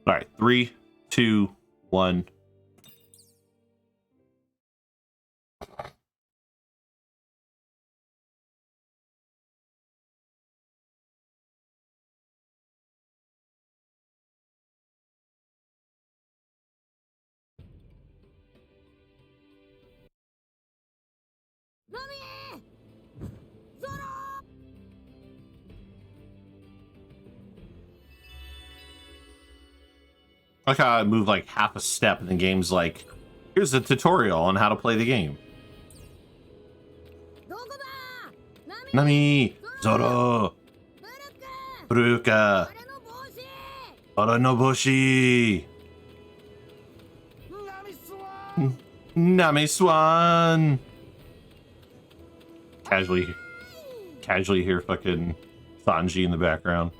All right, 3, 2, 1. Like how I move like half a step and the game's like, here's a tutorial on how to play the game. Nami, Zoro, Furuka, Oranoboshi, Nami Swan. Casually hear fucking Sanji in the background.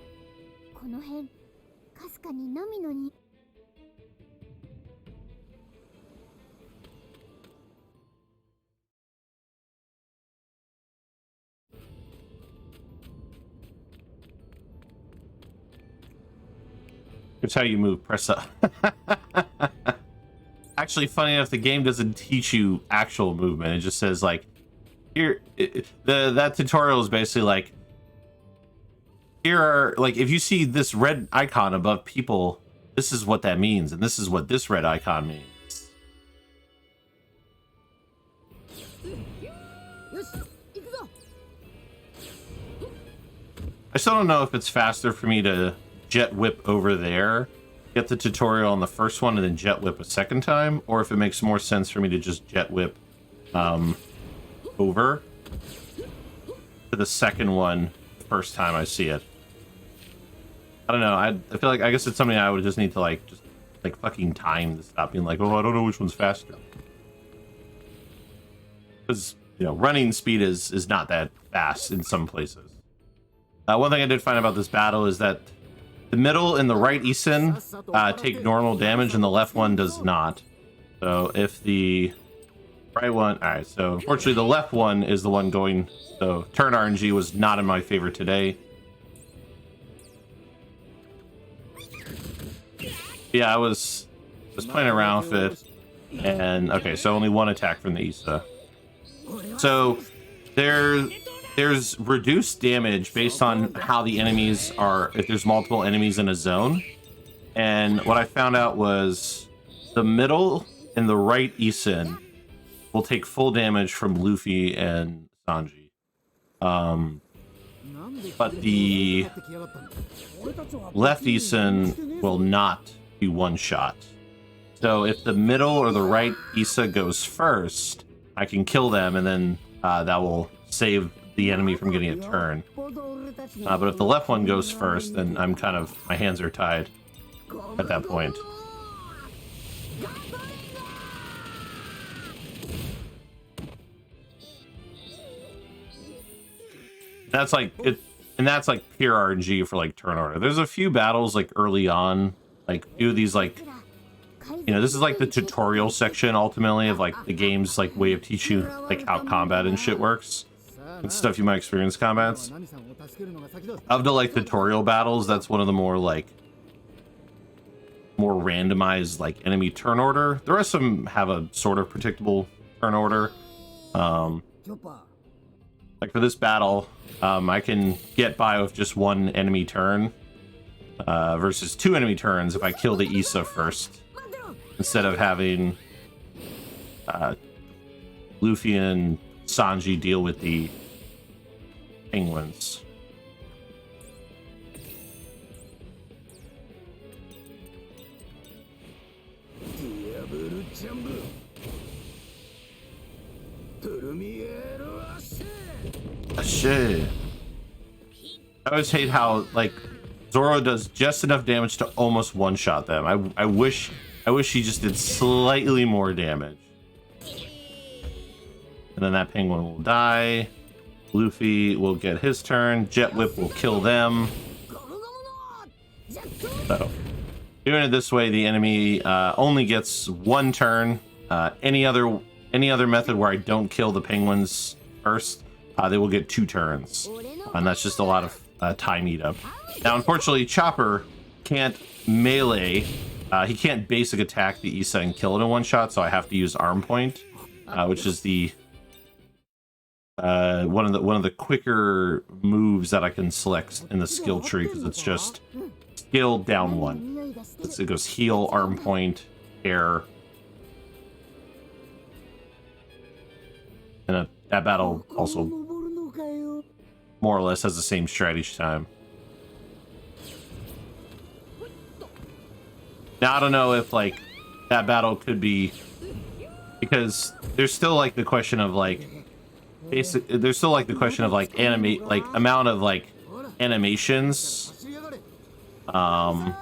Here's how you move. Press up. Actually, funny enough, the game doesn't teach you actual movement. It just says like, here. That tutorial is basically like, here are like, if you see this red icon above people, this is what that means, and this is what this red icon means. I still don't know if it's faster for me to jet whip over there, get the tutorial on the first one, and then jet whip a second time, or if it makes more sense for me to just jet whip over to the second one first time I see it. I don't know. I feel like, I guess it's something I would just need to like fucking time to stop being like, oh, I don't know which one's faster. Because, you know, running speed is not that fast in some places. One thing I did find about this battle is that the middle and the right Isin take normal damage, and the left one does not. So if the right one... Alright, so unfortunately the left one is the one going... So turn RNG was not in my favor today. Yeah, I was playing around with it, and... Okay, so only one attack from the Issa. So there's reduced damage based on how the enemies are, if there's multiple enemies in a zone. And what I found out was the middle and the right Isin will take full damage from Luffy and Sanji. But the left Isin will not be one shot. So if the middle or the right Issa goes first, I can kill them, and then that will save the enemy from getting a turn. But if the left one goes first, then I'm kind of, my hands are tied at that point. That's like it, and that's like pure RNG for like turn order. There's a few battles like early on, like do these like, you know, this is like the tutorial section ultimately of like the game's like way of teaching you like how combat and shit works. And stuff you might experience combats. Of the like tutorial battles, that's one of the more like more randomized like enemy turn order. The rest of them have a sort of predictable turn order. Like for this battle, I can get by with just one enemy turn versus 2 enemy turns if I kill the Issa first, instead of having Luffy and Sanji deal with the penguins. Shit. I always hate how like Zoro does just enough damage to almost one-shot them. I wish he just did slightly more damage. And then that penguin will die. Luffy will get his turn. Jet Whip will kill them. So, doing it this way, the enemy only gets 1 turn. Any other method where I don't kill the penguins first, they will get 2 turns. And that's just a lot of time eat up. Now, unfortunately, Chopper can't melee. He can't basic attack the Issa and kill it in one shot, so I have to use Arm Point, which is the one of the quicker moves that I can select in the skill tree, because it's just skill down one. It goes heal, Arm Point, air, and that battle also more or less has the same strat each time. Now I don't know if like that battle could be, because there's still like the question of like there's still like the question of like amount of like animations, like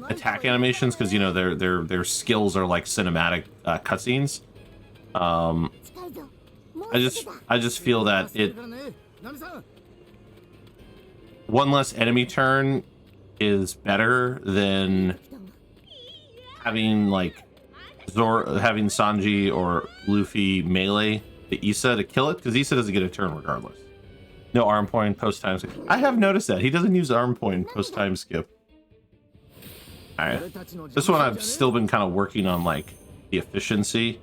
attack animations, because you know their skills are like cinematic cutscenes. I just feel that one less enemy turn is better than having like having Sanji or Luffy melee the Issa to kill it, because Issa doesn't get a turn regardless. No Arm Point post time skip. I have noticed that he doesn't use Arm Point post time skip. All right, this one I've still been kind of working on like the efficiency.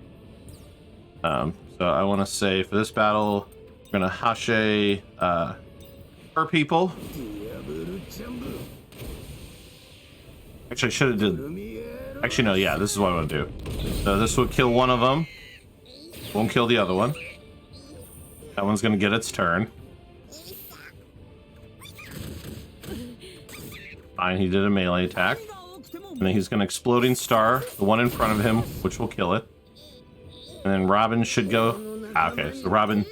So I want to say for this battle, we're gonna Hashe her people. Actually, I should have did. Actually, no. Yeah, this is what I want to do. So this would kill one of them. Won't kill the other one. That one's gonna get its turn. Fine, he did a melee attack. And then he's gonna Exploding Star the one in front of him, which will kill it. And then Robin should go. Okay, so Robin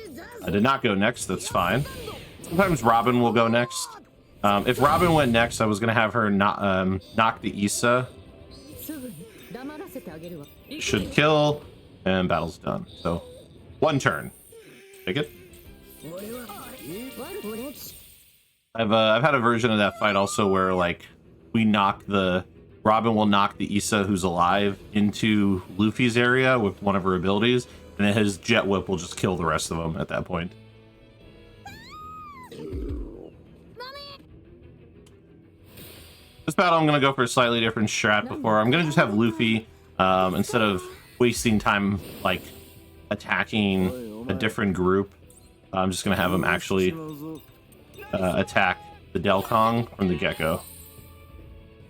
did not go next. That's fine. Sometimes Robin will go next. If Robin went next, I was gonna have her knock the Issa. Should kill, and battle's done. So, one turn. Take it. I've had a version of that fight also where like Robin will knock the Issa who's alive into Luffy's area with one of her abilities, and then his Jet Whip will just kill the rest of them at that point. This battle, I'm going to go for a slightly different strat before. I'm going to just have Luffy, instead of wasting time, like, attacking a different group, I'm just going to have him actually attack the Delkong from the get-go.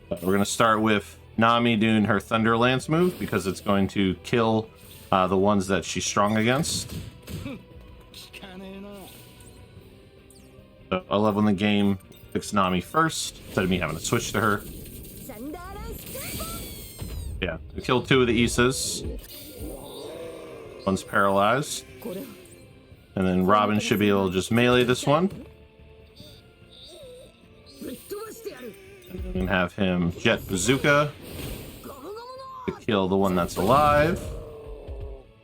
We're going to start with Nami doing her Thunder Lance move, because it's going to kill the ones that she's strong against. So I love when the game picks Nami first, instead of me having to switch to her. Yeah, we killed two of the Issas. One's paralyzed. And then Robin should be able to just melee this one. And have him Jet Bazooka to kill the one that's alive.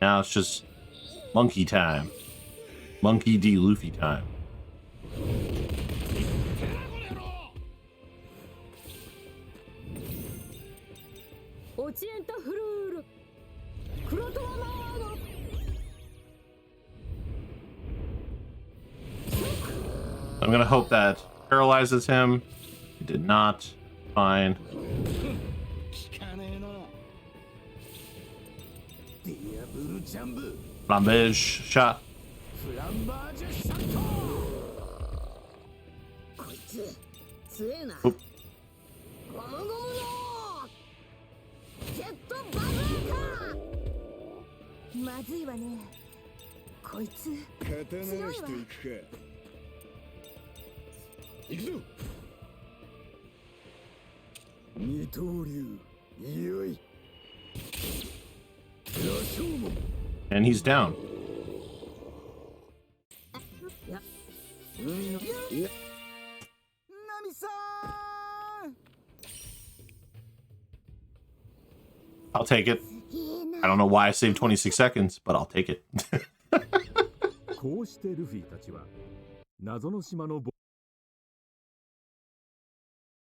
Now it's just Monkey time. Monkey D. Luffy time. I'm gonna hope that paralyzes him. It did not. Fine. Flambage shot. Oop. And he's down. I'll take it. I don't know why I saved 26 seconds, but I'll take it. I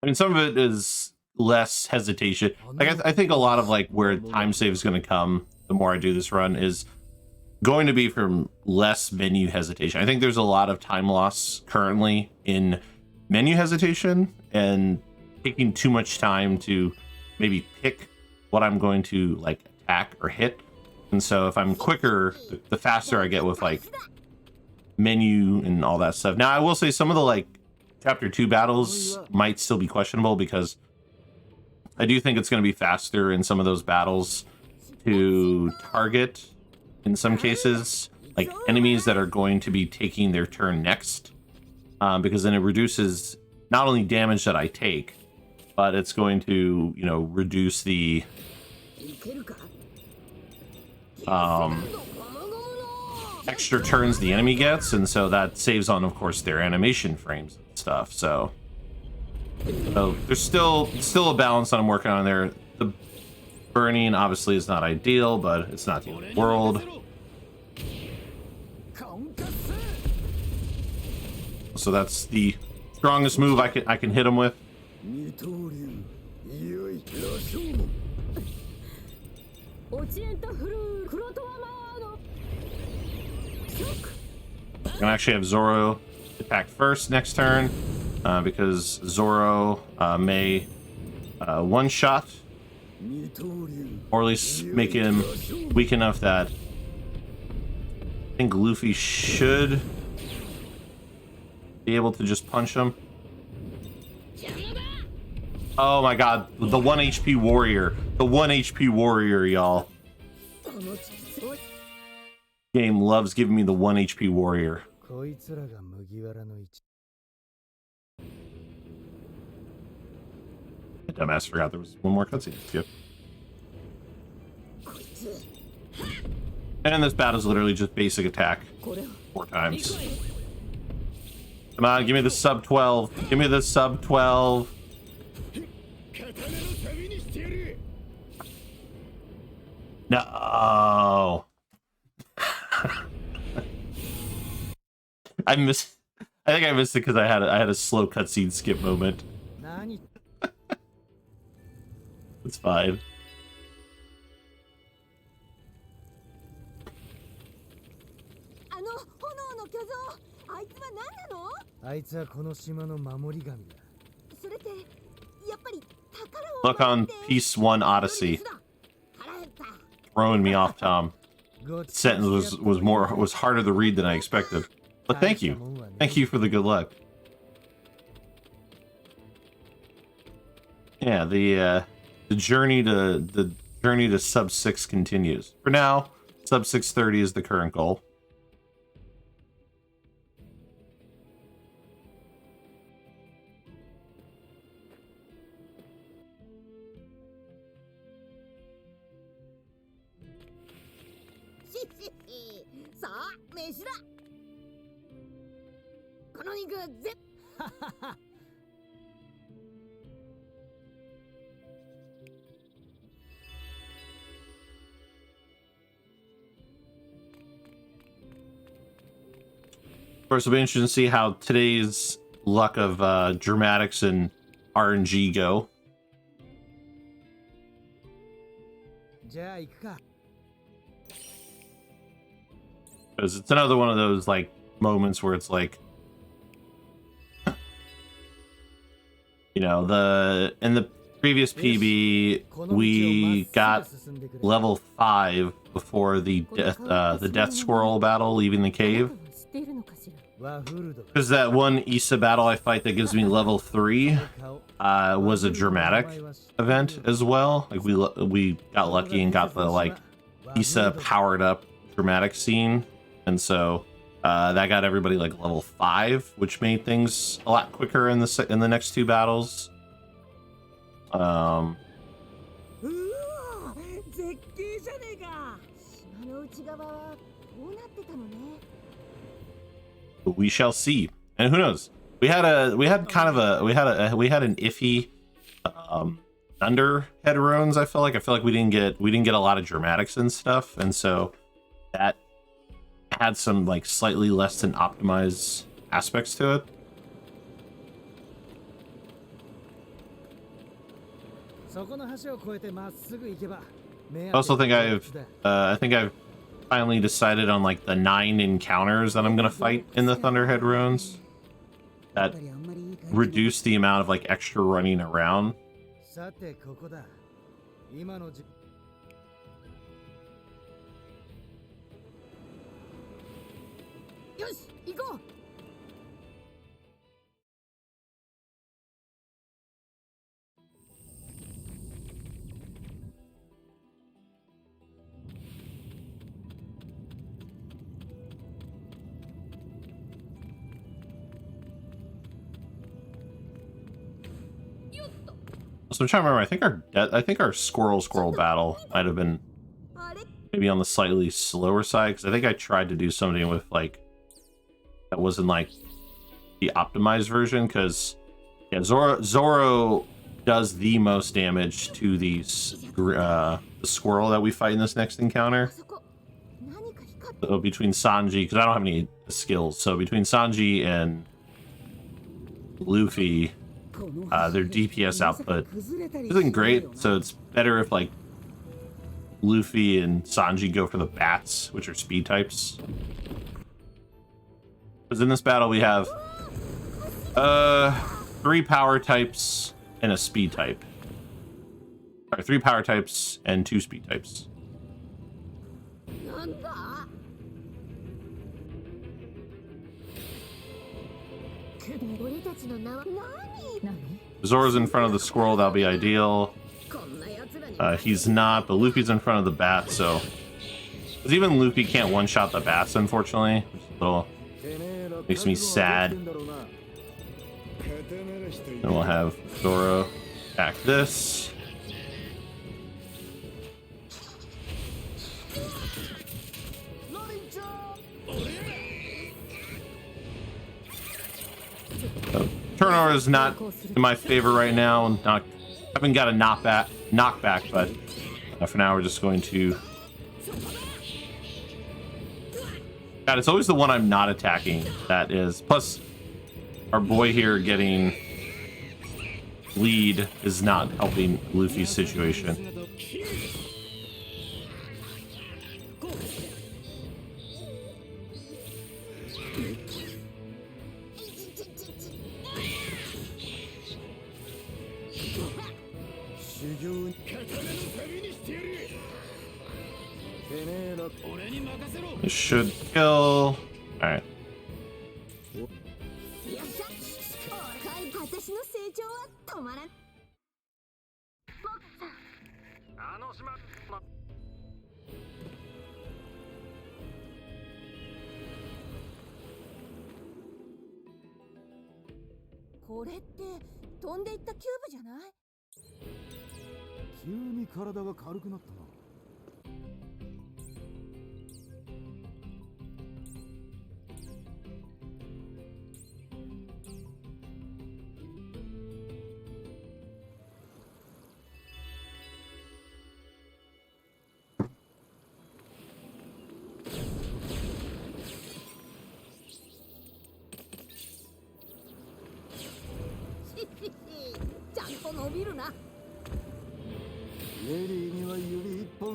mean, some of it is less hesitation. Like, I think a lot of like where time save is going to come the more I do this run is going to be from less menu hesitation. I think there's a lot of time loss currently in menu hesitation, and taking too much time to maybe pick what I'm going to like attack or hit. And so if I'm quicker, the faster I get with like menu and all that stuff. Now I will say some of the like chapter 2 battles might still be questionable, because I do think it's going to be faster in some of those battles to target, in some cases, like enemies that are going to be taking their turn next, because then it reduces not only damage that I take, but it's going to, you know, reduce the extra turns the enemy gets, and so that saves on, of course, their animation frames and stuff. So there's still a balance that I'm working on there. The burning obviously is not ideal, but it's not the end of the world. So that's the strongest move I can hit him with. I'm gonna actually have Zoro attack first next turn, because Zoro may one-shot, or at least make him weak enough that I think Luffy should be able to just punch him. Oh my god, the 1 HP warrior. The 1 HP warrior, y'all. Game loves giving me the 1 HP warrior. Dumbass forgot there was one more cutscene to skip. And this battle is literally just basic attack 4 times. Come on, give me the sub 12. Give me the sub 12. No. I think I missed it because I had a slow cutscene skip moment. It's fine. Look on Piece 1 Odyssey. Throwing me off, Tom. The sentence was harder to read than I expected. But thank you. Thank you for the good luck. Yeah, the journey to sub 6 continues. For now, sub 630 is the current goal. Of course, it'll be interesting to see how today's luck of dramatics and RNG go. Because it's another one of those like moments where it's like, you know, in the previous PB we got level 5 before the death squirrel battle leaving the cave. Because that one Issa battle I fight that gives me level 3 was a dramatic event as well. Like we got lucky and got the like Issa powered up dramatic scene, and so that got everybody like level 5, which made things a lot quicker in the next 2 battles. We shall see, and who knows? We had an iffy Thunderhead runes. I feel like we didn't get a lot of dramatics and stuff, and so that had some like slightly less than optimized aspects to it. I also think I've finally decided on like the 9 encounters that I'm gonna fight in the Thunderhead runes. That reduce the amount of like extra running around. So I'm trying to remember. I think our squirrel battle might have been maybe on the slightly slower side, because I think I tried to do something with like that wasn't like the optimized version. Because yeah, Zoro does the most damage to these the squirrel that we fight in this next encounter. So between Sanji, because I don't have any skills, so between Sanji and Luffy, their DPS output isn't great, so it's better if like Luffy and Sanji go for the bats, which are speed types. Because in this battle we have 3 power types and a speed type. Or 3 power types and 2 speed types. Zoro's in front of the squirrel, that'll be ideal. He's not, but Luffy's in front of the bat, so... Because even Luffy can't one-shot the bats, unfortunately. Which is a little... makes me sad. Then we'll have Zoro attack this. Turnover is not in my favor right now. I haven't got a knockback, but for now we're just going to... God, it's always the one I'm not attacking that is. Plus, our boy here getting lead is not helping Luffy's situation. This should kill. Alright.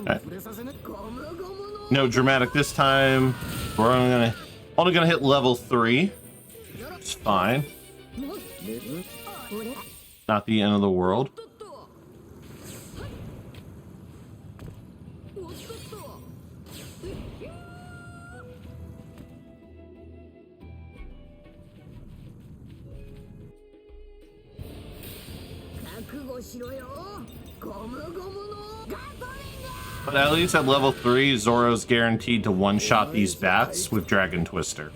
Right. No dramatic this time. We're only gonna hit level 3. It's fine. Not the end of the world. But at least at level 3, Zoro's guaranteed to one-shot these bats with Dragon Twister.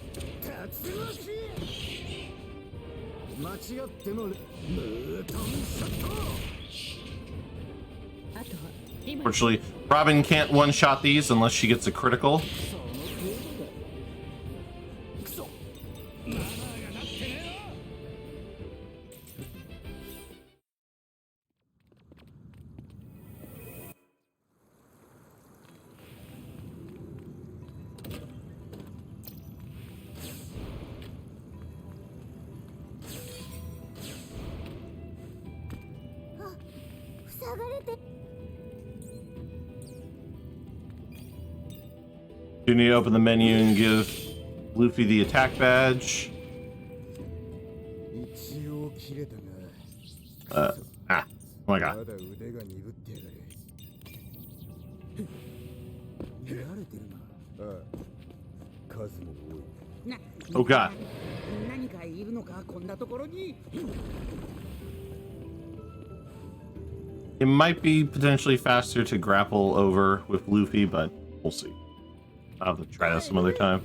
Unfortunately, Robin can't one-shot these unless she gets a critical. You need to open the menu and give Luffy the attack badge. Oh my god. Oh god. It might be potentially faster to grapple over with Luffy, but we'll see. I'll have to try that some other time.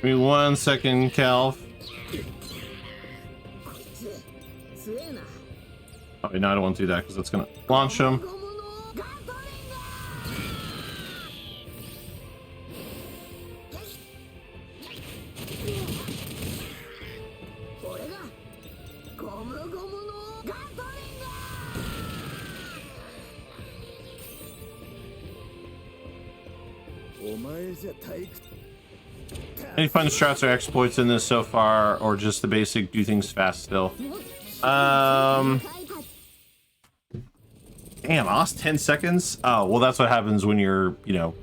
Give me 1 second, Calv. Oh, wait, no, I don't want to do that because that's going to launch him. Any fun strats or exploits in this so far, or just the basic do things fast still? Damn, I lost 10 seconds? Oh, well, that's what happens when you're, you know,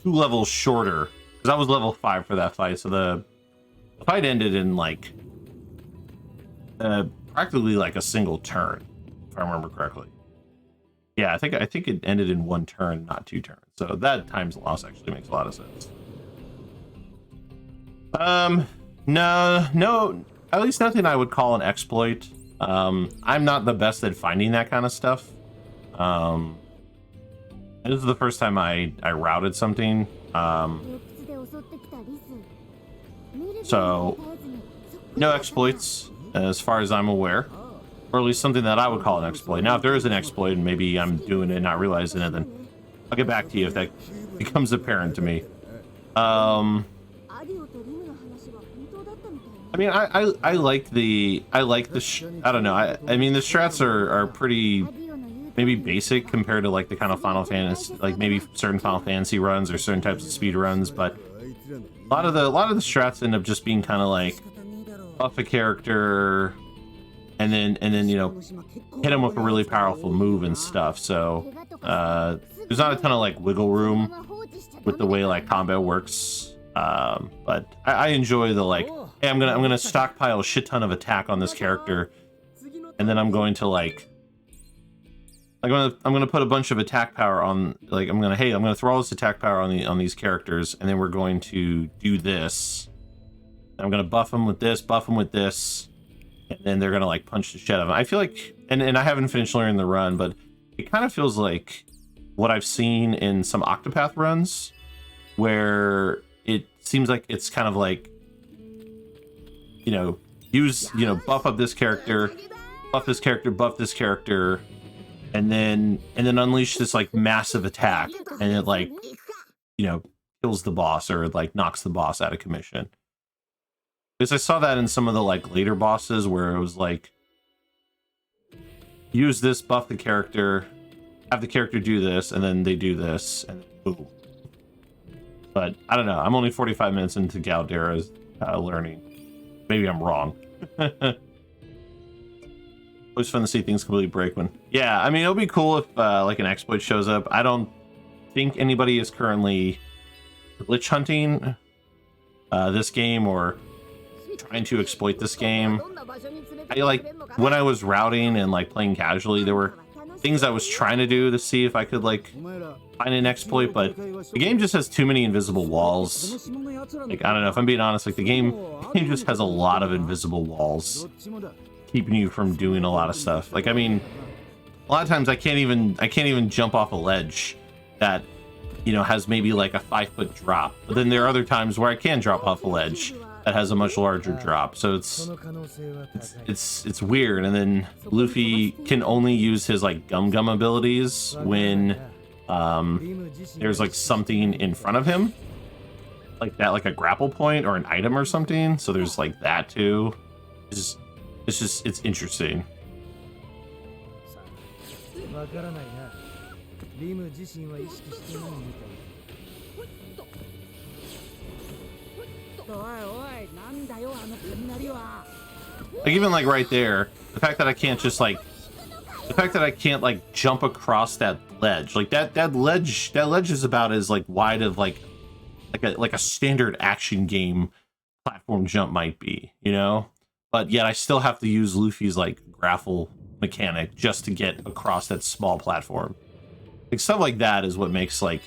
2 levels shorter. Because I was level 5 for that fight, so the fight ended in, like, practically like a single turn, if I remember correctly. Yeah, I think it ended in 1 turn, not 2 turns. So that times loss actually makes a lot of sense. No, at least nothing I would call an exploit. I'm not the best at finding that kind of stuff. This is the first time I routed something. So no exploits as far as I'm aware, or at least something that I would call an exploit. Now, if there is an exploit and maybe I'm doing it and not realizing it, then I'll get back to you if that becomes apparent to me. I mean, I like the I don't know. I mean, the strats are pretty maybe basic compared to like the kind of Final Fantasy, like maybe certain Final Fantasy runs or certain types of speed runs, but a lot of the strats end up just being kind of like buff a character and then you know, hit him with a really powerful move and stuff. So there's not a ton of like wiggle room with the way like combat works. But I enjoy the like, hey, I'm gonna stockpile a shit ton of attack on this character, and then I'm going to like I'm gonna put a bunch of attack power on, like I'm gonna throw all this attack power on these characters, and then we're going to do this. I'm gonna buff them with this, and then they're gonna like punch the shit out of them. I feel like, and I haven't finished learning the run, but it kind of feels like what I've seen in some Octopath runs, where it seems like it's kind of like, you know, buff up this character, buff this character, and then unleash this like massive attack, and it like, you know, kills the boss or like knocks the boss out of commission. Because I saw that in some of the like later bosses where it was like, use this, buff the character, have the character do this, and then they do this, and boom. But I don't know. I'm only 45 minutes into Galdera's learning. Maybe I'm wrong. Always fun to see things completely break when. Yeah, I mean, it'll be cool if like an exploit shows up. I don't think anybody is currently glitch hunting this game or trying to exploit this game. I like when I was routing and like playing casually, there were things I was trying to do to see if I could like find an exploit, but the game just has too many invisible walls. Like, I don't know, if I'm being honest, like the game just has a lot of invisible walls keeping you from doing a lot of stuff. Like, I mean, a lot of times I can't even jump off a ledge that, you know, has maybe like a 5-foot drop. But then there are other times where I can drop off a ledge that has a much larger drop. So it's weird. And then Luffy can only use his like gum abilities when there's like something in front of him. like that, like a grapple point or an item or something. So there's like that too. It's interesting. Like even like right there, the fact that I can't just like, the fact that I can't like jump across that ledge, like that ledge is about as like wide of like a standard action game platform jump might be, you know? But yet I still have to use Luffy's like grapple mechanic just to get across that small platform. Like stuff like that is what makes like,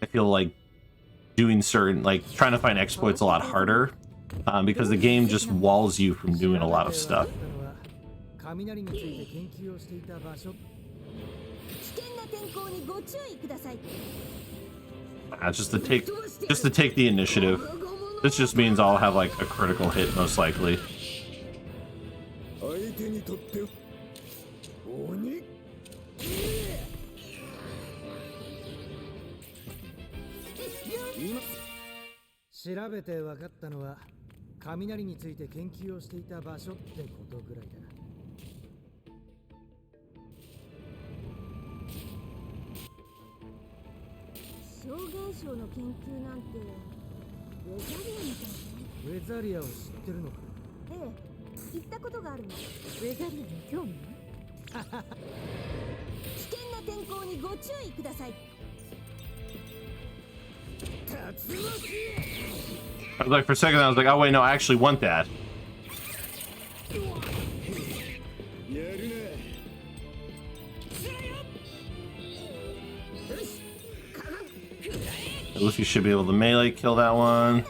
I feel like doing certain, like trying to find exploits a lot harder, because the game just walls you from doing a lot of stuff. Just to take the initiative. This just means I'll have like a critical hit most likely. I was like, for a second, I was like, oh wait, no, I actually want that. Luffy should be able to melee kill that one.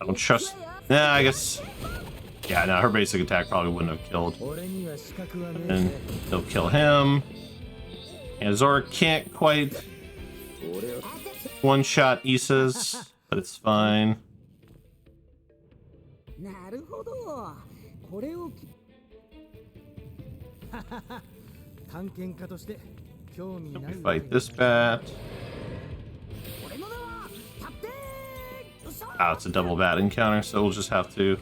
I don't trust. Nah, I guess. Yeah, no, her basic attack probably wouldn't have killed. And they'll kill him. And Zora can't quite one-shot Issa's, but it's fine. Let me fight this bat. Ah, it's a double bat encounter, so we'll just have to.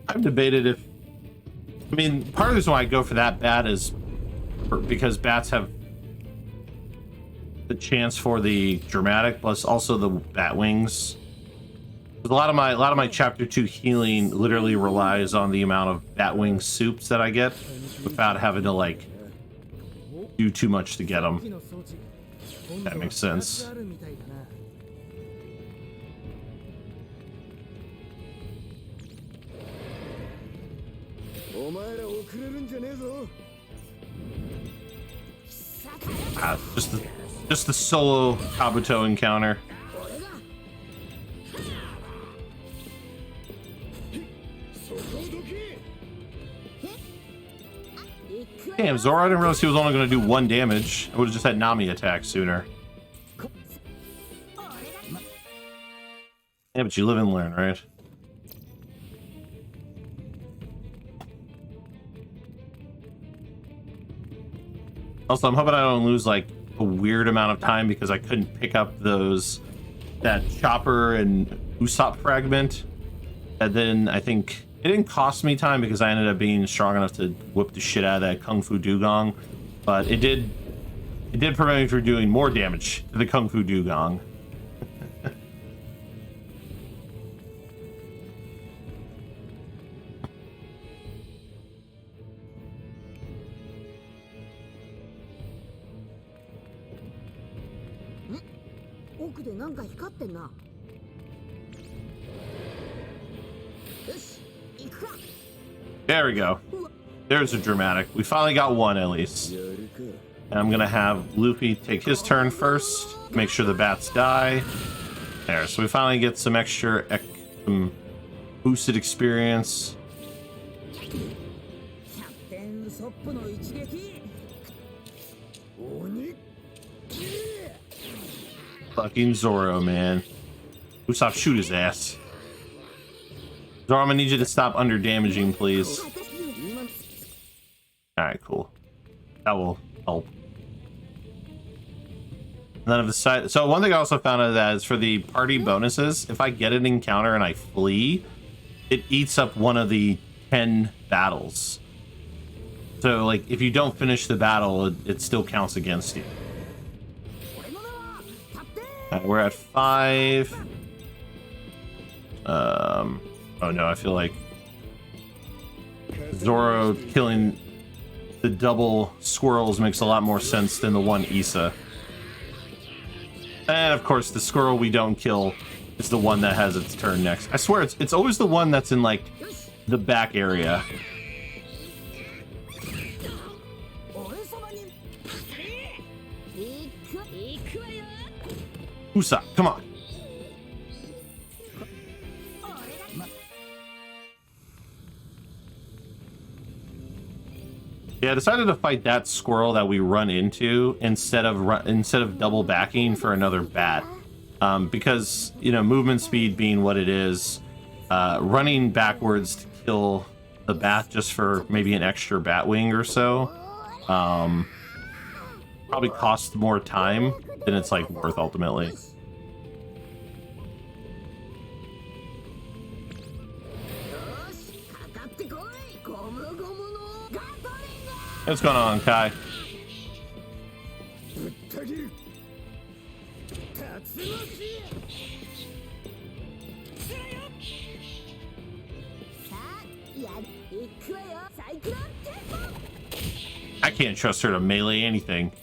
I've debated if, I mean, part of the reason why I go for that bat is because bats have the chance for the dramatic plus also the bat wings. A lot of my chapter 2 healing literally relies on the amount of bat wing soups that I get without having to like do too much to get them. That makes sense. Just the solo Kabuto encounter. Damn, Zora, I didn't realize he was only going to do 1 damage. I would have just had Nami attack sooner. Yeah, but you live and learn, right? Also, I'm hoping I don't lose like a weird amount of time because I couldn't pick up that Chopper and Usopp fragment. And then I think it didn't cost me time because I ended up being strong enough to whip the shit out of that Kung Fu Dugong. But it did prevent me from doing more damage to the Kung Fu Dugong. There we go. There's a dramatic. We finally got one at least. And I'm gonna have Luffy take his turn first. Make sure the bats die. There, so we finally get some extra, some boosted experience. Fucking Zoro, man. Usopp, shoot his ass. Zoro, I'm gonna need you to stop under damaging, please. Alright, cool. That will help. None of the side. So one thing I also found out that is for the party bonuses, if I get an encounter and I flee, it eats up one of the 10 battles. So like if you don't finish the battle, it still counts against you. We're at 5. Oh no, I feel like Zoro killing the double squirrels makes a lot more sense than the one Issa. And of course, the squirrel we don't kill is the one that has its turn next. I swear, it's always the one that's in like the back area. Usopp, come on. Yeah, I decided to fight that squirrel that we run into instead of double backing for another bat, because you know, movement speed being what it is, running backwards to kill the bat just for maybe an extra bat wing or so, probably costs more time than it's like worth ultimately. What's going on, Kai? I can't trust her to melee anything.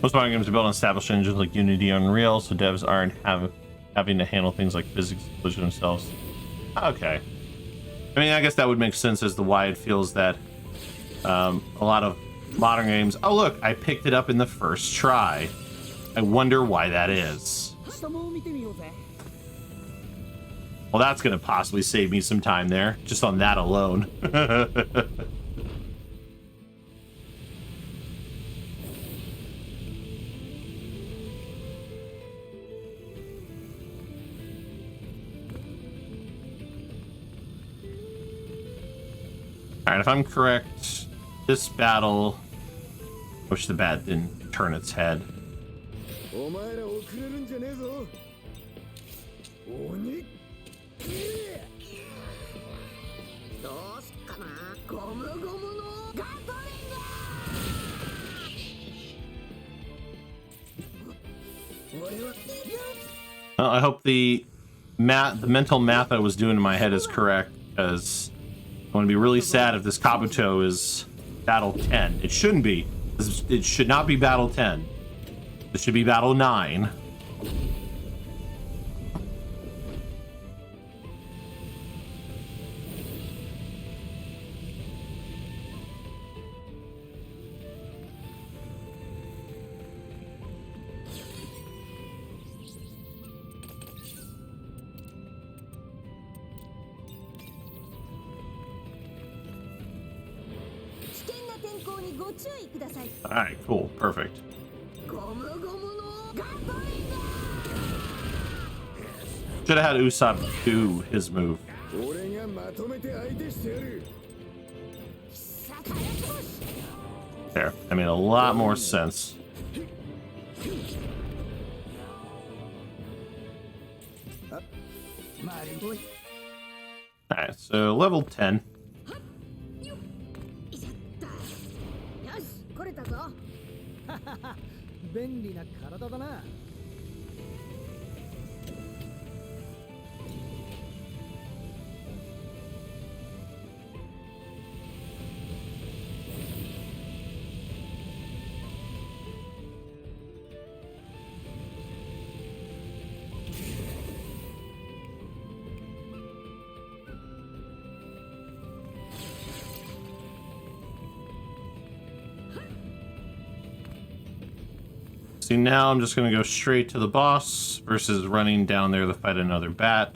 Most modern games are built on established engines like Unity or Unreal, so devs aren't having to handle things like physics themselves. Okay. I mean, I guess that would make sense as to why it feels that a lot of modern games... Oh, look, I picked it up in the first try. I wonder why that is. Well, that's going to possibly save me some time there, just on that alone. Alright, if I'm correct, this battle... I wish the bat didn't turn its head. Well, I hope the mental math I was doing in my head is correct, because I'm going to be really sad if this Kabuto is Battle 10. It shouldn't be. It should not be Battle 10. This should be Battle 9. Alright, cool. Perfect. Should have had Usopp do his move. There. That made a lot more sense. Alright, so level 10. See, now I'm just going to go straight to the boss versus running down there to fight another bat.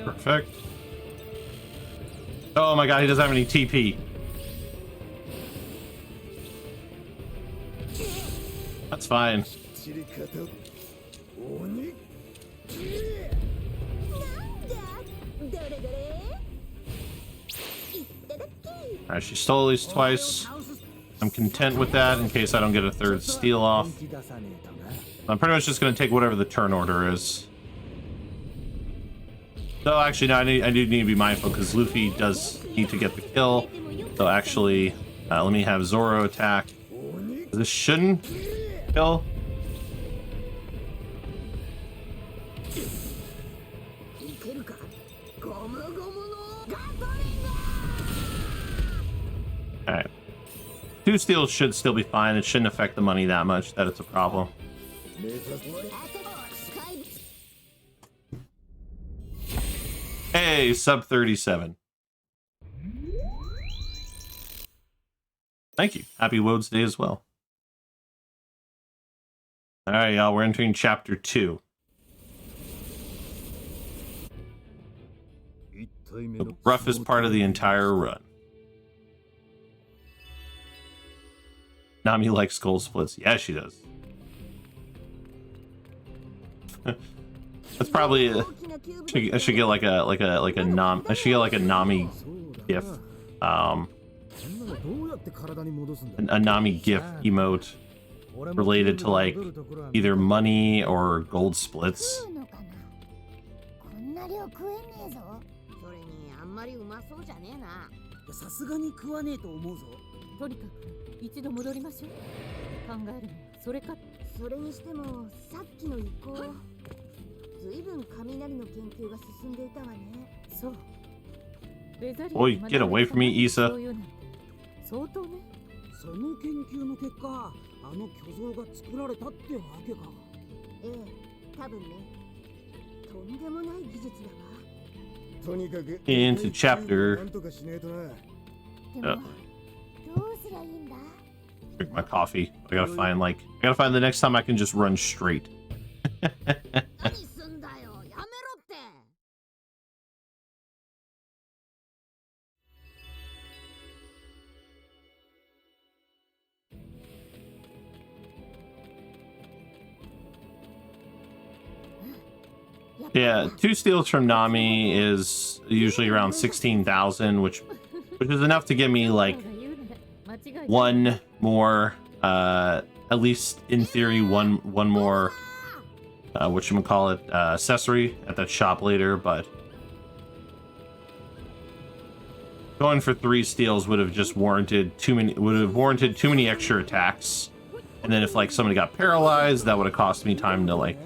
Perfect. Oh my god, he doesn't have any TP. That's fine. Alright, she stole at least twice. I'm content with that in case I don't get a third steal off. I'm pretty much just going to take whatever the turn order is. So actually, no, I do need to be mindful because Luffy does need to get the kill. So actually, let me have Zoro attack. This shouldn't kill. Alright. 2 steals should still be fine. It shouldn't affect the money that much that it's a problem. Hey, sub 37. Thank you. Happy Wodes Day as well. Alright, y'all, we're entering chapter 2. The roughest part of the entire run. Nami likes skull splits. Yeah, she does. That's probably I should get like a I should get like a Nami gif. A Nami gif emote related to like either money or gold splits. Boy, get away from me, Issa. Into chapter. Drink my coffee. I gotta find the next time I can just run straight. Yeah, 2 steals from Nami is usually around 16,000, which is enough to give me like one more, at least in theory, one more, whatchamacallit, accessory at that shop later. But going for 3 steals would have just warranted too many extra attacks. And then if like somebody got paralyzed, that would have cost me time to like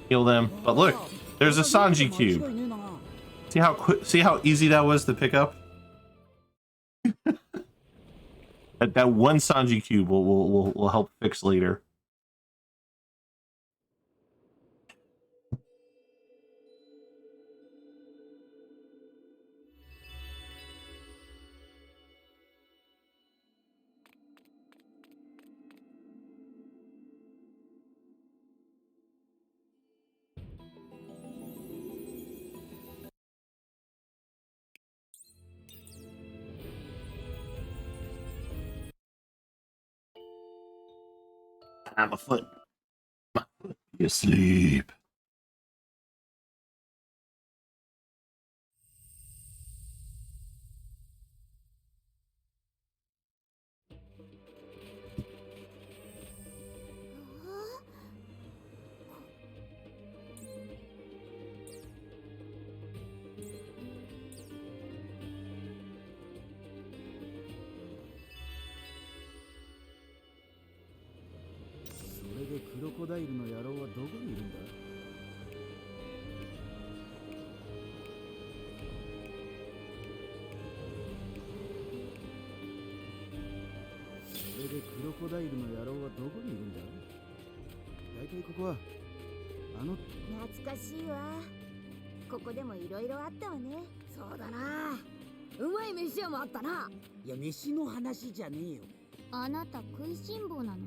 heal them. But look, there's a Sanji cube. See how easy that was to pick up? that one Sanji cube will help fix later. My foot. You asleep. 懐かしいわ。ここでもいろいろあったわね。そうだな。うまい飯屋もあったな。いや、飯の話じゃねえよ。あなた食いしん坊なの？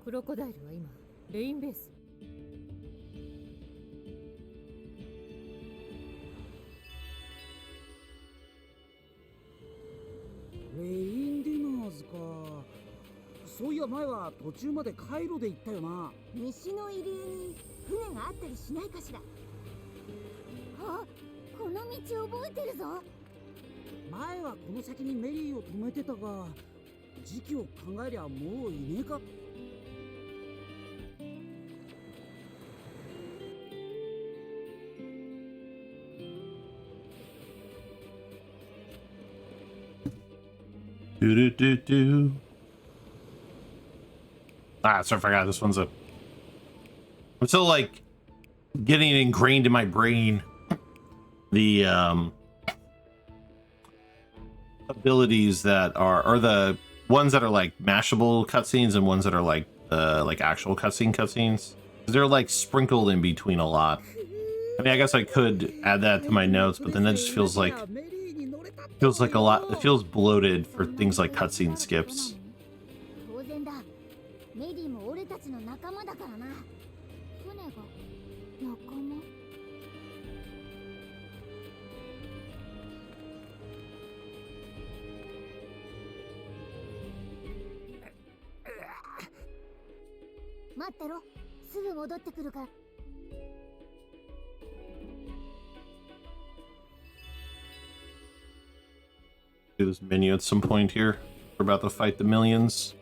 クロコダイルは今レインベース。レインディナーズか。そういや前は途中まで海路で行ったよな。西の入り江に船があったりしないかしら。あ、この道覚えてるぞ。前はこの先にメリーを止めてたが、時期を考えりゃもういねえか。Do do do do. So I forgot this one's a. I'm still like getting it ingrained in my brain. The abilities that are, or the ones that are like mashable cutscenes and ones that are like actual cutscenes. They're like sprinkled in between a lot. I mean, I guess I could add that to my notes, but then that just feels like a lot. It feels bloated for things like cutscene skips. Do this menu at some point here. We're about to fight the millions.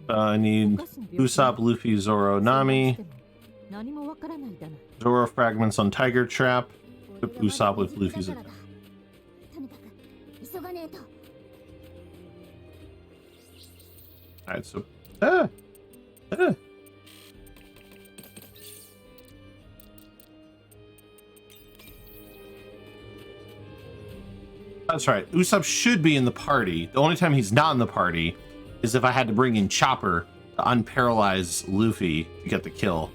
I need Usopp, Luffy, Zoro, Nami. Zoro fragments on Tiger Trap. Equip Usopp with Luffy's attack. Alright, so... That's right. Usopp should be in the party. The only time he's not in the party is if I had to bring in Chopper to unparalyze Luffy to get the kill.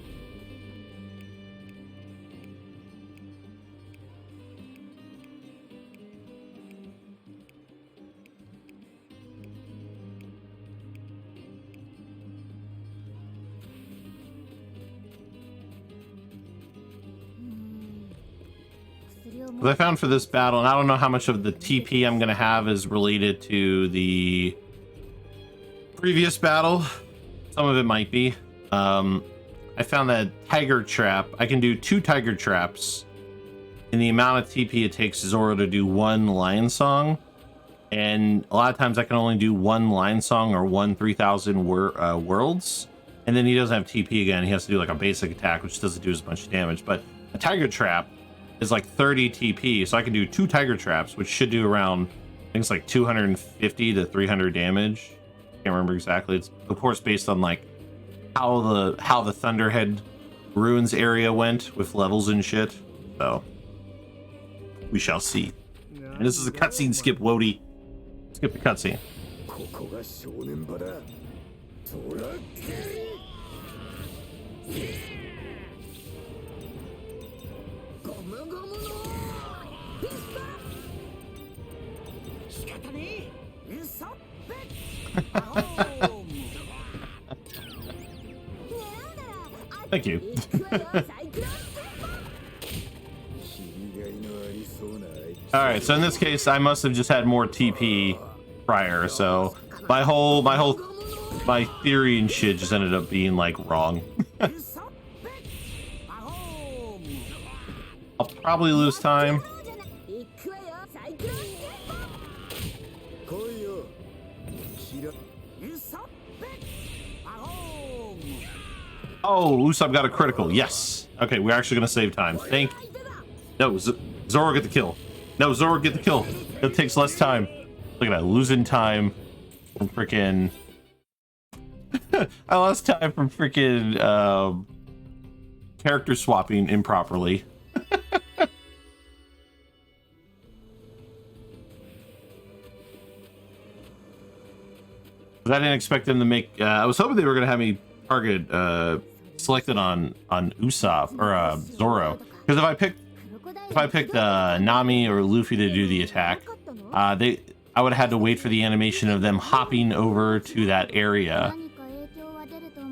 What I found for this battle, and I don't know how much of the TP I'm going to have is related to the previous battle. Some of it might be. I found that Tiger Trap, I can do 2 Tiger Traps in the amount of TP it takes Zoro to do 1 Lion Song. And a lot of times I can only do 1 Lion Song or 1 3000 worlds. And then he doesn't have TP again. He has to do like a basic attack, which doesn't do as much damage. But a Tiger Trap is like 30 TP, so I can do 2 Tiger Traps, which should do around, I think it's like 250 to 300 damage. Can't remember exactly. It's of course based on like how the Thunderhead Ruins area went with levels and shit. So we shall see. And this is a cutscene skip, Wody. Skip the cutscene. Thank you. Alright, so in this case, I must have just had more TP prior, so my theory and shit just ended up being, like, wrong. I'll probably lose time. Oh, Usopp got a critical. Yes. Okay, we're actually gonna save time. No, Zoro get the kill. No, Zoro get the kill. It takes less time. Look at that, losing time from freaking. I lost time from freaking character swapping improperly. I didn't expect them to make. I was hoping they were gonna have me target selected on Usopp or Zoro, because if I picked Nami or Luffy to do the attack, I would have had to wait for the animation of them hopping over to that area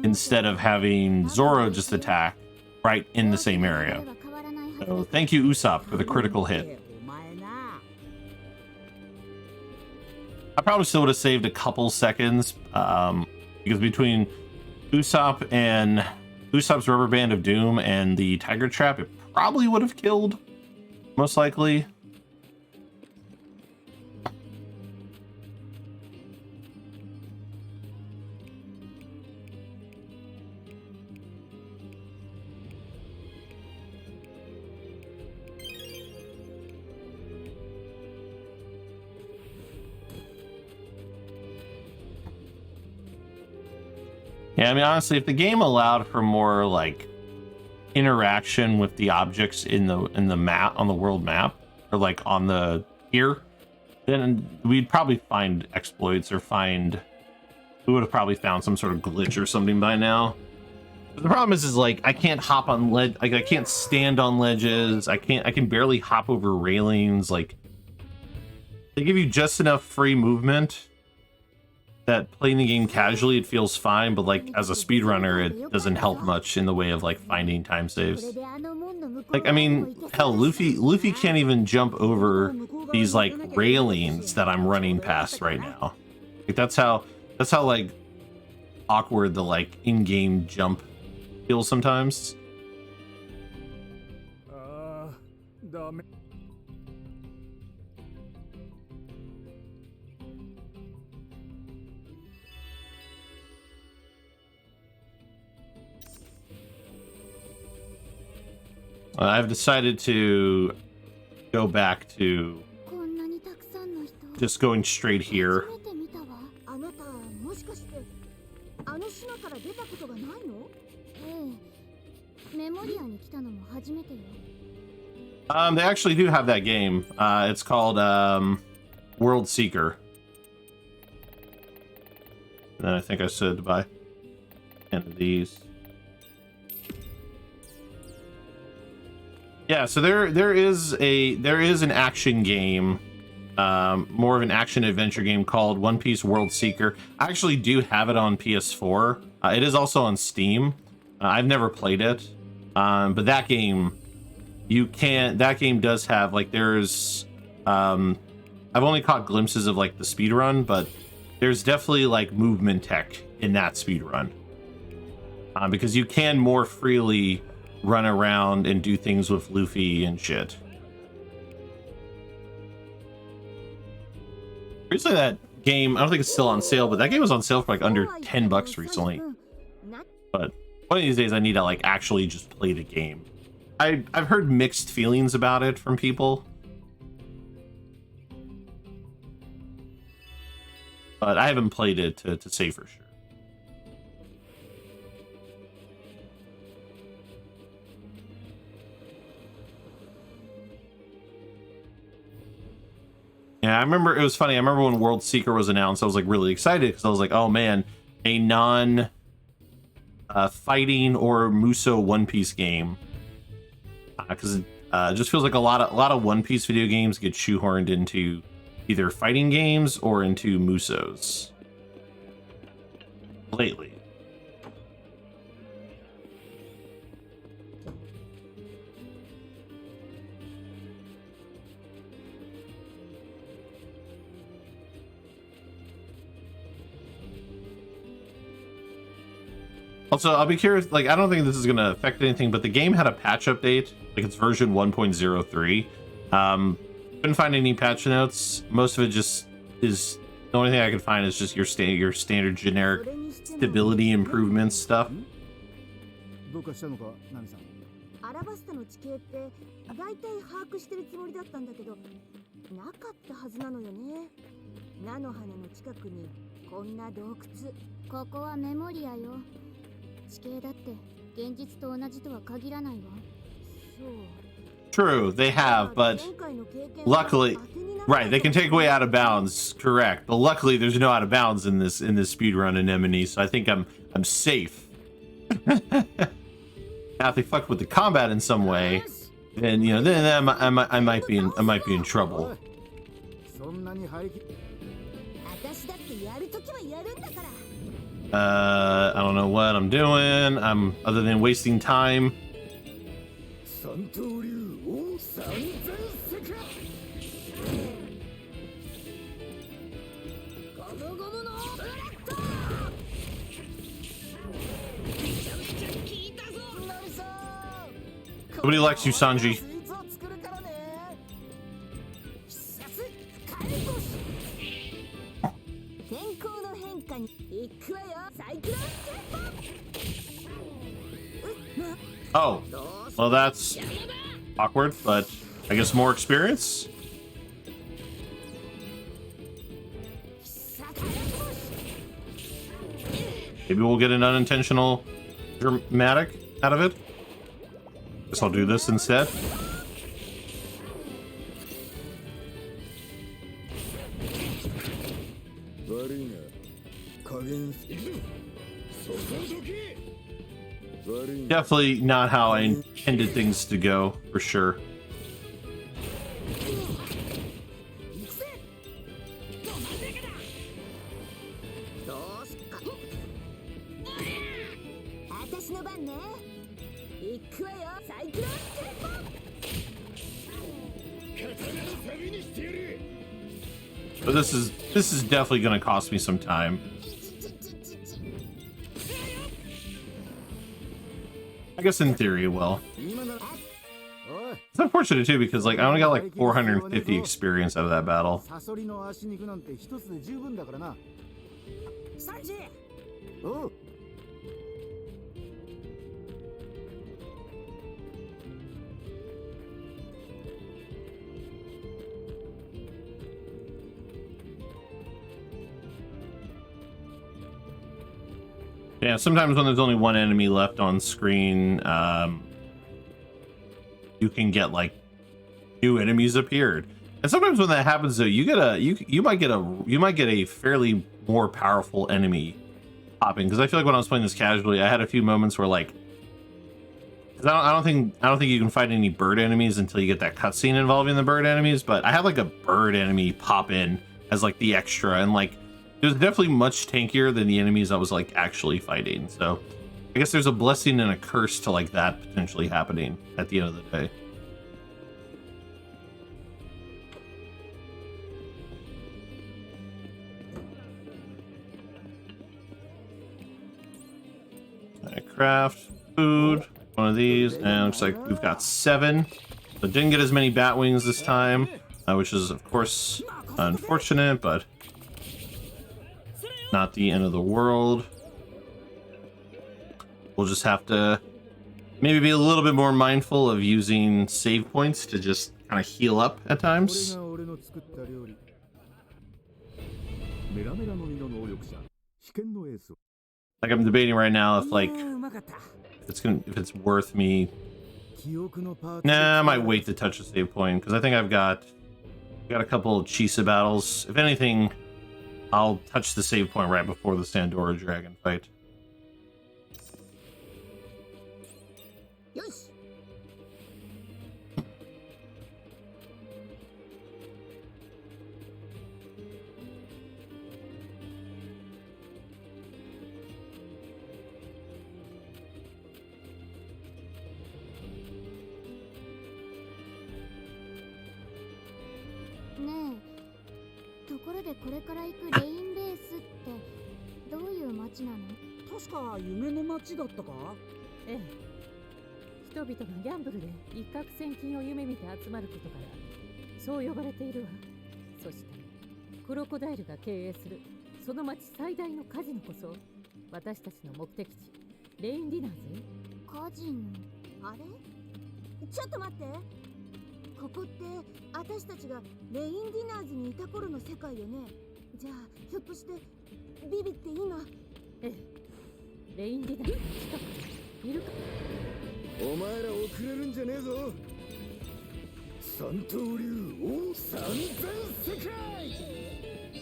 instead of having Zoro just attack right in the same area. So thank you, Usopp, for the critical hit. I probably still would have saved a couple seconds, because between Usopp's Rubber Band of Doom and the Tiger Trap, it probably would have killed, most likely. Yeah, I mean, honestly, if the game allowed for more like interaction with the objects in the map, on the world map, or like on the here, then we'd probably find exploits or we would have probably found some sort of glitch or something by now. But the problem is like I can't hop on ledge, like I can't stand on ledges. I can barely hop over railings. Like they give you just enough free movement that playing the game casually it feels fine, but like as a speedrunner it doesn't help much in the way of like finding time saves. Like, I mean, hell, Luffy can't even jump over these like railings that I'm running past right now. Like that's how like awkward the like in-game jump feels sometimes. I've decided to go back to just going straight here. They actually do have that game. It's called World Seeker. And then I think I said buy 10 of these. Yeah, so there is an action game, more of an action adventure game called One Piece World Seeker. I actually do have it on PS4. It is also on Steam. I've never played it, but that game does have like there's I've only caught glimpses of like the speedrun, but there's definitely like movement tech in that speedrun, because you can more freely run around and do things with Luffy and shit. Recently that game, I don't think it's still on sale, but that game was on sale for like under $10 recently. But one of these days I need to like actually just play the game. I've heard mixed feelings about it from people, but I haven't played it to say for sure. Yeah, I remember it was funny. I remember when World Seeker was announced, I was like really excited because I was like, oh man, a non fighting or Muso One Piece game. Because it just feels like a lot of One Piece video games get shoehorned into either fighting games or into Musos lately. Also, I'll be curious, like, I don't think this is going to affect anything, but the game had a patch update, like it's version 1.03. Couldn't find any patch notes. Most of it just is, the only thing I could find is just your standard generic stability improvements stuff. どうかしたのか、ナミさん。アラバスタの地形って大体把握してるつもりだったんだけど、なかったはずなのよね。菜の花の近くにこんな洞窟。ここはメモリアよ。地形だって現実と同じとは限らないわ。そう。True, they have, but luckily, right, they can take away out of bounds, correct. But luckily, there's no out of bounds in this speedrun anemone, so I think I'm safe. Now, if they fuck with the combat in some way, then you know, then I might be in trouble. I don't know what I'm doing. Other than wasting time. Nobody likes you, Sanji. Oh, well, that's awkward, but I guess more experience. Maybe we'll get an unintentional dramatic out of it. Guess I'll do this instead. Definitely not how I intended things to go, for sure. But this is definitely going to cost me some time. I guess in theory it will. It's unfortunate too because like I only got like 450 experience out of that battle. Yeah, sometimes when there's only one enemy left on screen, you can get like new enemies appeared. And sometimes when that happens though, you might get a fairly more powerful enemy popping. Because I feel like when I was playing this casually, I had a few moments where like, I don't think you can fight any bird enemies until you get that cutscene involving the bird enemies. But I had like a bird enemy pop in as like the extra, and like it was definitely much tankier than the enemies I was like actually fighting. So I guess there's a blessing and a curse to like that potentially happening at the end of the day. I craft food, one of these, and looks like we've got 7. So didn't get as many bat wings this time, which is of course unfortunate, but not the end of the world. We'll just have to maybe be a little bit more mindful of using save points to just kind of heal up at times. Like I'm debating right now if like if it's worth me. Nah, I might wait to touch the save point because I think I've got a couple of Chisa battles. If anything, I'll touch the save point right before the Sandora Dragon fight. 確か夢の街だったか？ええ。人々がギャンブルで一攫千金を夢見て集まることからそう呼ばれているわ。そしてクロコダイルが経営するその町最大のカジノこそ私たちの目的地レインディナーズ。カジノ。あれ？ちょっと待って。ここって私たちがレインディナーズにいた頃の世界よね。じゃあひょっとしてビビって今？ええ。レインディナーズの近くにいるか。お前ら遅れるんじゃねえぞ。三刀流王三千世界。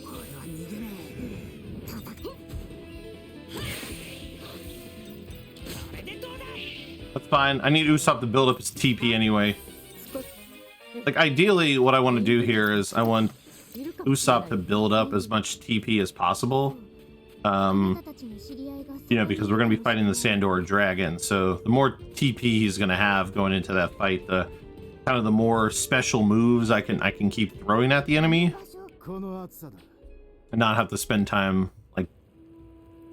これは逃げねえ。叩け。 That's fine. I need Usopp to build up his TP anyway. Like, ideally, what I want to do here is I want Usopp to build up as much TP as possible. You know, because we're going to be fighting the Sandor Dragon. So the more TP he's going to have going into that fight, the kind of the more special moves I can keep throwing at the enemy and not have to spend time like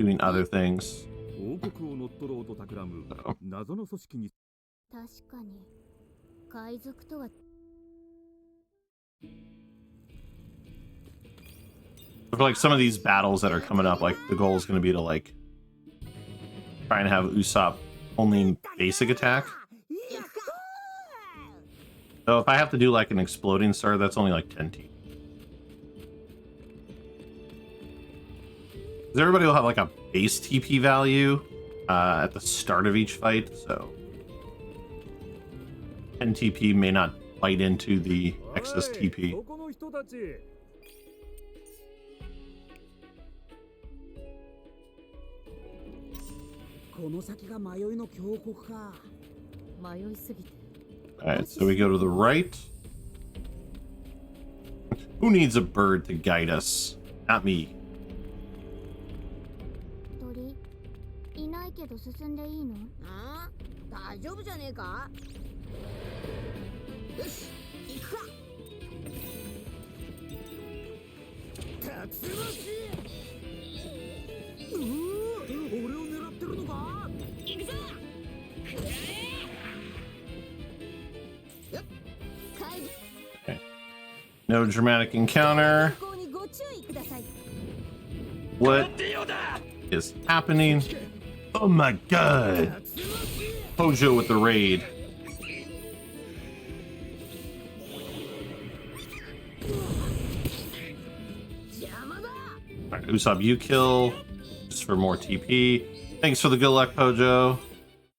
doing other things. 王国を乗っ取ろうと企む謎の組織に。確かに海賊とは。 For like some of these battles that are coming up, like the goal is going to be to like try and have Usopp only basic attack. So if I have to do like an exploding star, that's only like 10 T. Because everybody will have like a base TP value at the start of each fight, so 10 TP may not bite into the excess TP. この先が迷いの峡谷か。迷いすぎて。 Alright, so we go to the right. Who needs a bird to guide us? Not me. 鳥いないけど進んでいいの？ああ、大丈夫じゃねえか？よし、行くか。竜巻。俺を狙ってるのか？行くぞ。くらえ。 No dramatic encounter. What is happening? Oh my god. Hojo with the raid. Alright, Usopp, you kill. Just for more TP. Thanks for the good luck, Hojo.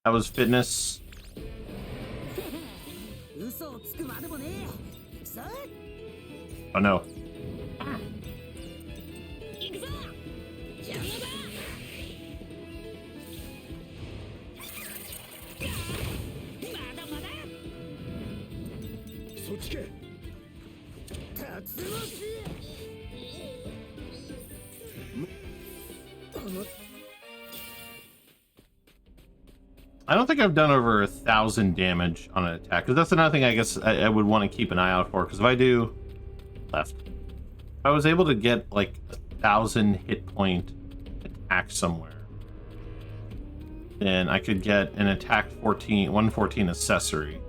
That was fitness. Oh no. I don't think I've done over 1,000 damage on an attack, because that's another thing I guess I would want to keep an eye out for, because if I do left, if I was able to get like 1,000 hit point attack somewhere, then I could get an attack 114 accessory.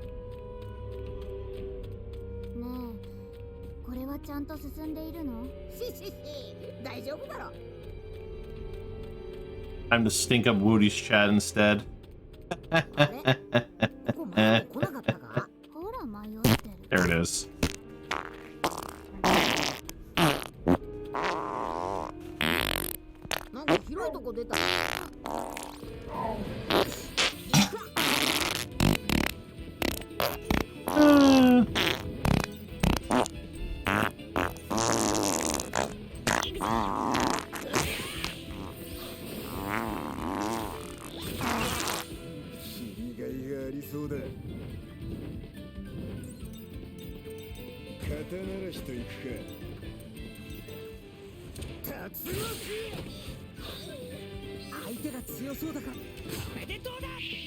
Time to stink up Woody's chat instead. There it is.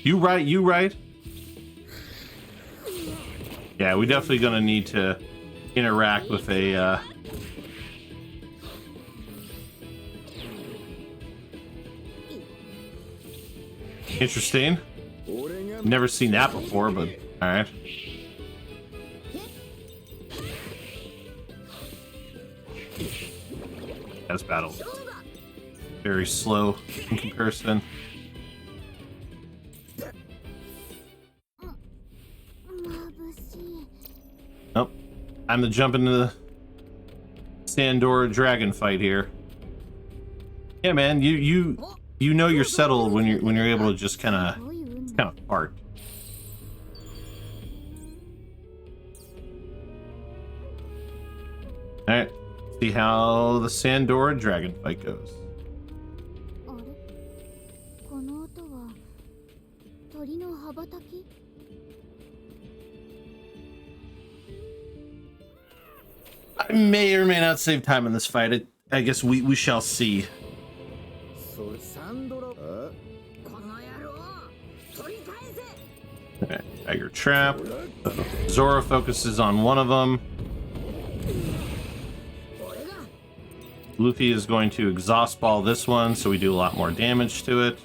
You right. Yeah, we're definitely gonna need to interact with a Interesting. Never seen that before, but alright. This battle very slow in comparison. Nope. Time to jump into the Sandor dragon fight here. Yeah, man, you know you're settled when you're able to just kind of fart. All right, see how the Sandor dragon fight goes. I may or may not save time in this fight. I guess we shall see. Okay, Tiger Trap. Zora focuses on one of them. Luffy is going to exhaust ball this one, so we do a lot more damage to it.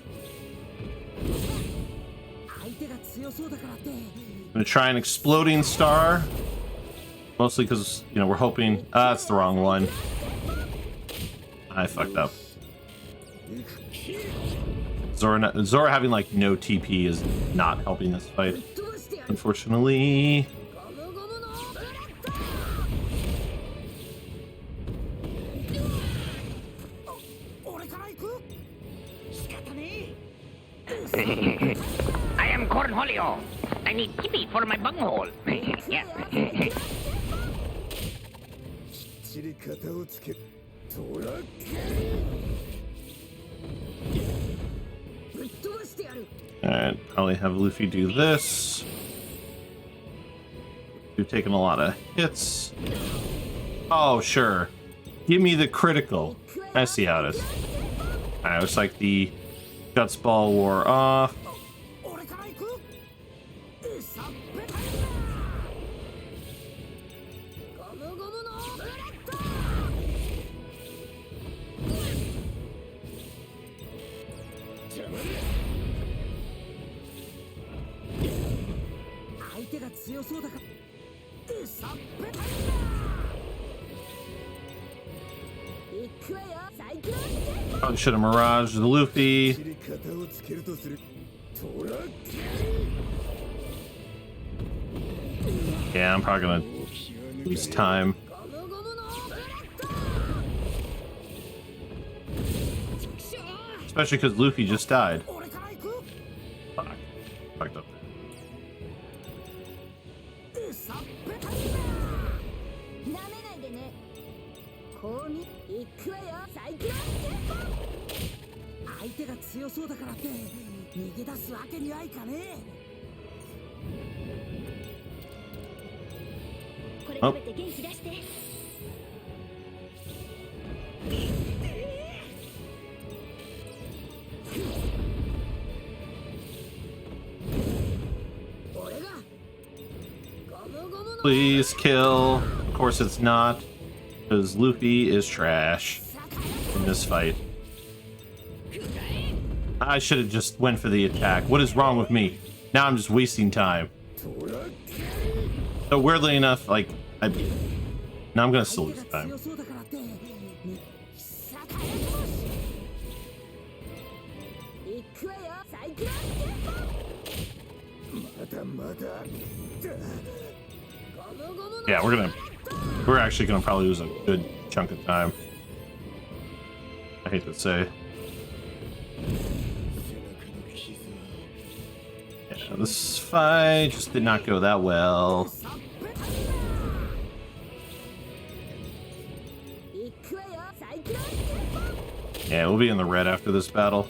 I'm gonna try an exploding star. Mostly because, you know, we're hoping... that's the wrong one. I fucked up. Zora having, like, no TP is not helping this fight, unfortunately. I am Cornholio. I need TP for my bunghole. Yes. Alright, probably have Luffy do this. We've taken a lot of hits. Oh, sure. Give me the critical. I see how it is. Alright, looks like the Guts Ball wore off. Probably should have miraged the Luffy. Yeah, I'm probably gonna lose time. Especially because Luffy just died. Fuck. Fucked up Oh. Please kill. Of course it's not, because Luffy is trash in this fight. I should have just went for the attack. What is wrong with me? Now I'm just wasting time. So weirdly enough, like, now I'm gonna still lose time. Yeah, we're actually gonna probably lose a good chunk of time. I hate to say. Yeah, this fight just did not go that well. Yeah, we'll be in the red after this battle.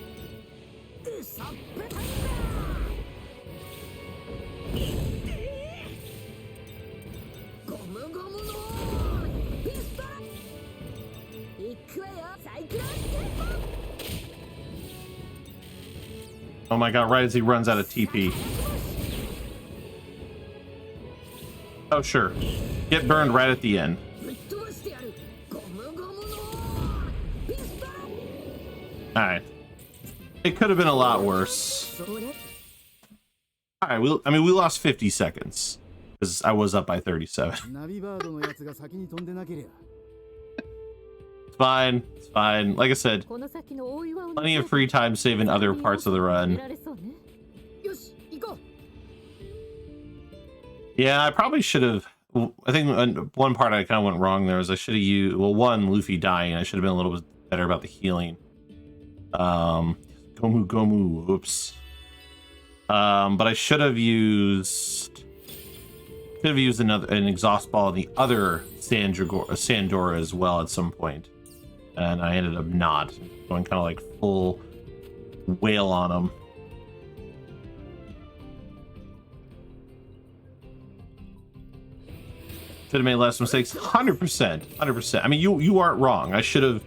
Oh my god, right as he runs out of TP. Oh, sure. Get burned right at the end. Alright. It could have been a lot worse. All right, I mean, we lost 50 seconds because I was up by 37. ナビバードのやつが先に飛んでなけりゃ It's fine. It's fine. Like I said, この先の大岩を plenty of free time saving other parts of the 見 run. られそうね。よし行こう Yeah, I probably should have. I think one part I kind of went wrong there was I should have used. Well, one, Luffy dying. I should have been a little bit better about the healing. Gomu. Oops. But I should have used an exhaust ball in the other Sandora as well at some point, and I ended up not going kind of like full whale on him. Should have made less mistakes. 100%. I mean, you aren't wrong. I should have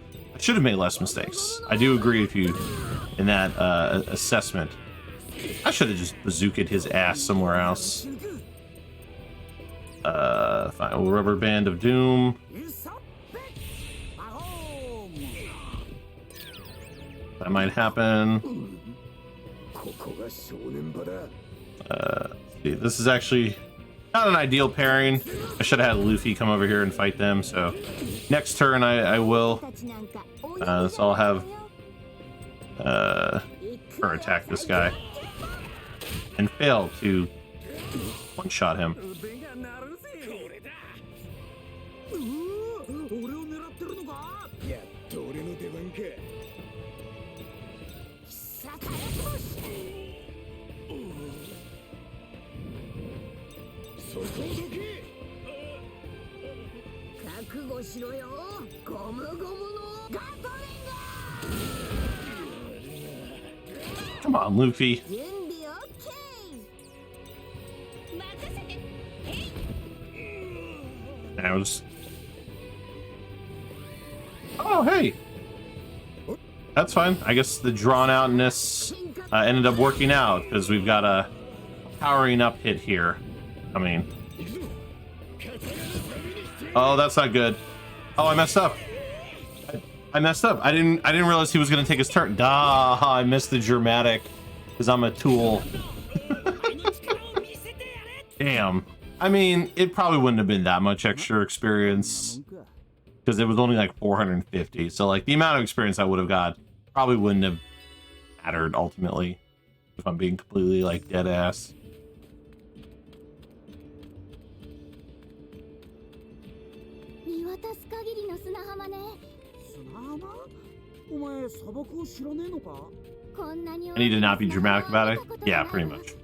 made less mistakes. I do agree with you in that assessment. I should have just bazookaed his ass somewhere else. Final rubber band of doom. That might happen. See, this is actually not an ideal pairing. I should have had Luffy come over here and fight them. So next turn I will. So I'll have her attack this guy and fail to one-shot him. 俺を狙ってるのかやっと俺の出番か そこどけ 覚悟しろよゴムゴムのガトリング Come on, Luffy. 準備 OK 任せて That was. Oh, hey. That's fine. I guess the drawn outness ended up working out because we've got a powering up hit here. I mean, oh, that's not good. Oh, I messed up. I messed up. I didn't realize he was gonna take his turn. Duh, I missed the dramatic because I'm a tool. Damn. I mean, it probably wouldn't have been that much extra experience because it was only like 450. So like the amount of experience I would have got probably wouldn't have mattered ultimately, if I'm being completely like dead ass. 見渡す限りの砂浜ね砂浜お前砂漠を知らねえのか こんなに I need to not be dramatic about it. Yeah, pretty much.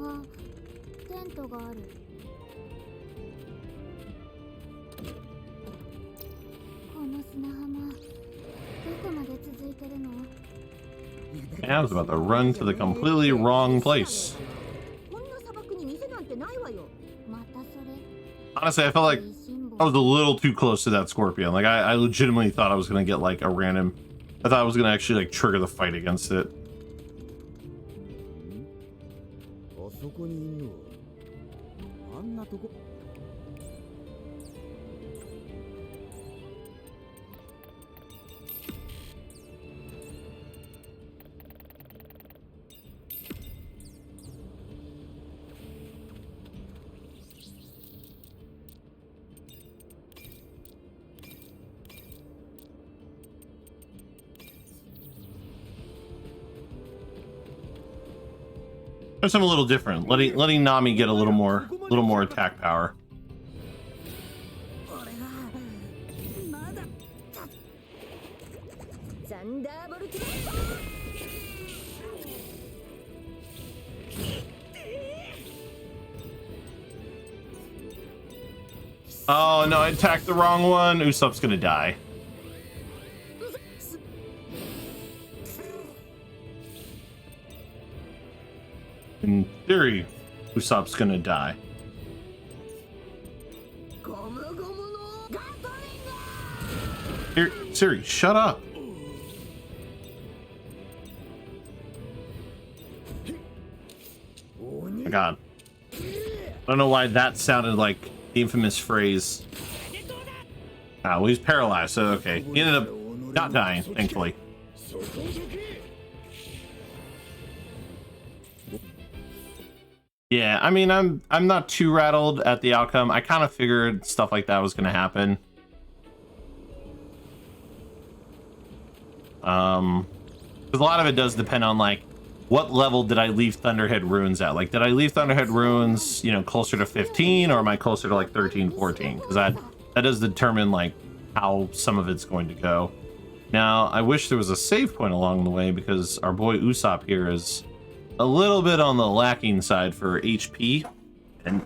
あ、テントがあるこの砂浜どこまで続いてるの And I was about to run to the completely wrong place. こんな砂漠に店なんてないわよまたそれ Honestly, I felt like I was a little too close to that scorpion. Like I legitimately thought I was gonna get like a random. I thought I was gonna actually like trigger the fight against it. あそこにいんのあんなとこ There's something a little different. Letting Nami get a little more attack power. 俺はまだサンダーボルト Oh no, I attacked the wrong one. Usopp's gonna die. In theory, Usopp's gonna die. ゴムゴムのガトリング Here, Siri, shut up. My God. I don't know why that sounded like the infamous phrase. Ah, well, he's paralyzed, so okay. He ended up not dying, thankfully. Yeah, I mean, I'm not too rattled at the outcome. I kind of figured stuff like that was going to happen. Because a lot of it does depend on like what level did I leave Thunderhead Runes at? Like, did I leave Thunderhead Runes, you know, closer to 15, or am I closer to like 13, 14? Because that does determine like how some of it's going to go. Now, I wish there was a save point along the way, because our boy Usopp here is a little bit on the lacking side for HP, and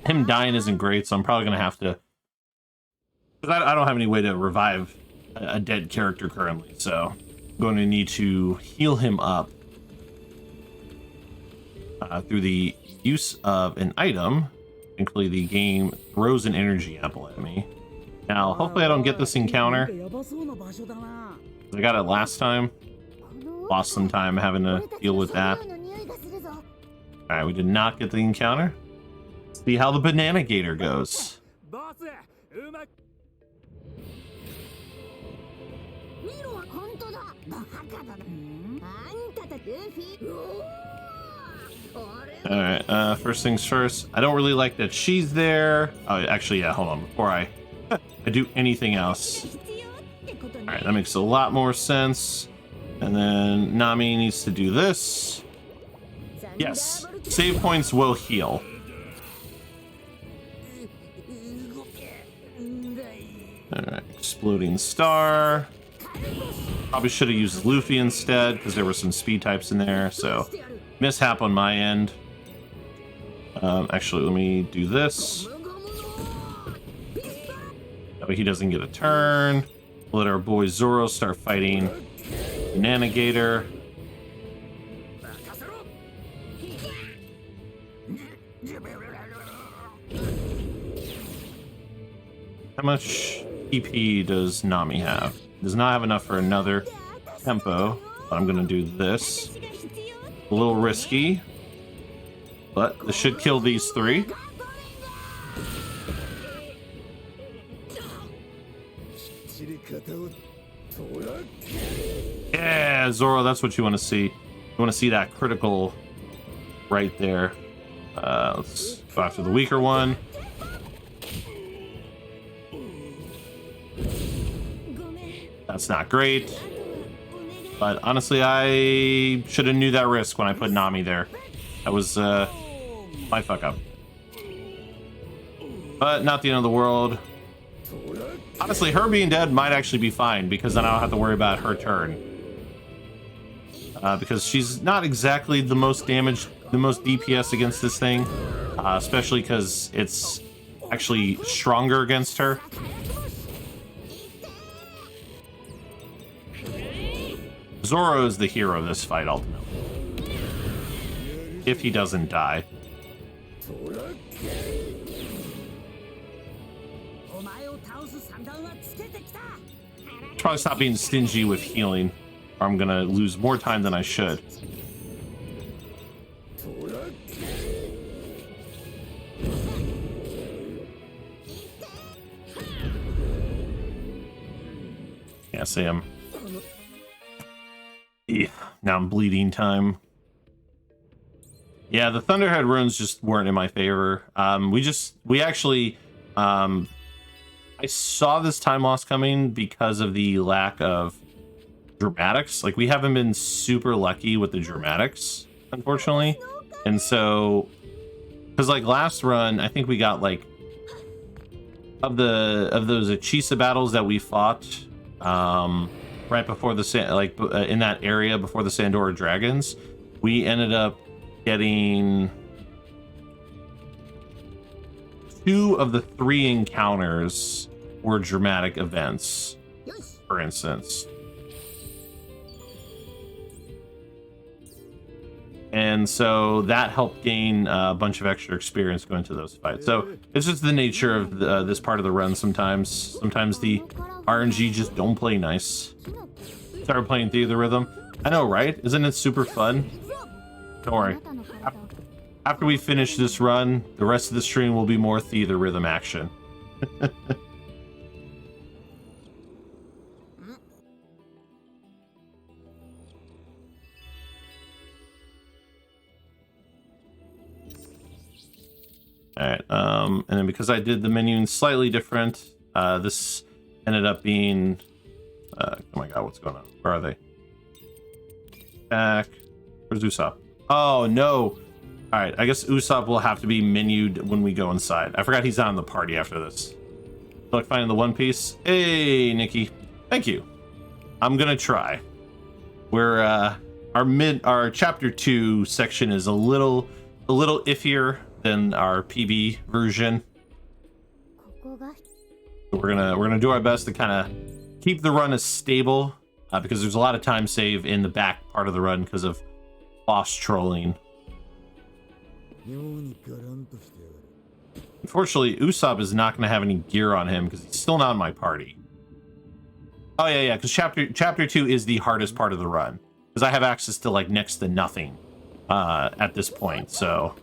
him dying isn't great, so I'm probably gonna have to, because I don't have any way to revive a dead character currently, so I'm going to need to heal him up through the use of an item. Thankfully, the game throws an energy apple at me. Now, hopefully I don't get this encounter. I got it last time. Lost some time having to deal with that. Alright, we did not get the encounter. Let's see how the Banana Gator goes. Alright, first things first. I don't really like that she's there. Oh, actually, yeah, hold on. Before I do anything else. Alright, that makes a lot more sense. And then Nami needs to do this. Yes, save points will heal. Alright, exploding star. Probably should have used Luffy instead, because there were some speed types in there, so mishap on my end. Actually, let me do this. That way he doesn't get a turn. Let our boy Zoro start fighting Banana Gator. How much EP does Nami have? Does not have enough for another tempo, but I'm gonna do this. A little risky, but this should kill these three. Yeah, Zoro, that's what you want to see. You want to see that critical right there. Let's go after the weaker one. That's not great. But honestly, I should have knew that risk when I put Nami there. That was my fuck up. But not the end of the world. Honestly, her being dead might actually be fine, because then I don't have to worry about her turn. Because she's not exactly the most damage, the most DPS against this thing. Especially because it's actually stronger against her. Zoro is the hero of this fight, ultimately. If he doesn't die. Probably stop being stingy with healing, or I'm gonna lose more time than I should. Yeah, Sam. Yeah, now I'm bleeding time. Yeah, the Thunderhead runes just weren't in my favor. We actually, I saw this time loss coming because of the lack of dramatics. Like, we haven't been super lucky with the dramatics, unfortunately. And so, because like last run, I think we got like, of those Achisa battles that we fought, right before the in that area before the Sandora Dragons, we ended up getting 2 of the 3 encounters were dramatic events, for instance. And so that helped gain a bunch of extra experience going to those fights. So it's just the nature of this part of the run sometimes. Sometimes the RNG just don't play nice. Started playing Theater Rhythm. I know, right? Isn't it super fun? Don't worry. After we finish this run, the rest of the stream will be more Theater Rhythm action. All right. And then because I did the menu slightly different, this ended up being. Oh my god, what's going on? Where are they? Back. Where's Usopp? Oh no. All right. I guess Usopp will have to be menued when we go inside. I forgot he's not in the party after this. Like finding the One Piece. Hey, Nikki. Thank you. I'm gonna try. We're our chapter 2 section is a little iffier than our PB version. We're gonna do our best to kind of keep the run as stable because there's a lot of time save in the back part of the run because of boss trolling. Unfortunately, Usopp is not going to have any gear on him because he's still not in my party. Oh yeah, because chapter 2 is the hardest part of the run because I have access to like next to nothing at this point. So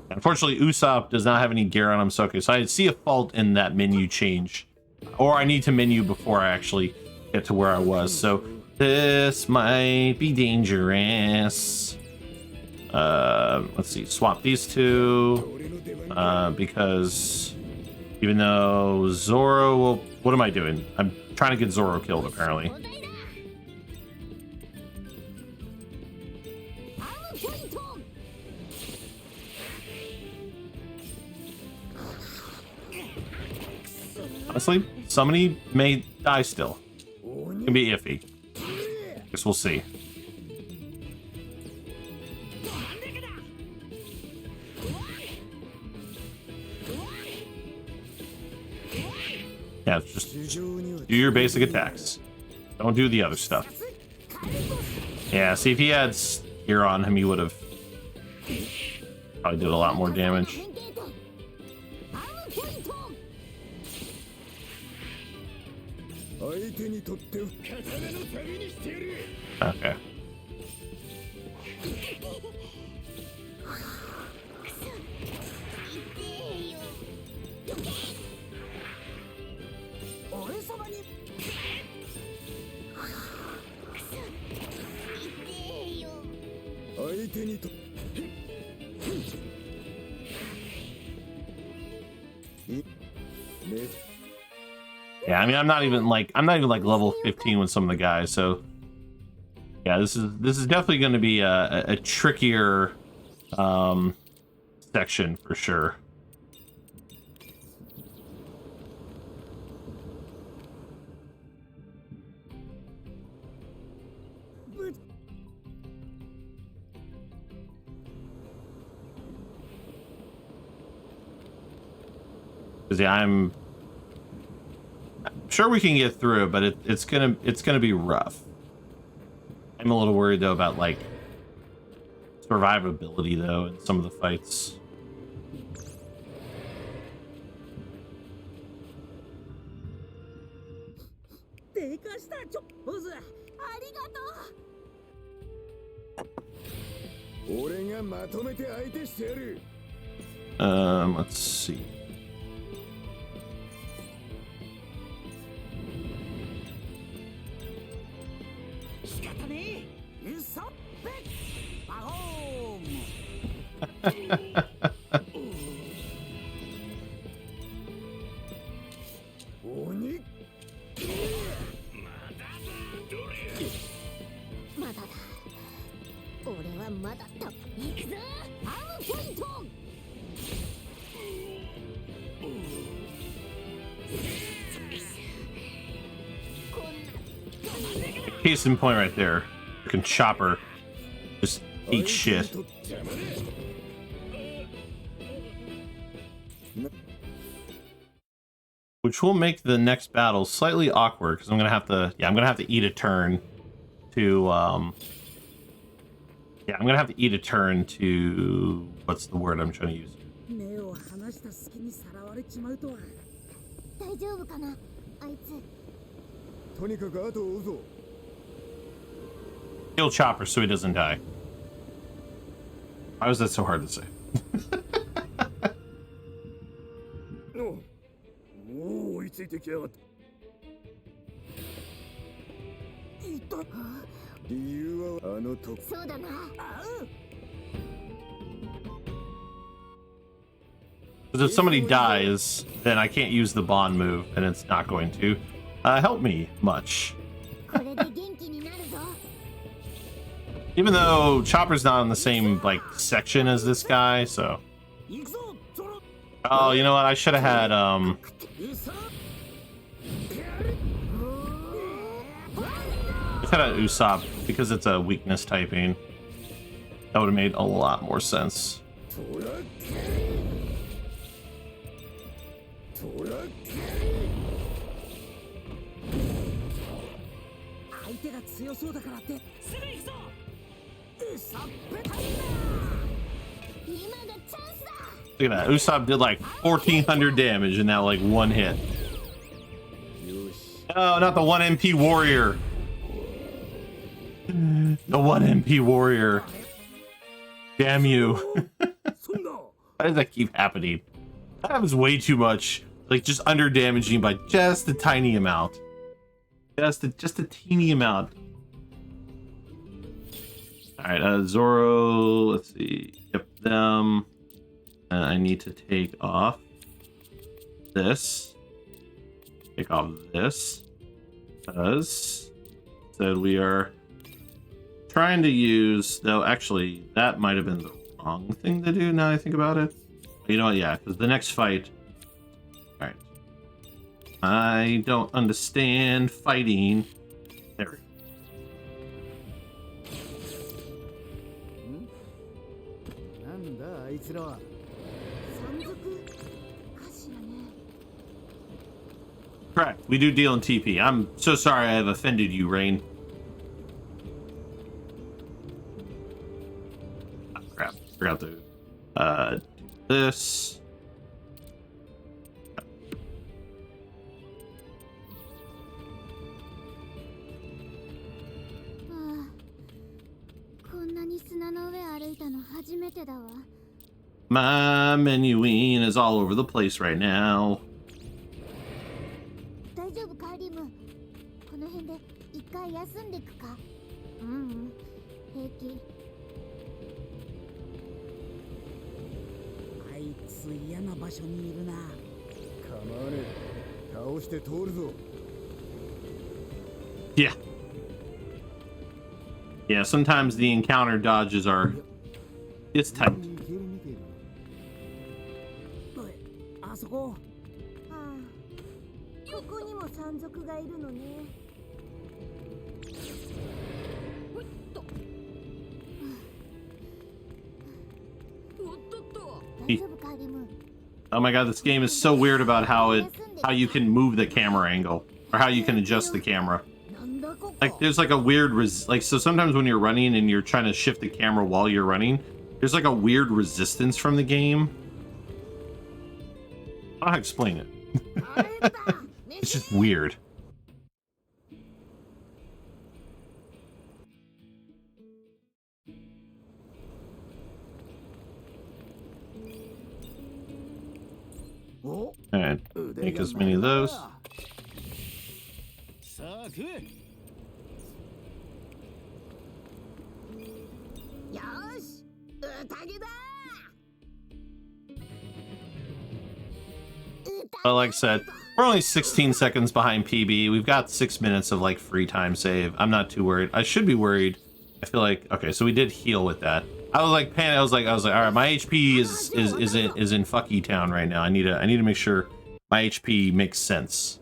unfortunately, Usopp does not have any gear on him. So okay, so I see a fault in that menu change, or I need to menu before I actually get to where I was. So this might be dangerous. Let's see, swap these two because even though Zoro will, what am I doing? I'm trying to get Zoro killed apparently. Honestly, somebody may die still. It can be iffy. Guess we'll see. Yeah, just do your basic attacks. Don't do the other stuff. Yeah, see if he had gear on him, he would have probably did a lot more damage. Okay. Yeah, I mean, I'm not even like level 15 with some of the guys, so yeah, this is definitely going to be a trickier section for sure. Because yeah, I'm sure we can get through it, but it's gonna be rough. I'm a little worried though about like survivability though in some of the fights. Let's see. Case in point right there. Freaking Chopper just eat shit. Which will make the next battle slightly awkward because I'm gonna have to eat a turn to I'm gonna have to eat a turn to what's the word I'm trying to use? Kill Chopper so he doesn't die. Why was that so hard to say? Because if somebody dies, then I can't use the bond move, and it's not going to help me much. Even though Chopper's not in the same, like, section as this guy, so... Oh, you know what? I should have had, I should have had Usopp, because it's a weakness typing. That would have made a lot more sense. Look at that. Usopp did like 1,400 damage in that like one hit. Oh, not the 1 MP warrior. The 1 MP warrior. Damn you. Why does that keep happening? That happens way too much. Like just under damaging by just a tiny amount. Just a teeny amount. Alright, Zoro, let's see. Yep, them. I need to take off this. Take off this. Because said we are trying to use, though actually that might have been the wrong thing to do now I think about it. You know what, yeah, because the next fight. Alright. I don't understand fighting. There we go. Correct. We do deal in TP. I'm so sorry I have offended you, Rain. Oh, crap. Forgot to do this. My menuing is all over the place right now. Yeah. Yeah, sometimes the encounter dodges are... It's tight. Oh my god, this game is so weird about how you can move the camera angle or how you can adjust the camera. Like there's like a weird so sometimes when you're running and you're trying to shift the camera while you're running, there's like a weird resistance from the game. I don't know how to explain it. It's just weird. Alright, make as many of those. But like I said, we're only 16 seconds behind PB. We've got 6 minutes of like free time save. I'm not too worried. I should be worried. I feel like okay, so we did heal with that. I was like I was like, all right, my HP is in fucky town right now. I need to make sure my HP makes sense.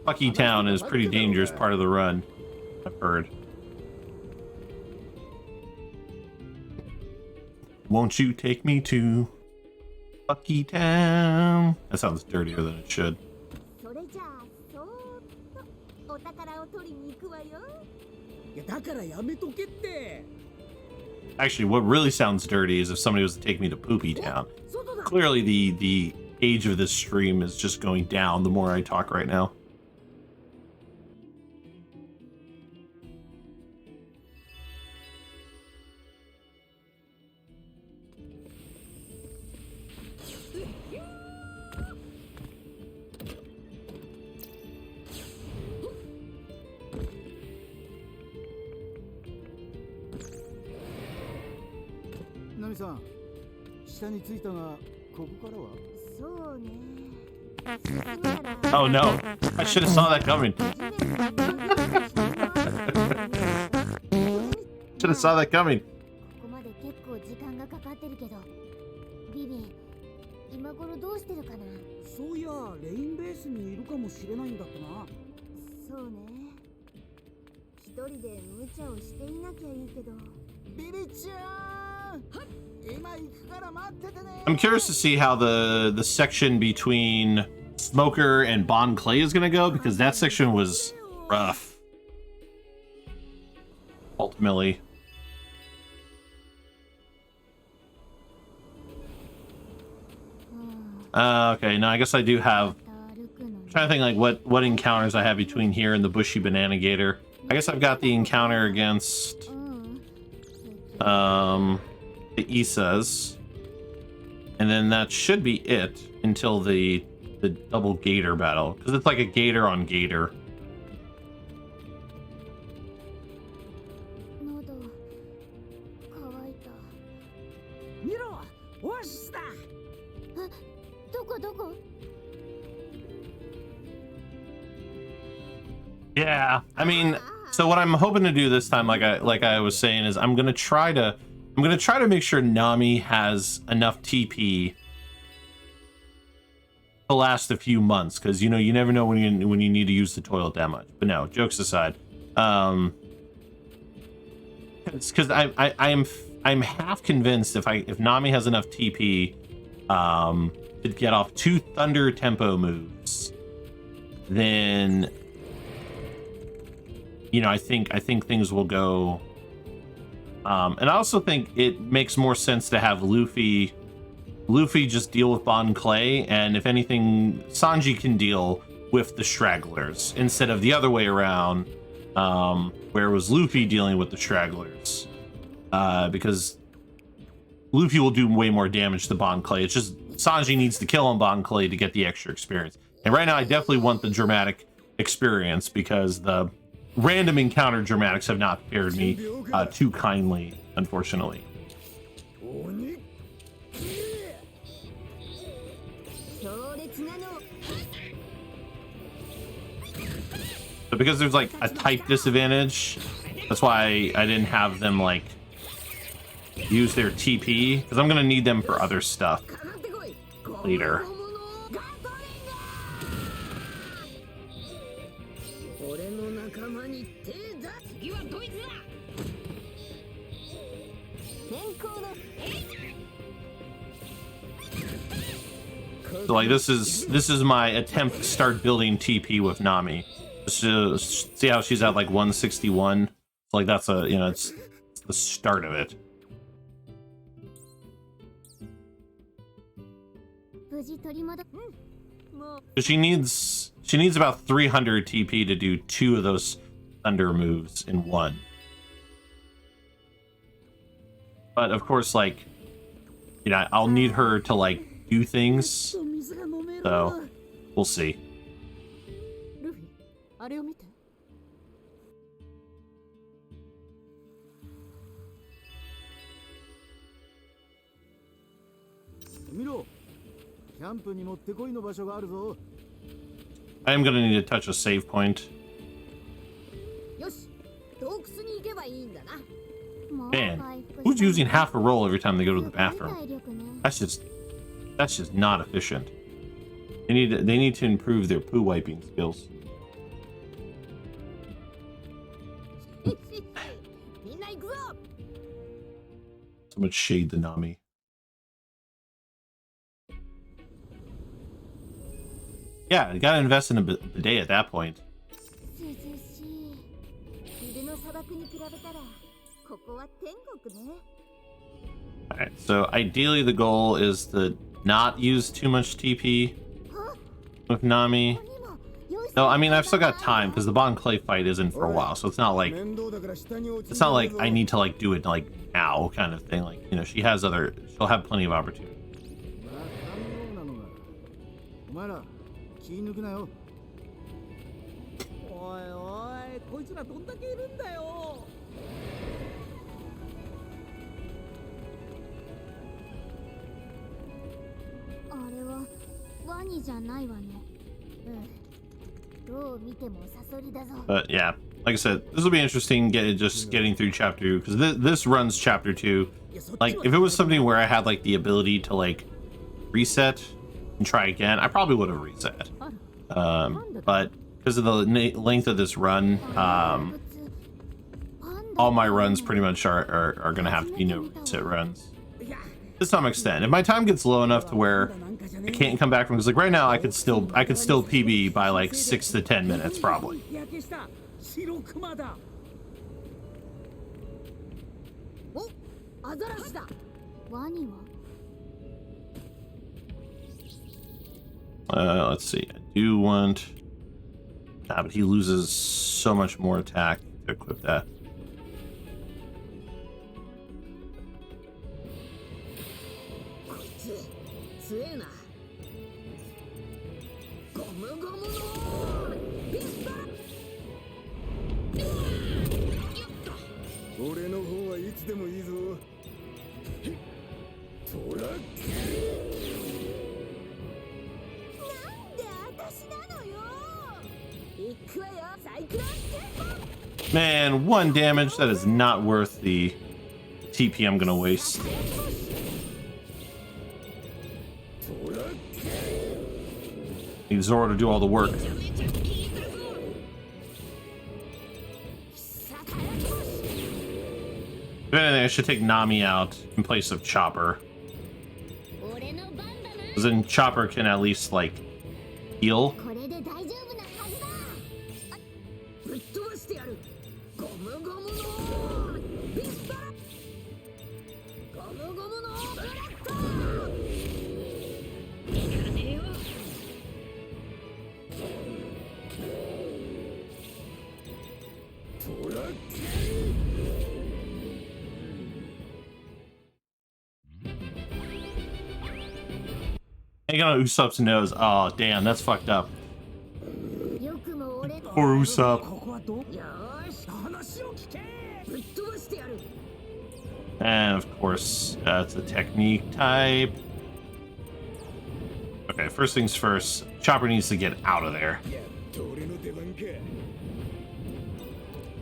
Fucky Town is pretty dangerous part of the run, I've heard. Won't you take me to Bucky Town? That sounds dirtier than it should. それじゃあそーっとお宝を取りに行くわよ。いやだからやめとけって。 Actually, what really sounds dirty is if somebody was to take me to Poopy Town. Clearly, the age of this stream is just going down the more I talk right now. Nami-san, 下に着いたが、ここからは？そうね。 Oh no! I should have saw that coming. Should have saw that coming. ここまで結構時間がかかってるけど、ビビ、今頃どうしてるかな。そういやレインベースにいるかもしれないんだってな。そうね。一人で無茶をしていなきゃいいけど。ビビちゃん、今行くから待っててね。 I'm curious to see how the section between Smoker and Bon Clay is gonna go, because that section was rough. Ultimately. Okay, no, I guess I do have... I'm trying to think like what encounters I have between here and the Bushy Banana Gator. I guess I've got the encounter against the Isas, and then that should be it until the double gator battle, because it's like a gator on gator. 喉乾いた。見ろ、オアシスだ。どこどこ？ Yeah, I mean, so what I'm hoping to do this time, like I was saying, is I'm gonna try to make sure Nami has enough TP to last a few months, because you know you never know when you need to use the toilet that much. But no, jokes aside, because I'm half convinced if Nami has enough TP to get off 2 thunder tempo moves, then you know I think things will go. And I also think it makes more sense to have Luffy just deal with Bon Clay, and if anything, Sanji can deal with the stragglers instead of the other way around, where it was Luffy dealing with the stragglers, because Luffy will do way more damage to Bon Clay. It's just Sanji needs to kill on Bon Clay to get the extra experience. And right now, I definitely want the dramatic experience, because the random encounter dramatics have not fared me too kindly, unfortunately. So because there's like a type disadvantage, that's why I didn't have them like use their TP, because I'm gonna need them for other stuff later. So like this is my attempt to start building TP with Nami. Just to see how she's at like 161. Like that's a, you know, it's the start of it. She needs about 300 TP to do 2 of those thunder moves in one. But of course, like, you know, I'll need her to like do things. So we'll see. あれを見て。見ろ、キャンプにもってこいの場所があるぞ。I am gonna need to touch a save point. よし、洞窟に行けばいいんだな。 Man, who's using half a roll every time they go to the bathroom? That's just not efficient. They need to improve their poo wiping skills. So much shade to Nami. Yeah, you gotta invest in a bidet at that point. 涼しい。昼の砂漠に比べたらここは天国ね。 Alright, so ideally the goal is to not use too much TP with Nami. No, I mean I've still got time because the Bon Clay fight isn't for a while, so it's not like I need to like do it like now kind of thing. Like, you know, she'll have plenty of opportunity. お前ら気抜くなよ。おいおい、こいつらどんだけいるんだよ。あれはワニじゃないわね。うん。どう見てもサソリだぞ。 But yeah, like I said, this will be interesting getting through chapter 2 because this runs chapter 2. Like if it was something where I had like the ability to like reset and try again, I probably would have reset. But because of the length of this run, all my runs pretty much are gonna have to be no reset runs to some extent. If my time gets low enough to where I can't come back from, because like right now I could still PB by like 6 to 10 minutes probably. お、アザラシだ。ワニは Let's see. I do want. But he loses so much more attack to equip that. こいつ強えな。ゴムゴムのピストル。俺の方はいつでもいいぞ。トラック。 Man, 1 damage. That is not worth the TP I'm gonna waste. Need Zoro to do all the work. If anything, I should take Nami out in place of Chopper. Because then Chopper can at least, like, heal. Hanging on Usopp's nose. Oh, damn, that's fucked up. Poor Usopp. And of course, it's a technique type. Okay, first things first. Chopper needs to get out of there.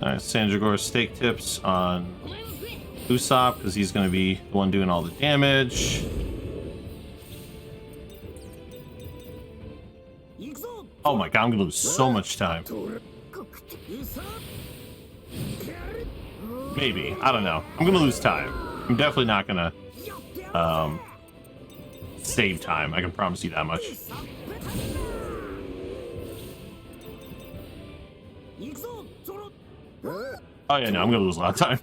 Alright, Sanjagor steak tips on Usopp because he's going to be the one doing all the damage. Oh my god, I'm gonna lose so much time. Maybe. I don't know. I'm gonna lose time. I'm definitely not gonna save time. I can promise you that much. Oh yeah, no, I'm gonna lose a lot of time.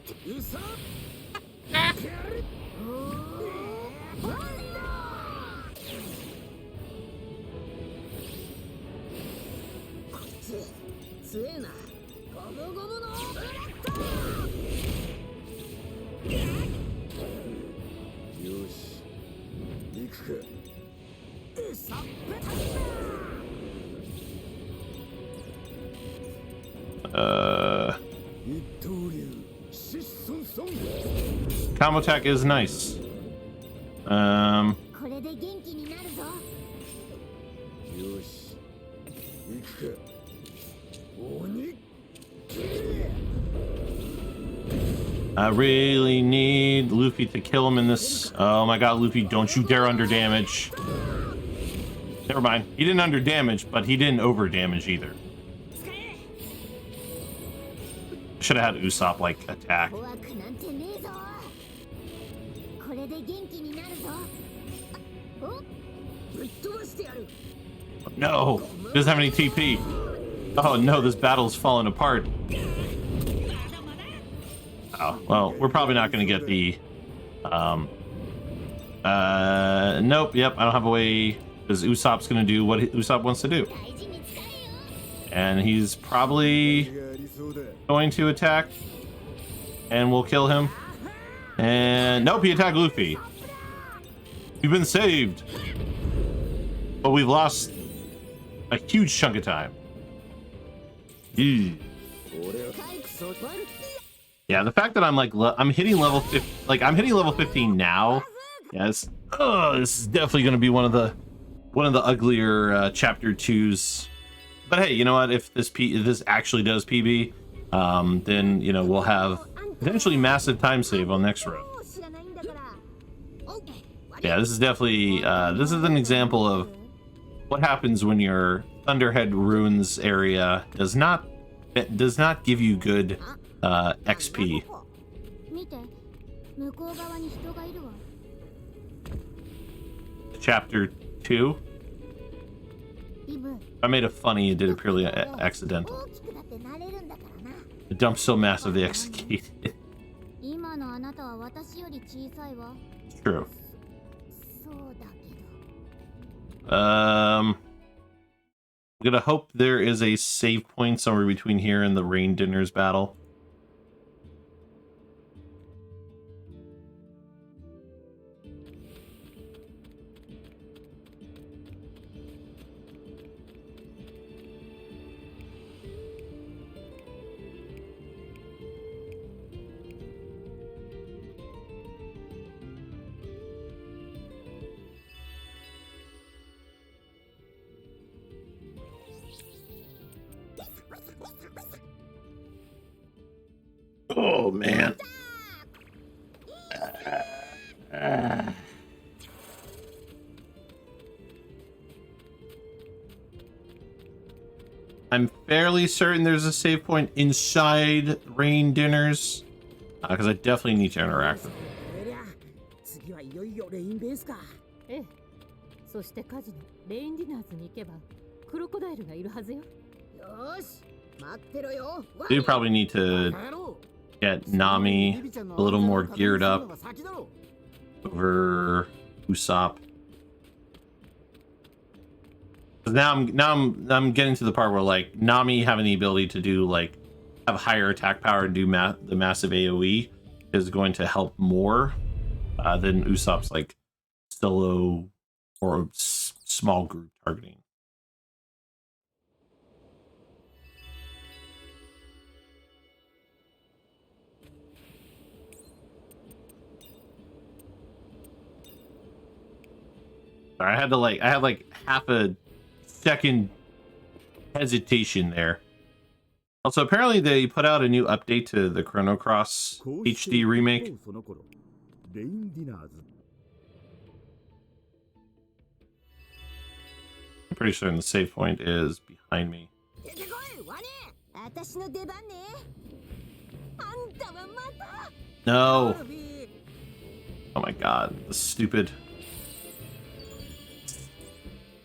Combo attack is nice. I really need Luffy to kill him in this. Oh my god, Luffy, don't you dare under damage. Never mind. He didn't under damage, but he didn't over damage either. Should have had Usopp like attack. れで元気になるぞ。お、ぶっ飛ばしてやる。 No, doesn't have any TP. Oh no, this battle's falling apart. Oh, well, we're probably not going to get the, nope, yep, I don't have a way, because Usopp's going to do what Usopp wants to do. And he's probably going to attack, and we'll kill him. And nope, he attacked Luffy. We've been saved. But we've lost a huge chunk of time. Ew. Yeah, the fact that I'm like I'm hitting level 50, like I'm hitting level 15 now. Yes. This is definitely going to be one of the uglier chapter 2s. But hey, you know what? If this actually does PB, then you know we'll have potentially massive time save on next road. Yeah, this is definitely this is an example of what happens when your Thunderhead Ruins area does not give you good XP. Chapter 2. I made a funny and did it purely accidental. The dump's so massive they executed it. It's true. I'm gonna hope there is a save point somewhere between here and the Rain Dinners battle. Oh man. I'm fairly certain there's a save point inside Rain Dinners, because I definitely need to interact with them. ええ。そしてカジノ、レインディナーズに行けばクロコダイルがいるはずよ。よし、待ってろよ。 We probably need to get Nami a little more geared up over Usopp. 'Cause now I'm getting to the part where like Nami having the ability to do like have higher attack power and do the massive AoE is going to help more than Usopp's like solo or small group targeting. I had like half a second hesitation there. Also, apparently they put out a new update to the Chrono Cross HD remake. I'm pretty certain the save point is behind me. No. Oh my god, the stupid.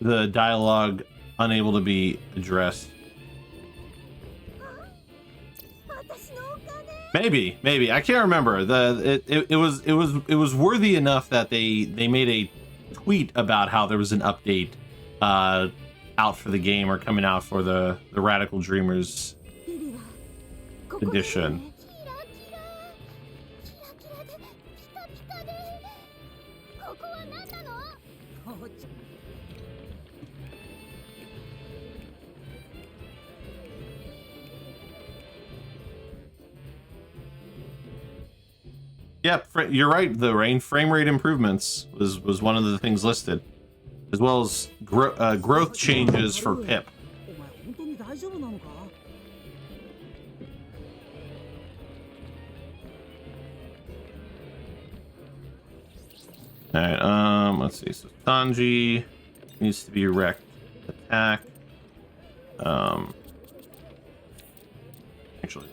The dialogue unable to be addressed. Maybe I can't remember. It was worthy enough that they made a tweet about how there was an update out for the game or coming out for the Radical Dreamers edition. Yep, you're right. The frame rate improvements was one of the things listed, as well as growth changes for Pip. All right. Let's see. So Sanji needs to be wrecked. Attack. Actually,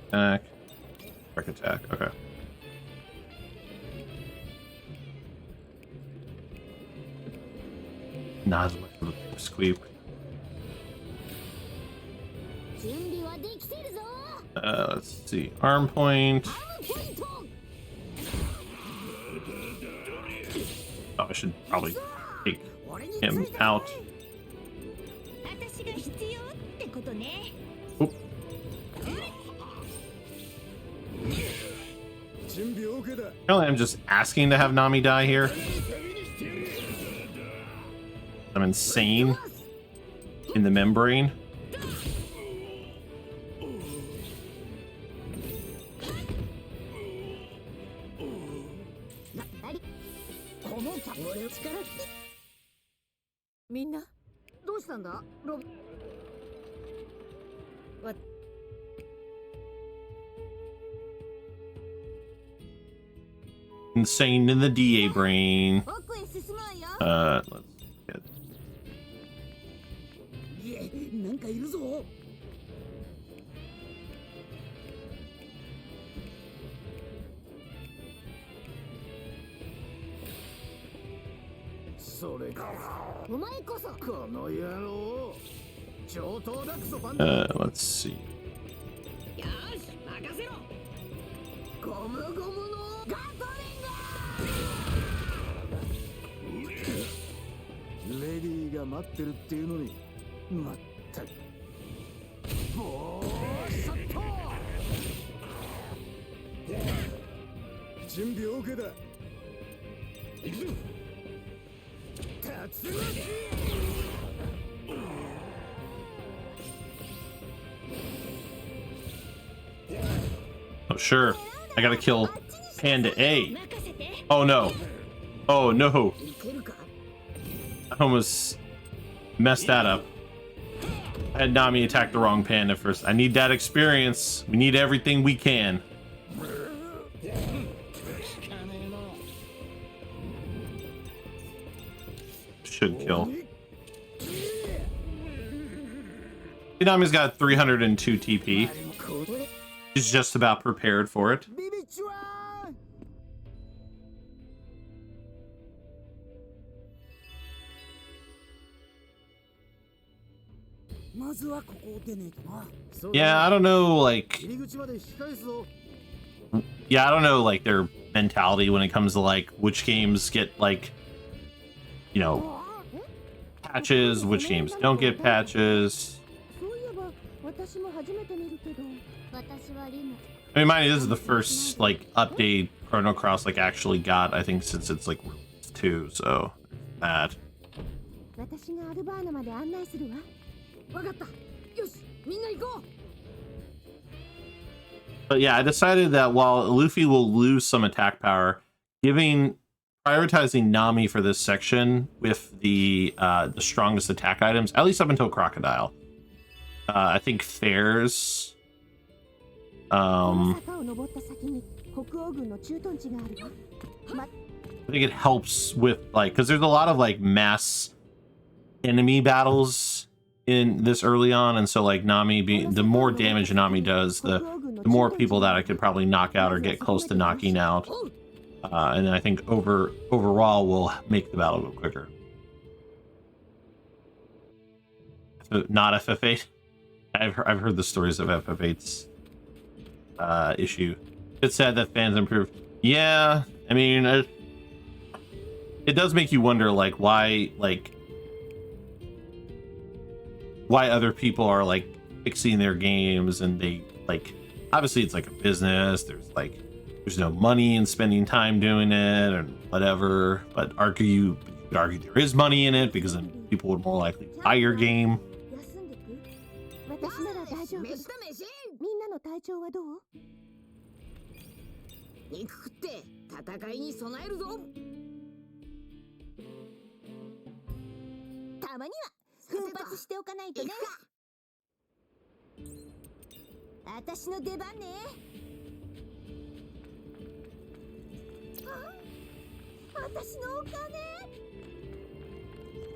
attack. Attack. Okay. not as much of a squeak. 準備はできてるぞ。 Let's see. Arm point. ポイント。 Oh, I should probably take him out. 私が必要ってことね。 Oop. 準備 OK だ。 Apparently, I'm just asking to have Nami die here. I'm insane in the membrane. この俺を力みんなどうしたんだロビ。わ Insane in the DA brain. 奥へ進むわよ。 Let's get. いえ、なんかいるぞ。それか。お前こそ。この野郎。上等だクソバンダ。 Let's see. よし、任せろ。ゴムゴムのガトリング。レディーが待ってるっていうのに。まったく。ボーショット。準備 OK だ。行くぞ。竜巻。 Oh, sure. I gotta kill Panda A. Oh, no. Oh, no. いけるか。 I almost messed that up. I had Nami attack the wrong panda first. I need that experience. We need everything we can. Should kill. Nami's got 302 TP. She's just about prepared for it. ビビチュアー。まずはここを出ねえとな。 Yeah, I don't know, like, 入り口まで引き返すぞ。 yeah, I don't know, like, their mentality when it comes to, like, which games get, like, you know, patches, which games don't get patches. そういえば私も初めて見るけど。私はリム。 I mean, mind you, this is the first, like, update Chrono Cross, like, actually got, I think, since it's, like, released 2, so, that. 私がアルバーナまで案内するわ。わかった。よし、みんな行こう。 But yeah, I decided that while Luffy will lose some attack power, prioritizing Nami for this section with the strongest attack items, at least up until Crocodile, I think fares. 坂を登った先に北欧軍の駐屯地があるわ。 I think it helps with, like, because there's a lot of, like, mass enemy battles in this early on, and so, like, the more damage Nami does, the more people that I could probably knock out or get close to knocking out. And I think overall will make the battle go quicker. So not FF8. I've heard the stories of FF8's issue. It's sad that fans improved. Yeah, I mean, it does make you wonder, like, why other people are, like, fixing their games, and they, like, obviously it's like a business. There's no money in spending time doing it or whatever, but you could argue there is money in it because then people would more likely buy your game. 休んでく？私なら大丈夫。飯だ飯。みんなの体調はどう？肉食って戦いに備えるぞ。たまには奮発しておかないとね。私の出番ね。私のお金。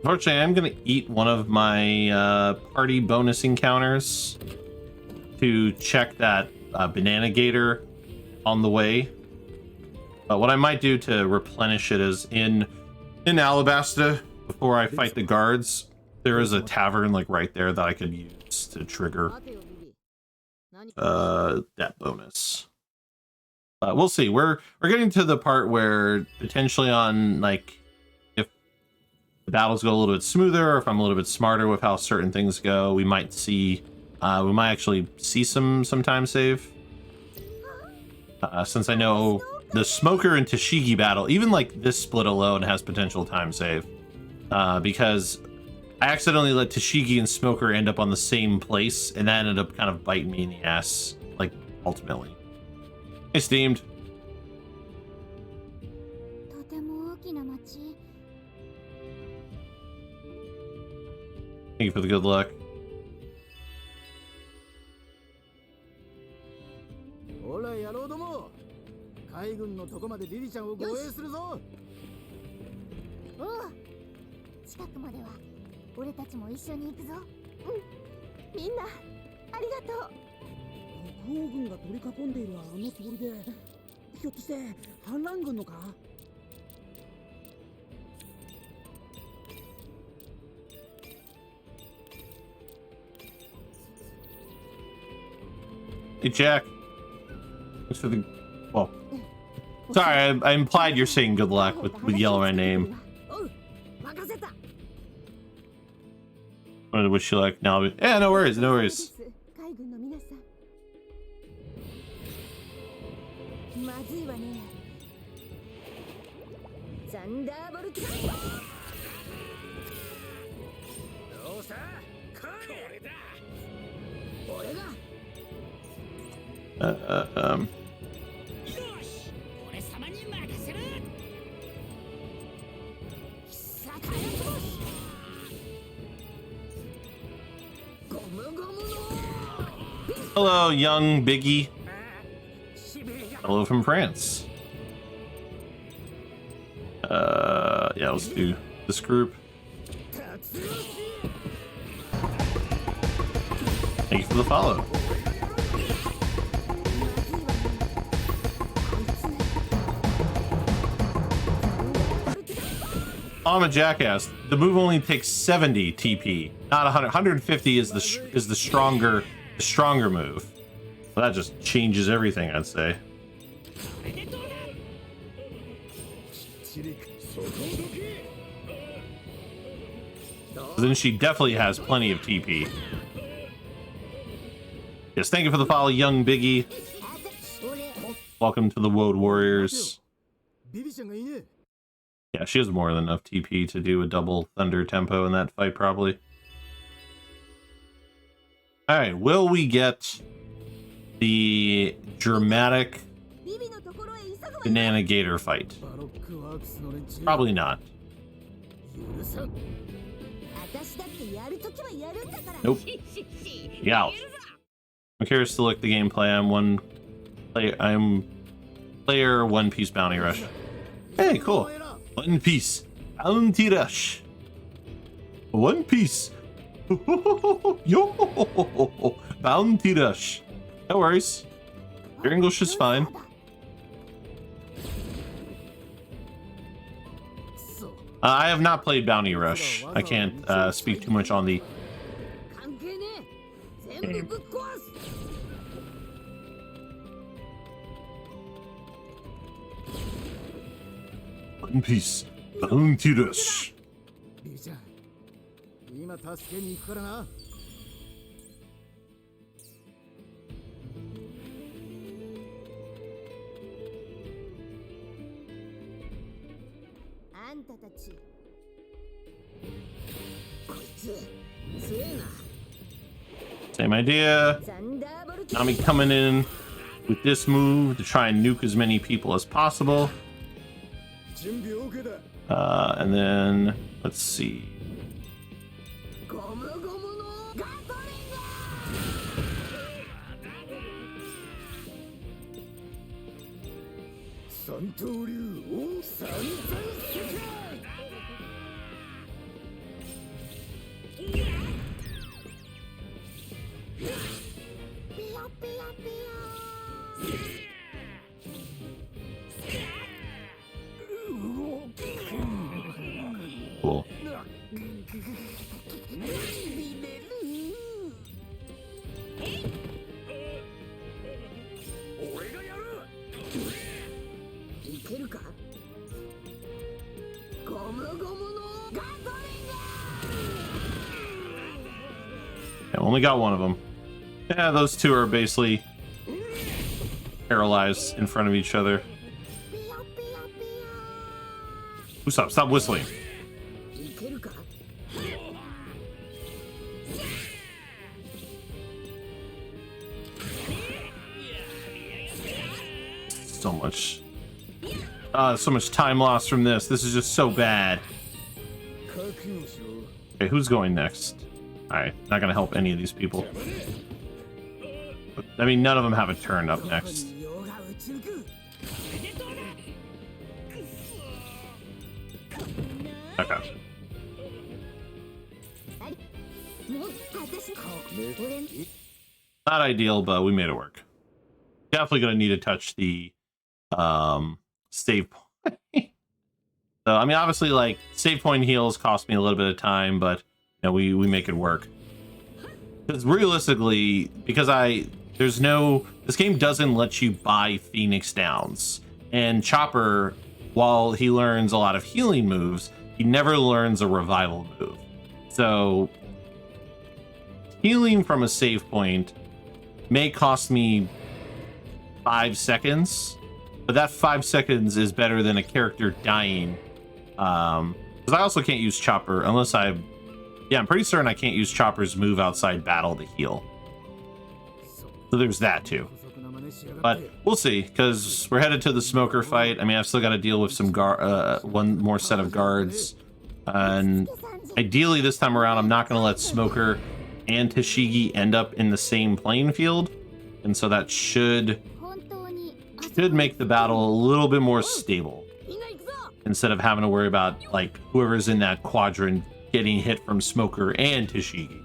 Unfortunately, I'm going to eat one of my party bonus encounters to check that banana gator on the way. What I might do to replenish it is in Alabasta, before I fight the guards, there is a tavern like right there that I could use to trigger that bonus. We'll see. We're getting to the part where potentially on like if the battles go a little bit smoother, or if I'm a little bit smarter with how certain things go, we might actually see some time save. Since I know the Smoker and Tashigi battle, even like this split alone has potential time save. Because I accidentally let Tashigi and Smoker end up on the same place, and that ended up kind of biting me in the ass, like, ultimately. Hey, Steamed. Thank you for the good luck. Hey, Jack. Thanks for the... Well, sorry, I implied you're saying good luck with yelling my name. What would you like now? Yeah, no worries, no worries. Hello, young Biggie. Hello from France. Yeah, let's do this group. Thank you for the follow. Oh, I'm a jackass. The move only takes 70 TP, not 100. 150 is the stronger move. Well, that just changes everything, I'd say. Then she definitely has plenty of TP. Yes, thank you for the follow, young Biggie. Welcome to the Woad Warriors. Yeah, she has more than enough TP to do a double Thunder tempo in that fight, probably. Alright, will we get the dramatic Banana Gator fight? Probably not. Nope. Yeah. I'm curious to look at the gameplay. I'm player One Piece Bounty Rush. Hey, cool. One Piece Bounty Rush. One Piece. Yo, Bounty Rush. No worries. Your English is fine. I have not played Bounty Rush. I can't speak too much on the game. One Piece Bounty Rush. Same idea. Nami coming in with this move to try and nuke as many people as possible. And then let's see. Cool. I only got one of them. Yeah, those two are basically paralyzed in front of each other. Stop whistling. So much time lost from this. This is just so bad. Okay, who's going next? Alright, not gonna help any of these people. I mean, none of them have a turn up next. Okay. Not ideal, but we made it work. Definitely gonna need to touch the save point. So I mean, obviously, like, save point heals cost me a little bit of time, but you know, we make it work. Because realistically, this game doesn't let you buy Phoenix Downs, and Chopper, while he learns a lot of healing moves, he never learns a revival move. So healing from a save point may cost me 5 seconds, but that 5 seconds is better than a character dying. Because I also can't use Chopper unless I'm pretty certain I can't use Chopper's move outside battle to heal. So there's that too. But we'll see, because we're headed to the Smoker fight. I mean, I've still got to deal with some one more set of guards. And ideally this time around, I'm not going to let Smoker and Tashigi end up in the same playing field. And so that should make the battle a little bit more stable, instead of having to worry about, like, whoever's in that quadrant getting hit from Smoker and Tashigi.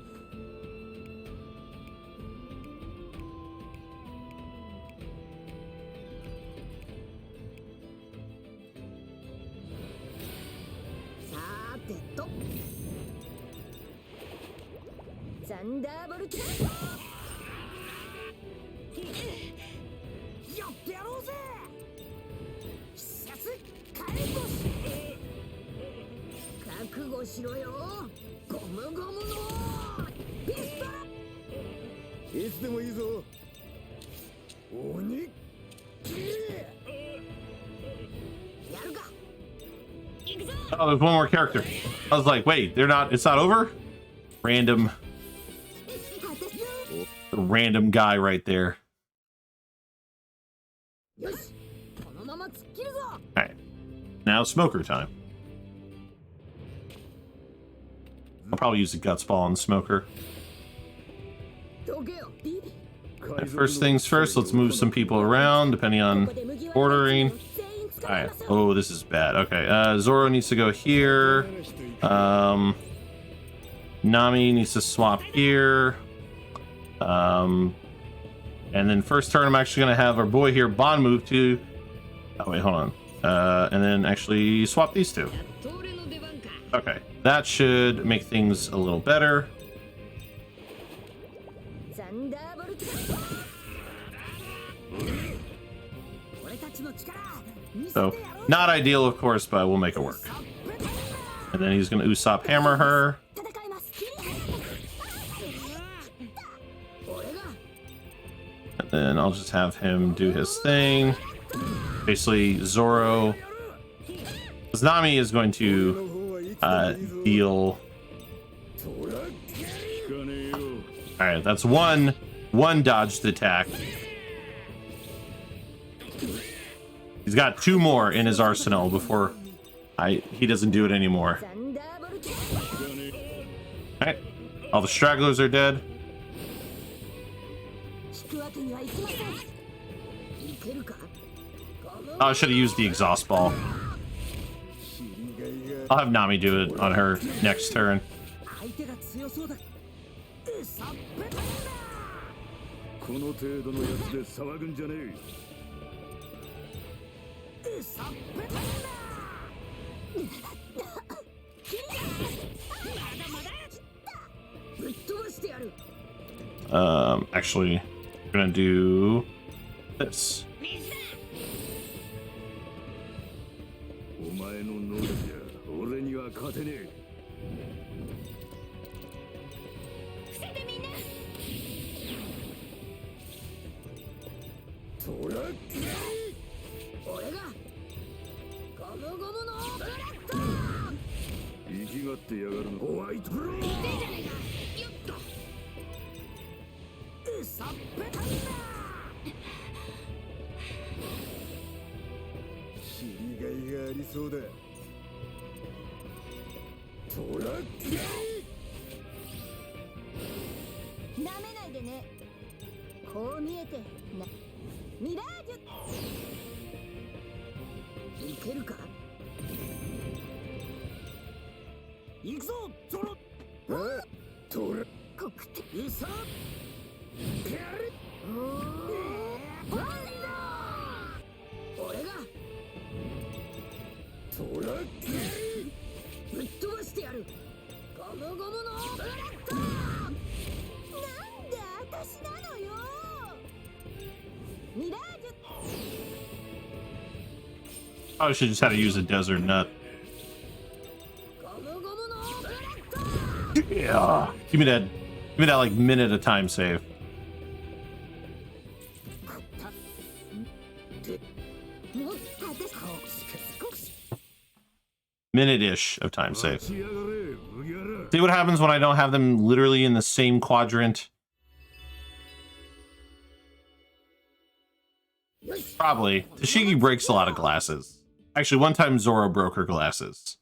Oh, there's one more character. I was like, wait, it's not over? Random guy right there. Alright. Now Smoker time. I'll probably use the Guts Ball on Smoker. Right, first things first, let's move some people around, depending on ordering. Alright. Oh, this is bad. Okay, Zoro needs to go here. Nami needs to swap here. And then first turn, I'm actually going to have our boy here, Bond, move to... Oh, wait, hold on. And then actually swap these two. Okay, that should make things a little better. So, not ideal, of course, but we'll make it work. And then he's going to Usopp Hammer her. And then I'll just have him do his thing. Basically, Zoro... Because Nami is going to deal... Alright, that's one dodged attack. He's got 2 more in his arsenal before he doesn't do it anymore. Alright, all the stragglers are dead. Oh, I should have used the exhaust ball. I'll have Nami do it on her next turn. Actually, we're gonna do this. そら俺がゴムゴムのブレッド。生きがってやがるのホワイトロー。痛いじゃねえか。よっとさっぺたんだ。知りがいがありそうだ。トラッなめないでね。こう見えてなミラージュいけるか。行くぞゾロ。あトラコクテうさ俺がトラぶっ飛ばしてやる。ゴムゴムのブレッド。なんで私なのよ。ミラージュ。 Probably should just had to use a desert nut. ゴムゴムのブレッド。 Yeah. Give me that like minute of time save. もっと私 Minute-ish of time 立 save. ち上がれ麦わら。 See what happens when I don't have them literally in the same quadrant? Probably. Tashigi breaks a lot of glasses. Actually, one time Zoro broke her glasses.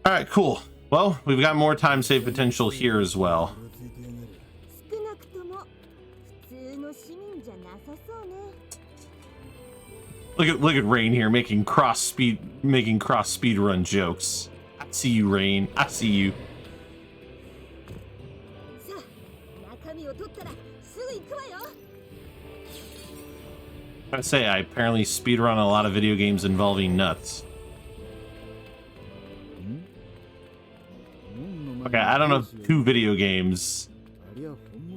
Alright, cool. Well, we've got more time save potential here as well. 少なくとも普通の市民じゃなさそうね。 Look at Rain here making cross speedrun jokes. I see you, Rain. I see you. さあ中身を取ったらすぐ行くわよ。 I say I apparently speedrun a lot of video games involving nuts. Okay, I don't know if 2 video games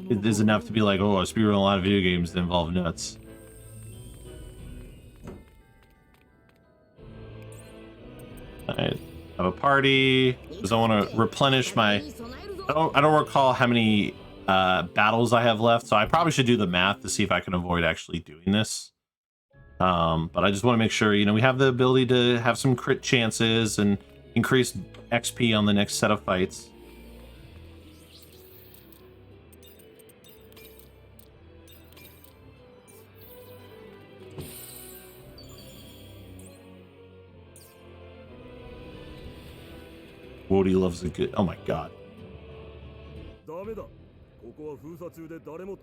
is enough to be like, oh, I speedrun a lot of video games that involve nuts. I have a party because I want to replenish my. I don't recall how many battles I have left, so I probably should do the math to see if I can avoid actually doing this. But I just want to make sure, we have the ability to have some crit chances and increase XP on the next set of fights. Wody loves a good. Oh my god. ダメだ。ここは封鎖中で誰も。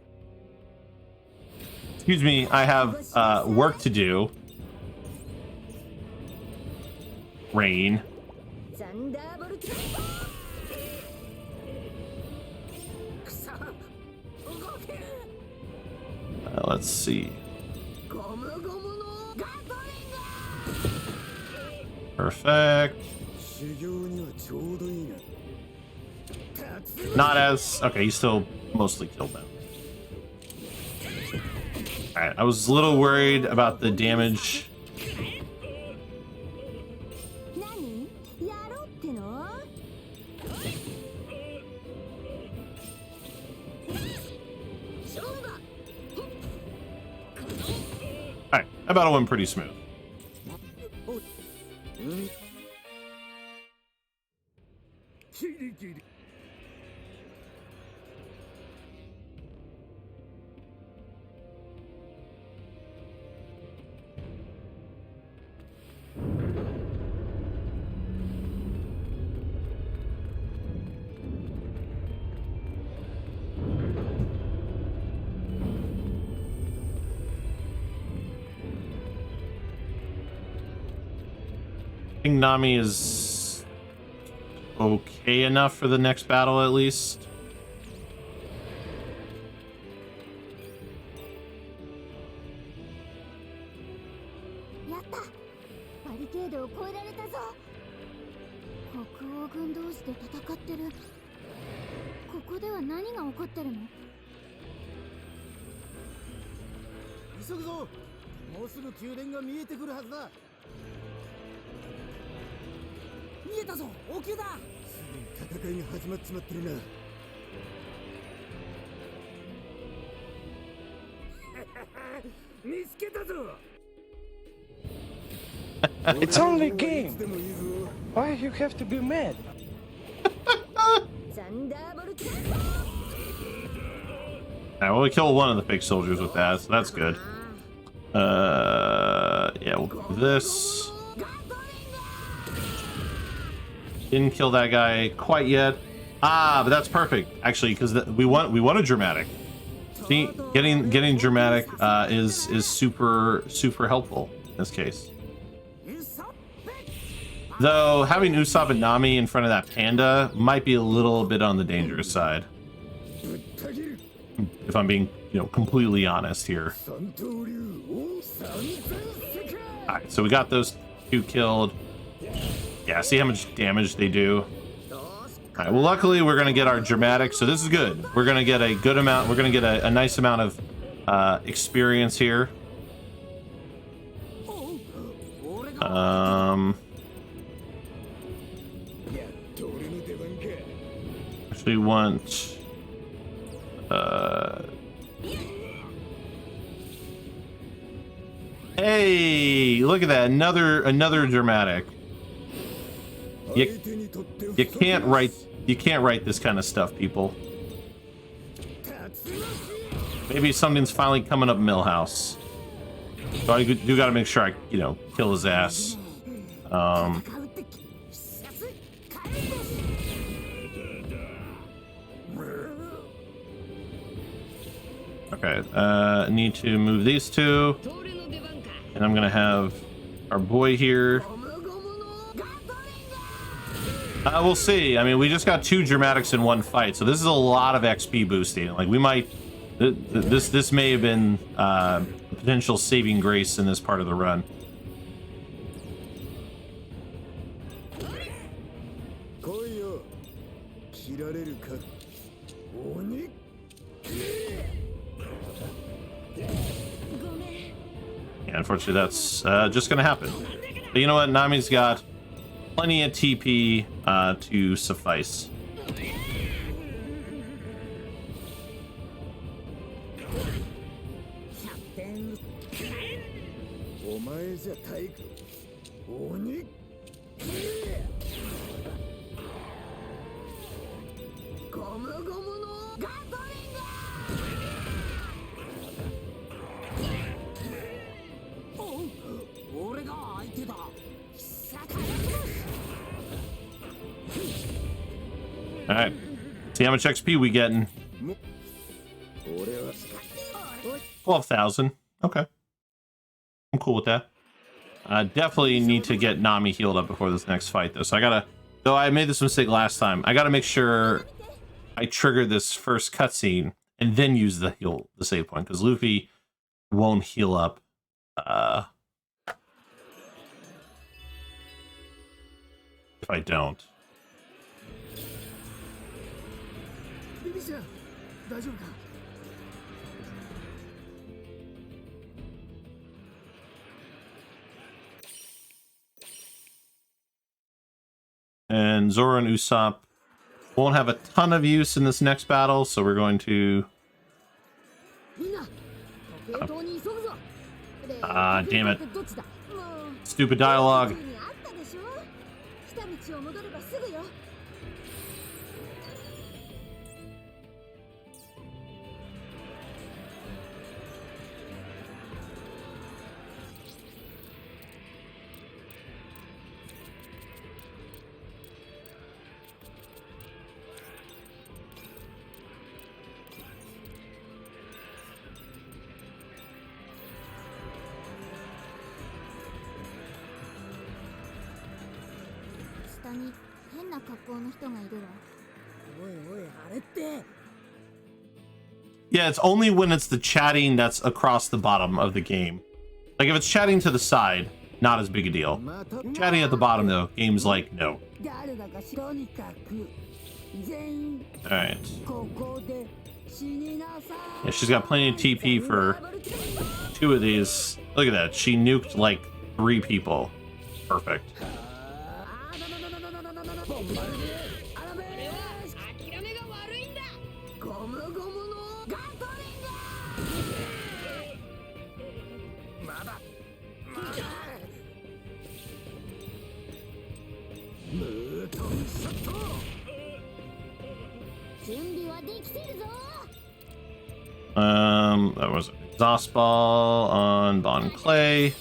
Excuse me, I have work to do. Rain. ザンダーボルト。くそ動け。 Let's see. ゴムゴムのガトリング。 Perfect. 修行にはちょうどいいな。 Not as okay. He still mostly killed them. All right. I was a little worried about the damage. 何やろうっての。 All right. That battle went pretty smooth. キリキリ。 I think Nami is okay enough for the next battle, at least. What? 急ぐぞ。もうすぐ宮殿が見えてくるはずだ。見えたぞ。王宮だ。すでに戦いが始まっちまってるな。It's only a game. Why you have to be mad? Alright, well, we killed one of the fake soldiers with that, so that's good. Yeah, we'll do this. Didn't kill that guy quite yet. Ah, but that's perfect, actually, because we want a dramatic. See, getting dramatic is super helpful in this case. Though having Usopp and Nami in front of that panda might be a little bit on the dangerous side. If I'm being, completely honest here. Alright, so we got those two killed. Yeah, see how much damage they do. Alright, well, luckily we're going to get our dramatic, so this is good. We're going to get a good amount, we're going to get a nice amount of experience here. Actually want... Hey, look at that, another dramatic. You can't write this kind of stuff, people. Maybe something's finally coming up Millhouse. So I do gotta make sure I, kill his ass. Okay, need to move these two. And I'm gonna have our boy here. We'll see. I mean, we just got 2 dramatics in one fight, so this is a lot of XP boosting. Like, we might... This may have been a potential saving grace in this part of the run. Yeah, unfortunately, that's just gonna happen. But you know what? Nami's got plenty of TP to suffice. All right, see how much XP we getting. 12,000. Okay, I'm cool with that. Definitely need to get Nami healed up before this next fight, though. So I gotta, though I made this mistake last time, I gotta make sure I trigger this first cutscene and then use the save point, because Luffy won't heal up. If I don't. And Zoro and Usopp won't have a ton of use in this next battle, so we're going to... damn it. Stupid dialogue. Yeah, it's only when it's the chatting that's across the bottom of the game. Like, if it's chatting to the side, not as big a deal. Chatting at the bottom, though, game's like, no. Alright. Yeah, she's got plenty of TP for 2 of these. Look at that, she nuked, like, 3 people. Perfect. That was an exhaust ball on Bon Clay.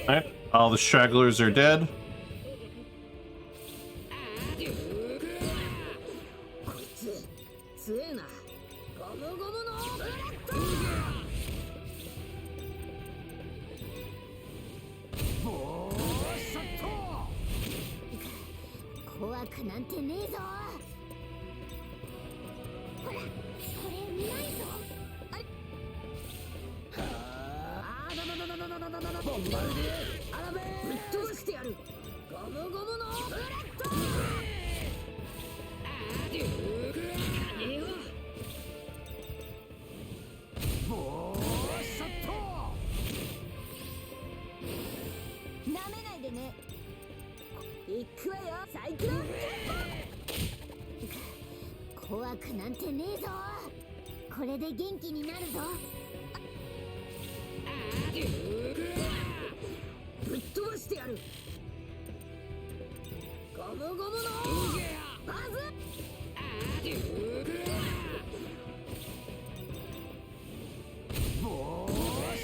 Alright, all the stragglers are dead.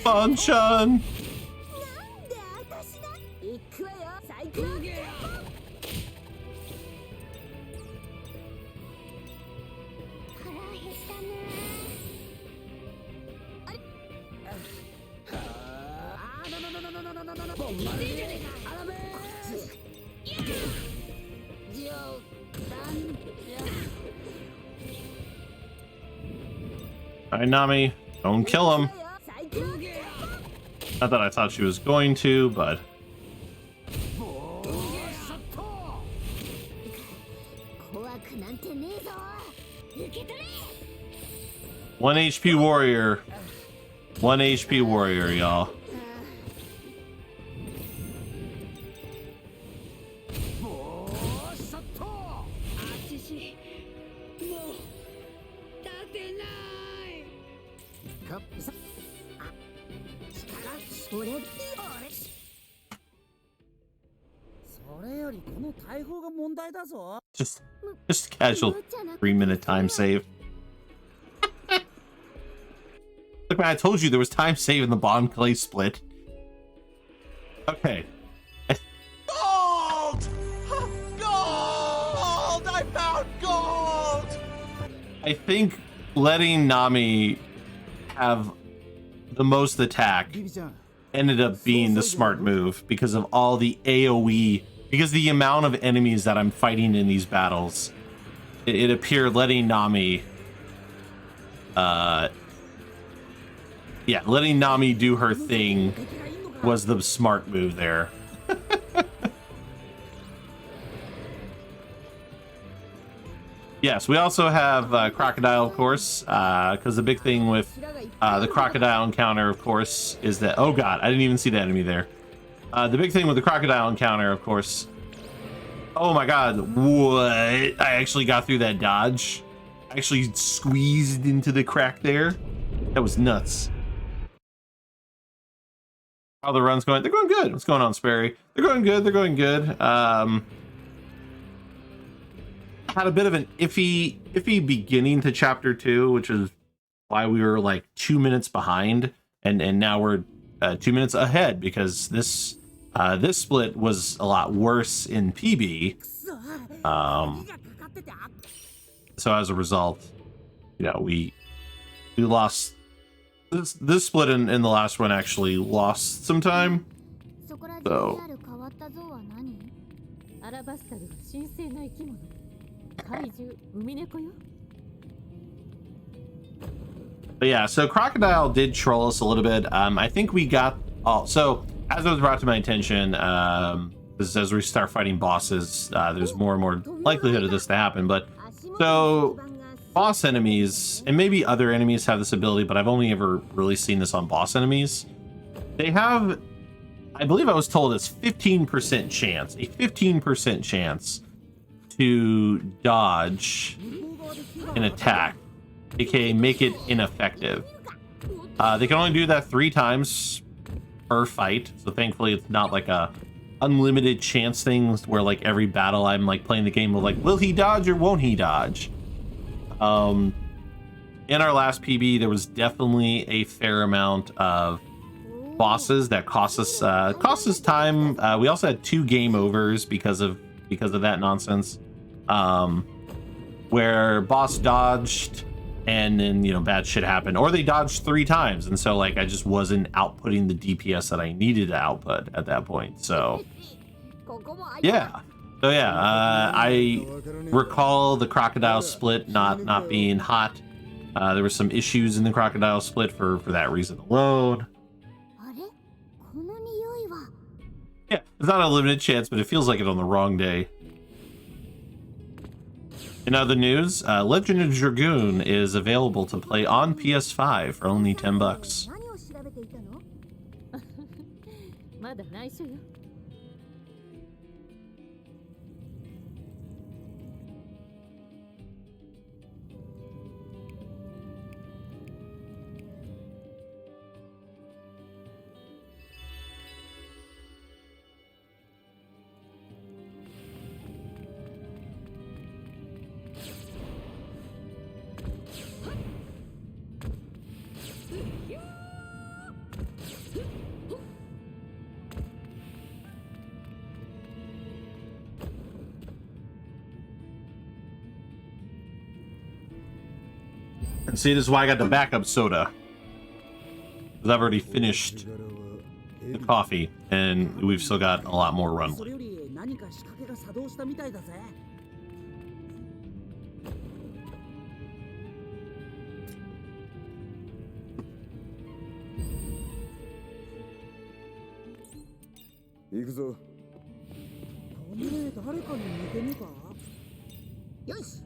Bon-chan! Alright, Nami, don't kill him. Not that I thought she was going to, but... One HP warrior. 1 HP warrior, y'all. Just casual 3-minute time save. Look, man, I told you there was time save in the Bon Clay split. Okay. Gold! Gold! I found gold! I think letting Nami have the most attack ended up being the smart move because of all the AoE, because the amount of enemies that I'm fighting in these battles. It appeared letting Nami letting Nami do her thing was the smart move there. Yes, we also have Crocodile, of course, because the big thing with the Crocodile encounter, of course, is that... Oh god, I didn't even see the enemy there. The big thing with the Crocodile encounter, of course... Oh my god, what? I actually got through that dodge. I actually squeezed into the crack there. That was nuts. How the run's going? They're going good. What's going on, Sperry? They're going good. They're going good. Had a bit of an iffy beginning to chapter 2, which is why we were like 2 minutes behind, and now we're 2 minutes ahead because this split was a lot worse in PB. So as a result, you know, we lost this split in the last one actually lost some time. So but yeah, so Crocodile did troll us a little bit. I think we got all, so as it was brought to my attention, as we start fighting bosses, there's more and more likelihood of this to happen. But so boss enemies, and maybe other enemies have this ability, but I've only ever really seen this on boss enemies. They have, I believe I was told, it's 15% chance, a 15% chance to dodge an attack, aka make it ineffective. They can only do that 3 times per fight, so thankfully it's not like a unlimited chance thing where like every battle I'm like playing the game with like, will he dodge or won't he dodge? In our last PB, there was definitely a fair amount of bosses that cost us time. We also had 2 game overs because of that nonsense, where boss dodged and then, you know, bad shit happened, or they dodged 3 times, and so like I just wasn't outputting the DPS that I needed to output at that point. So yeah, I recall the crocodile split not being hot. There were some issues in the crocodile split for that reason alone. Yeah, it's not a limited chance, but it feels like it on the wrong day. In other news, Legend of Dragoon is available to play on PS5 for only $10. まだ内緒よ。And see, this is why I got the backup soda. Because I've already finished the coffee, and we've still got a lot more runway. それより何か仕掛けが作動したみたいだぜ。行くぞ。おめえ誰かに似てねえか？よし。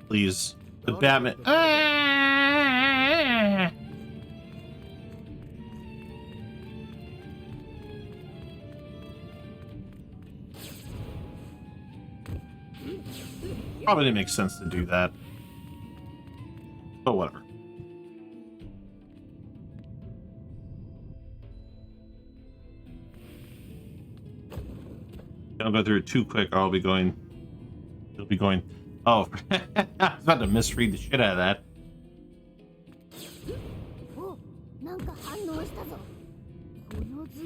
Please. The Batman. Probably didn't make sense to do that. But whatever. Don't go through it too quick or I'll be going. It'll be going. Oh, I was about to misread the shit out of that.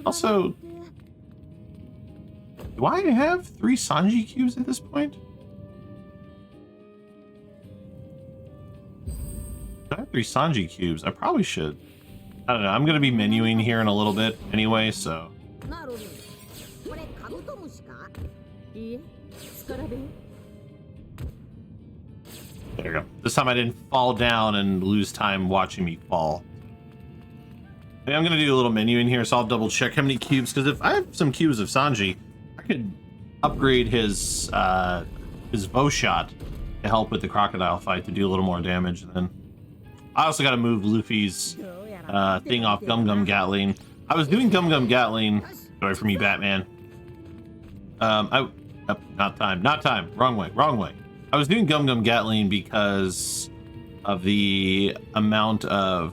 Also, do I have 3 Sanji cubes at this point? Do I have 3 Sanji cubes? I probably should. I don't know. I'm going to be menuing here in a little bit anyway, so. There you go. This time I didn't fall down and lose time watching me fall. Okay, I'm going to do a little menu in here, so I'll double check how many cubes, because if I have some cubes of Sanji, I could upgrade his bow shot to help with the crocodile fight to do a little more damage. And then I also got to move Luffy's thing off Gum Gum Gatling. I was doing Gum Gum Gatling. Sorry for me, Batman. Not time. Wrong way. I was doing Gum Gum Gatling because of the amount of...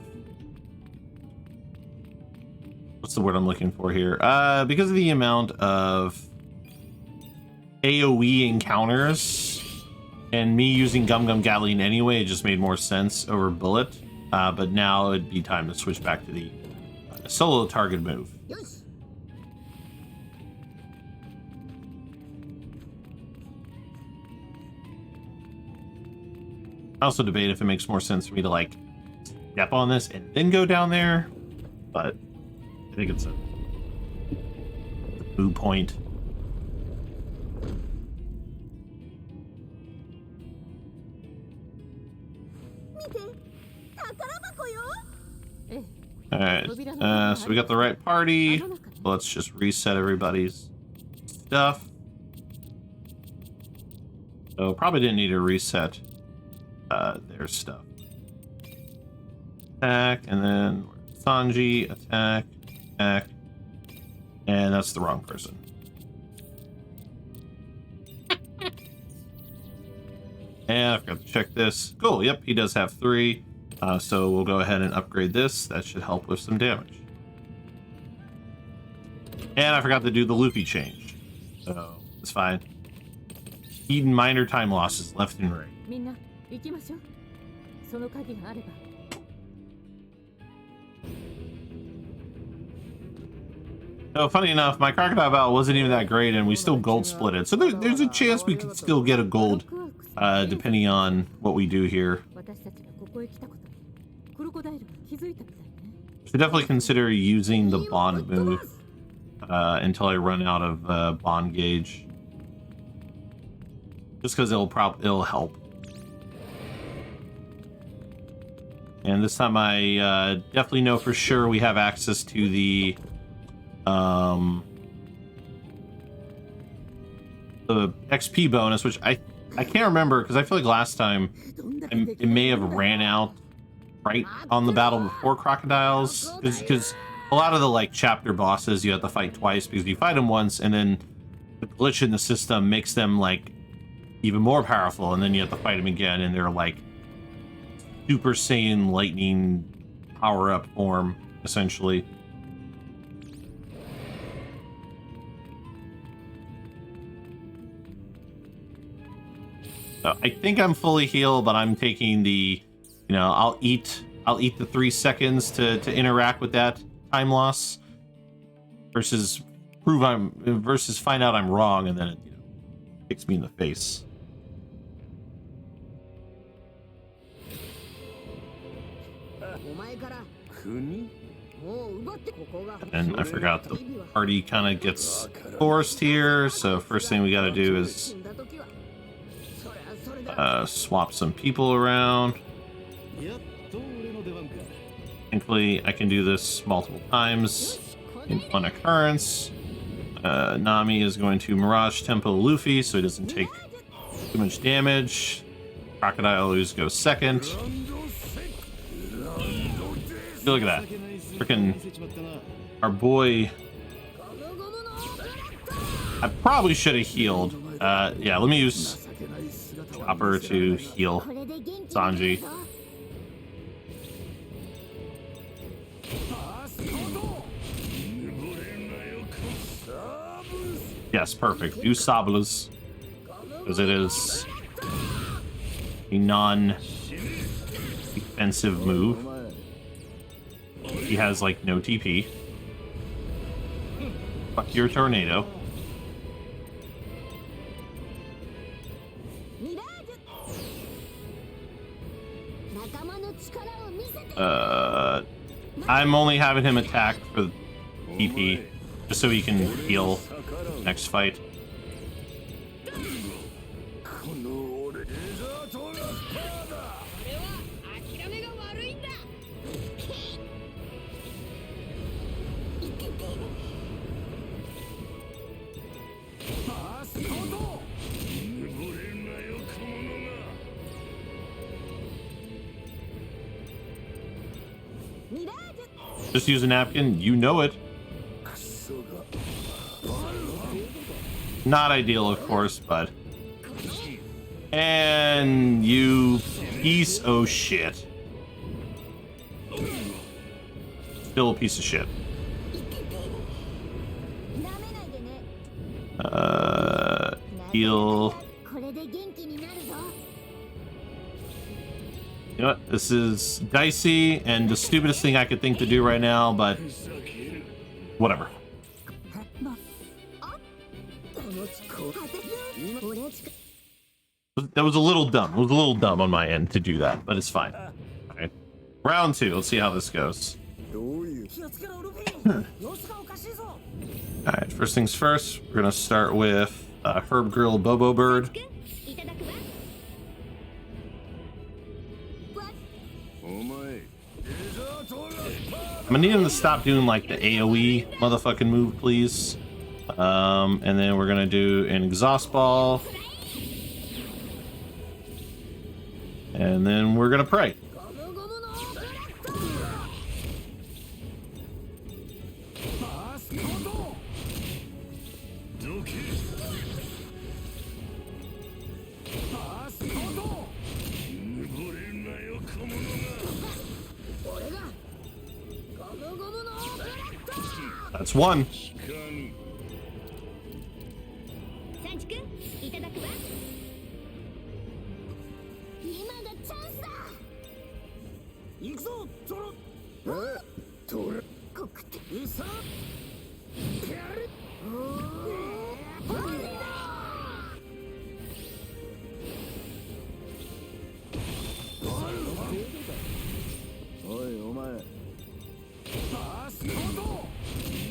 What's the word I'm looking for here? Because of the amount of AoE encounters and me using Gum Gum Gatling anyway, it just made more sense over Bullet. But now it'd be time to switch back to the solo target move. I also debate if it makes more sense for me to like step on this and then go down there, but I think it's a moot point. Alright, so we got the right party. Let's just reset everybody's stuff. So probably didn't need to reset their stuff. Attack, and then Sanji, attack, and that's the wrong person. forgot to check this. Cool, yep, he does have 3. So we'll go ahead and upgrade this. That should help with some damage. And I forgot to do the Luffy change. So it's fine. Even minor time losses left and right. みんな行きましょう。その鍵があれば。So funny enough, my crocodile battle wasn't even that great, and we still gold split it. So there's a chance we could still get a gold, depending on what we do here. 私たちがここへ来たことにクロコダイルが気づいたみたいね。 Should definitely consider using the bond move until I run out of bond gauge. Just because it'll help. And this time I definitely know for sure we have access to the XP bonus, which I can't remember because I feel like last time it may have ran out right on the battle before crocodiles, because a lot of the like chapter bosses you have to fight twice because you fight them once and then the glitch in the system makes them like even more powerful, and then you have to fight them again and they're like Super Saiyan lightning power-up form essentially. So I think I'm fully healed, but I'm taking the, you know, I'll eat the 3 seconds to interact with that time loss versus find out I'm wrong and then it, you know, kicks me in the face. And I forgot the party kind of gets forced here, so first thing we got to do is swap some people around. Thankfully, I can do this multiple times in one occurrence. Nami is going to Mirage Tempo Luffy, so he doesn't take too much damage. Crocodile always goes second. Look at that. Freaking our boy. I probably should have healed. Yeah, let me use Chopper to heal Sanji. Yes, perfect. Use Sablas, because it is a non-defensive move. He has like no TP. Fuck your tornado. I'm only having him attack for TP, just so he can heal next fight. Just use a napkin, you know it. Not ideal, of course, but... And you piece of shit. Still a piece of shit. Heal. You know what? This is dicey and the stupidest thing I could think to do right now, but whatever. That was a little dumb. It was a little dumb on my end to do that, but it's fine. All right. Round 2. Let's see how this goes. Alright, first things first, we're gonna start with Herb Grill Bobo Bird. I'm gonna need him to stop doing like the AoE motherfucking move, please. And then we're gonna do an exhaust ball. And then we're gonna pray. one. サンチ君いただくわ。今がチャンスだ。行くぞゾロ。トラこくってうさおいお前バーストード。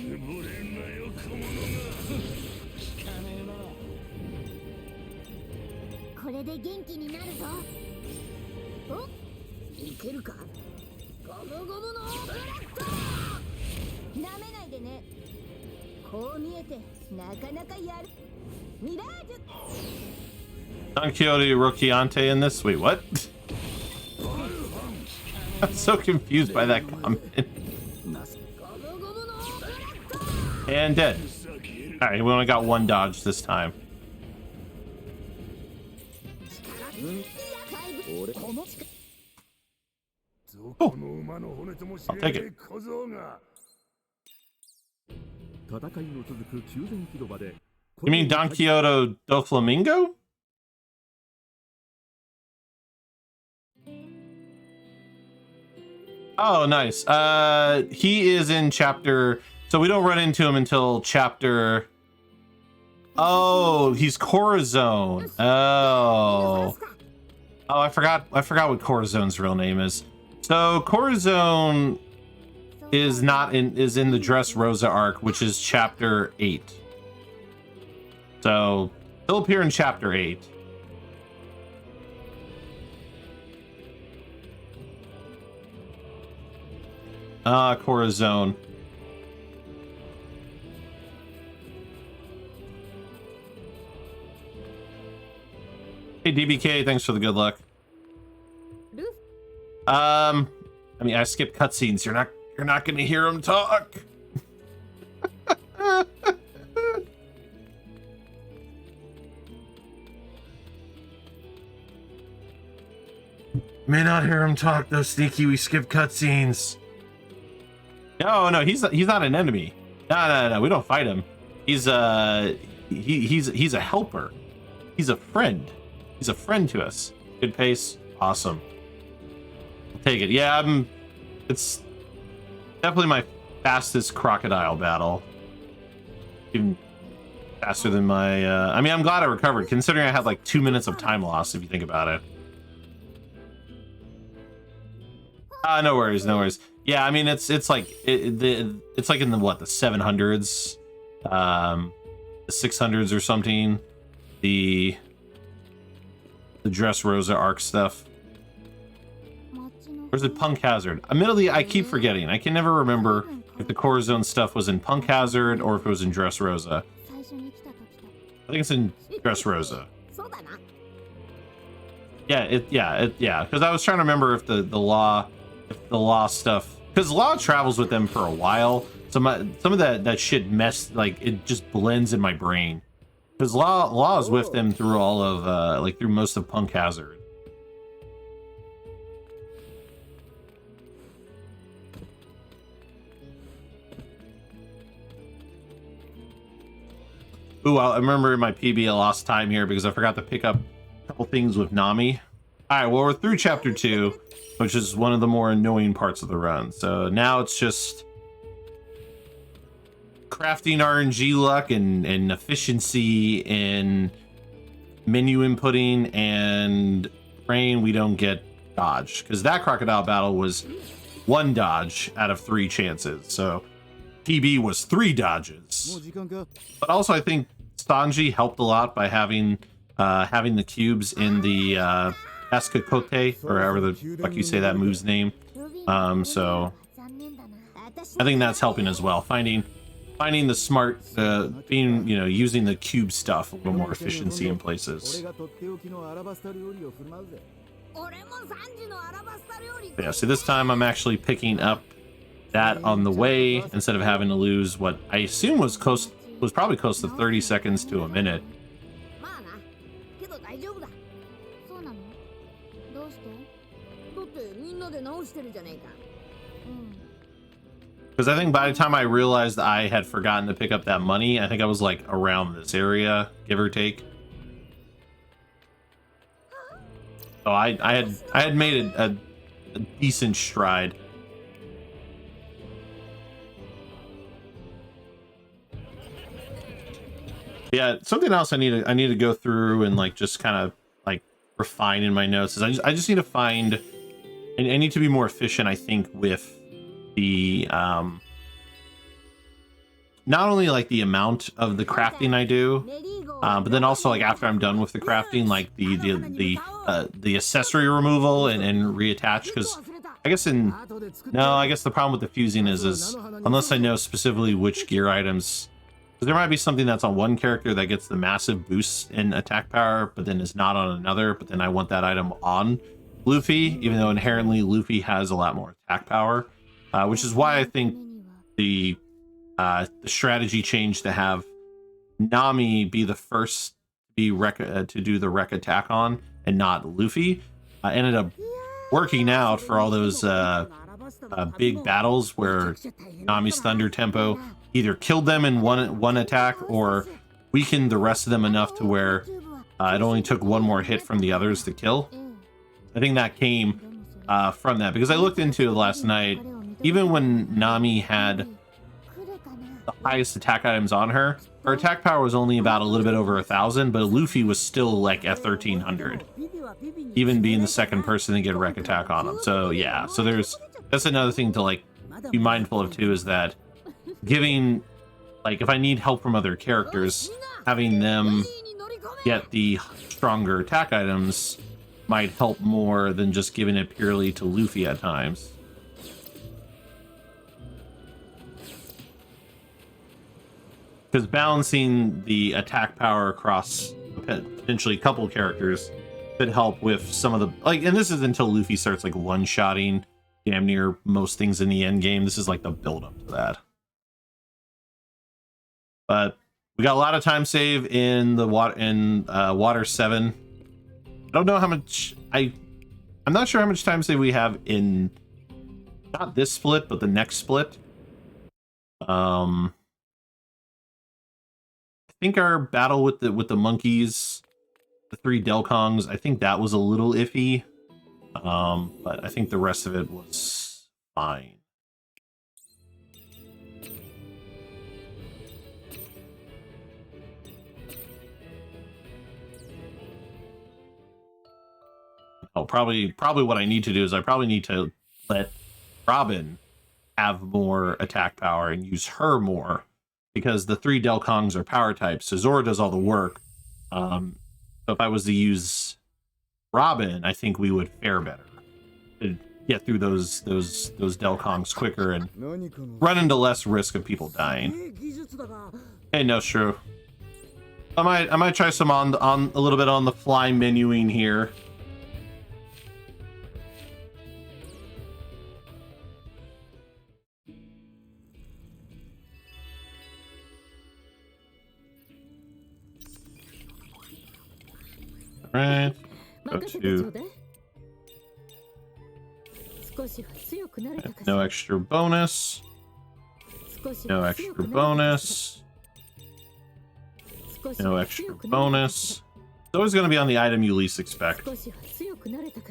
眠れんなよ小物が聞かねえな。これで元気になるぞ。おいけるか。ゴムゴムのブラッド。なめないでね。こう見えてなかなかやる。ミラージュ。 Don Quixote Roquiante in this? Wait, what? I'm so confused by that comment. And dead. Alright, we only got one dodge this time. Oh, I'll take it. 戦いの続く宮殿広場で You mean Don Quixote do Flamingo? Oh, nice. He is in chapter, so we don't run into him until chapter. Oh, he's Corazon. Oh, I forgot what Corazon's real name is. So Corazon is in the Dressrosa arc, which is chapter 8. So he'll appear in chapter 8. Ah, Corazon. Hey DBK, thanks for the good luck. I mean, I skipped cutscenes. You're not gonna hear him talk. May not hear him talk though, Sneaky. We skip cutscenes. No, he's not an enemy. No, we don't fight him. He's a helper. He's a friend. He's a friend to us. Good pace. Awesome. I'll take it. Yeah, it's definitely my fastest crocodile battle. Even faster than my I mean, I'm glad I recovered considering I had like 2 minutes of time loss if you think about it. No worries. Yeah, I mean it's like it's like in the what, the 700s, the 600s or something. The Dressrosa arc stuff. Or is it Punk Hazard? Admittedly, I keep forgetting. I can never remember if the Corazon stuff was in Punk Hazard or if it was in Dressrosa. I think it's in Dressrosa. Yeah, because I was trying to remember if the law stuff, because Law travels with them for a while, so some of that shit like it just blends in my brain, because Law is with them through all of like through most of Punk Hazard. Ooh, I remember in my PB I lost time here because I forgot to pick up a couple things with Nami. All right, well, we're through chapter 2, which is one of the more annoying parts of the run. So now it's just crafting RNG luck and efficiency and menu inputting and praying we don't get dodge, because that crocodile battle was 1 dodge out of 3 chances. So PB was 3 dodges. But also I think Sanji helped a lot by having the cubes in the Escacote, or however the fuck you say that move's name. So I think that's helping as well. Finding the smart, using the cube stuff a little more efficiency in places. Yeah, so this time I'm actually picking up that on the way instead of having to lose what I assume was probably close to 30 seconds to a minute. Because I think by the time I realized I had forgotten to pick up that money, I think I was like around this area, give or take. So I had made a decent stride. Yeah, something else I need to go through and like just kind of like refine in my notes is I just need to find, and I need to be more efficient, I think, with the not only like the amount of the crafting I do, but then also like after I'm done with the crafting, like the accessory removal and reattach. Because I guess I guess the problem with the fusing is unless I know specifically which gear items, because there might be something that's on one character that gets the massive boost in attack power, but then is not on another. But then I want that item on Luffy, even though inherently Luffy has a lot more attack power, which is why I think the strategy change to have Nami be the first to do the wreck attack on and not Luffy ended up working out for all those big battles where Nami's thunder tempo either killed them in one attack or weakened the rest of them enough to where it only took one more hit from the others to kill. I think that came from that, because I looked into it last night. Even when Nami had the highest attack items on her, her attack power was only about a little bit over 1,000, but Luffy was still like at 1,300, even being the second person to get a wreck attack on him. So yeah, so that's another thing to like be mindful of too, is that giving, like, if I need help from other characters, having them get the stronger attack items might help more than just giving it purely to Luffy at times. Because balancing the attack power across potentially a couple characters could help with some of the, like, and this is until Luffy starts like one-shotting damn near most things in the end game. This is like the build-up to that. But we got a lot of time save in the Water 7. I don't know how much I'm not sure how much time save we have in not this split, but the next split. I think our battle with the monkeys, the 3 Delkongs, I think that was a little iffy. But I think the rest of it was fine. Oh, probably what I need to do is I probably need to let Robin have more attack power and use her more, because the 3 Delkongs are power types, so Zora does all the work. So if I was to use Robin, I think we would fare better to get through those Delkongs quicker and run into less risk of people dying. Hey, no, true. I might try some on a little bit on the fly menuing here. Right. Go to no extra bonus. No extra bonus. No extra bonus. It's always going to be on the item you least expect.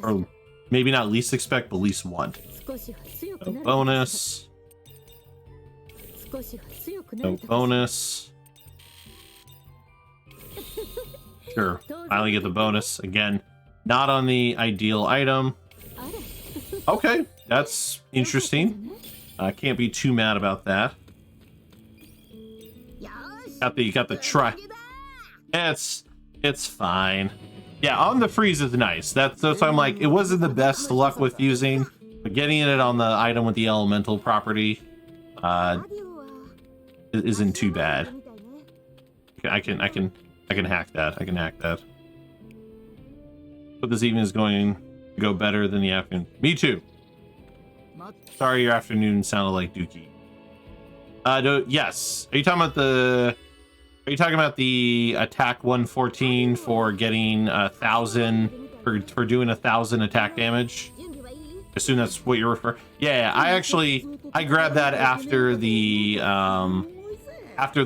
Or maybe not least expect, but least want. No bonus. No bonus. Sure, finally get the bonus. Again, not on the ideal item. Okay, that's interesting. I can't be too mad about that. Got the try. It's fine. Yeah, on the freeze is nice. So I'm like, it wasn't the best luck with using, but getting it on the item with the elemental property isn't too bad. I can hack that. I can hack that. But this evening is going to go better than the afternoon. Me too. Sorry, your afternoon sounded like Dookie. Yes. Are you talking about the attack 114 for getting 1,000 for doing 1,000 attack damage? assume that's what you're referring. Yeah, I grabbed that after the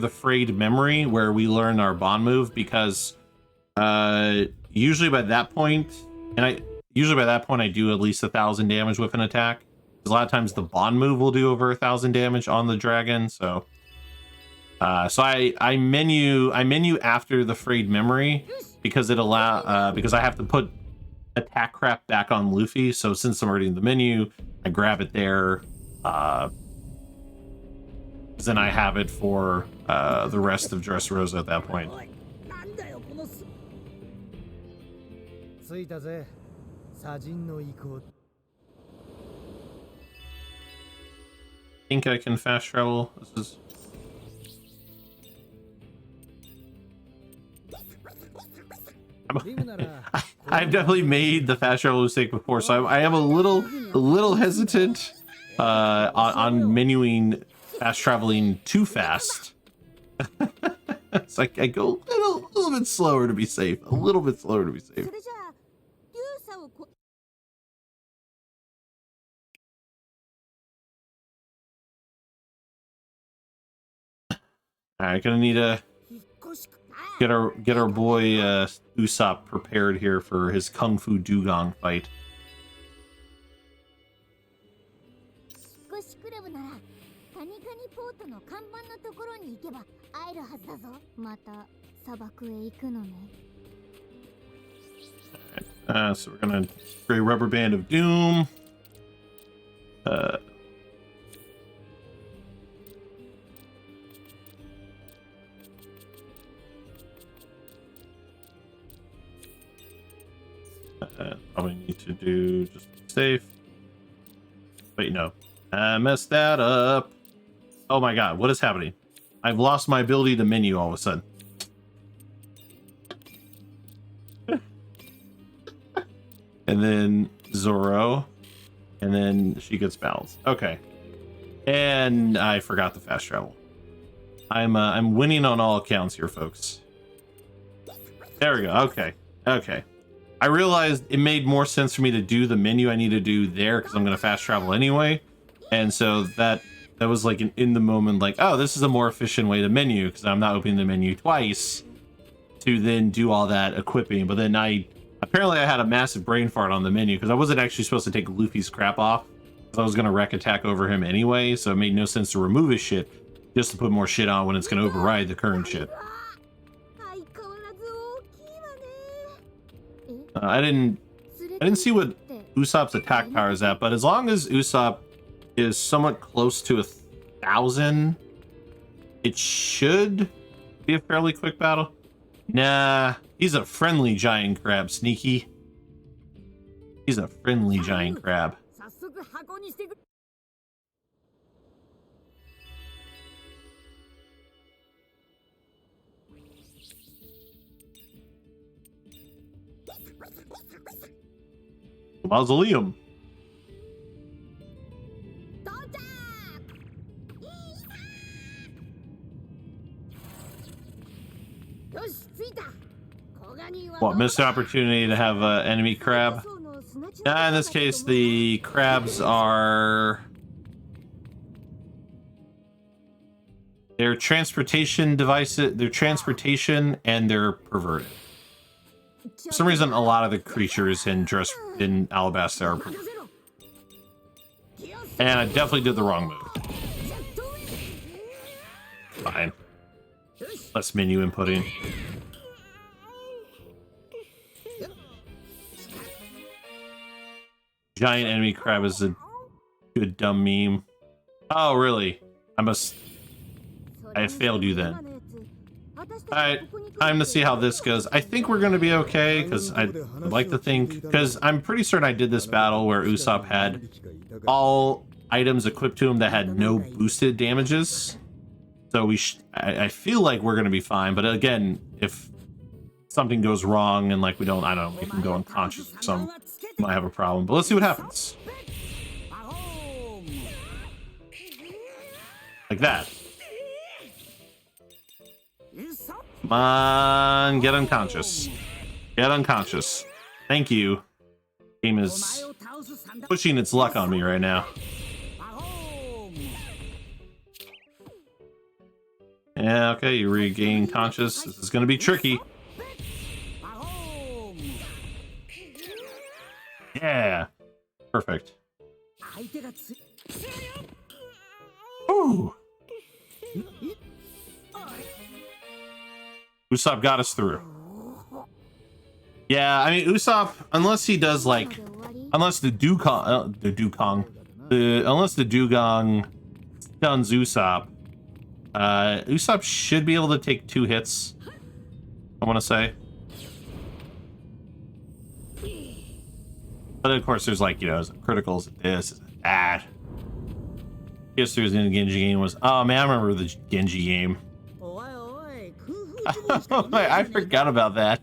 frayed memory where we learn our bond move, because usually by that point I do at least 1,000 damage with an attack. A lot of times the bond move will do over 1,000 damage on the dragon, so I menu after the frayed memory because because I have to put attack crap back on Luffy. So since I'm already in the menu, I grab it there. Then I have it for the rest of Dressrosa at that point. Think I can fast travel. This is. I've definitely made the fast travel mistake before, so I am a little hesitant on menuing fast traveling too fast. It's like I go a little bit slower to be safe. A little bit slower to be safe. Alright, gonna need to get our boy Usopp prepared here for his Kung Fu Dugong fight. So we're gonna spray Rubber Band of Doom. Probably need to do just safe. Wait, no. I messed that up. Oh my god, what is happening? I've lost my ability to menu all of a sudden. And then Zoro. And then she gets balanced. Okay. And I forgot the fast travel. I'm winning on all accounts here, folks. There we go. Okay. Okay. I realized it made more sense for me to do the menu I need to do there because I'm going to fast travel anyway. And so that was like an in the moment, like, oh, this is a more efficient way to menu because I'm not opening the menu twice to then do all that equipping. But then apparently I had a massive brain fart on the menu because I wasn't actually supposed to take Luffy's crap off. I was going to wreck attack over him anyway. So it made no sense to remove his shit just to put more shit on when it's going to override the current shit. I didn't see what Usopp's attack power is at, but as long as Usopp is somewhat close to 1,000, it should be a fairly quick battle. Nah, he's a friendly giant crab, Sneaky. He's a friendly giant crab. Mausoleum. What, missed opportunity to have an enemy crab? In this case, the crabs are... They're transportation devices, they're transportation, and they're perverted. For some reason, a lot of the creatures in Alabasta are perverted. And I definitely did the wrong move. Fine. Less menu inputting. Giant enemy crab is a good dumb meme. Oh, really? I have failed you then. Alright, time to see how this goes. I think we're going to be okay, because I'd like to think... Because I'm pretty certain I did this battle where Usopp had all items equipped to him that had no boosted damages. So I feel like we're going to be fine, but again, if something goes wrong and like we don't know, we can go unconscious or something, might have a problem. But let's see what happens. Like that. Come on, get unconscious. Get unconscious. Thank you. Game is pushing its luck on me right now. Yeah, okay, you regain conscious. This is gonna be tricky. Yeah, perfect. Ooh. Usopp got us through. Yeah, I mean Usopp, unless he does like, unless the Dugong stuns Usopp, Usopp should be able to take 2 hits. I want to say. But of course, there's like, you know, criticals, this, that. PS3 was in the Genji game was. Oh man, I remember the Genji game. I forgot about that.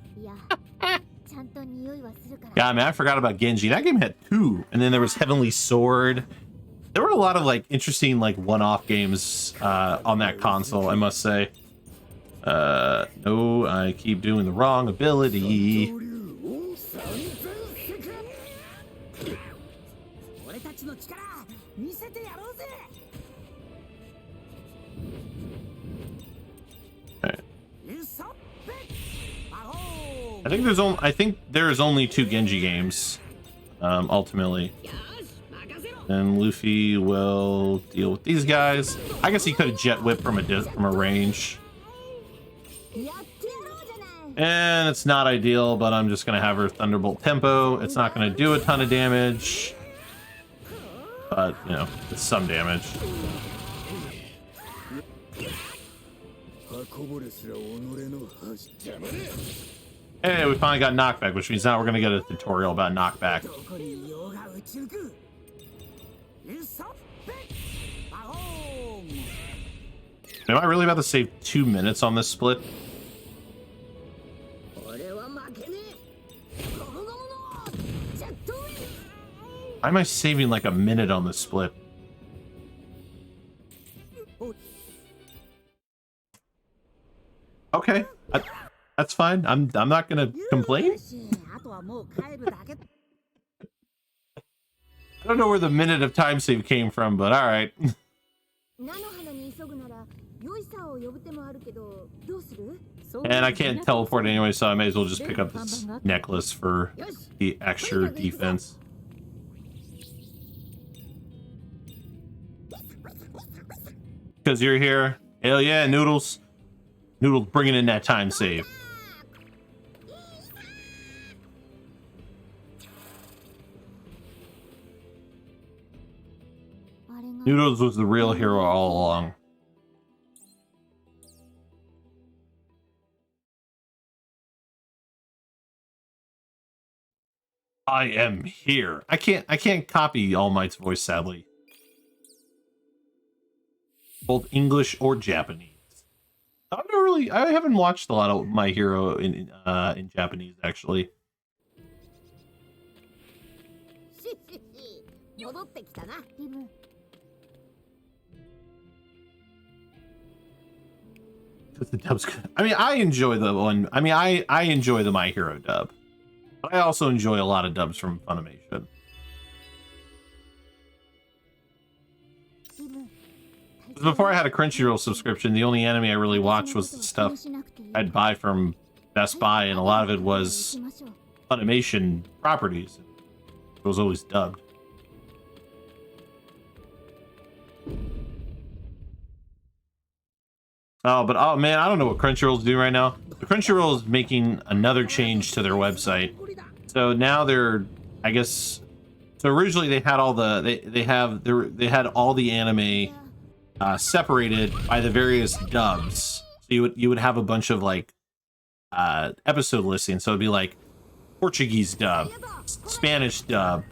Yeah, man, I forgot about Genji. That game had 2, and then there was Heavenly Sword. There were a lot of like interesting like one-off games on that console, I must say. No, I keep doing the wrong ability. I think there's only 2 Genji games, ultimately. And Luffy will deal with these guys. I guess he could have jet whipped from a range. And it's not ideal, but I'm just gonna have her Thunderbolt tempo. It's not gonna do a ton of damage, but you know, it's some damage. Hey, we finally got knockback, which means now we're gonna get a tutorial about knockback. Am I really about to save 2 minutes on this split? Why am I saving like a minute on this split? Okay, that's fine. I'm not gonna complain. I don't know where the minute of time save came from, but all right. And I can't teleport anyway, so I may as well just pick up this necklace for the extra defense. Because you're here. Hell yeah, Noodles. Noodles bringing in that time save. Noodles was the real hero all along. I am here. I can't copy All Might's voice, sadly. Both English or Japanese. I haven't watched a lot of My Hero in Japanese, actually. The dub's good. I mean, I enjoy the one. I mean, I enjoy the My Hero dub, but I also enjoy a lot of dubs from Funimation. Before I had a Crunchyroll subscription, the only anime I really watched was the stuff I'd buy from Best Buy, and a lot of it was Funimation properties. It was always dubbed. Oh, but oh man, I don't know what Crunchyroll's doing right now. Crunchyroll is making another change to their website. So now they're, I guess, so originally they had all the they had all the anime separated by the various dubs. So you would have a bunch of like episode listings. So it'd be like Portuguese dub, Spanish dub,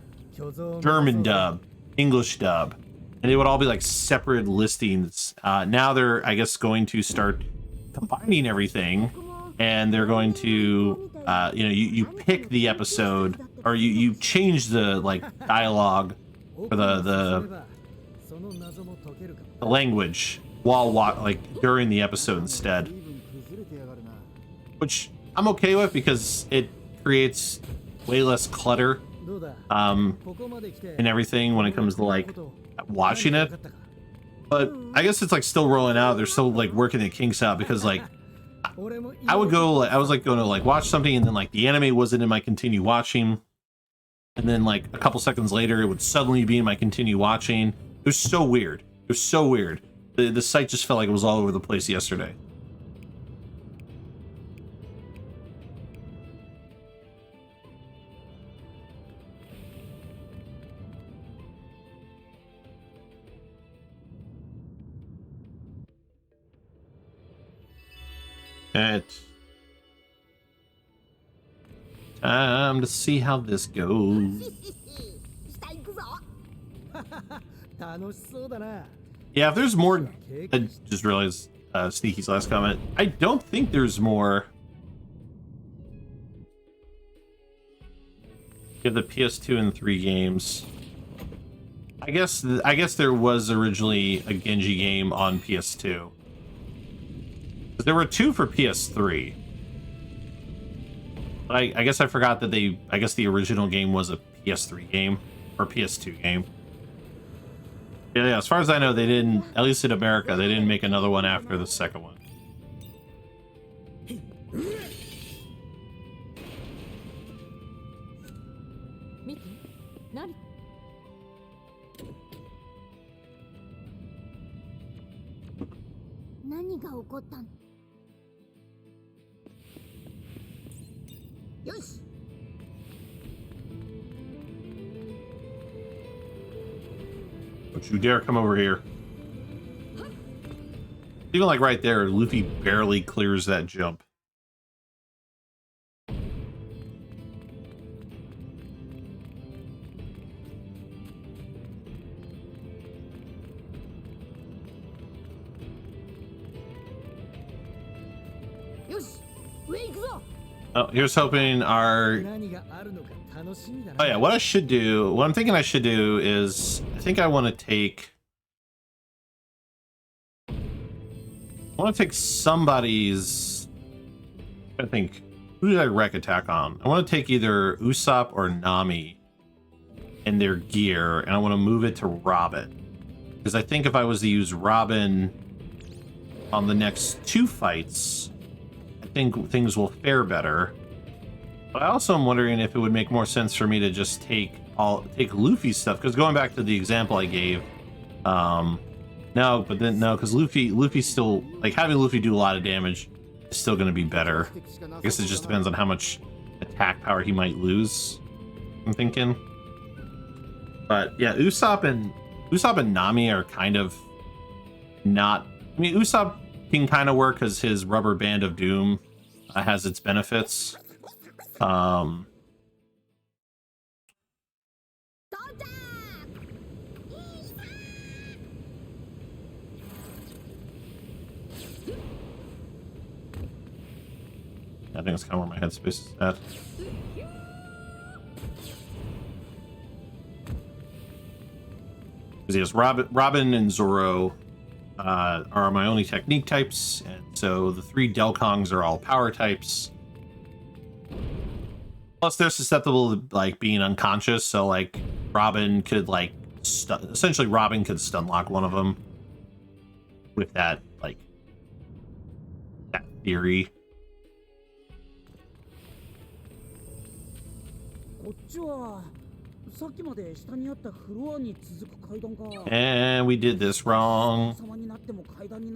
German dub, English dub, and it would all be like separate listings. Now they're, I guess, going to start combining everything, and they're going to you pick the episode, or you change the like dialogue for the language while like during the episode instead, which I'm okay with because it creates way less clutter and everything when it comes to like watching it. But I guess it's like still rolling out. They're still like working the kinks out because like I was like going to like watch something and then like the anime wasn't in my continue watching, and then like a couple seconds later it would suddenly be in my continue watching. It was so weird. It was so weird. The site just felt like it was all over the place yesterday. Time to see how this goes. Yeah, if there's more, I just realized Sneaky's last comment. I don't think there's more. You have the PS2 and 3 games. I guess there was originally a Genji game on PS2. There were 2 for PS3. But I guess I forgot that I guess the original game was a PS3 game or PS2 game. Yeah, as far as I know, they didn't, at least in America, they didn't make another one after the second one. Don't you dare come over here. Even like right there, Luffy barely clears that jump. Oh, here's hoping our... Oh yeah, what I'm thinking I should do is, I think I want to take somebody's, I think, who did I wreck attack on? I want to take either Usopp or Nami and their gear, and I want to move it to Robin. Because I think if I was to use Robin on the next 2 fights, I think things will fare better. But I also am wondering if it would make more sense for me to just take Luffy's stuff, because going back to the example I gave, because Luffy's still, like, having Luffy do a lot of damage is still going to be better. I guess it just depends on how much attack power he might lose, I'm thinking. But yeah, Usopp and Nami are kind of not, I mean, Usopp can kind of work because his rubber band of doom has its benefits. I think it's kind of where my headspace is at. Because yes, Robin and Zoro are my only technique types, and so the 3 Delkongs are all power types. Plus, they're susceptible to like being unconscious, so like Robin could like essentially Robin could stun lock one of them with that theory. And we did this wrong.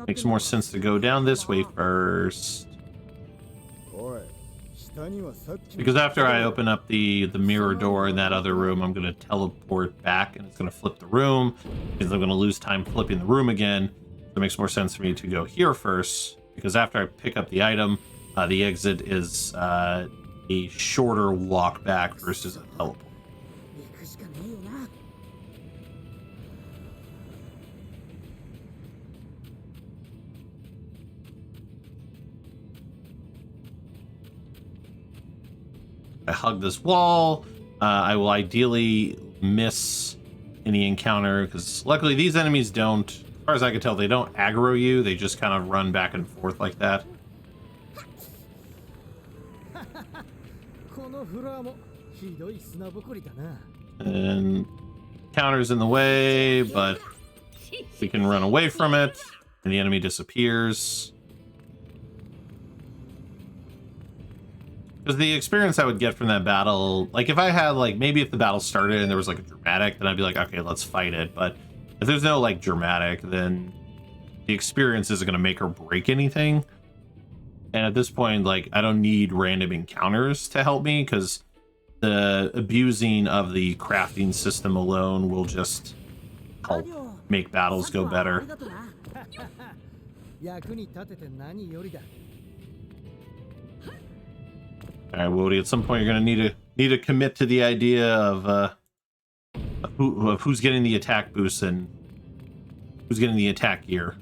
Makes more sense to go down this way first. Because after I open up the mirror door in that other room, I'm going to teleport back and it's going to flip the room. Because I'm going to lose time flipping the room again. So it makes more sense for me to go here first. Because after I pick up the item, the exit is a shorter walk back versus a teleport. I hug this wall. I will ideally miss any encounter because luckily these enemies don't, as far as I can tell, they don't aggro you. They just kind of run back and forth like that. And counter's in the way, but we can run away from it, and the enemy disappears. Because the experience I would get from that battle, like if I had like, maybe if the battle started and there was like a dramatic, then I'd be like, okay, let's fight it. But if there's no like dramatic, then the experience isn't going to make or break anything. And at this point, like, I don't need random encounters to help me, because the abusing of the crafting system alone will just help make battles go better. All right, Woody. At some point, you're gonna need to commit to the idea of who's getting the attack boost and who's getting the attack gear.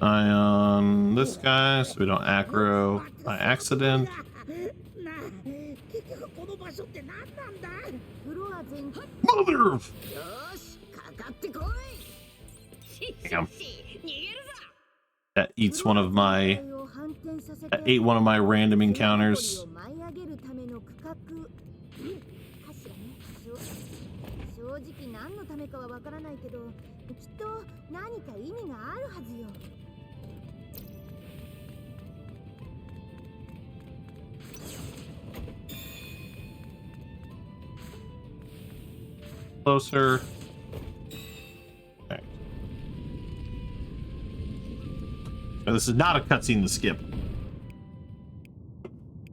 Eye on this guy so we don't aggro by accident. Mother of... Damn. That eats one of my... That ate one of my random encounters. Closer. Okay. So this is not a cutscene to skip.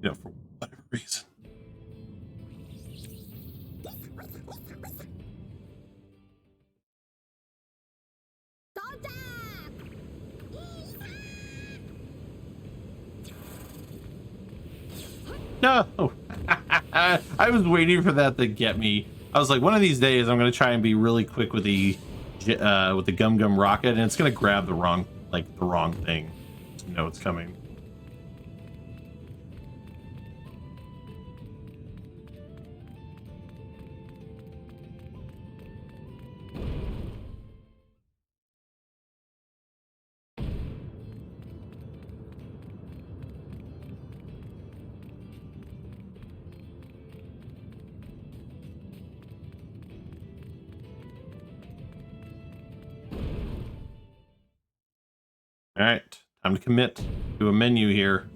You know, for whatever reason. No! I was waiting for that to get me. I was like, one of these days I'm gonna try and be really quick with the Gum Gum rocket, and it's gonna grab the wrong thing. You know it's coming. All right, time to commit to a menu here.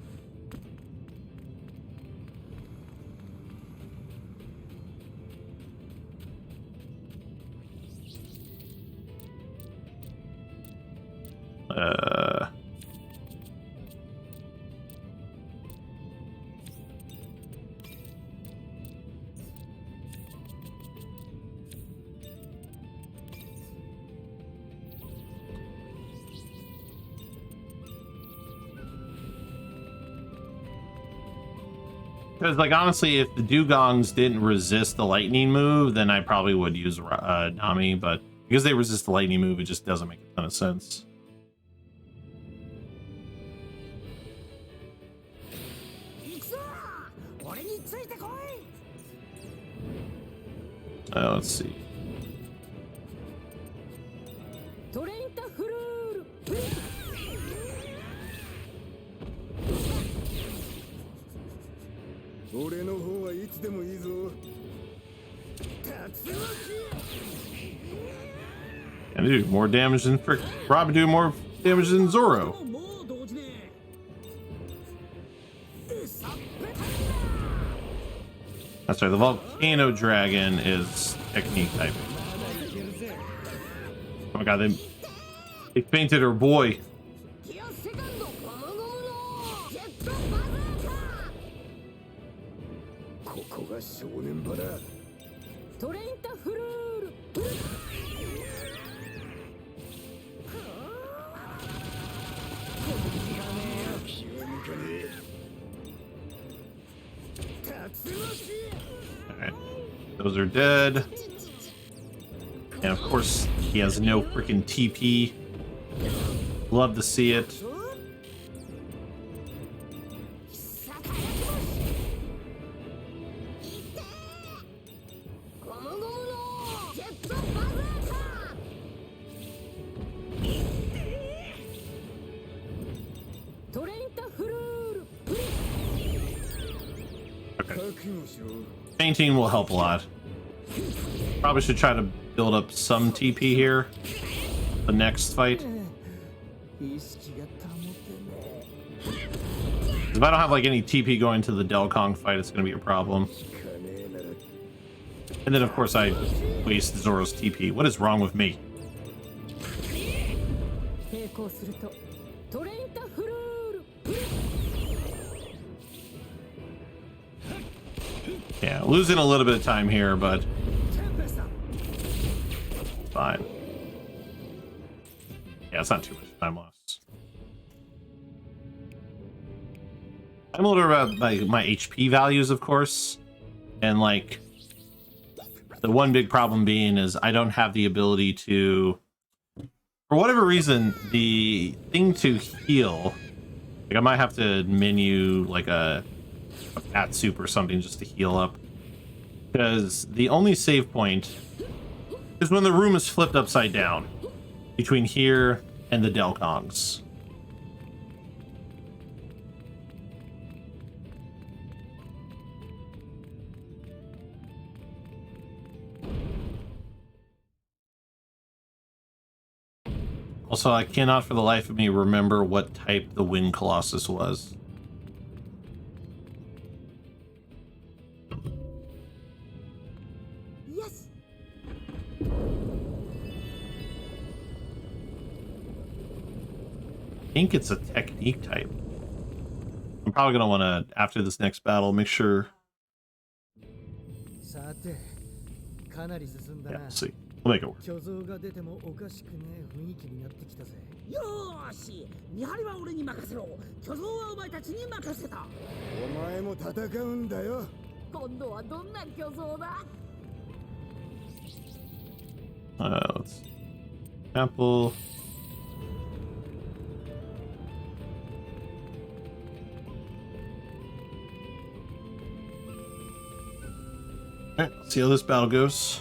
Because, like, honestly, if the dugongs didn't resist the lightning move, then I probably would use Nami, but because they resist the lightning move, it just doesn't make a ton of sense. Let's see. And do more damage than Rob do more damage than Zoro. That's right, the volcano dragon is technique type. Oh my god, they fainted her boy. Alright. Those are dead. And of course, he has no freaking TP. Love to see it. Painting will help a lot. Probably should try to build up some TP here. The next fight. If I don't have like any TP going to the Delkong fight, it's going to be a problem. And then of course I waste Zoro's TP. What is wrong with me? Yeah, losing a little bit of time here, but fine. Yeah, it's not too much time lost. I'm a little about like my HP values, of course, and like the one big problem being is I don't have the ability to, for whatever reason, the thing to heal. Like I might have to menu like a fat soup or something just to heal up, because the only save point is when the room is flipped upside down between here and the Delkongs. Also, I cannot for the life of me remember what type the Wind Colossus was. Yes. I think it's a technique type. I'm probably gonna want to, after this next battle, make sure. Yeah, we'll see. We'll make it work. よーし、見張りは俺に任せろ。巨像はお前たちに任せた。お前も戦うんだよ。今度はどんな巨像だ。Let's see. Apple. Alright, let's see how this battle goes.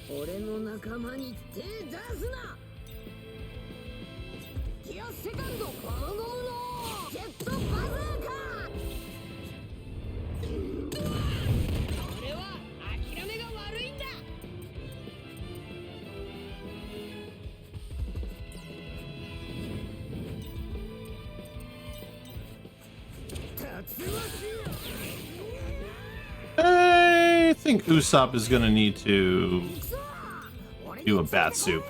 俺の仲間に手出すな。ギアセカンドゴムゴムのジェットバズーカ。俺は諦めが悪いんだ。I think Usopp is gonna need to do a bat soup.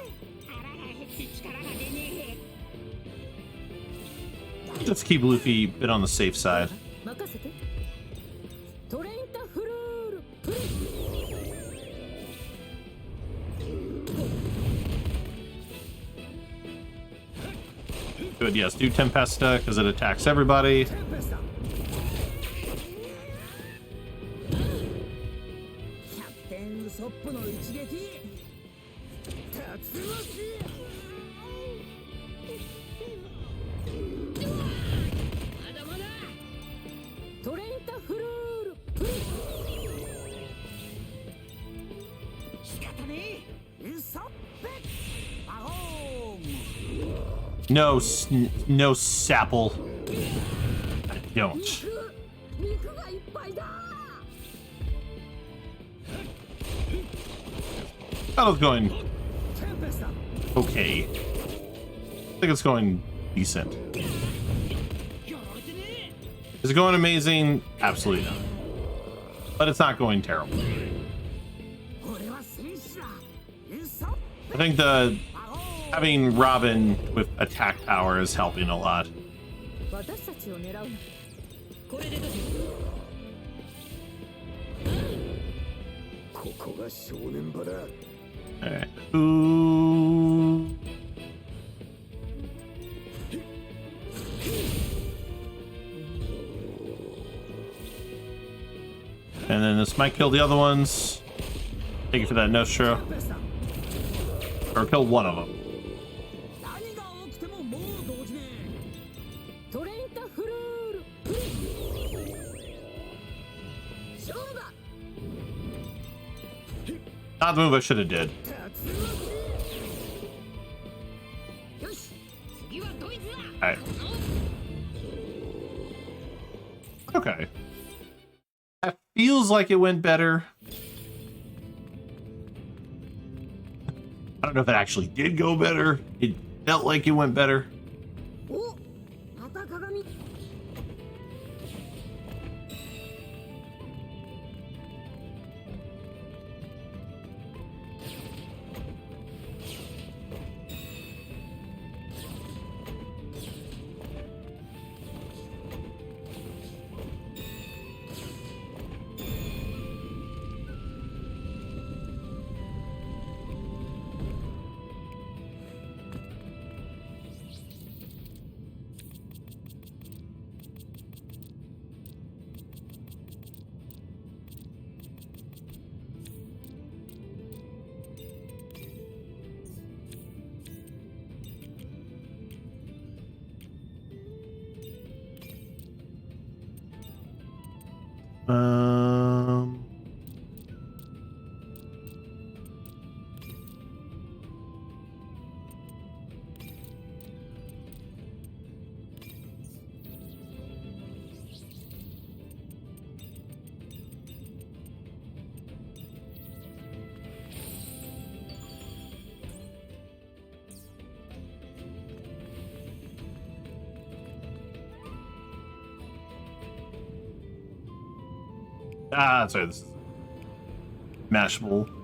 Let's keep Luffy a bit on the safe side. Good, yes, do Tempesta because it attacks everybody. No, no sapple. I don't. Battle's going okay. I think it's going decent. Is it going amazing? Absolutely not. But it's not going terrible. I think the having Robin with attack power is helping a lot. Alright. Ooh. And then this might kill the other ones. Thank you for that, Nostro. Or kill one of them. 何が起きてももう動じねえ。トレインタフルール勝負だ。 Not the move I should have did. よし、次はドイツだ。 Alright. Okay. That feels like it went better. I don't know if it actually did go better. It felt like it went better. お、また鏡。 Um. Ah, sorry, this is mashable. This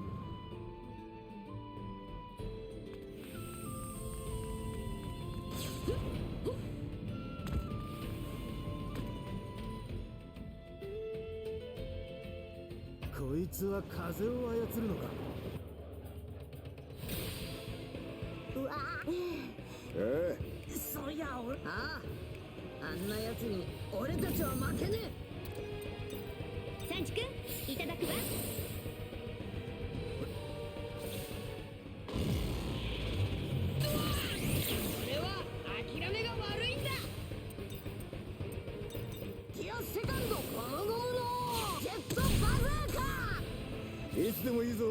こいつは風を操るのか。うわえー、そういや俺、ああ、あんなやつに俺たちは負けねえ。サンチ君、いただくわ。それは諦めが悪いんだ。ギアセカンドゴムゴムのジェットバズーカ。いつでもいいぞ。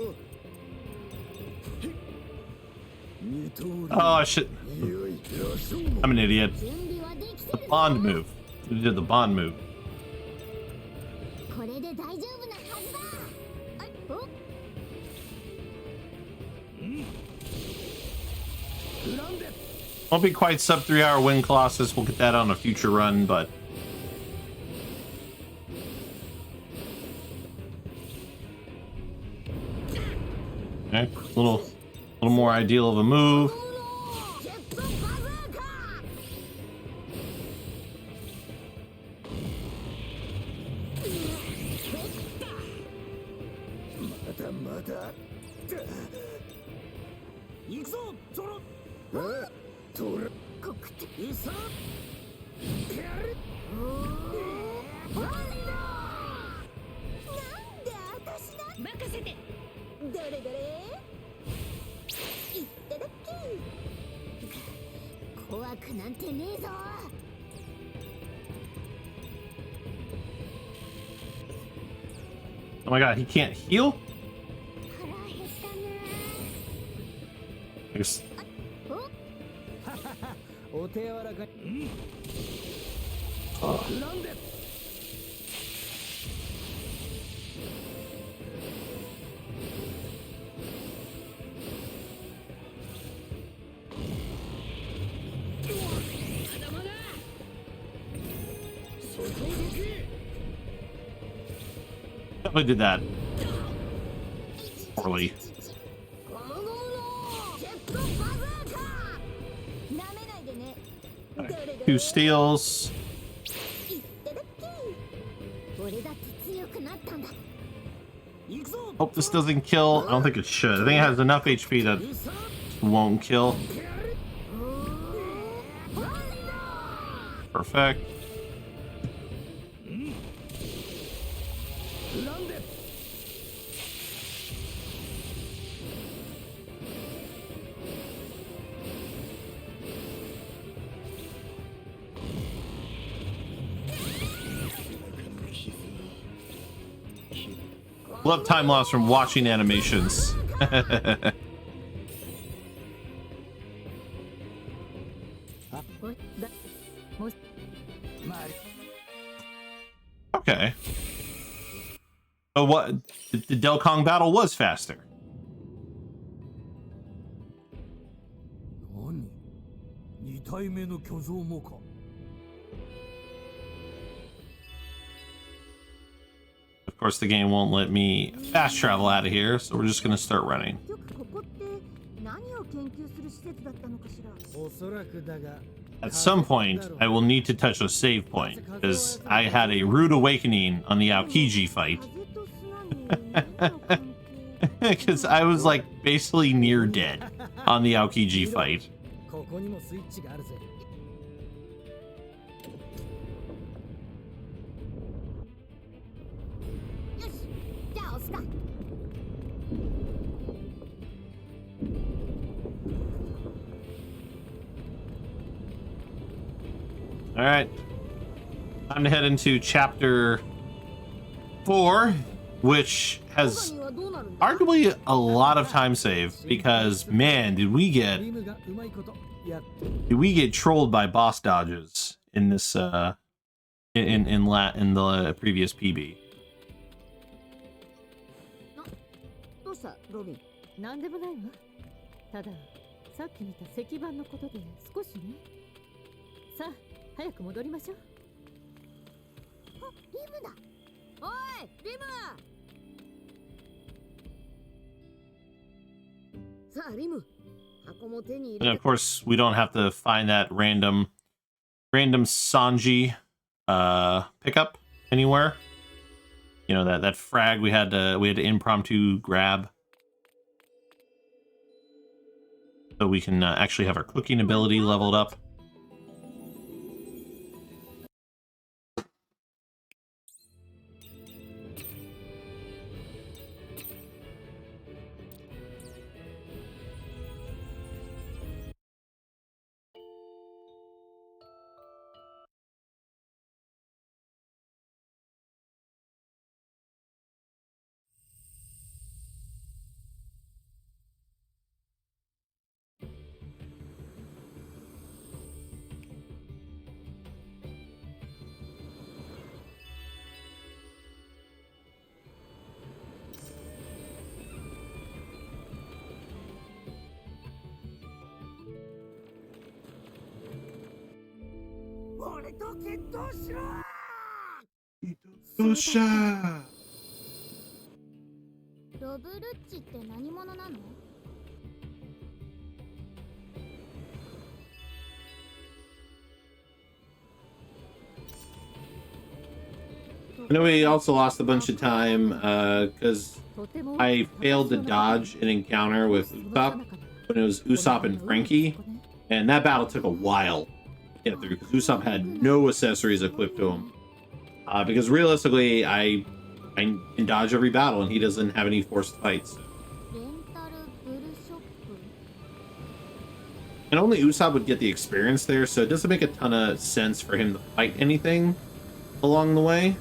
二刀流。 Oh shit! いよいよしょうも。 I'm an idiot. 準備はできて The る。 bond move. You did the bond move. これで大丈夫なはずだ。あ、お。 Won't be quite sub 3-hour win Colossus. We'll get that on a future run, but okay, little more ideal of a move. ジェットバズーカ。まだまだ。行くぞ、ゾロ。あ、トラ。コクテいっさ。なんで私だ。任せて。どれどれ。いっただき。怖くなんてねえぞ。 Oh my god, he can't heal? 腹減ったな。 I guess お手柔らかに。なんで。 definitely did that poorly. ゴムゴムのジェットバズーカ。なめないでね。どれどれ。 Two steals. いっただき。俺だって強くなったんだ。 行くぞ。 Hope this doesn't kill. I don't think it should. I think it has enough HP that いっさ。 won't kill. Perfect. なんで。Love time loss from watching animations. Okay. So what? The Del Kong battle was faster. 何二体目の巨像もか Of course, the game won't let me fast travel out of here, so we're just gonna start running. ここって何を研究する施設だったのかしら。おそらくだが At some point, I will need to touch a save point, because I had a rude awakening on the Aokiji fight. 風と砂に何の関係 Because I was like basically near dead on the Aokiji fight. ここにもスイッチがあるぜ よし、じゃあ押すか。 All right, time to head into chapter 4, which has 他にはどうなるんだ。 arguably a lot of time save, because man, did we リムがうまいことやっ trolled by boss dodges in this in the previous PB. どうしたロビン。なんでもないわ。ただ、さっき見た石板のことで少しね。さあ、早く戻りましょう。あ、リムだ。おい、リム。さあ、リム。箱も手に入 And れ of course, we don't have to find that random Sanji pickup anywhere. You know, that frag we had to impromptu grab. So we can actually have our cooking ability leveled up. Usha! ロブルッチって何者なの？ I know we also lost a bunch of time because I failed to dodge an encounter with Usopp when it was Usopp and Frankie, and that battle took a while to get through because Usopp had no accessories equipped to him. Because realistically, I can dodge every battle and he doesn't have any forced fights. レンタルブルショップ。 And only Usopp would get the experience there, so it doesn't make a ton of sense for him to fight anything along the way.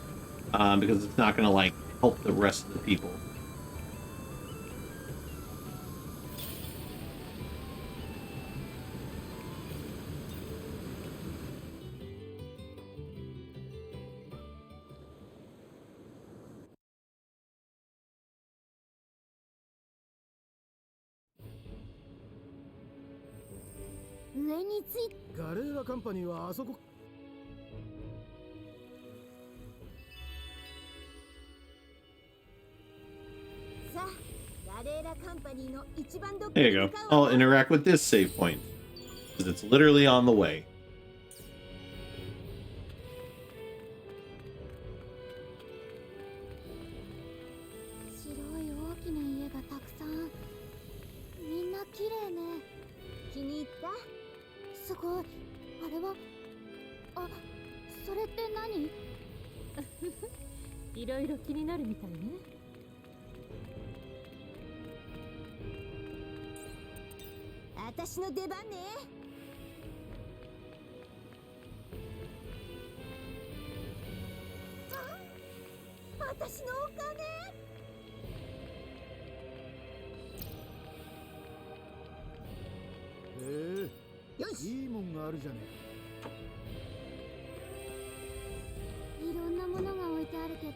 Because it's not going to, like, help the rest of the people. Where について。 ガレーラカンパニーはあそこ さあ、ガレーラカンパニーの一番どこ There you go. I'll interact with this save point. Because it's literally on the way. 白い大きな家がたくさん。みんな綺麗ね。気に入った？すごい。あれは。あ、それって何？いろいろ気になるみたいね。 私の出番ね。あ、私のお金。いいもんがあるじゃねいろんなものが置いてあるけど。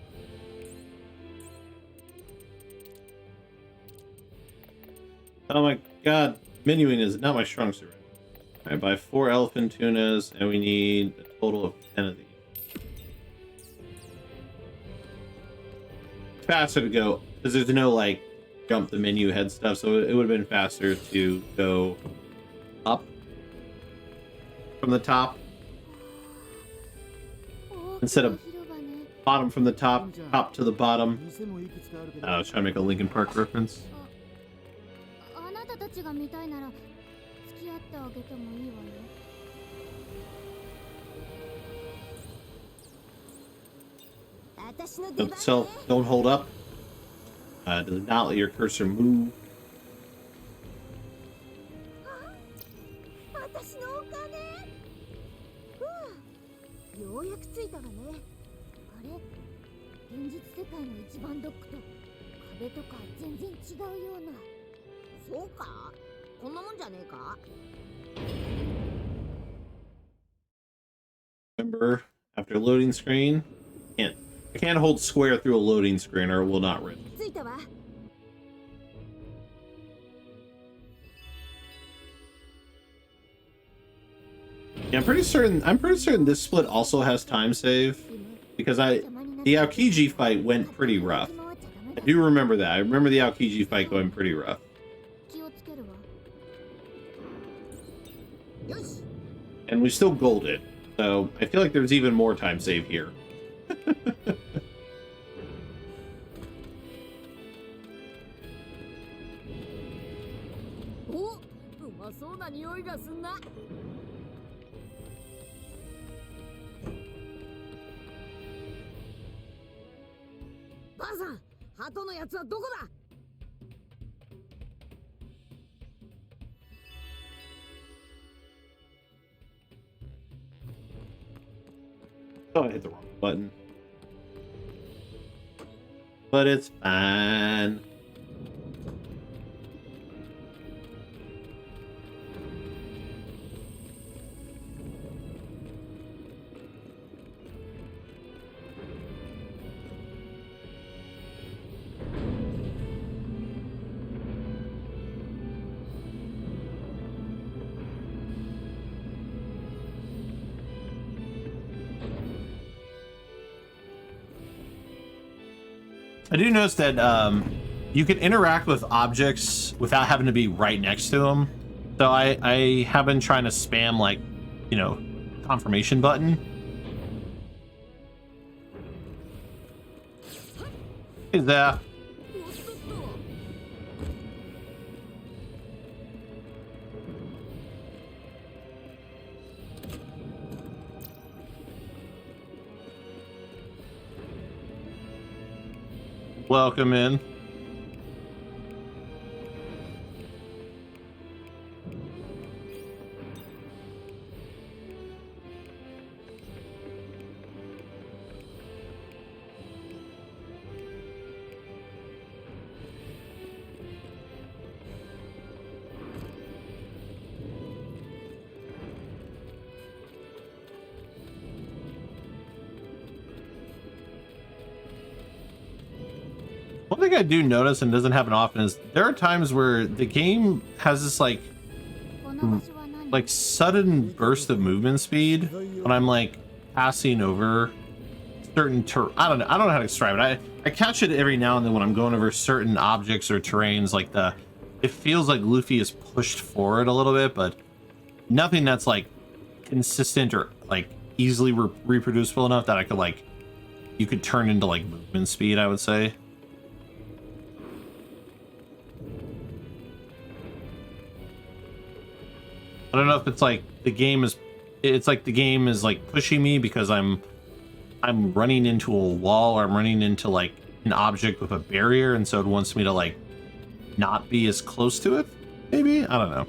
Oh my god, menuing is not my strong suit. I buy 4 elephant tunas, and we need a total of 10 of these. Faster to go, because there's no, like, jump the menu head stuff, so it would have been faster to go up from the top instead of bottom from the top, top to the bottom. I was trying to make a Linkin Park reference. あなたたちが見たいなら付き合ってあげてもいいわよ。 Note to self, don't hold up. Do not let your cursor move. 私のお金。ようやく着いたわね。あれ、現実世界の一番ドックと壁とか全然違うような。そうか？こんなもんじゃねえか？ Remember, after loading screen, I can't hold square through a loading screen or it will not run. 着いたわ。 Yeah, I'm pretty certain this split also has time save because the Aokiji fight went pretty rough. I do remember that. I remember the Aokiji fight going pretty rough. 気をつけるわ。 And we still gold it. So I feel like there's even more time save here. お、うまそうな匂いがすんな。ばあさん、鳩のやつはどこだ？ Oh, I hit the wrong button. But it's fine. I do notice that you can interact with objects without having to be right next to them. So I have been trying to spam, like, you know, confirmation button. Hey there. Welcome in. One thing I do notice and doesn't happen often is there are times where the game has this like sudden burst of movement speed when I'm like passing over certain I don't know how to describe it. I catch it every now and then when I'm going over certain objects or terrains, like it feels like Luffy is pushed forward a little bit, but nothing that's like consistent or like easily reproducible enough that I could like you could turn into like movement speed, I would say. I don't know if it's like the game is like pushing me because I'm running into a wall or I'm running into like an object with a barrier, and so it wants me to like not be as close to it. Maybe, I don't know.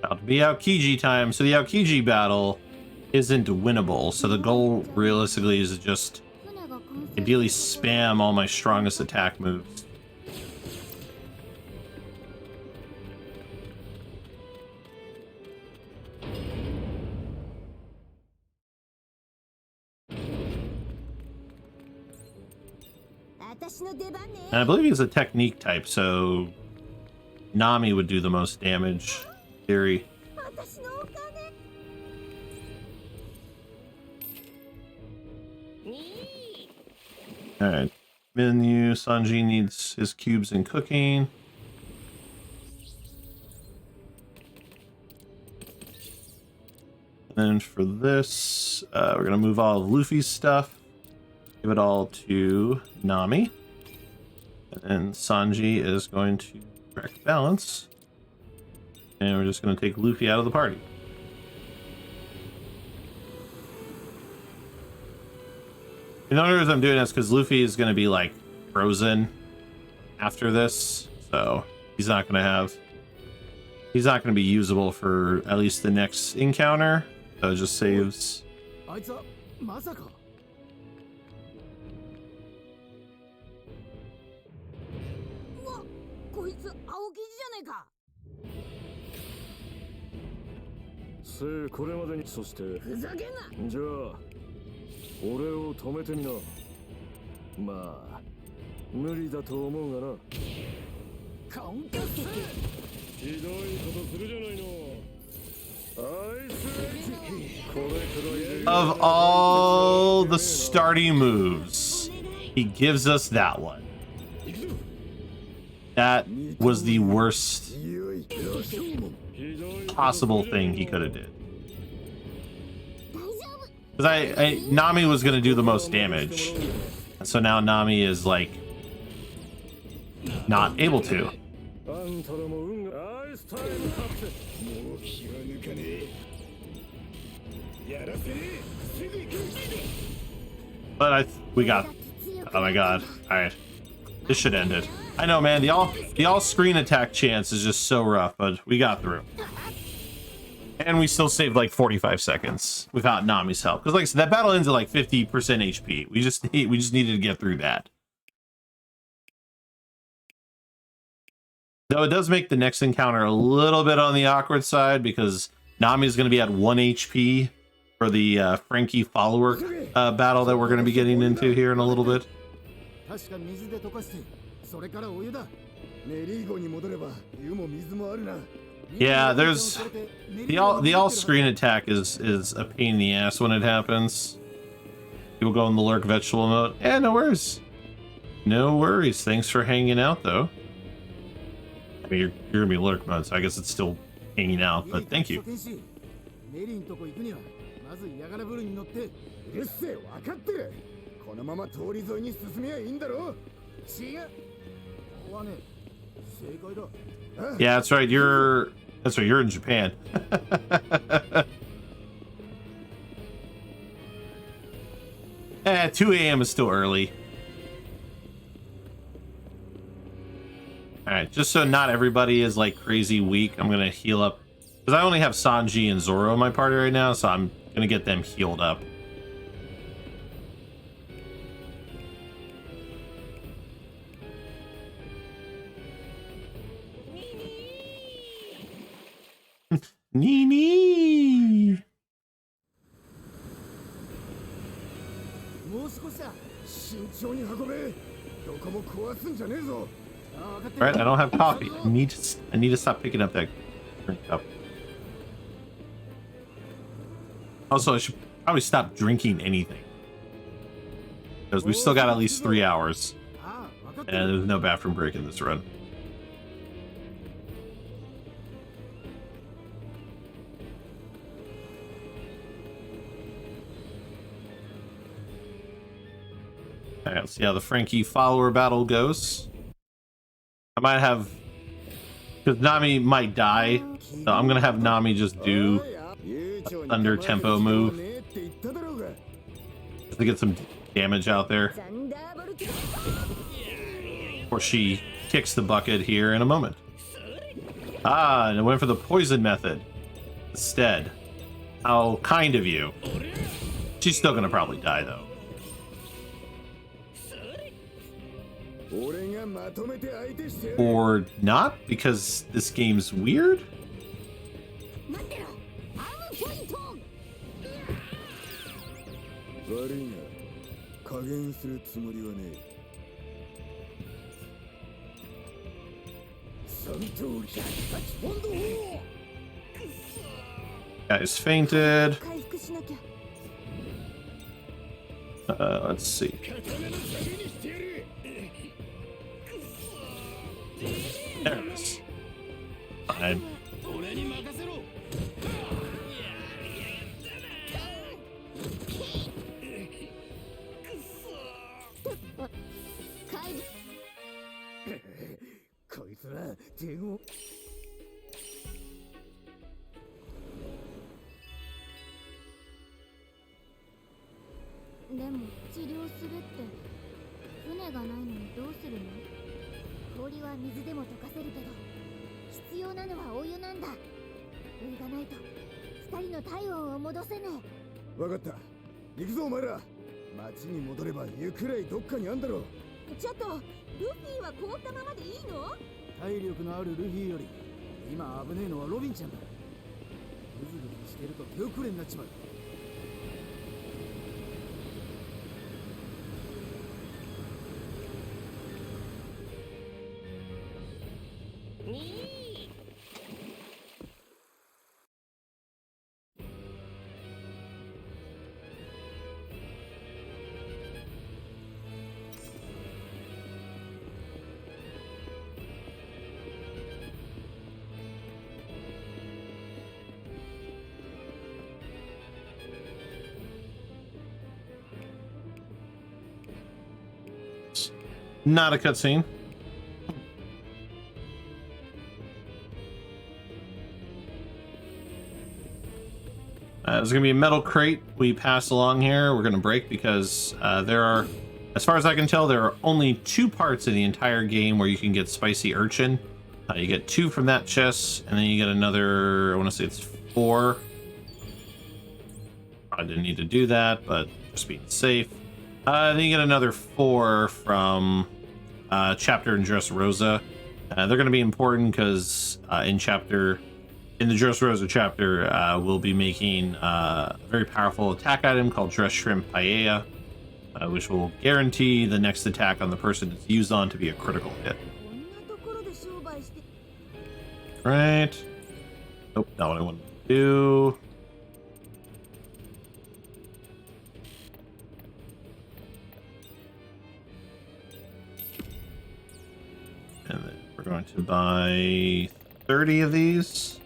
About to be Aokiji time. So the Aokiji battle isn't winnable. So the goal realistically is to just ideally spam all my strongest attack moves. And I believe he's a technique type, so Nami would do the most damage, in theory. Alright. Menu, Sanji needs his cubes in cooking. And then for this, we're going to move all of Luffy's stuff. Give it all to Nami. And then Sanji is going to correct balance. And we're just going to take Luffy out of the party. The only reason I'm doing this because Luffy is going to be like frozen after this. So he's not going to be usable for at least the next encounter. So it just saves. Of all the starting moves, he gives us that one. That was the worst possible thing he could have did. Because Nami was going to do the most damage. So now Nami is like not able to. But we got. Oh my god! All right, this should end it. I know, man. The all screen attack chance is just so rough, but we got through. And we still saved like 45 seconds without Nami's help. Because like I said, that battle ends at like 50% HP. We just needed to get through that. Though it does make the next encounter a little bit on the awkward side because Nami's going to be at 1 HP for the Frankie follower battle that we're going to be getting into here in a little bit. Yeah, there's the all screen attack is a pain in the ass when it happens. People go in the lurk vegetable mode. Yeah, no worries. No worries. Thanks for hanging out though. I mean, you're gonna be lurk mode, so I guess it's still hanging out, but thank you. Yeah, that's right. You're in Japan. 2 a.m. is still early. All right, just so not everybody is like crazy weak, I'm gonna heal up because I only have Sanji and Zoro in my party right now, so I'm gonna get them healed up. Nini. Alright, I don't have coffee. I need to stop picking up that drink cup. Also, I should probably stop drinking anything. Because we've still got at least 3 hours. And there's no bathroom break in this run. Alright, let's see how the Frankie follower battle goes. I might have... because Nami might die, so I'm gonna have Nami just do a thunder tempo move. Just to get some damage out there. Or she kicks the bucket here in a moment. Ah, and I went for the poison method instead. How kind of you. She's still gonna probably die, though. Or not, because this game's weird? Guys fainted. Let's see. There it is. Fine. Not a cutscene. There's gonna be a metal crate we pass along here. We're gonna break because there are, as far as I can tell, there are only 2 parts in the entire game where you can get spicy urchin. You get 2 from that chest, and then you get another, I want to say it's 4. I didn't need to do that, but just being safe. Then you get another 4 from chapter in Dressrosa. They're going to be important because in the Dressrosa chapter, we'll be making a very powerful attack item called Dress Shrimp Paella, which will guarantee the next attack on the person it's used on to be a critical hit. Right. Nope, not what I wanted to do. And then we're going to buy 30 of these.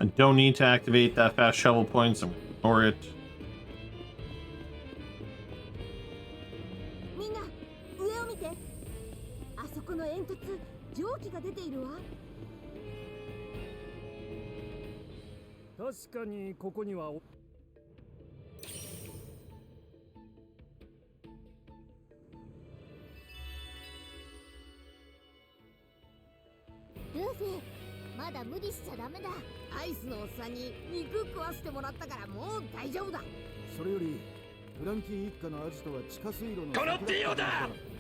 I don't need to activate that fast shovel point, so I'm going to ignore it.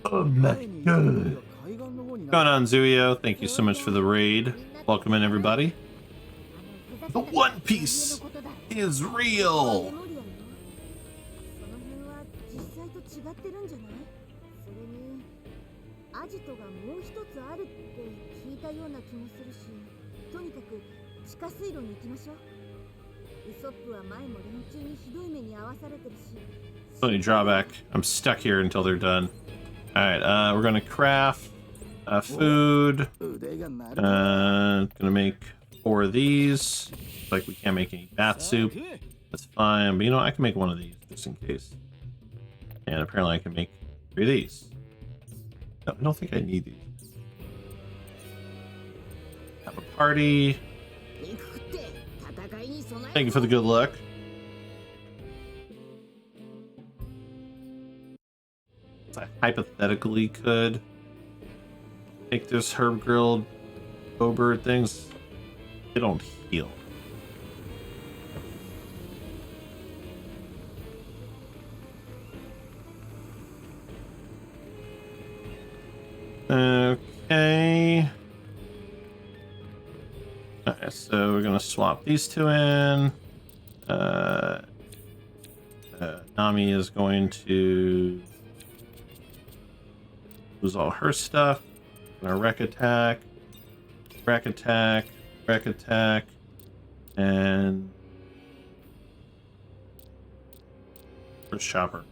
Oh my god. What's going on, Zuio? Thank you so much for the raid. Welcome in, everybody. The One Piece is real! Only drawback, I'm stuck here until they're done. Alright, we're gonna craft food. Gonna make 4 of these. Like we can't make any bat soup. That's fine, but you know, I can make one of these just in case. And apparently I can make 3 of these. No, I don't think I need these. Have a party. Thank you for the good luck. I hypothetically could make this herb grilled bowbird things. They don't heal. Okay. Alright, so we're gonna swap these two in. Nami is going to lose all her stuff. Gonna wreck attack, and first chopper,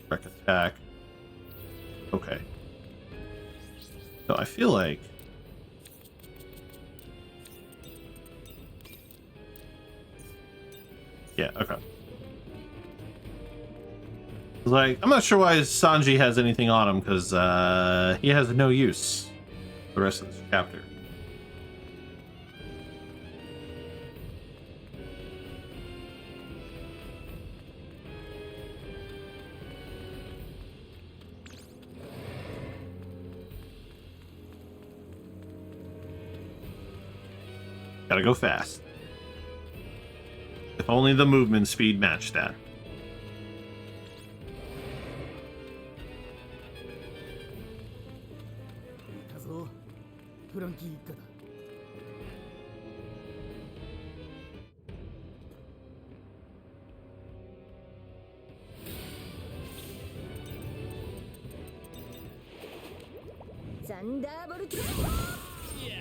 wreck attack. Okay. So I feel like yeah, okay. Like, I'm not sure why Sanji has anything on him, because he has no use for the rest of this chapter. Gotta go fast. If only the movement speed matched that.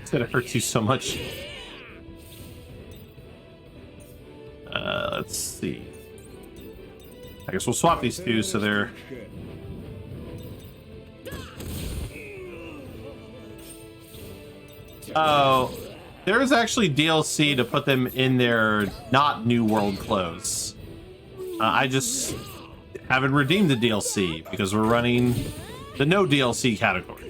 Said it hurts you so much. Let's see. I guess we'll swap these two so they're... Oh, there's actually DLC to put them in their not New World clothes. I just haven't redeemed the DLC because we're running the NoDLC category.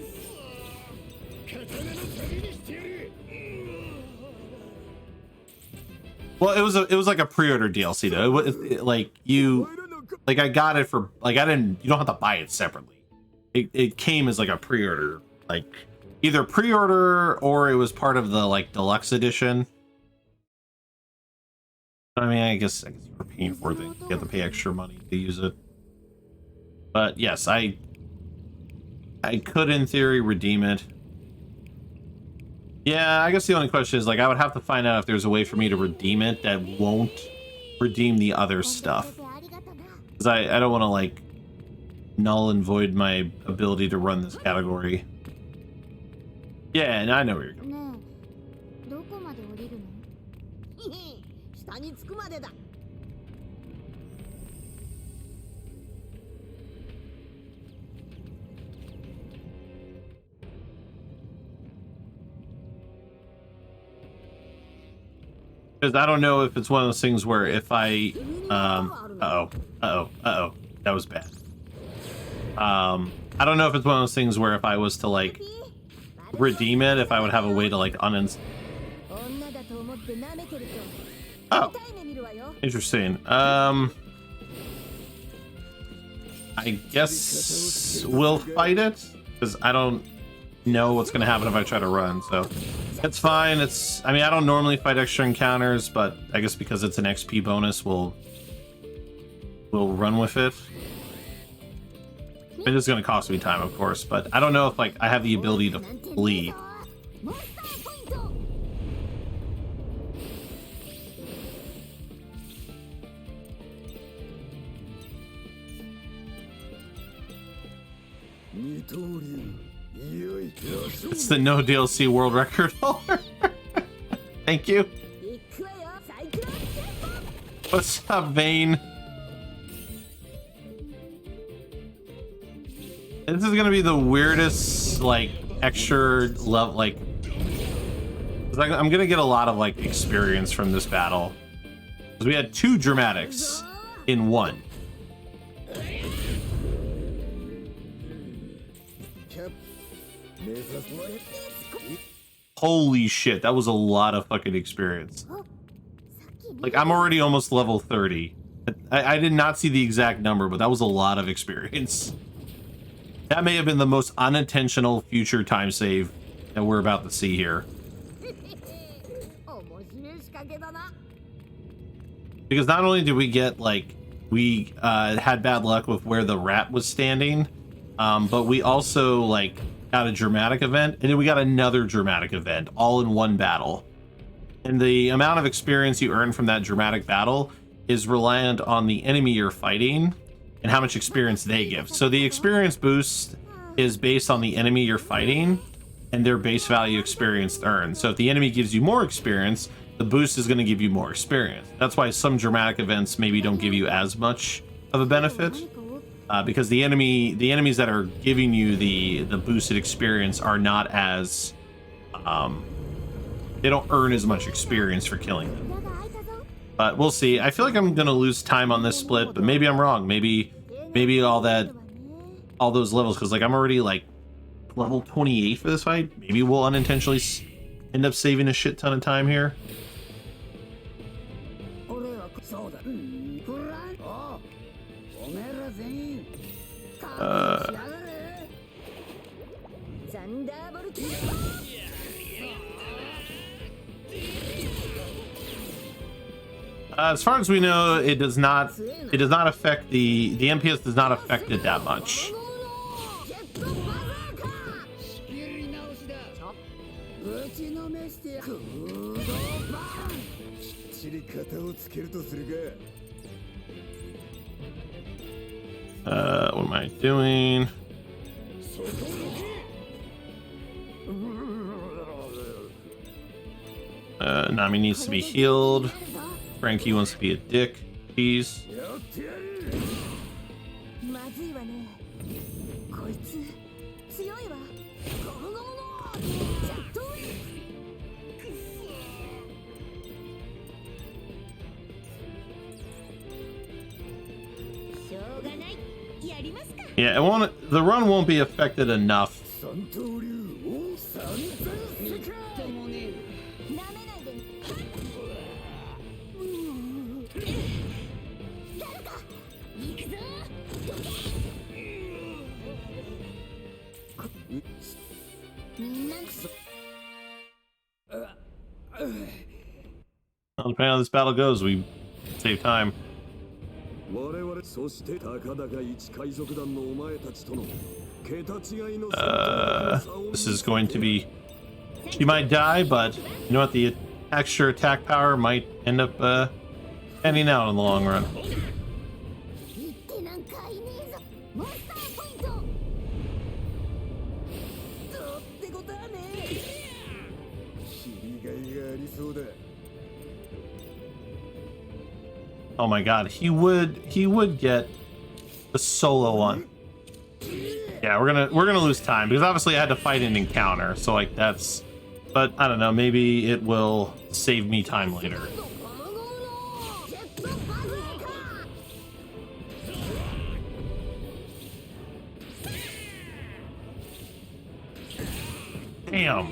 Well, it was like a pre-order DLC though. I got it for you don't have to buy it separately. It came as like a pre-order, like either pre-order or it was part of the like deluxe edition. I mean, I guess you were paying for it. You have to pay extra money to use it. But yes, I could in theory redeem it. Yeah, I guess the only question is, like, I would have to find out if there's a way for me to redeem it that won't redeem the other stuff. Because I don't want to, like, null and void my ability to run this category. Yeah, and I know where you're going. Because I don't know if it's one of those things where if I, that was bad. I don't know if it's one of those things where if I was to like redeem it, if I would have a way to like uninstall. Oh, interesting. I guess we'll fight it because I don't know what's gonna happen if I try to run, so it's fine. I mean, I don't normally fight extra encounters, but I guess because it's an XP bonus, we'll run with it. It is gonna cost me time, of course, but I don't know if like I have the ability to flee. It's the NoDLC world record holder. Thank you. What's up, Vane? This is gonna be the weirdest, like, extra level, like I'm gonna get a lot of like experience from this battle. Because we had 2 dramatics in one. Holy shit, that was a lot of fucking experience. Like, I'm already almost level 30. I did not see the exact number, but that was a lot of experience. That may have been the most unintentional future time save that we're about to see here. Because not only did we get, like, we had bad luck with where the rat was standing, but we also, like, got a dramatic event, and then we got another dramatic event, all in one battle. And the amount of experience you earn from that dramatic battle is reliant on the enemy you're fighting and how much experience they give. So the experience boost is based on the enemy you're fighting and their base value experience earned. So if the enemy gives you more experience, the boost is going to give you more experience. That's why some dramatic events maybe don't give you as much of a benefit, because the enemies that are giving you the boosted experience are not as they don't earn as much experience for killing them. But we'll see. I feel like I'm gonna lose time on this split, but maybe I'm wrong. Maybe all those levels, because like I'm already like level 28 for this fight. Maybe we'll unintentionally end up saving a shit ton of time here. As far as we know, it does not affect the MPS does not affect it that much. What am I doing? Nami needs to be healed. Frankie wants to be a dick. Please. Yeah, it won't. The run won't be affected enough. Well, depending on how this battle goes, we save time. This is going to be... She might die, but you know what? The extra attack power might end up ending out in the long run. Oh my god, he would get the solo one. Yeah, we're gonna lose time because obviously I had to fight an encounter, so like that's, but I don't know, maybe it will save me time later. Damn.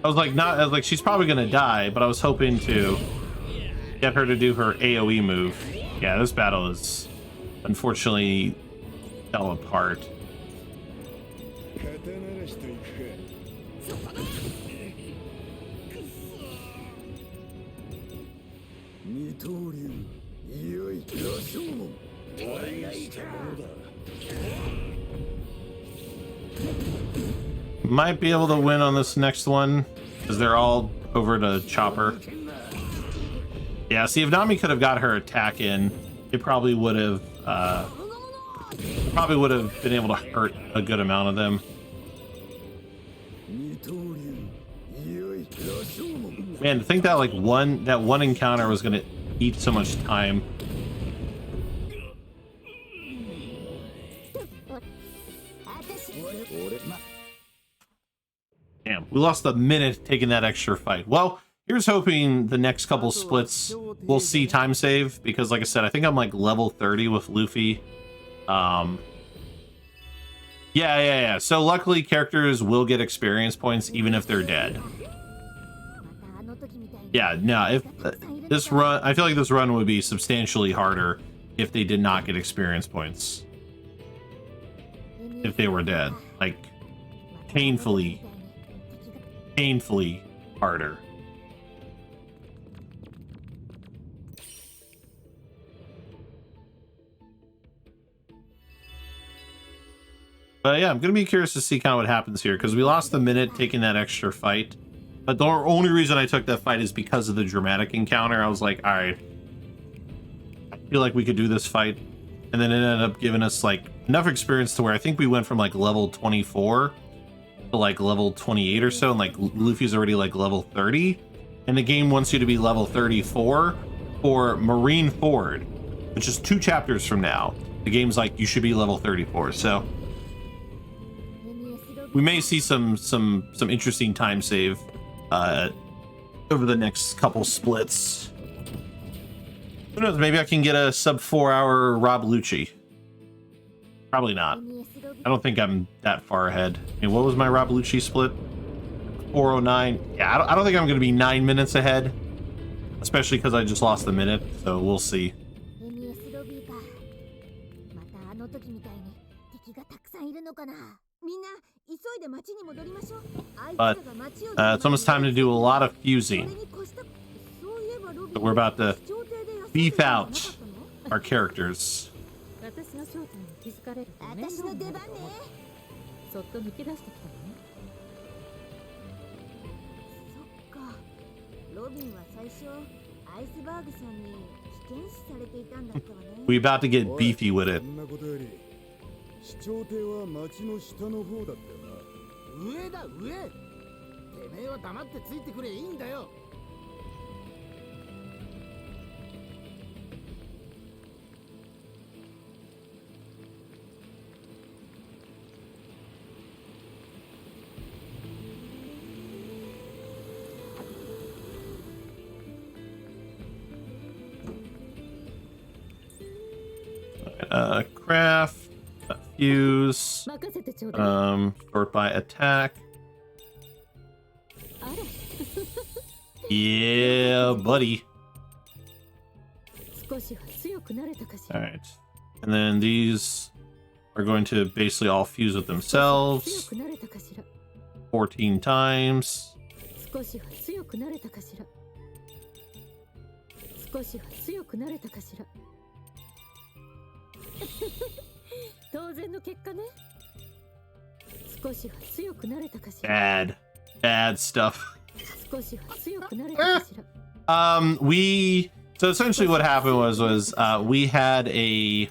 I was like, she's probably gonna die, but I was hoping to get her to do her AoE move. Yeah, this battle is unfortunately fell apart. Might be able to win on this next one because they're all over to Chopper. Yeah, see, if Nami could have got her attack in, it probably would have been able to hurt a good amount of them. Man, to think that like that one encounter was gonna eat so much time. Damn, we lost a minute taking that extra fight. Well, here's hoping the next couple splits we'll see time save, because like I said, I think I'm like level 30 with Luffy. Yeah. So luckily characters will get experience points even if they're dead. Yeah, no, if this run, I feel like this run would be substantially harder if they did not get experience points. If they were dead, like painfully harder. But yeah, I'm gonna be curious to see kind of what happens here, because we lost the minute taking that extra fight. But the only reason I took that fight is because of the dramatic encounter. I was like, all right, I feel like we could do this fight. And then it ended up giving us like enough experience to where I think we went from like level 24 to like level 28 or so. And like Luffy's already like level 30. And the game wants you to be level 34 for Marineford, which is 2 chapters from now. The game's like, you should be level 34. So we may see some interesting time save over the next couple splits. Who knows? Maybe I can get a sub 4-hour Rob Lucci. Probably not. I don't think I'm that far ahead. I mean, what was my Rob Lucci split? 409. Yeah, I don't think I'm going to be 9 minutes ahead, especially because I just lost the minute. So we'll see. But it's almost time to do a lot of fusing. So we're about to beef out our characters. We about to get beefy with it. 飛長艇は町の下の方だったよな。上だ上。てめえは黙ってついてくれいいんだよ。Craft. Fuse, sort by attack. Yeah, buddy. Alright. And then these are going to basically all fuse with themselves 14 times. Bad stuff. So essentially what happened was we had a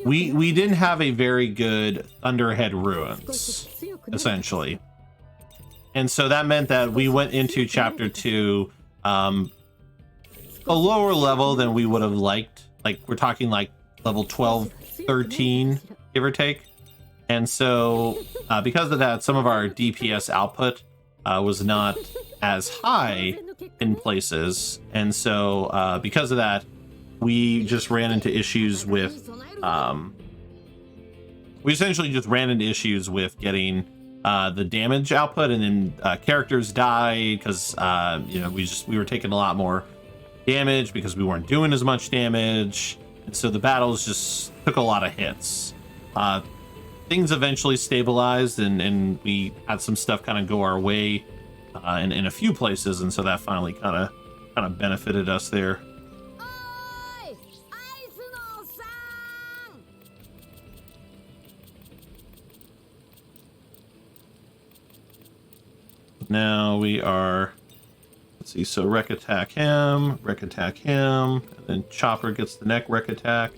we didn't have a very good Thunderhead ruins, essentially. And so that meant that we went into chapter 2 a lower level than we would have liked. Like we're talking like level 12, 13, give or take. And so because of that, some of our DPS output was not as high in places. And so because of that, we just ran into issues with we essentially just ran into issues with getting the damage output, and then characters died because you know, we were taking a lot more damage because we weren't doing as much damage. And so the battles just took a lot of hits. Things eventually stabilized, and we had some stuff kind of go our way in a few places, and so that finally kind of benefited us there. Now we are, let's see, so wreck attack him, and then Chopper gets the neck wreck attack,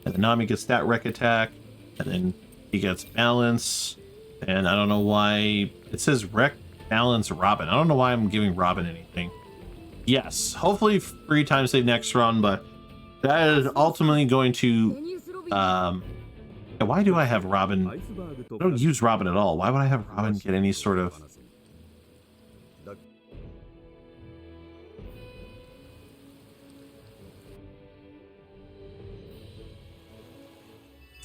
and then Nami gets that wreck attack, and then he gets balance. And I don't know why it says wreck, balance, Robin. I don't know why I'm giving Robin anything. Yes, hopefully free time save next run, but that is ultimately going to why do I have Robin? I don't use Robin at all. Why would I have Robin get any sort of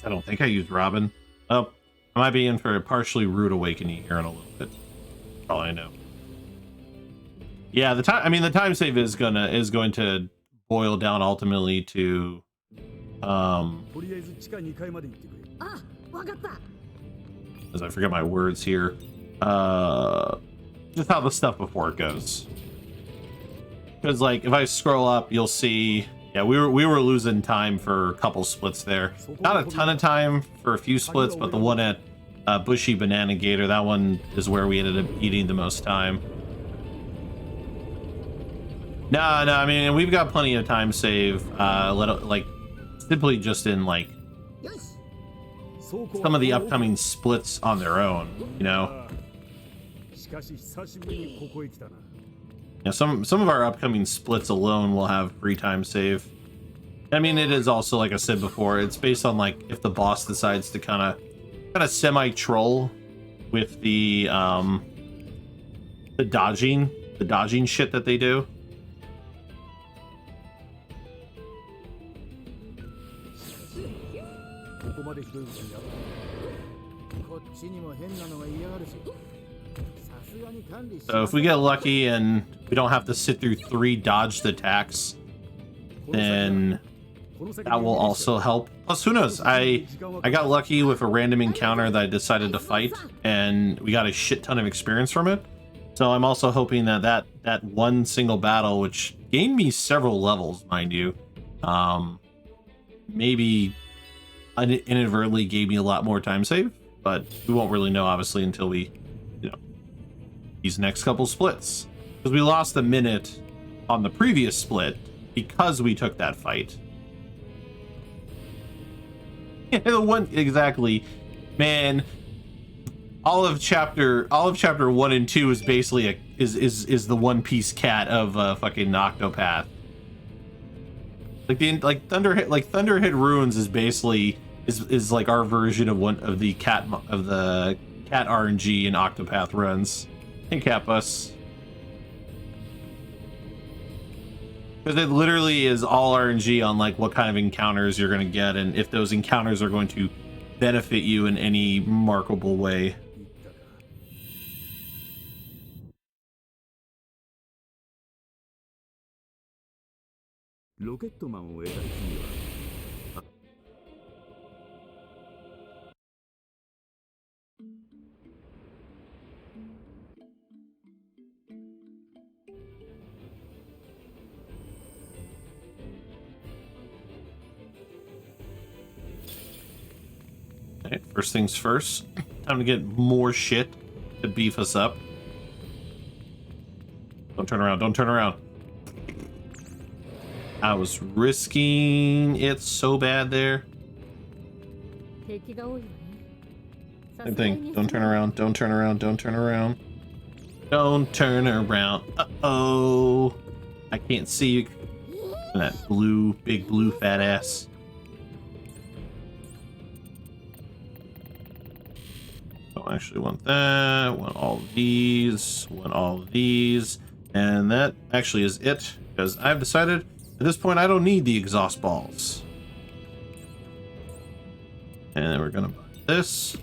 I don't think I used Robin. Oh, I might be in for a partially rude awakening here in a little bit. That's all I know. Yeah, the time. I mean, the time save is going to boil down ultimately to as I forget my words here. Just how the stuff before it goes. Because like if I scroll up, you'll see. Yeah, we were losing time for a couple splits there. Not a ton of time for a few splits, but the one at Bushy Banana Gator, that one is where we ended up eating the most time. No, I mean we've got plenty of time save. Like simply just in like some of the upcoming splits on their own, you know. Yeah, some of our upcoming splits alone will have free time save. I mean, it is also, like I said before, it's based on like if the boss decides to kind of semi troll with the dodging shit that they do. So if we get lucky and we don't have to sit through 3 dodged attacks, then that will also help. Plus, who knows? I got lucky with a random encounter that I decided to fight, and we got a shit ton of experience from it. So I'm also hoping that one single battle, which gained me several levels, mind you, maybe inadvertently gave me a lot more time save, but we won't really know obviously until we, you know, these next couple splits, because we lost a minute on the previous split because we took that fight. Yeah, the one exactly, man. All of chapter 1 and 2 is basically is the One Piece cat of fucking Octopath. Like Thunderhit Ruins is basically is like our version of the cat RNG in Octopath runs. Hey, Catbus. Because it literally is all RNG on like what kind of encounters you're going to get and if those encounters are going to benefit you in any remarkable way. Alright, first things first. Time to get more shit to beef us up. Don't turn around, don't turn around. I was risking it so bad there. Same thing. Don't turn around, don't turn around, don't turn around. Don't turn around. Uh-oh. I can't see you. That big blue fat ass. Don't actually want that. Want all of these. Want all of these. And that actually is it, because I've decided at this point I don't need the exhaust balls. And then we're gonna buy this.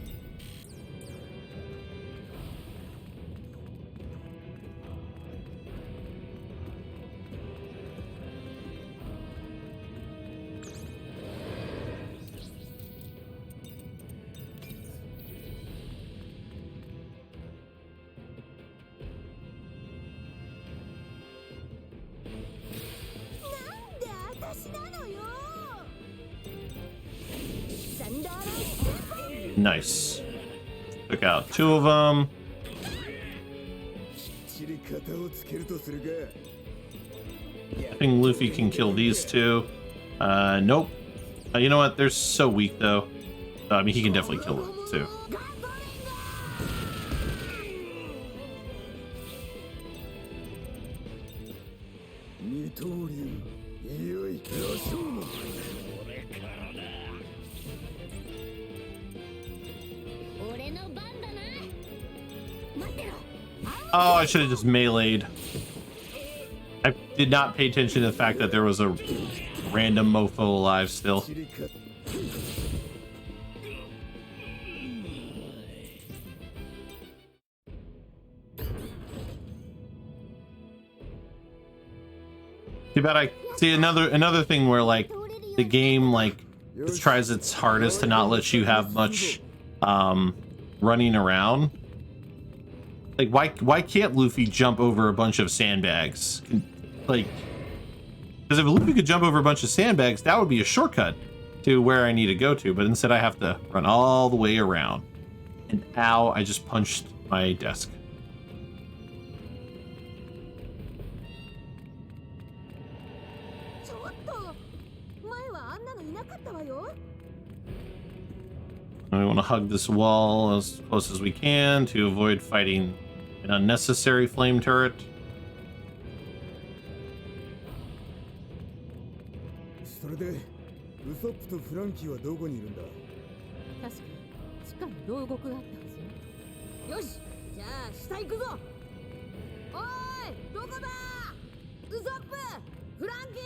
Nice. Took out 2 of them. I think Luffy can kill these 2. Nope. You know what? They're so weak though. I mean, he can definitely kill them too. Oh, I should have just meleeed. I did not pay attention to the fact that there was a random mofo alive still. bet I see another thing where like the game like just tries its hardest to not let you have much running around. Like why can't Luffy jump over a bunch of sandbags? Like, because if Luffy could jump over a bunch of sandbags, that would be a shortcut to where I need to go to, but instead I have to run all the way around. And ow, I just punched my desk. We want to hug this wall as close as we can to avoid fighting an unnecessary flame turret. それでウソップとフランキーはどこにいるんだ。確か地下に牢獄があったはずよ。よし、じゃあ下行くぞ。おーい、どこだ。ウソップ、フランキー。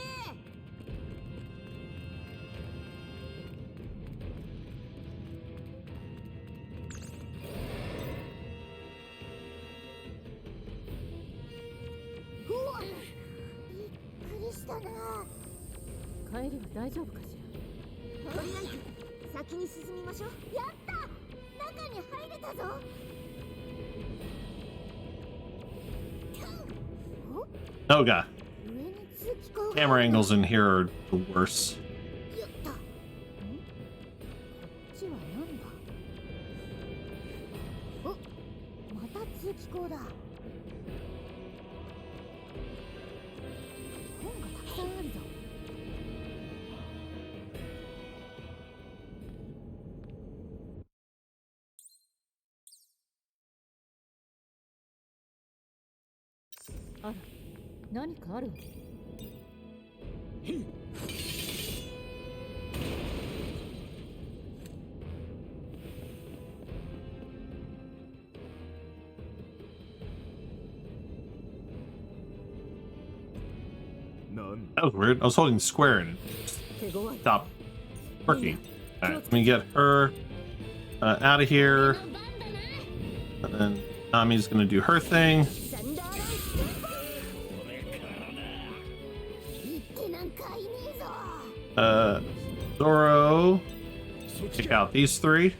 うわ、びっくりしたな。帰りは大丈夫かしら。とりあえず先に進みましょう。やった、中に入れたぞ。Oh god. 上に通気口が。 Camera angles in here are the worst. やった。こっちはなんだ。お、また通気口だ。本がたくさんあるぞ。あら、何かあるの？なん That was weird. I was holding square and it stopped working. Alright, let me get her out of here. And then Nami's gonna do her thing. Zoro, take out these three.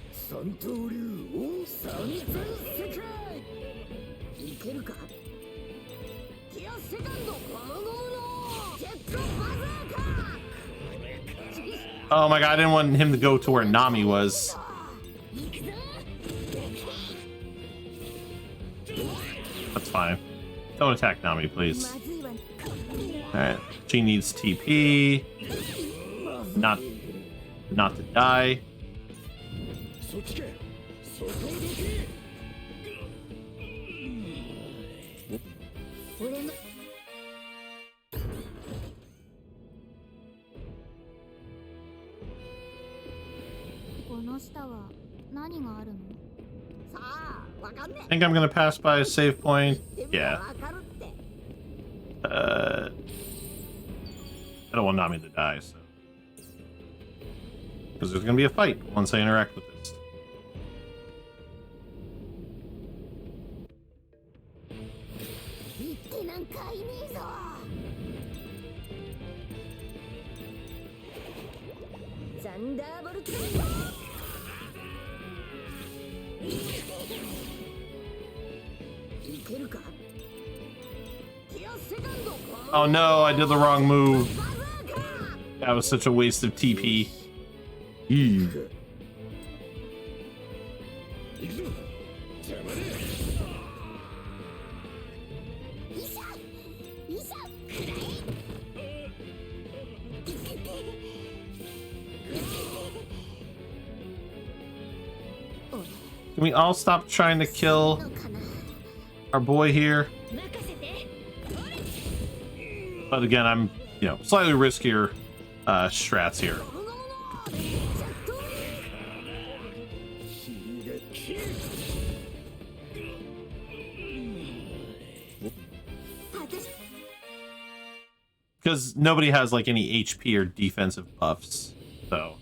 Oh my god, I didn't want him to go to where Nami was. That's fine. Don't attack Nami, please. Alright, she needs TP. Not to die. I think I'm gonna pass by a save point. Yeah. I don't want Nami to die, so. Because there's gonna be a fight once I interact with this. Oh no, I did the wrong move. That was such a waste of TP. Ew. Can we all stop trying to kill our boy here? But again, I'm, slightly riskier strats here. Because nobody has like any HP or defensive buffs, so.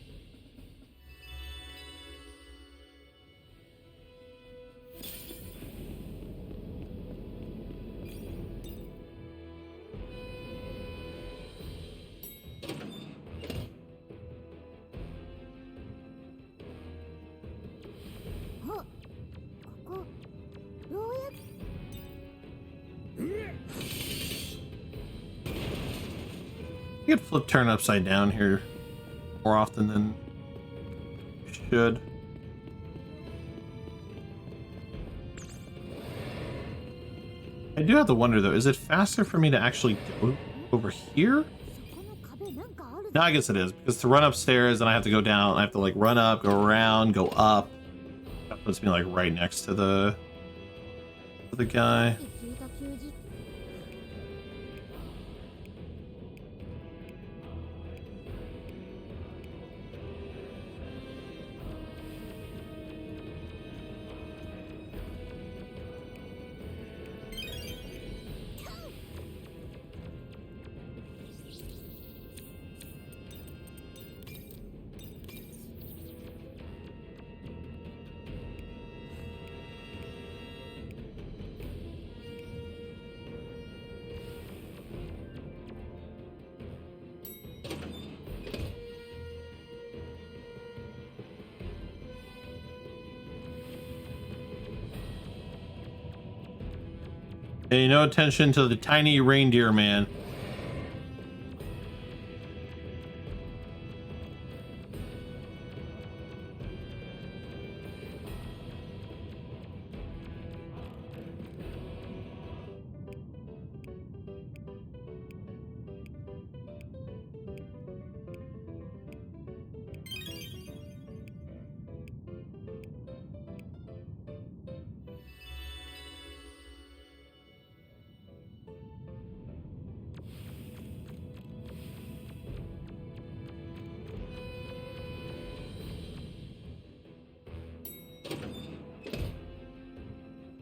You could flip turn upside down here more often than you should. I do have to wonder though, is it faster for me to actually go over here? No, I guess it is, because to run upstairs and I have to go down, I have to like run up, go around, go up. That puts me like right next to the guy. Pay no attention to the tiny reindeer man.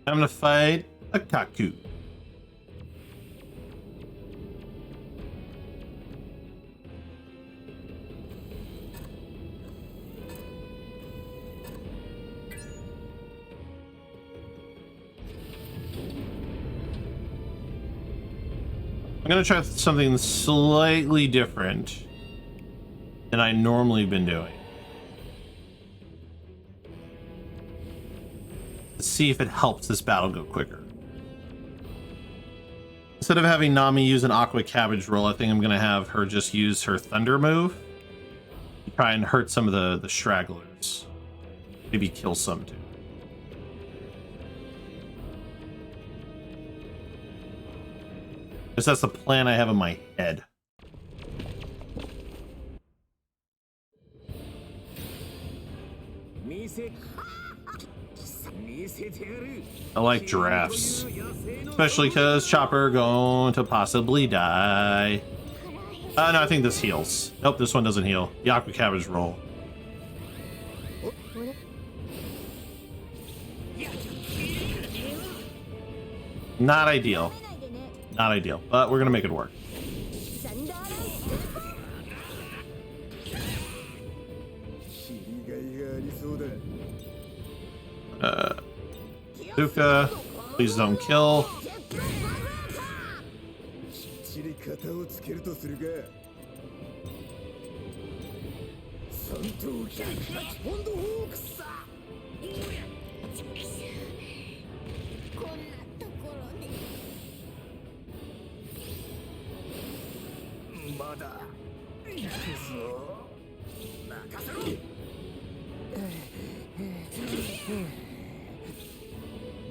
I'm gonna fight a Kaku. I'm gonna try something slightly different than I normally been doing. Let's see if it helps this battle go quicker. Instead of having Nami use an Aqua Cabbage roll, I think I'm gonna have her just use her Thunder move to try and hurt some of the stragglers. Maybe kill some too. Because that's the plan I have in my head. I like giraffes, especially because Chopper going to possibly die. No, I think this heals. Nope, this one doesn't heal. The Aqua Cabbage roll. Not ideal. Not ideal, but we're gonna make it work. Zuka, please don't kill.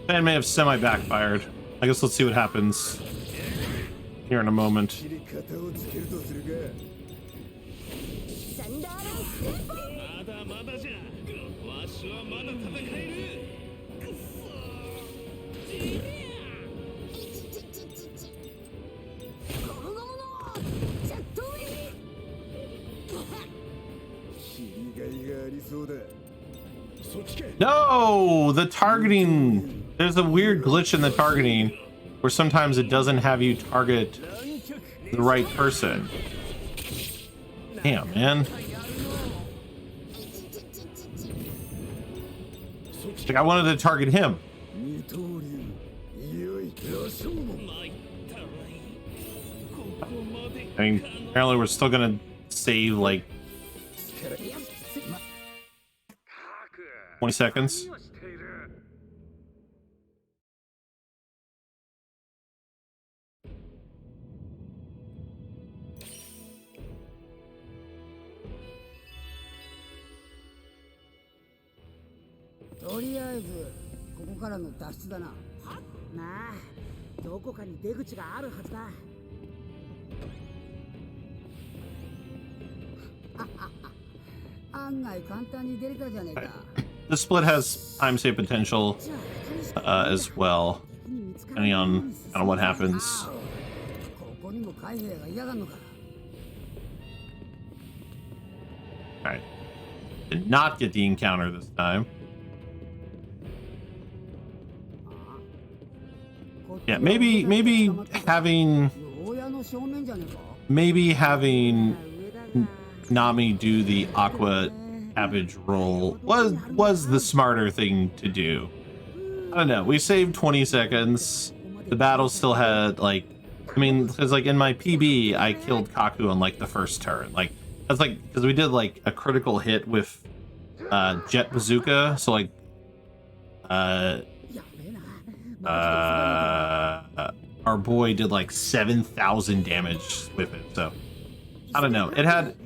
Plan may have semi-backfired. I guess let's see what happens here in a moment. No, the targeting. There's a weird glitch in the targeting where sometimes it doesn't have you target the right person. Damn, man. Like I wanted to target him. I mean, apparently we're still gonna save like 20 seconds. とりあえずここからの脱出だな。なあ、どこかに出口があるはずだ。案外簡単に出れたじゃねえか。The split has time save potential as well, depending on kind of what happens. ここにも海兵が嫌がんのか。 Alright. Did not get the encounter this time. Yeah, maybe having Nami do the aqua cabbage roll was the smarter thing to do. I don't know. We saved 20 seconds. The battle still had like, I mean, because like in my PB, I killed Kaku on like the first turn. Like that's like because we did like a critical hit with jet bazooka. So like our boy did like 7,000 damage with it. So I don't know.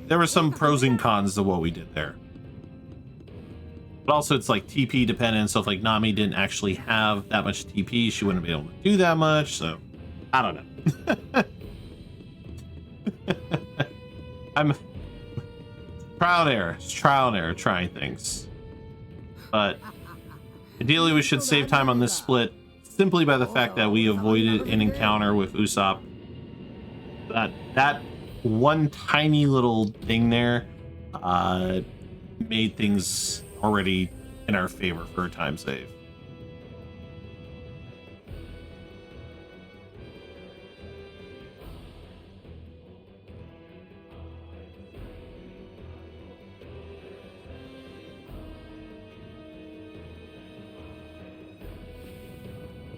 There were some pros and cons to what we did there. But also it's like TP dependent. So if like Nami didn't actually have that much TP, she wouldn't be able to do that much. So I don't know. I'm trial and error. It's trial and error trying things. But ideally we should save time on this split simply by the fact that we avoided an encounter with Usopp. That one tiny little thing there made things already in our favor for a time save.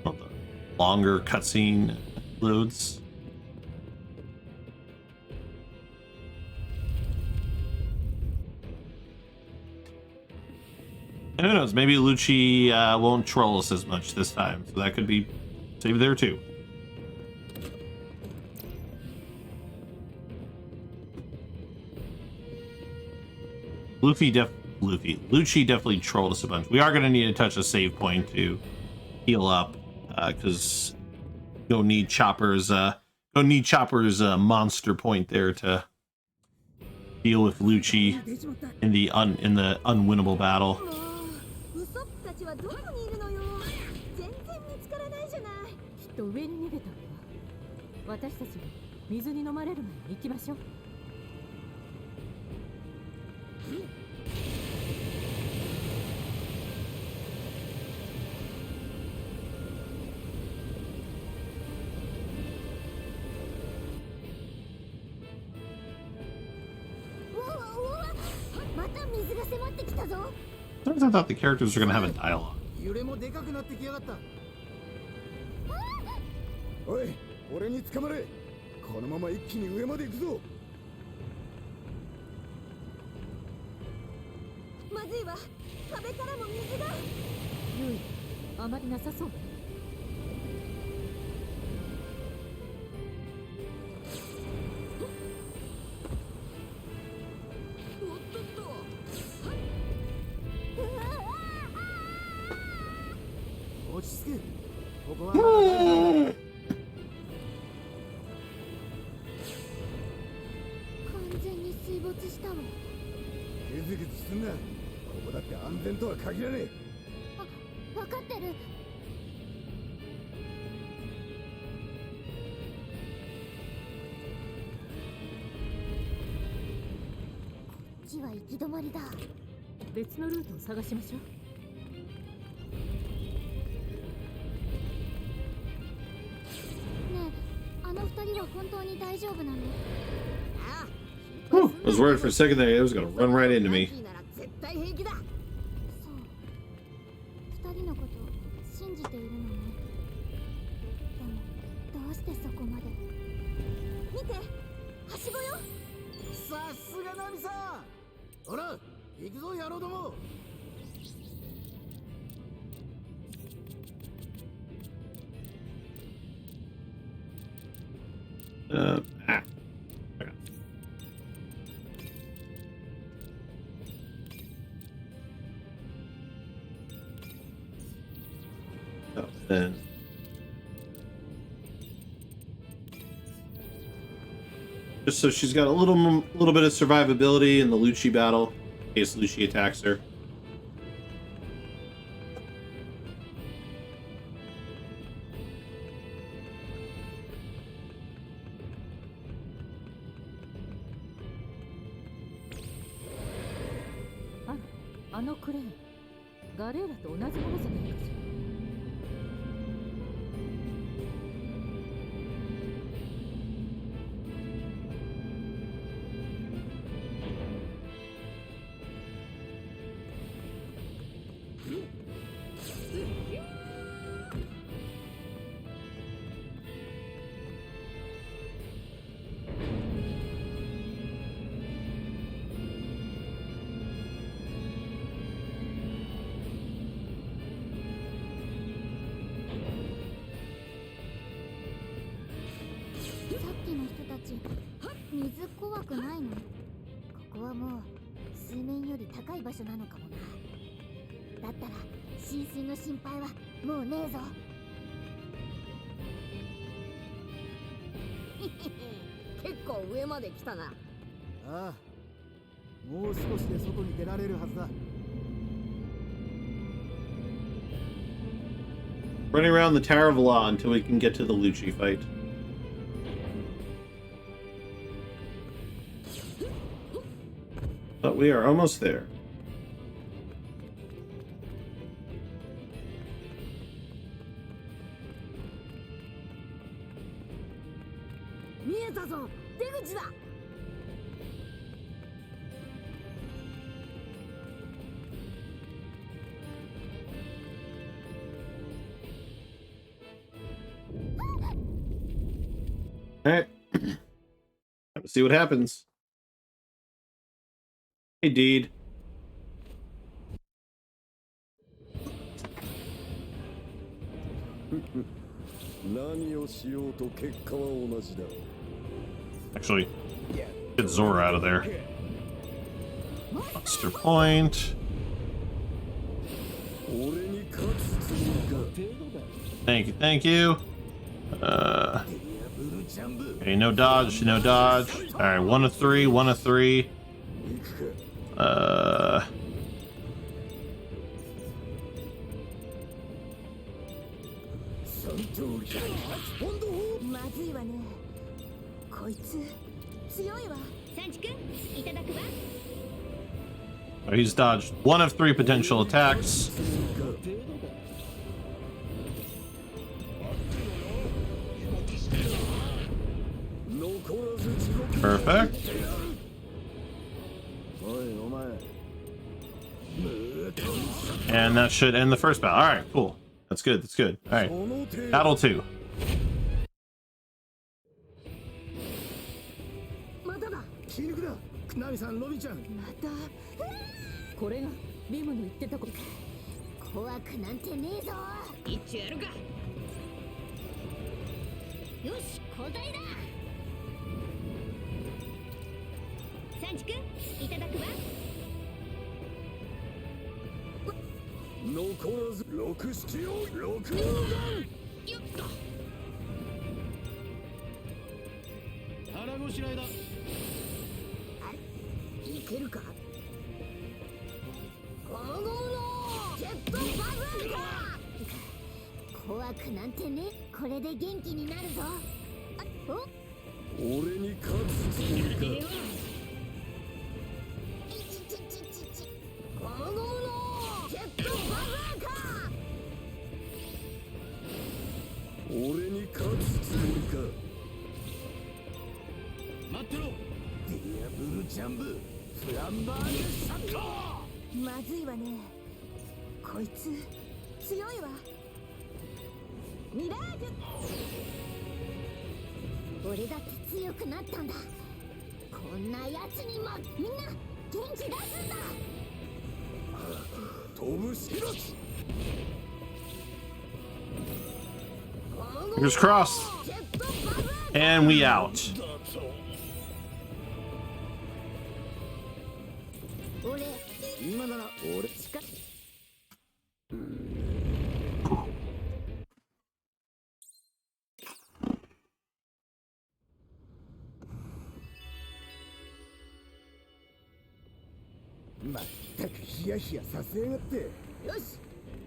Well, the longer cutscene loads. And who knows, maybe Lucci won't troll us as much this time, so that could be saved there too. Lucci definitely trolled us a bunch. We are going to need to touch a save point to heal up, because you'll need Chopper's monster point there to deal with Lucci in the unwinnable battle. どこにいるのよ。全然見つからないじゃない。きっと上に逃げたわ。私たちは水に飲まれる前に行きましょう。また水が迫ってきたぞ。 Sometimes I thought the characters were going to have a dialogue. おい、俺に捕まれ。このまま一気に上まで行くぞ。まずいわ。壁からも水が。ゆい、あまりなさそう。落ち着け。ここはまだ大丈夫。 完全に水没したわ。ゲズゲズすんな。ここだって安全とは限らねえ。あ、分かってる。こっちは行き止まりだ。別のルートを探しましょう。 I was worried for a second there it was going to run right into me. 二人のこと信じているのね。でもどうしてそこまで。見て、はしごよ。さすがナミさん。ほら、行くぞ野郎ども。 Okay. Then just so she's got a little bit of survivability in the Lucci battle in case Lucci attacks her.クレーンガレーラと同じものじゃないかしら。水怖くないの？ここはもう水面より高い場所なのかもな。だったら浸水の心配はもうねえぞ。結構上まで来たな。ああ、もう少しで外に出られるはずだ。Running around the Tower of Law until we can get to the Lucci fight. But we are almost there. Alright. Let's see what happens. Hey, Deed. Actually, get Zora out of there. Monster point. Thank you, thank you. Okay, no dodge, no dodge. Alright, 1 of 3, 1 of 3. Oh, he's dodged 1 of 3 potential attacks. Perfect. And that should end the first battle. Alright, cool. That's good, that's good. Alright. Battle 2. Fingers crossed. And we out. まったくヒヤヒヤさせやがって。よし、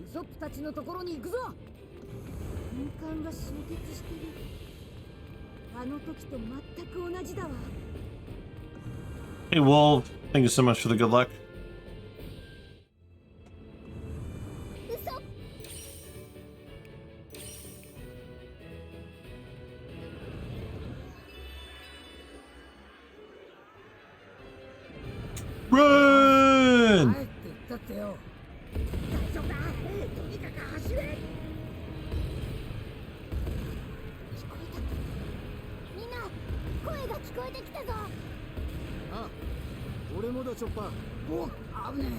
ウソップたちのところに行くぞ。軍艦が集結してる。あの時と全く同じだわ。 Hey, Wolf. Thank you so much for the good luck. 嘘。 Run! 帰って言ったってよ。大丈夫だ。とにかく走れ。聞こえた。みんな、声が聞こえてきたぞ。あ、俺もだチョッパー。お、危ねえ。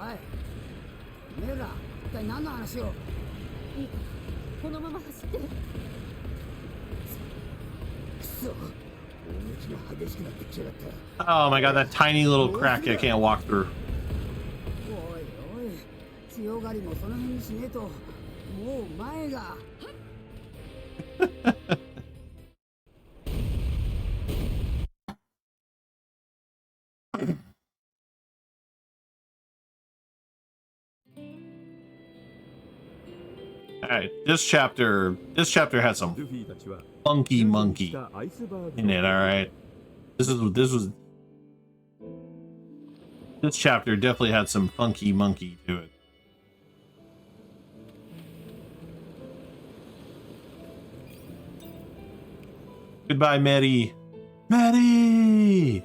おい、てめえら一体何の話を。いいか、このまま走って。くそ、攻撃が激しくなってきやがった。 Oh my god, that tiny little crack I can't walk through. おいおい、強がりもその辺にしねえと、もう前が。Alright, this chapter had some ルフィたちは funky monkey アイスバー in it, alright? This chapter definitely had some funky monkey to it. Goodbye, Maddie. Maddie!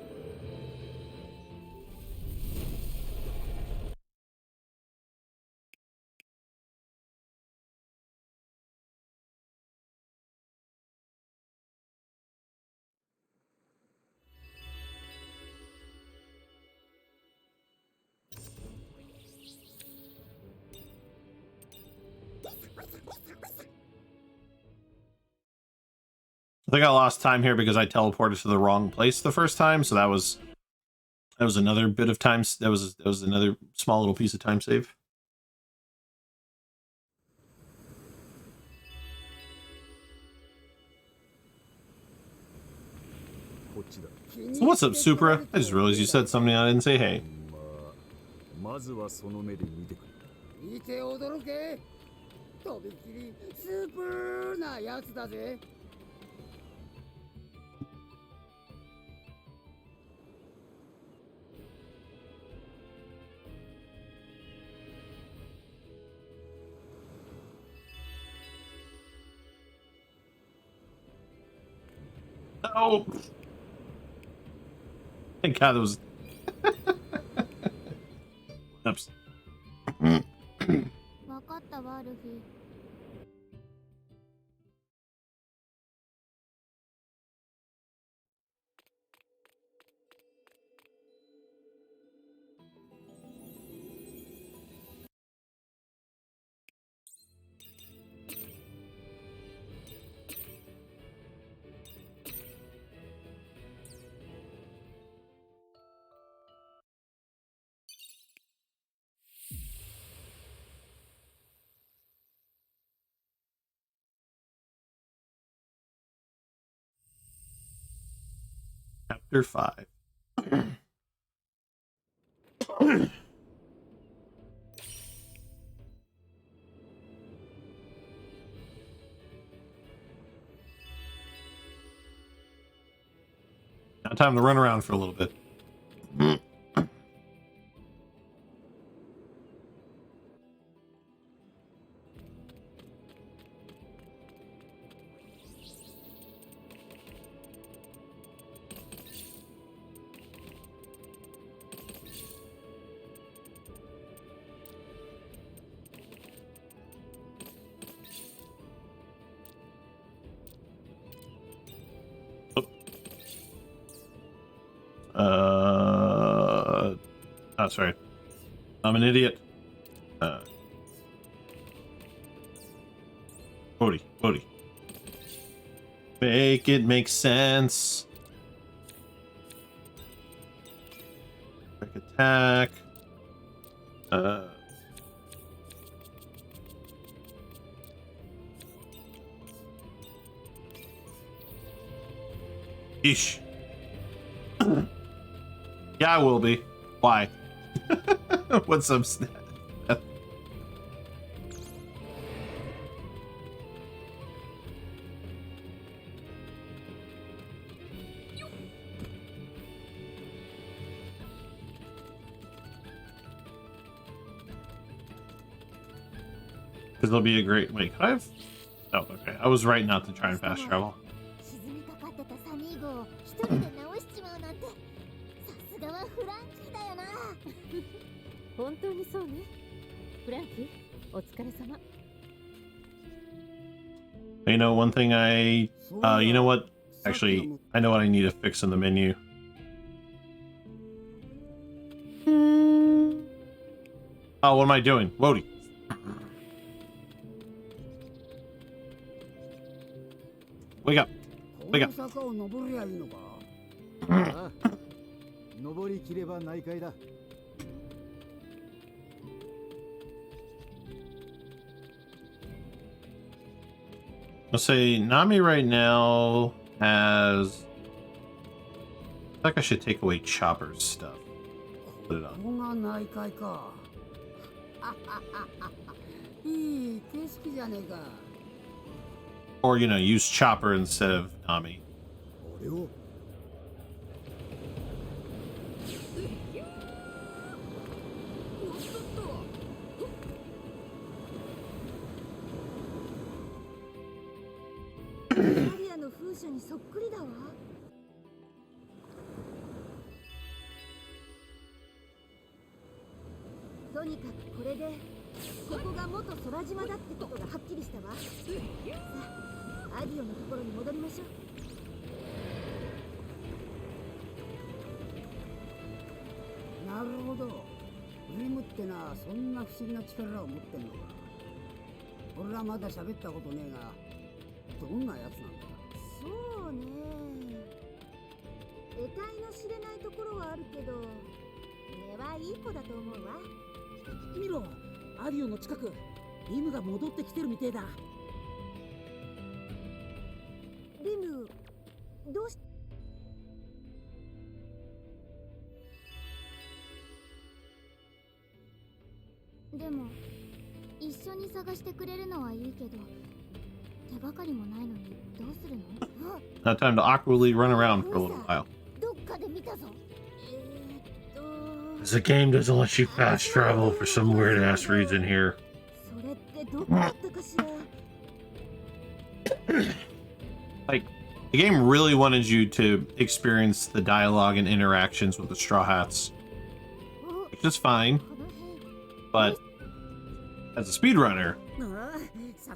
I think I lost time here because I teleported to the wrong place the first time, so that was another bit of time. That was another small little piece of time save. So what's up, Supra? I just realized you said something I didn't say hey. まずはその目で見てくれ。見て驚け。とびきりスープーなやつだぜ。 Oh! Thank God, that was... Oops. わかったわ、ルフィ。 Chapter 5. Now time to run around for a little bit. Oh, sorry. I'm an idiot. Bodhi. Make it make sense. Quick attack. Yeesh. Yeah, I will be. Why? What's up, Snap? Because there'll be a great... Wait, could I have... Oh, okay. I was right not to try and fast travel. 沈みかかってたサニー号を一人で直しちまうなんて、さすがはフランキーだよな。本当にそうね。フランキー、お疲れ様。You know, one thing I... you know what? Actually, I know what I need to fix in the menu. Oh, what am I doing? Wody. Wake up. Wake up. 坂を登りゃいいのか。登りきれば内海だ。Let's say Nami right now has... I think I should take away Chopper's stuff. Put it on. ここが内海か。いい景色じゃねえか。Or, you know, use Chopper instead of Nami. 俺を。アリアの風車にそっくりだわ。とにかくこれでここが元空島だってことがはっきりしたわ。さあ、アディオのところに戻りましょう。なるほど。リムってな、そんな不思議な力を持ってんのか。俺はまだ喋ったことねえが、どんなやつなんだ。そうね。得体の知れないところはあるけど、根はいい子だと思うわ。見ろ、アディオの近く、リムが戻ってきてるみてえだ。リム、どうしでも一緒に探してくれるのはいいけど、手がかりもないのにどうするの？ Now time to awkwardly run around for a little while. どっかで見たぞ。The game doesn't let you fast travel for some weird ass reason here. それってどこだったかしら。Like, the game really wanted you to experience the dialogue and interactions with the Straw Hats, which is fine, but as a speedrunner,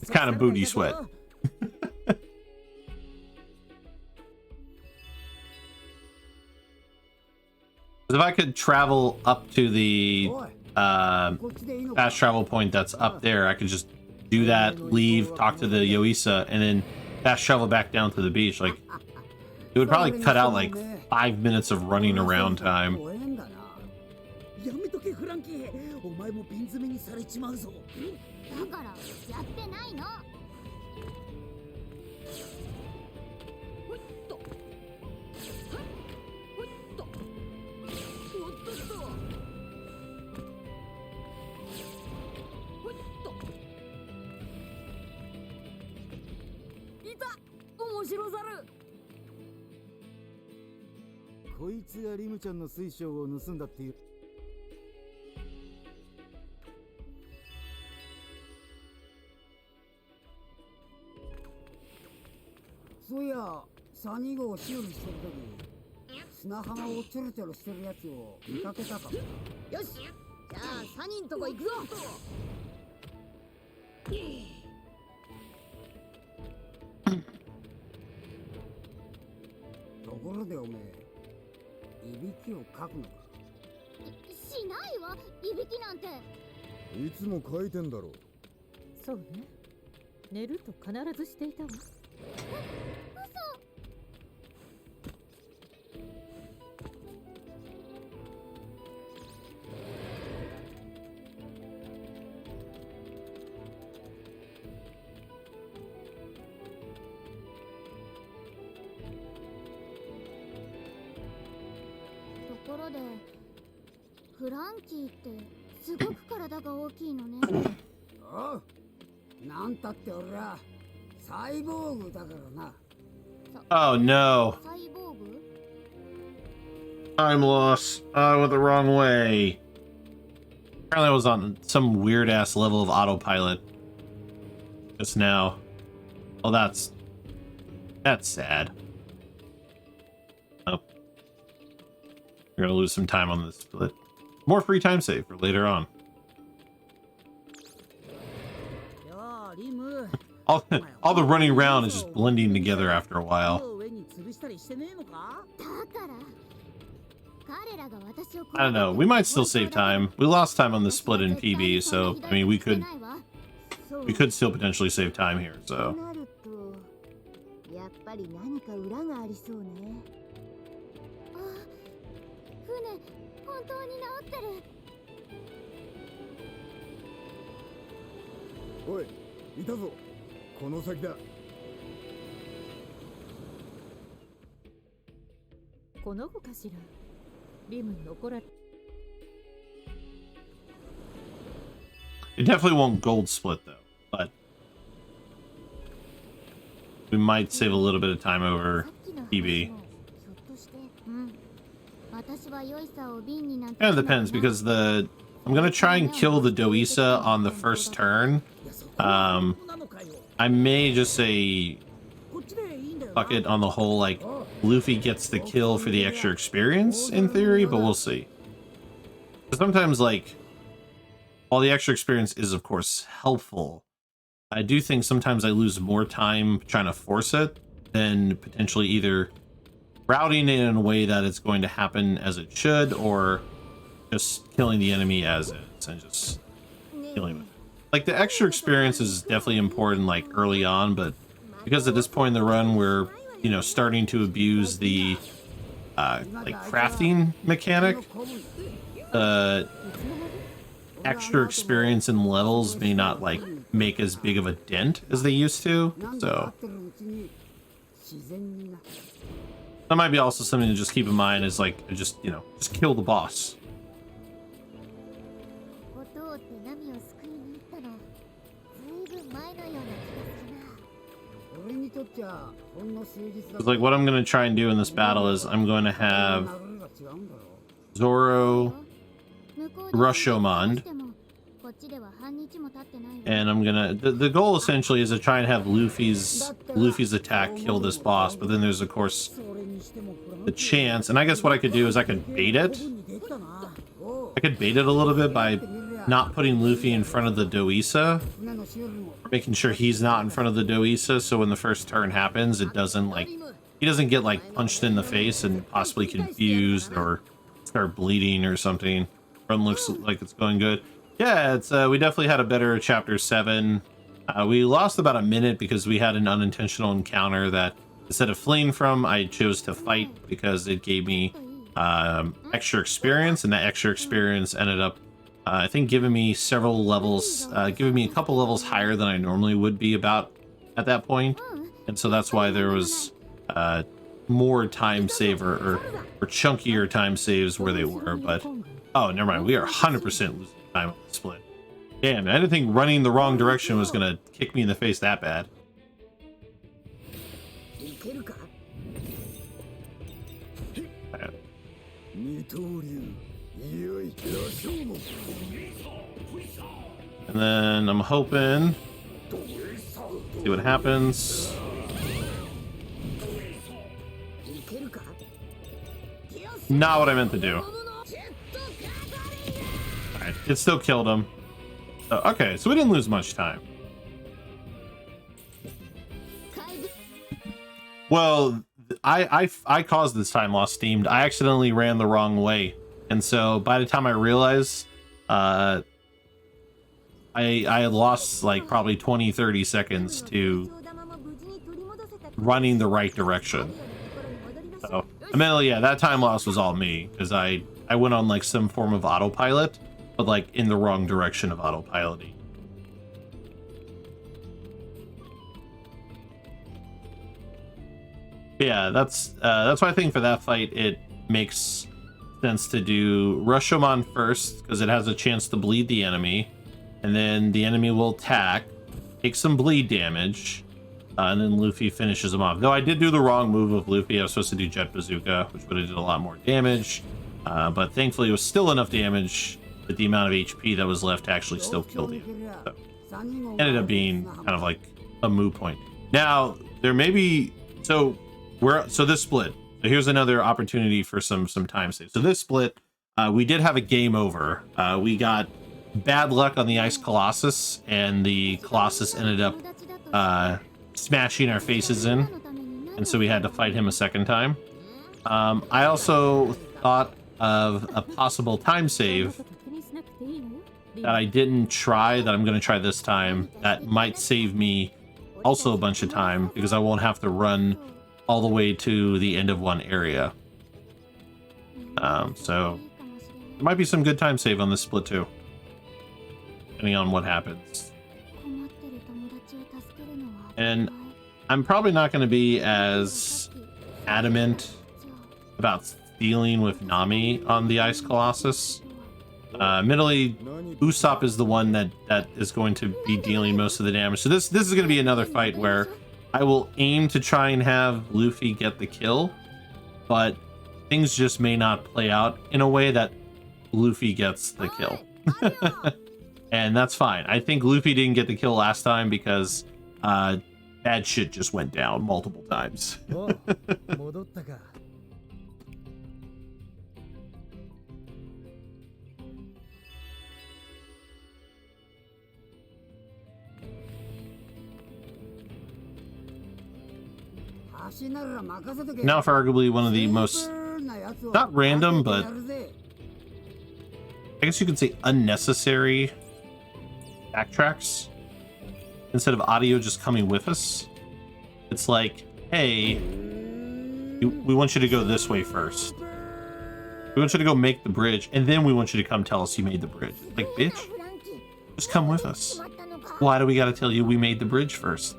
it's kind of booty sweat. If I could travel up to the fast travel point that's up there, I could just do that, leave, talk to the Yoisa, and then fast travel back down to the beach. Like, it would probably cut out like 5 minutes of running around time. やめとけフランキー、お前も瓶詰めにされちまうぞ。だからやってないの。面白ざる。こいつがリムちゃんの水晶を盗んだっていう。そういや、サニー号を修理してるとき、砂浜をちょろちょろしてるやつを見かけたかも。よし、じゃあサニーんとこ行くぞ。ところでおめえ、いびきをかくのか？しないわ、いびきなんて。いつも書いてんだろ。そうね。寝ると必ずしていたわ。ところでフランキーってすごく体が大きいのね。おう、なんたって俺らサイボーグだからな。 Oh no. サイボーグ？ I'm lost. I went the wrong way. Apparently I was on some weird ass level of autopilot just now. Oh, that's sad. Oh. We're gonna lose some time on this split. More free time save for later on. よリム、 All the running around is just blending together after a while. 上に潰したりしてねえのか？だから彼らが私を I don't know. We might still save time. We lost time on the split in PB, so I mean we could still potentially save time here. So なるとやっぱり何か裏がありそうね。あ、船本当に治ってる。おい、いたぞ。この先だ。この子かしら。リムに怒られ。 it definitely won't gold split though, but we might save a little bit of time over PB. Kind of depends because I'm gonna try and kill the Doisa on the first turn. I may just say fuck it on the whole, like Luffy gets the kill for the extra experience in theory, but we'll see. Sometimes, like, while the extra experience is of course helpful, I do think sometimes I lose more time trying to force it than potentially either routing it in a way that it's going to happen as it should, or just killing the enemy as is and just killing it. Like, the extra experience is definitely important, like, early on, but because at this point in the run we're, you know, starting to abuse the like crafting mechanic, extra experience and levels may not like make as big of a dent as they used to, so that might be also something to just keep in mind, is like, just, you know, just kill the boss. It's like, what I'm going to try and do in this battle is I'm going to have Zoro Rashomon, and I'm gonna, the goal essentially is to try and have Luffy's attack kill this boss, but then there's of course the chance, and I guess what I could do is I could bait it. I could bait it a little bit by not putting Luffy in front of the Doisa, making sure he's not in front of the Doisa, so when the first turn happens, it doesn't, like, he doesn't get like punched in the face and possibly confused or start bleeding or something. Run looks like it's going good. Yeah, it's we definitely had a better chapter 7. We lost about a minute because we had an unintentional encounter that instead of fleeing from, I chose to fight because it gave me extra experience, and that extra experience ended up I think giving me several levels, giving me a couple levels higher than I normally would be about at that point, and so that's why there was more time save or chunkier time saves where they were. But oh, never mind, we are 100% losing time on the split. Damn, I didn't think running the wrong direction was gonna kick me in the face that bad. And then I'm hoping, see what happens. Not what I meant to do. Alright, it still killed him. Okay, so we didn't lose much time. Well, I caused this time loss steamed. I accidentally ran the wrong way, and so by the time I realized, I had lost like probably 20-30 seconds to running the right direction. So I mean, yeah, that time loss was all me because I went on like some form of autopilot, but like in the wrong direction of autopiloting. Yeah, that's why I think for that fight it makes sense to do Rashomon first, because it has a chance to bleed the enemy, and then the enemy will attack, take some bleed damage, and then Luffy finishes him off. Though I did do the wrong move of Luffy. I was supposed to do Jet Bazooka, which would have did a lot more damage, but thankfully it was still enough damage with the amount of HP that was left to actually still kill the enemy. So, ended up being kind of like a moot point. Now, there may be... So this split. So here's another opportunity for some time save. So this split, we did have a game over. We got bad luck on the Ice Colossus, and the Colossus ended up smashing our faces in, and so we had to fight him a second time. I also thought of a possible time save that I didn't try, that I'm going to try this time, that might save me also a bunch of time, because I won't have to run all the way to the end of one area. So there might be some good time save on this split too, depending on what happens. And I'm probably not going to be as adamant about stealing with Nami on the Ice Colossus. Admittedly, Usopp is the one that is going to be dealing most of the damage. So this is going to be another fight where I will aim to try and have Luffy get the kill, but things just may not play out in a way that Luffy gets the kill. And that's fine. I think Luffy didn't get the kill last time because bad shit just went down multiple times. Now for arguably one of the most, not random, but I guess you could say unnecessary backtracks. Instead of audio just coming with us, it's like, hey, we want you to go this way first. We want you to go make the bridge, and then we want you to come tell us you made the bridge. Like, bitch, just come with us. Why do we gotta tell you we made the bridge first?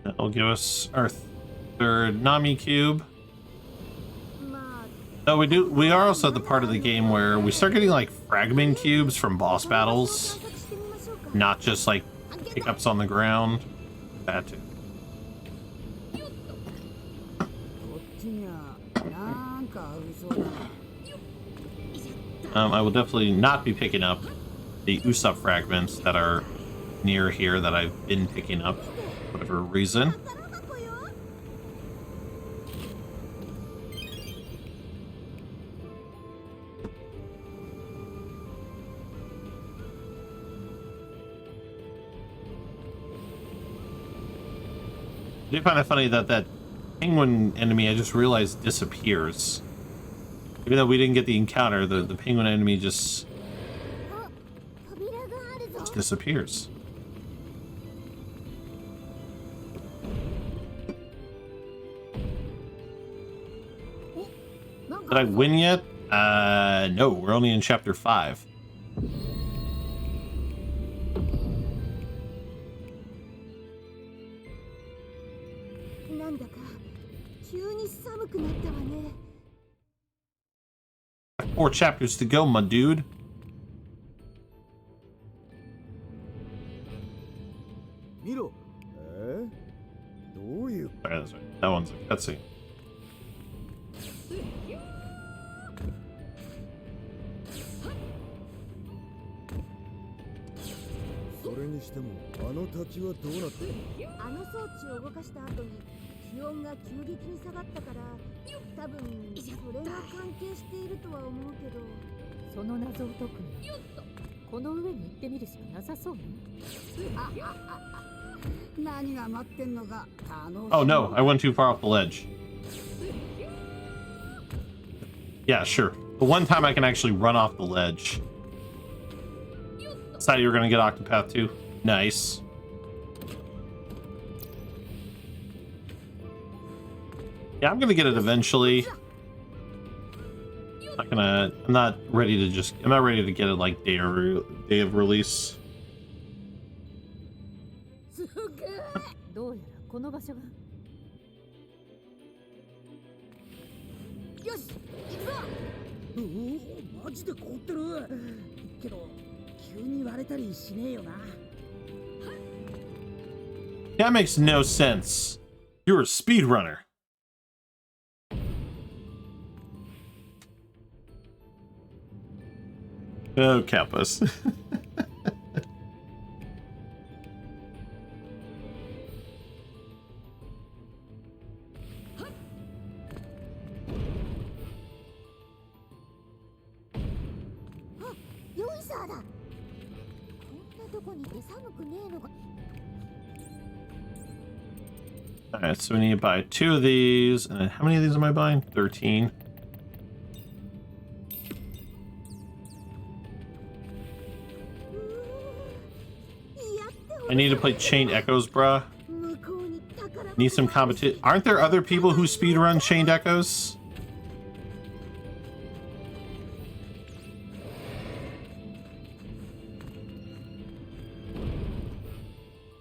That'll give us our third Nami cube. So we are also at the part of the game where we start getting like fragment cubes from boss battles, not just like pickups on the ground. That too. I will definitely not be picking up the Usopp fragments that are near here that I've been picking up for whatever reason. I do find it funny that that penguin enemy, I just realized, disappears. Even though we didn't get the encounter, the penguin enemy just disappears. Did I win yet? No, we're only in chapter 5. Four chapters to go, my dude. どういう Sorry, that's right. That one's a cutscene. それにしてもあの滝はどうなってるあの装置を動かした後に気温が急激に下がったから多分それが関係しているとは思うけどその謎を解くにこの上に行ってみるしかなさそうね。何が待ってんのか楽しみ。 Oh no, I went too far off the ledge. Yeah, sure. The one time I can actually run off the ledge. Decided you were gonna get Octopath too. Nice. Yeah, I'm gonna get it eventually. I'm not ready to get it like day of release. どうやらこの場所が。よし行くぞ。おおマジで凍ってるけど急に割れたりしねえよな。 That makes no sense. You're a speedrunner. Oh, Kappas. Alright, so we need to buy 2 of these. And then how many of these am I buying? 13. I need to play Chained Echoes, bruh. Need some competition. Aren't there other people who speedrun Chained Echoes?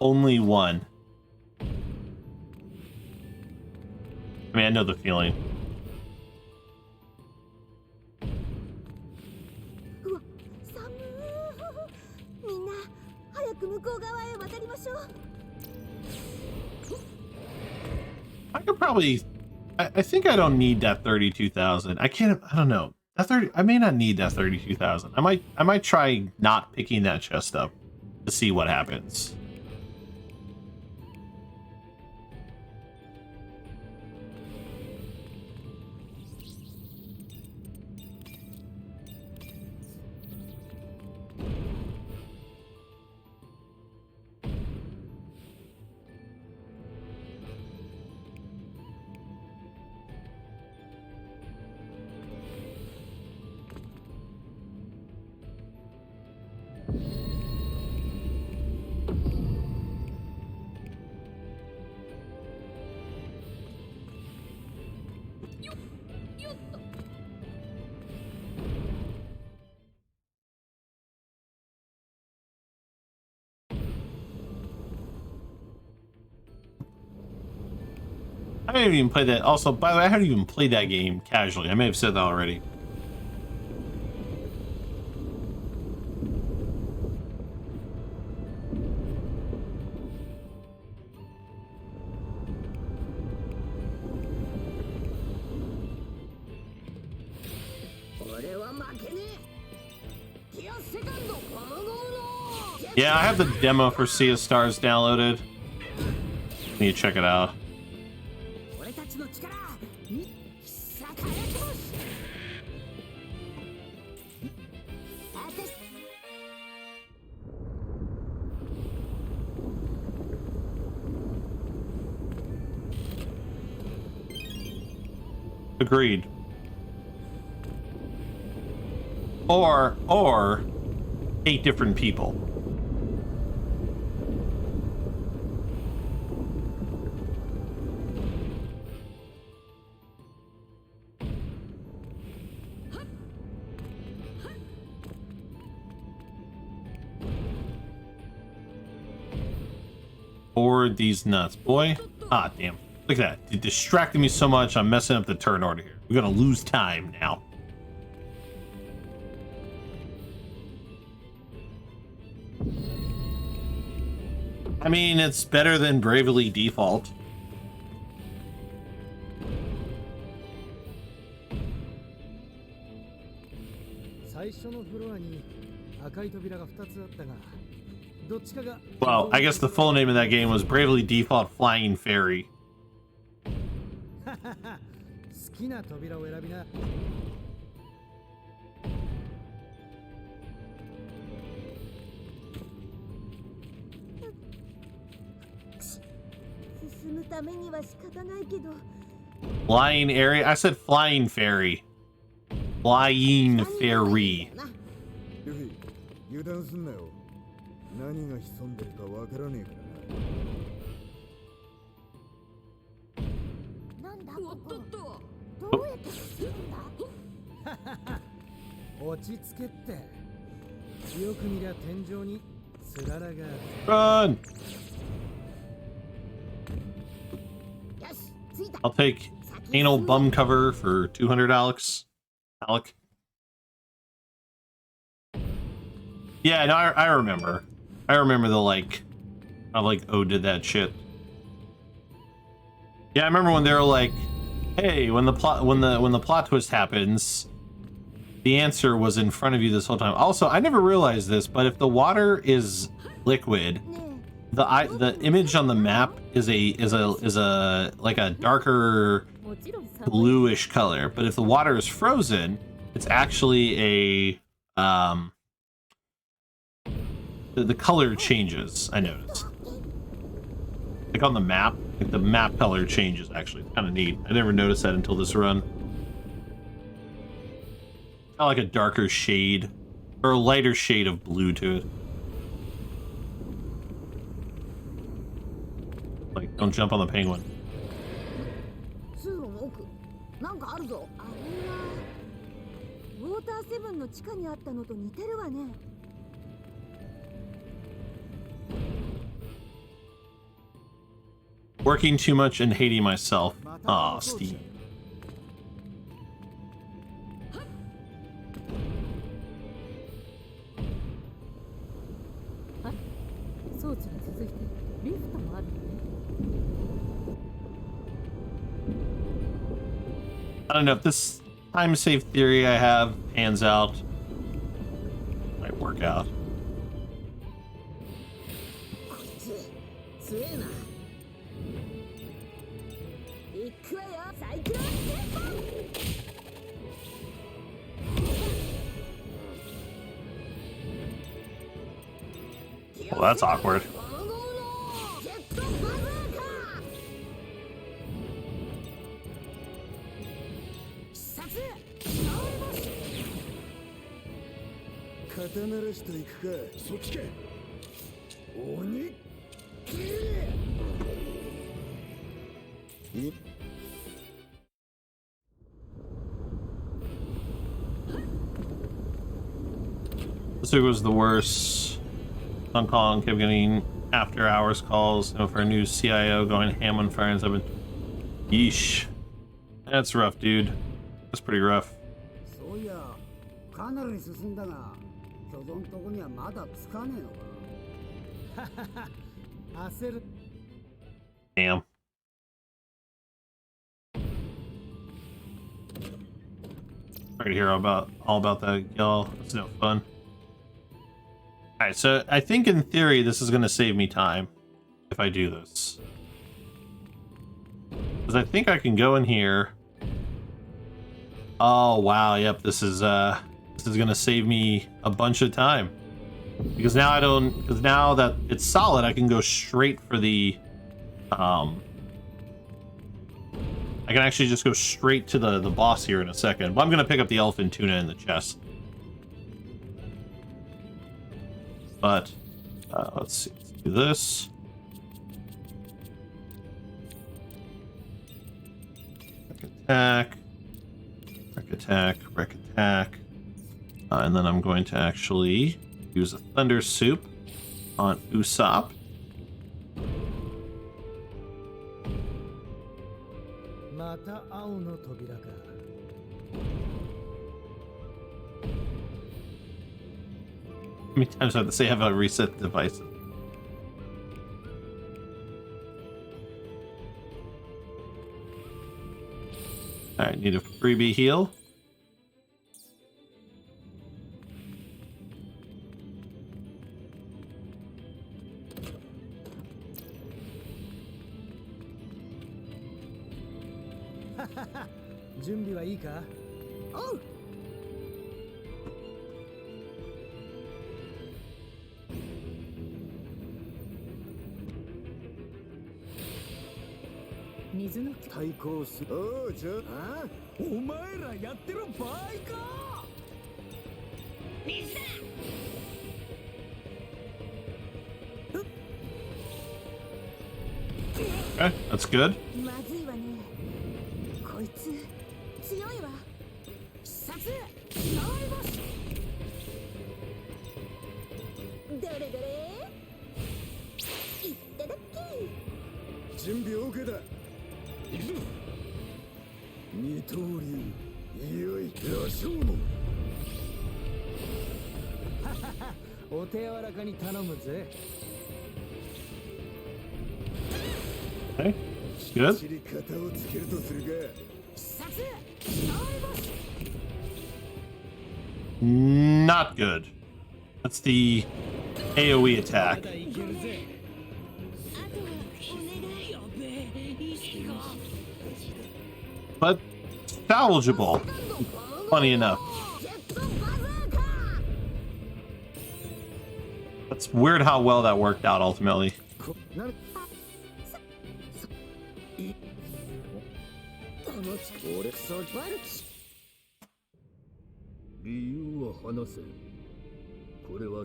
Only one. I mean, I know the feeling. I could probably... I think I don't need that 32,000. I don't know. I may not need that 32,000. I might try not picking that chest up to see what happens. I didn't even play that. Also, by the way, I haven't even played that game casually. I may have said that already. Yeah, I have the demo for Sea of Stars downloaded. Need to check it out. Agreed. Or 8 different people. Or these nuts, boy. Ah, damn. Look at that. It distracted me so much, I'm messing up the turn order here. We're gonna lose time now. I mean, it's better than Bravely Default. 最初のフロアに赤い扉が2つあったが、どっちかが Well, I guess the full name of that game was Bravely Default Flying Fairy. 好きな扉を選びな。進むためには仕方ないけど。 Flying area? I said Flying Fairy. Flying Fairy. ルフィ、油断すんなよ。何が潜んでるかわからねえからな。なんだここ。どうやって進むんだ。落ち着けって。よく見りゃ天井につららがある。 Run! よし、着いた。 I'll take anal bum cover for 200, Alex. Alec. Yeah, no, I remember. I remember the how O did that shit. Yeah, I remember when they were like, "Hey, when the plot twist happens, the answer was in front of you this whole time." Also, I never realized this, but if the water is liquid, the image on the map is a like a darker bluish color, but if the water is frozen, it's actually a the color changes. I noticed, like on the map, like the map color changes. Actually, it's kind of neat. I never noticed that until this run. Kind of like a darker shade or a lighter shade of blue to it. Like, don't jump on the penguin. 通路の奥、なんかあるぞ。あれはウォーターセブンの地下にあったのと似てるわね。 Working too much and hating myself. Aw, Steve. I don't know if this time save theory I have pans out. Might work out. 強えな。行くわよ、最強先輩。 Well, that's awkward. This was the worst. Hong Kong kept getting after hours calls, for a new CIO going ham on fire and stuff. Yeesh. That's rough, dude. That's pretty rough. Damn. Sorry to hear all about that, y'all. It's no fun. Alright, so I think in theory this is going to save me time if I do this. Because I think I can go in here. Oh, wow, yep, this is going to save me a bunch of time. Because now now that it's solid, I can go straight for the, I can actually just go straight to the boss here in a second. But I'm going to pick up the elephant tuna in the chest. But, let's see, let's do this. Wreck attack. And then I'm going to actually use a Thunder Soup on Usopp. How many times do I have to say I have a reset device? Alright, need a freebie heal. Oh! 水の対抗すおうじゃあお前らやってる場合か Okay, that's good. まずいわね。こいつ強いわ。必殺大ボス。どれどれ。いっただっき。準備 OK だ行くぞ二刀流いよい羅生門お手柔らかに頼むぜ。 Okay, good. 走り方をつけるとするが必殺大ボス。 Not good. That's the AoE attack. あとはお願い。 But salvageable. Funny enough. ジェットバズーカ。 That's weird how well that worked out ultimately. なる俺さ理由は話せこれは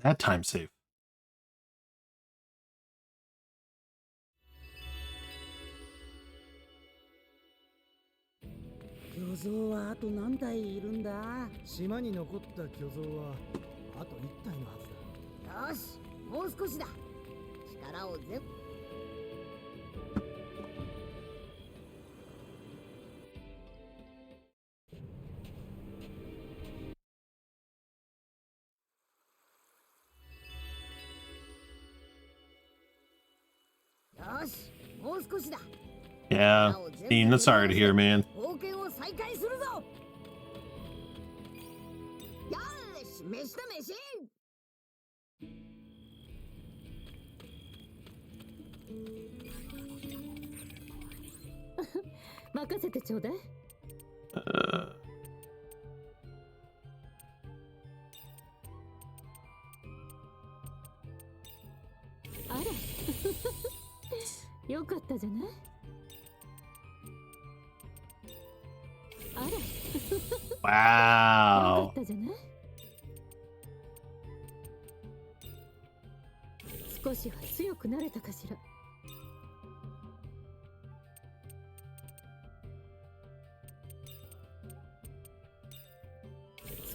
That time save. 巨像はあと何体いるんだ。島に残った巨像はあと1体のはずだ。よし、もう少しだ。力を全部。よし、もう少しだ。 Yeah, Dean, that's sorry to hear, man. 冒険を再開するぞ。よし、飯だ飯。任せてちょうだい。あら、よかったじゃない。あら、よか Wow. ったじゃない。少しは強くなれたかしら。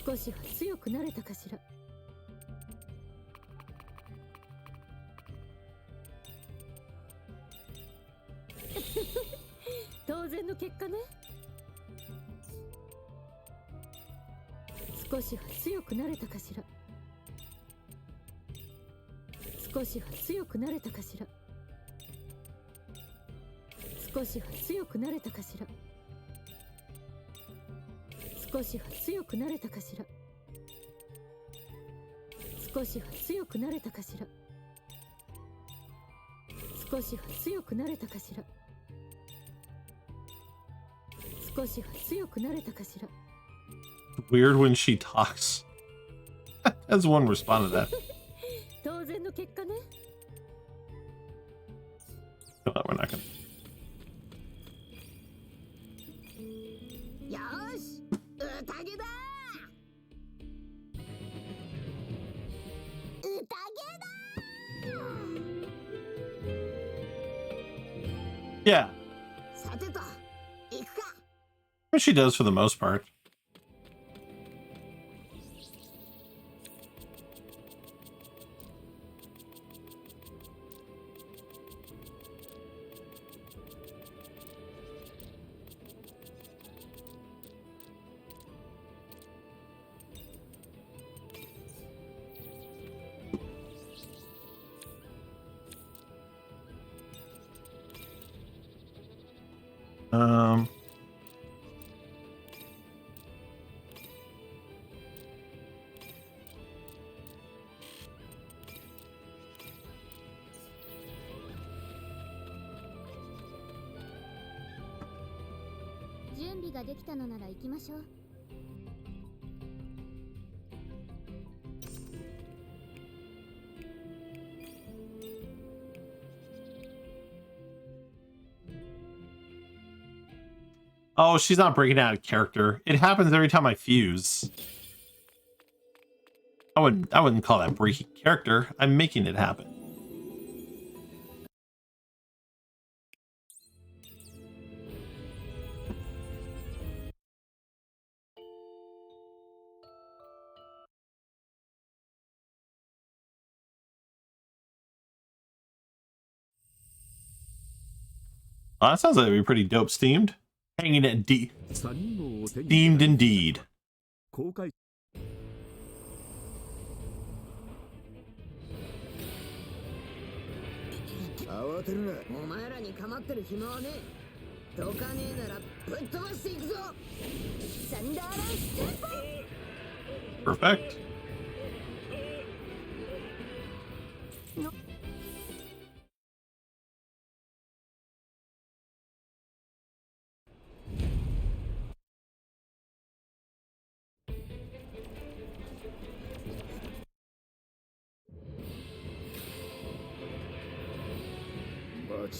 少しは強くなれたかしら。当然の結果ね。少しは強くなれたかしら。少しは強くなれたかしら。少しは強くなれたかしら。少しは強くなれたかしら。少しは強くなれたかしら。少しは強くなれたかしら。少しは強くなれたかしら。 Weird when she talks. As one respond to that. 当然の結果ね。 No, we're not gonna. よし、宴だ。宴だ。 Yeah, さてと、行くか。 she does for the most part. 準備ができたのなら行きましょう。Oh, she's not breaking out of character. It happens every time I fuse. I wouldn't call that breaking character. I'm making it happen. Well, that sounds like it'd be pretty dope steamed. Hanging it steamed indeed. 慌てるな。お前らに構ってる暇はねえ。どかねえならぶっ飛ばしていくぞ。サンダーランステンポ。 Perfect.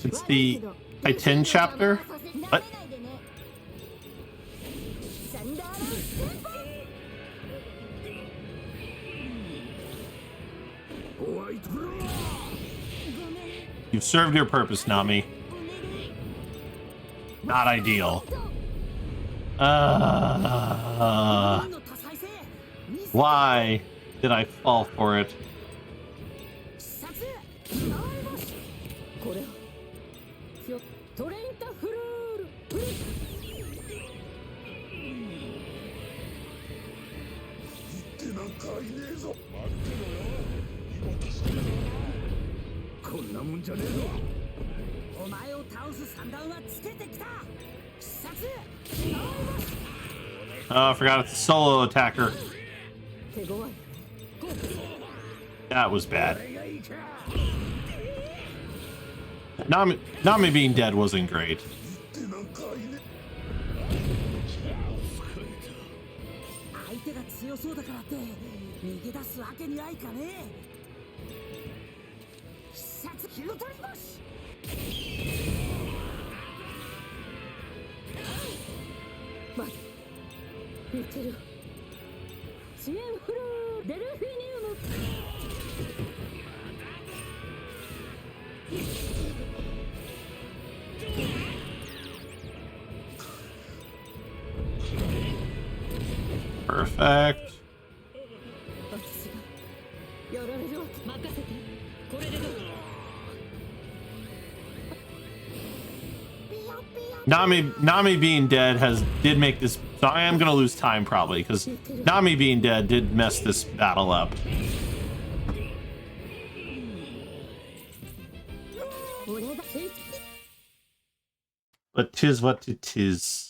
It's the I-10 chapter. What? You've served your purpose, Nami. Not ideal. Why did I fall for it? Oh, I forgot it's a solo attacker. That was bad. Nami being dead wasn't great. Perfect. Nami being dead did make this, so I am gonna lose time probably because Nami being dead did mess this battle up. But 'tis what it is.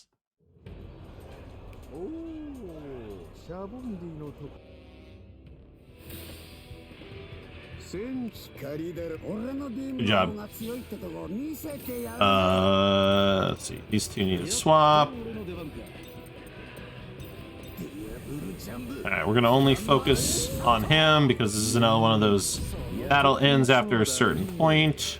Good job. Let's see. These two need to swap. Alright, we're gonna only focus on him because this is another one of those battle ends after a certain point.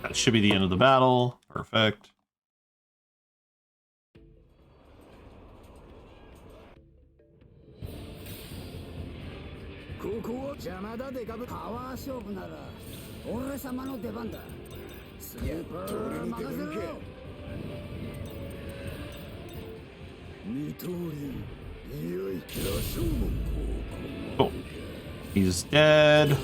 That should be the end of the battle. Perfect. Oh, he's dead.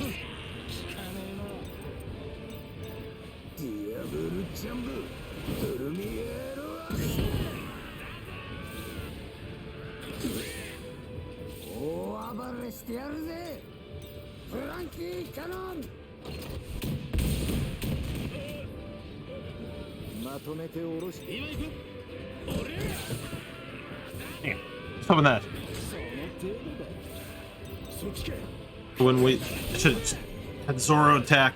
Damn. What's up with that? When we should had Zoro attack.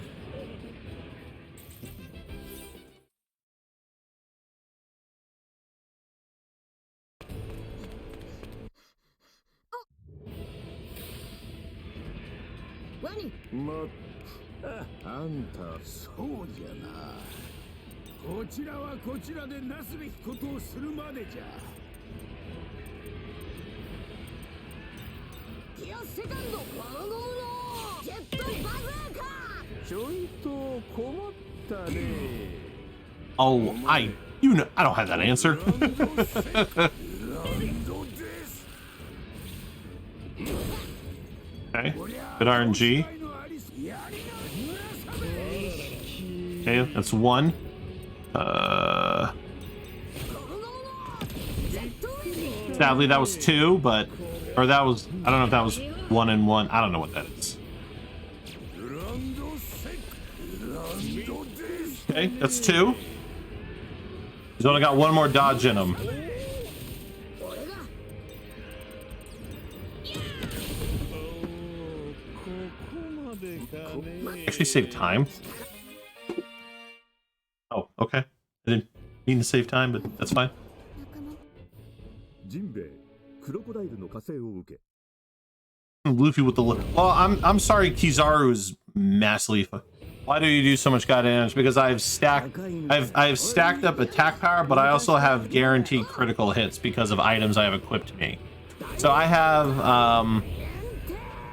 あんたそうじゃな。こちらはこちらでなすべきことをするまでじゃ。ギアセカンドワゴムのジェットバズーカ。ちょいと困ったね。Oh, I don't have that answer. Okay, good RNG. Okay, that's one. Sadly, that was two, but or that was I don't know if that was 1 and 1. I don't know what that is. Okay, that's two. He's only got one more dodge in him. Actually save time. Oh, okay. I didn't mean to save time, but that's fine. Luffy with the look. Well, I'm sorry, Kizaru's massively. Why do you do so much god damage? Because I've stacked up attack power, but I also have guaranteed critical hits because of items I have equipped me. So I have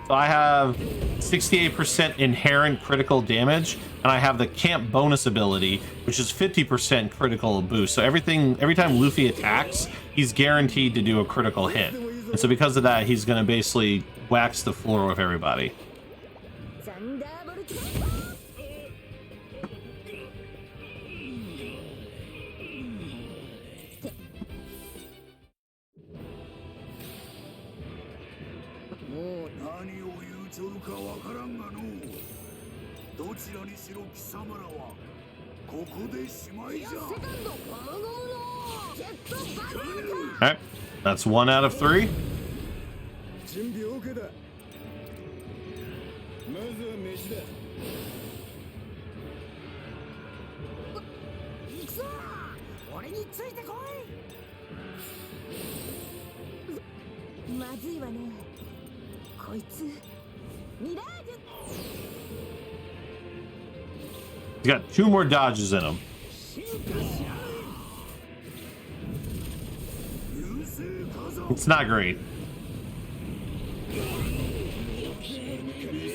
68% inherent critical damage, and I have the camp bonus ability, which is 50% critical boost. So every time Luffy attacks, he's guaranteed to do a critical hit. And so because of that, he's gonna basically wax the floor with everybody. Alright, that's 1 out of 3. He's got 2 more dodges in him. It's not great.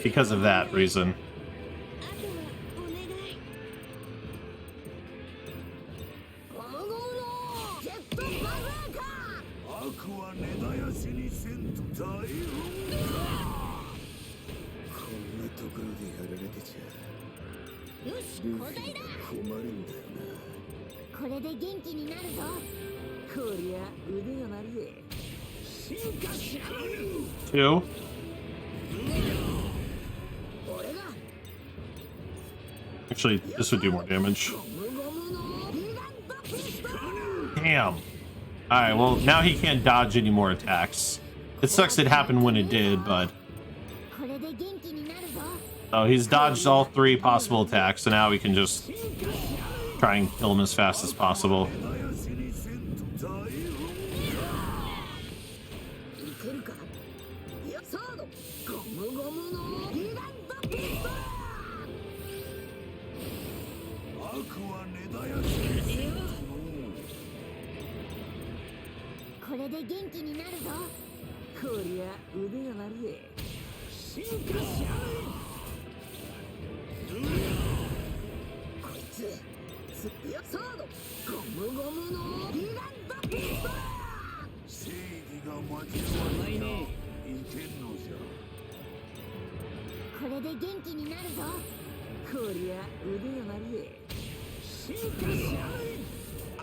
Because of that reason. Two. Actually, this would do more damage. Damn. Alright, well, now he can't dodge any more attacks. It sucks it happened when it did, but... Oh, he's dodged all 3 possible attacks, so now we can just try and kill him as fast as possible.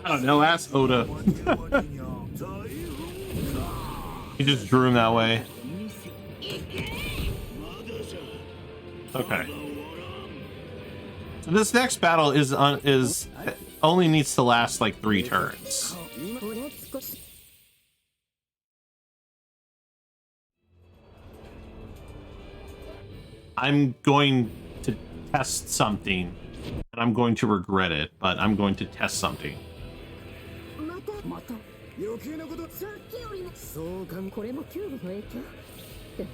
I don't know, ask Oda. He just drew him that way. Okay. So this next battle is only needs to last like 3 turns. I'm going to test something, and I'm going to regret it, but I'm going to test something. これもキューブの影響でも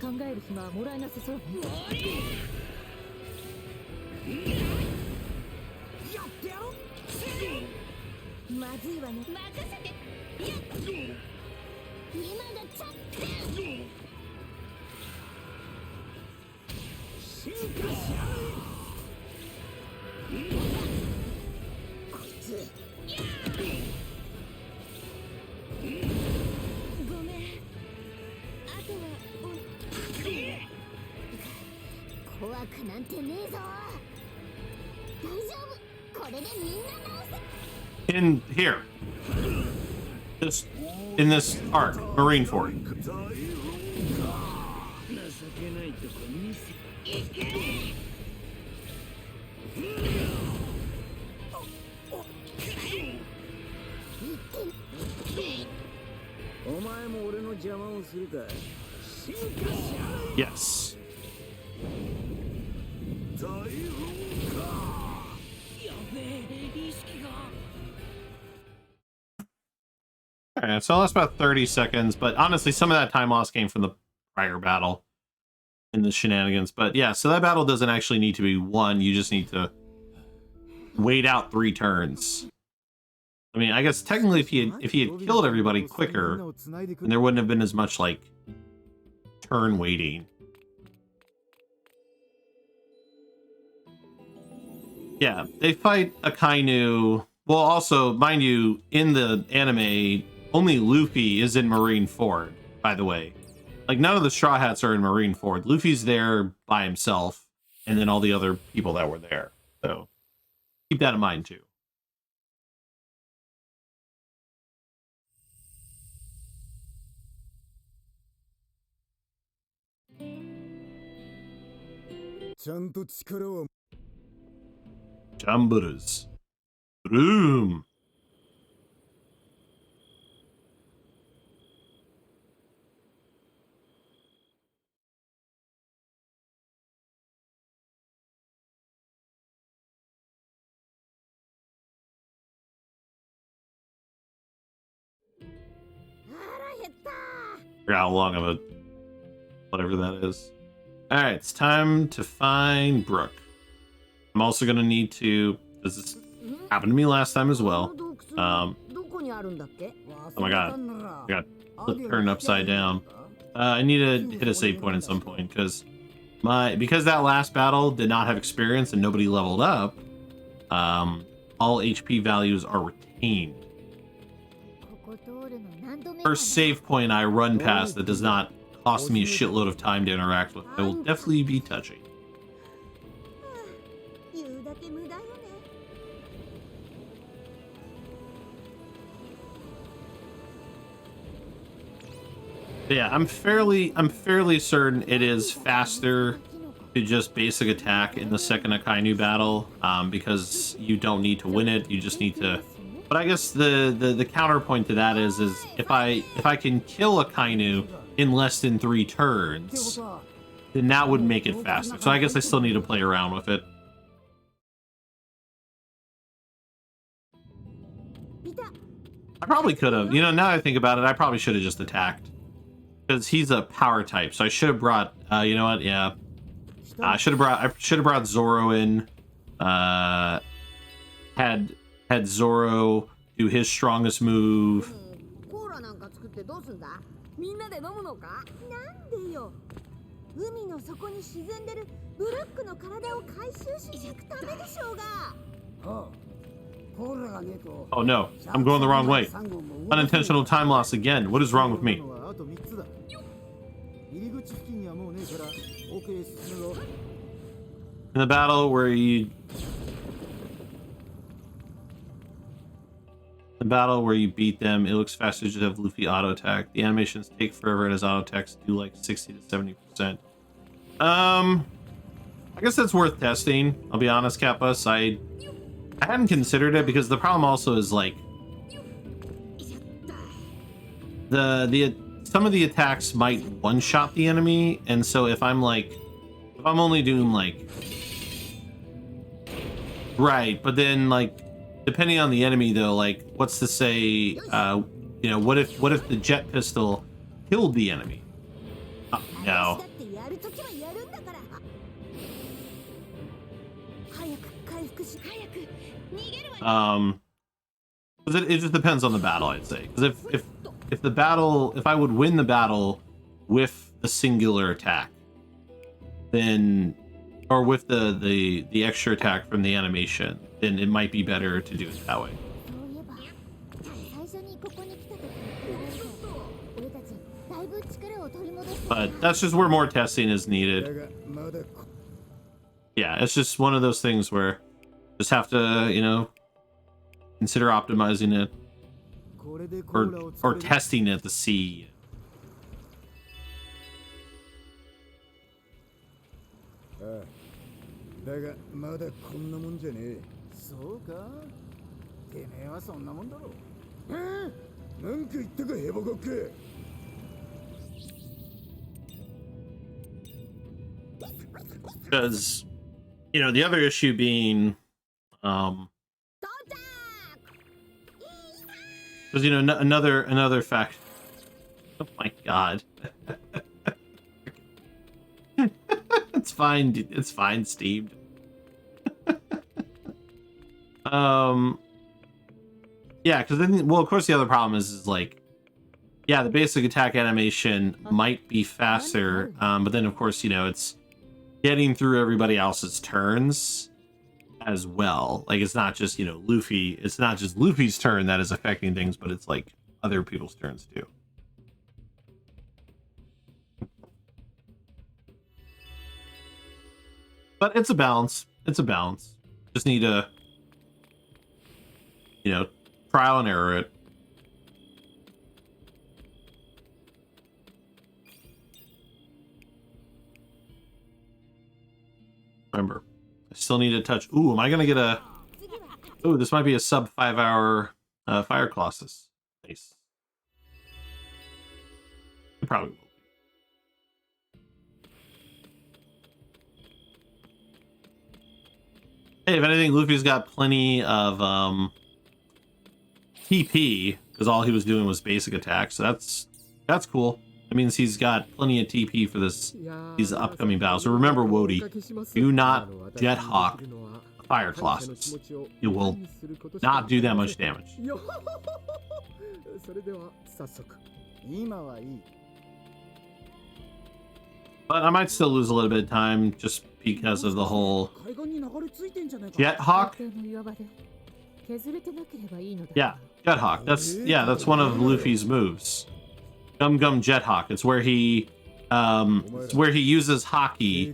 考える暇はもらえなさそうね。やってやろう。まずいわね。任せて。今がチャンピオン。進化し合う。こいつ。ごめん。あとは怖くなんてねえぞ。大丈夫。これでみんな直せ。 In here, in this arc, Marineford. Yes. Alright, so I lost about 30 seconds, but honestly, some of that time loss came from the prior battle in the shenanigans. But yeah, so that battle doesn't actually need to be won, you just need to wait out 3 turns. I mean, I guess technically if he had killed everybody quicker, then there wouldn't have been as much, like, turn waiting. Yeah, they fight Akainu. Well, also, mind you, in the anime, only Luffy is in Marineford, by the way. Like, none of the Straw Hats are in Marineford. Luffy's there by himself, and then all the other people that were there. So, keep that in mind, too. Chamburas. Room. Forgot how long of a whatever that is. Alright, it's time to find Brook. I'm also gonna need to, this happened to me last time as well. Oh my god, I got turned upside down. I need to hit a save point at some point because that last battle did not have experience and nobody leveled up. All HP values are retained. First save point I run past that does not cost me a shitload of time to interact with, I will definitely be touching. But yeah, I'm fairly certain it is faster to just basic attack in the second Akainu battle, because you don't need to win it, you just need to. But I guess the counterpoint to that is if I can kill Akainu in less than 3 turns, then that would make it faster. So I guess I still need to play around with it. I probably could have. You know, now that I think about it, I probably should have just attacked. Because he's a power type, so I should have brought. You know what? Yeah, I should have brought Zoro in. Had Zoro do his strongest move. Oh no, I'm going the wrong way. Unintentional time loss again. What is wrong with me? In the battle where you beat them, it looks faster to have Luffy auto attack. The animations take forever and his auto attacks do like 60 to 70%. I guess that's worth testing. I'll be honest, Kappas. I hadn't considered it because the problem also is like the some of the attacks might one-shot the enemy, and so if I'm only doing like right, but then like depending on the enemy though, like what's to say you know, what if the jet pistol killed the enemy? No. It just depends on the battle, I'd say. Because if I would win the battle with the singular attack, then, or with the extra attack from the animation, then it might be better to do it that way. But that's just where more testing is needed. Yeah, it's just one of those things where just have to, you know, consider optimizing it or testing it to see. Because, you know, the other issue being because, you know, another fact. Oh my god. It's fine. It's fine, Steve. Yeah, because then, well, of course, the other problem is like, yeah, the basic attack animation might be faster, but then, of course, you know, it's getting through everybody else's turns as well. Like, it's not just, you know, Luffy. It's not just Luffy's turn that is affecting things, but it's like other people's turns too. But it's a balance. It's a balance. Just need to, you know, trial and error it. Remember, I still need to touch. Ooh, am I gonna get a? Ooh, this might be a sub 5-hour Fire Colossus. Nice. It probably will. Hey, if anything, Luffy's got plenty of TP because all he was doing was basic attack, so that's cool. That means he's got plenty of TP for these upcoming battles. So remember, Wody, do not Jet Hawk Fire Colossus. It will not do that much damage. But I might still lose a little bit of time just because of the whole Jet Hawk. Yeah, Jet Hawk. That's one of Luffy's moves. Gum Gum Jet Hawk. It's where he uses Haki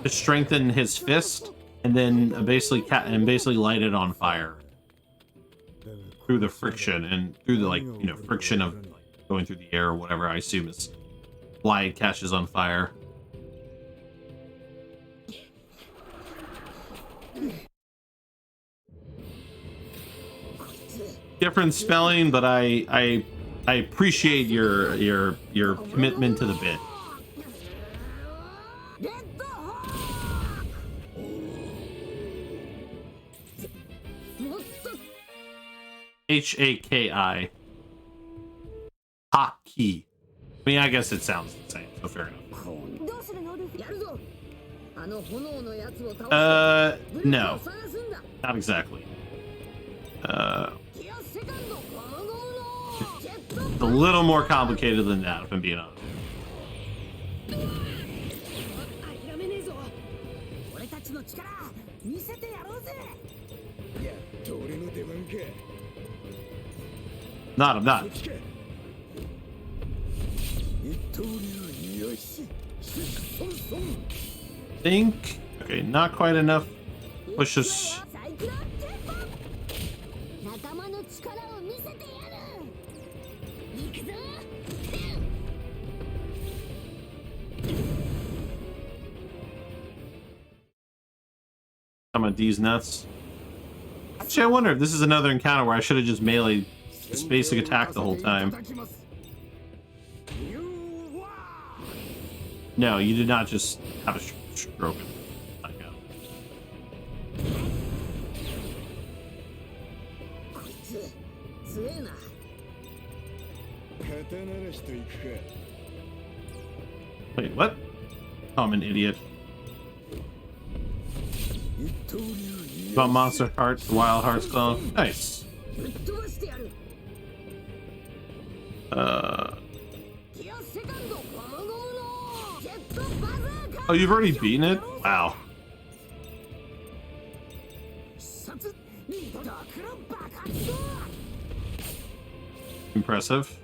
to strengthen his fist and then basically light it on fire through the friction and through the, like, you know, friction of going through the air or whatever. I assume is why it catches on fire. Different spelling, but I appreciate your commitment to the bit. Haki. Hockey. I mean, I guess it sounds the same, so fair enough. No. Not exactly. It's a little more complicated than that, if I'm being honest. I'm not. Think. Okay, not quite enough. Push us. How with these nuts. Actually, I wonder if this is another encounter where I should have just meleeed this basic attack the whole time. No, you did not just have a stroke. Wait, what? Oh, I'm an idiot. About Monster Hearts, Wild Hearts clone. Nice. Oh, you've already beaten it? Wow. Impressive.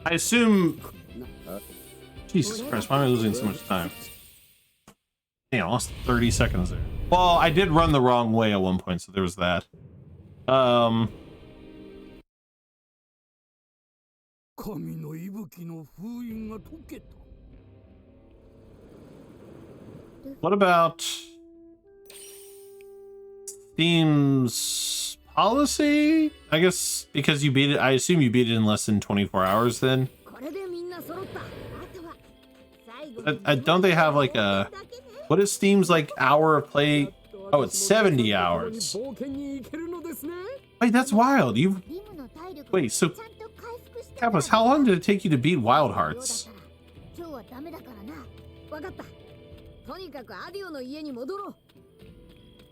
I assume... Jesus Christ, why am I losing so much time? Damn, I lost 30 seconds there. Well, I did run the wrong way at one point, so there was that. What about Steam's policy? I guess because you beat it, I assume you beat it in less than 24 hours then? Don't they have like a... What is Steam's like hour of play? Oh, it's 70 hours. Wait, that's wild. Wait, so... Kappas, how long did it take you to beat Wild Hearts?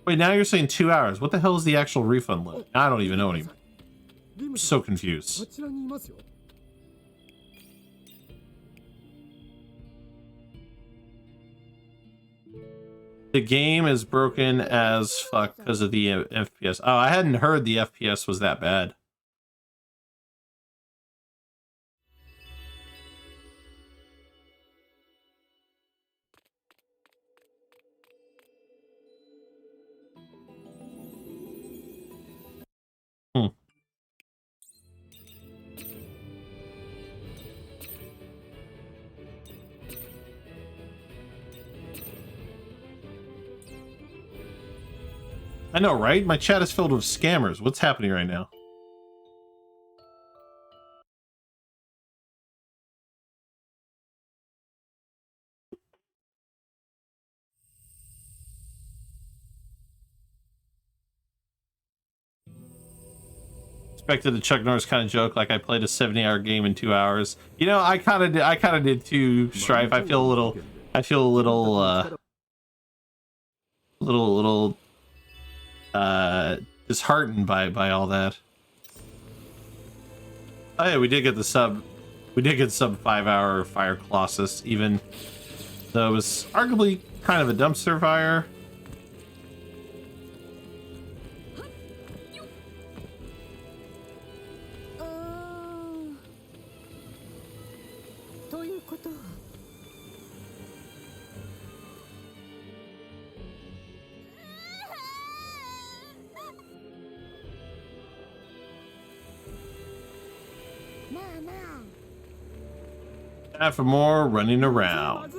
Wait, now you're saying 2 hours. What the hell is the actual refund limit? I don't even know anymore. I'm so confused. The game is broken as fuck because of the FPS. Oh, I hadn't heard the FPS was that bad. I know, right? My chat is filled with scammers. What's happening right now? Expected a Chuck Norris kind of joke, like I played a 70-hour game in 2 hours. You know, I kind of did too, Strife. I feel a little disheartened by all that. Oh yeah, we did get the sub 5-hour Fire Colossus, even though it was arguably kind of a dumpster fire. Time for more running around.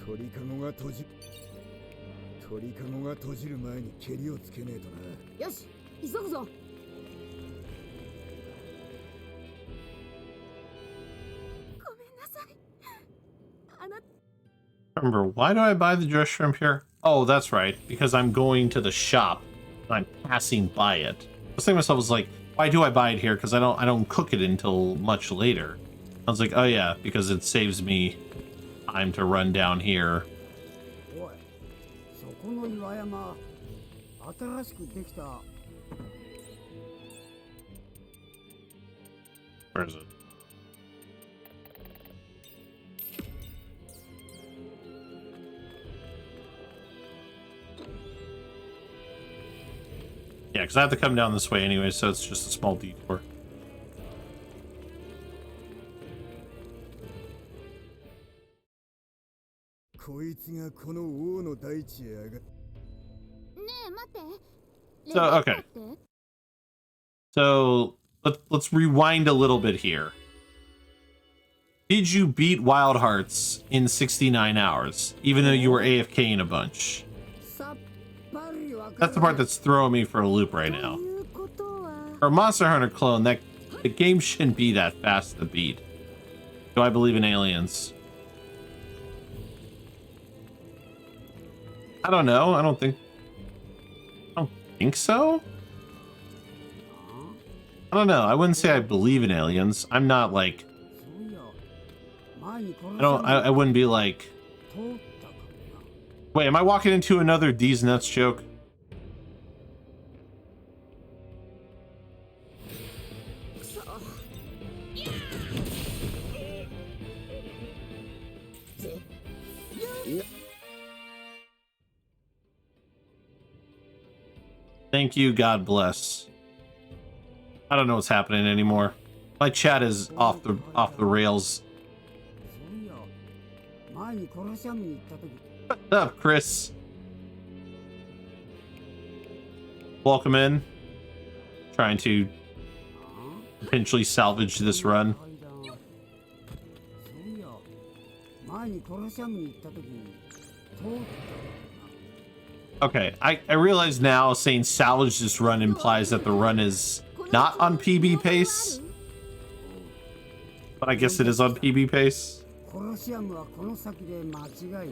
鳥かごが閉じる前にケリをつけねえとな。よし、急ぐぞ。ごめんなさい。あなた Remember, why do I buy the dress shrimp here? Oh, that's right, because I'm going to the shop and I'm passing by it. I was thinking to myself, I was like, why do I buy it here? Because I don't cook it until much later. I was like, oh yeah, because it saves me time to run down here. おい、そこの岩山、新しくできた。 Where is it? Yeah, because I have to come down this way anyway, so it's just a small detour. こいつがこの王の大地へ上がっ。ねえ、待って。 So, okay. So, let's rewind a little bit here. Did you beat Wild Hearts in 69 hours, even though you were AFKing a bunch? さっぱりわか That's the part that's throwing me for a loop right と now. いうことは For a Monster Hunter clone, the game shouldn't be that fast to beat. Do I believe in aliens? I don't know. I don't think so. I don't know. I wouldn't say I believe in aliens. I'm not like そういや、前に殺 I wouldn't be like, 通ったかもな。 wait, am I walking into another D's nuts joke? くそ。 Thank you, God bless. I don't know what's happening anymore. My chat is off the rails. そういや、前に殺し網に行った時。 What's up, Chris? Welcome in. Trying to potentially salvage this run. そういや、前に殺し網に行った時に通ったかもな。 Okay, I realize now saying salvage this run implies that the run is not on PB pace. But I guess it is on PB pace. 殺し網はこの先で間違いない。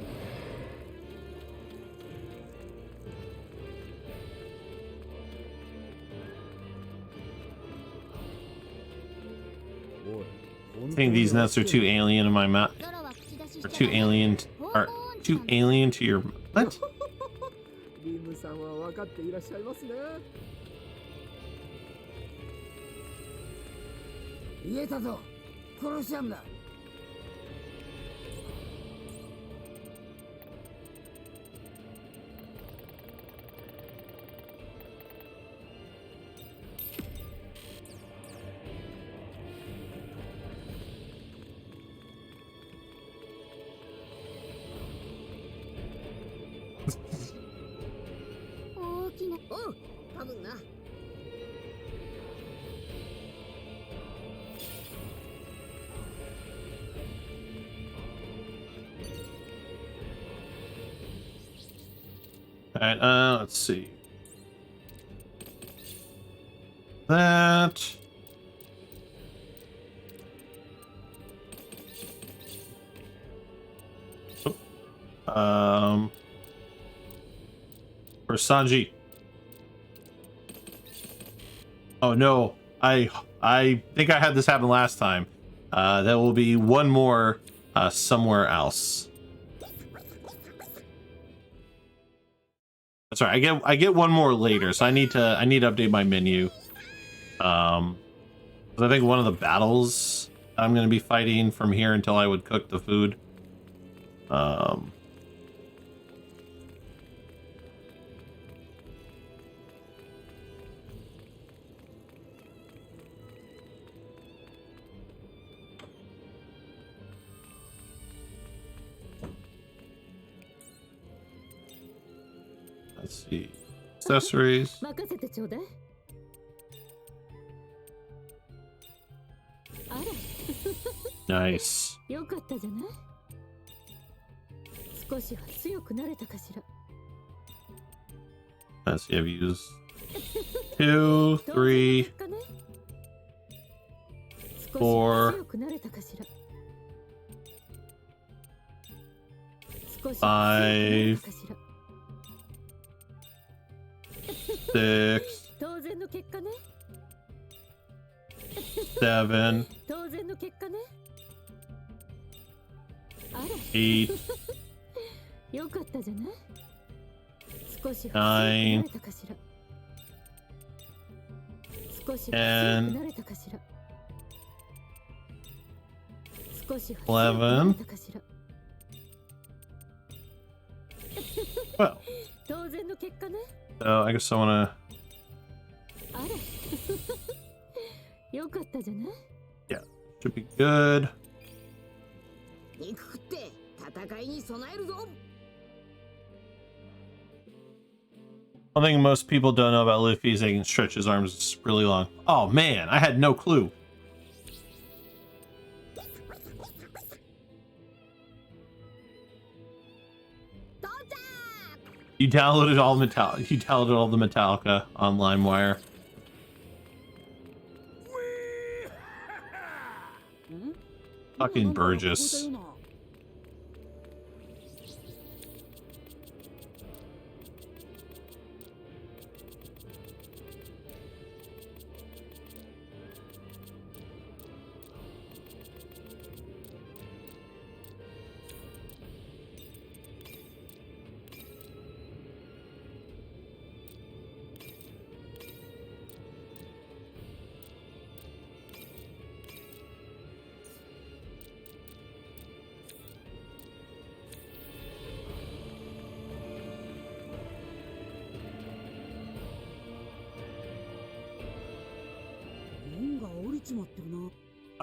I think these nuts are too alien in my mouth. ゾロは口出しし Or て too alien. Or too alien to your. What? リムさんは分かっていらっしゃいますね。言えたぞ、殺し網だ。 大きな。おう、多分な。 Alright, let's see. That. Where's Sanji? Oh no, I think I had this happen last time. There will be one more somewhere else. That's right. I get one more later, so I need to update my menu. 'Cause I think one of the battles I'm gonna be fighting from here until I would cook the food. Let's see. Accessories. 任せてちょうだい。あら、 Nice. よかったじゃない。少しは強くなれたかしら。 Let's see, I've used 2, 3, 4, 5, 6, 当然の結果ね。 7, 当然の結果ね。あら、 8, よかったじゃない。少しは強く 9, なれたかしら。少しは強く 10, なれたかしら。少しは強くなれたかしら。 well, 当然の結果ね。 so I guess I wanna, あら、よかったじゃない。 yeah, should be good. 肉食って戦いに備えるぞ。 One thing most people don't know about Luffy is that he can stretch his arms really long. Oh man, I had no clue. You downloaded all the Metallica on LimeWire. Fucking Burgess.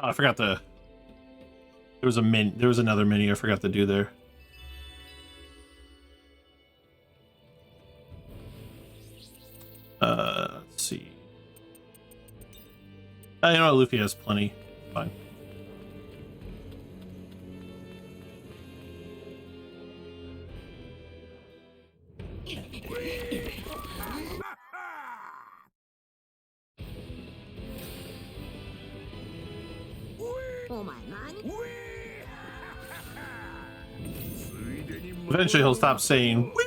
Oh, I forgot the. There was another menu I forgot to do there. Let's see. You know what? Luffy has plenty. Fine. Eventually he'll stop saying "Wee!"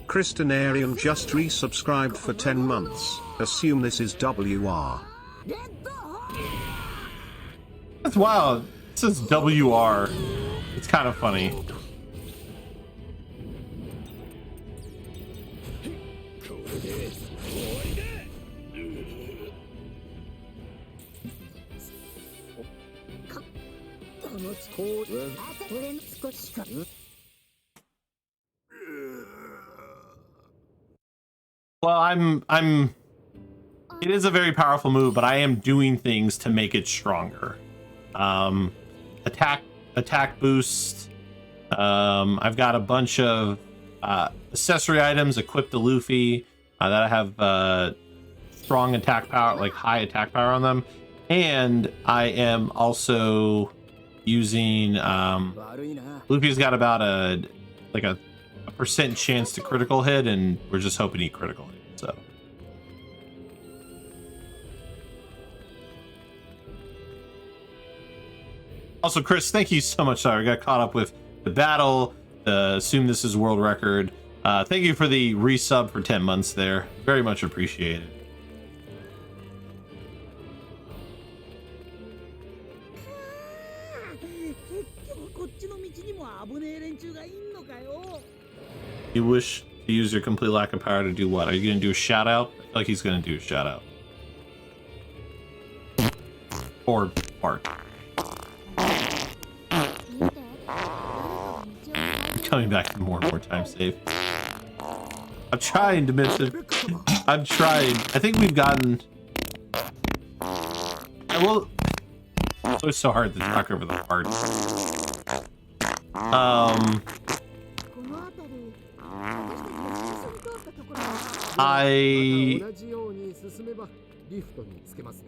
Christinarian just resubscribed for 10 months. Assume this is WR. That's wild. It says WR. It's kind of funny. Well, it is a very powerful move, but I am doing things to make it stronger. Attack boost. I've got a bunch of accessory items equipped to Luffy that I have strong attack power, like high attack power on them, and I am also using Luffy's got about a percent chance to critical hit, and we're just hoping he critical hit. So also, Chris, thank you so much. Sorry, I got caught up with the battle. Assume this is world record. Thank you for the resub for 10 months there. Very much appreciated. You wish to use your complete lack of power to do what? Are you going to do a shout out? I feel like he's going to do a shout out. Or part. coming back to more and more time save. I'm trying to mention. I'm trying. I think we've gotten. I will. It's so hard to talk over the parts. I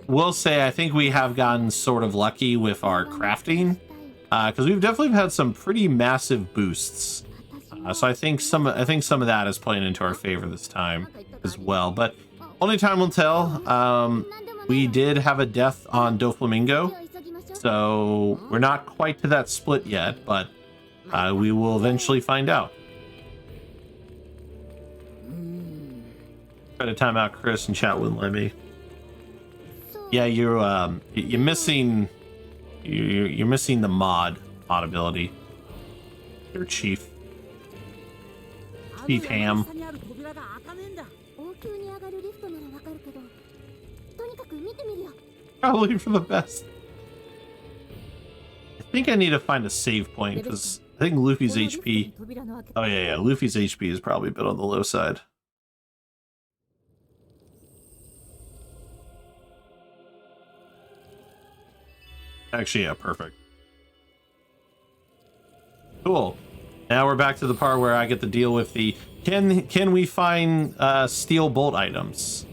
will say I think we have gotten sort of lucky with our crafting, because we've definitely had some pretty massive boosts. So I think some of that is playing into our favor this time as well. But only time will tell. We did have a death on Doflamingo, so we're not quite to that split yet, but we will eventually find out. Try to time out Chris and chat wouldn't let me. Yeah, you're missing the mod ability. You're Chief Ham. Probably for the best. I think I need to find a save point because I think Luffy's HP. Oh yeah, Luffy's HP is probably a bit on the low side. Actually, yeah, perfect. Cool. Now we're back to the part where I get to deal with the can we find steel bolt items?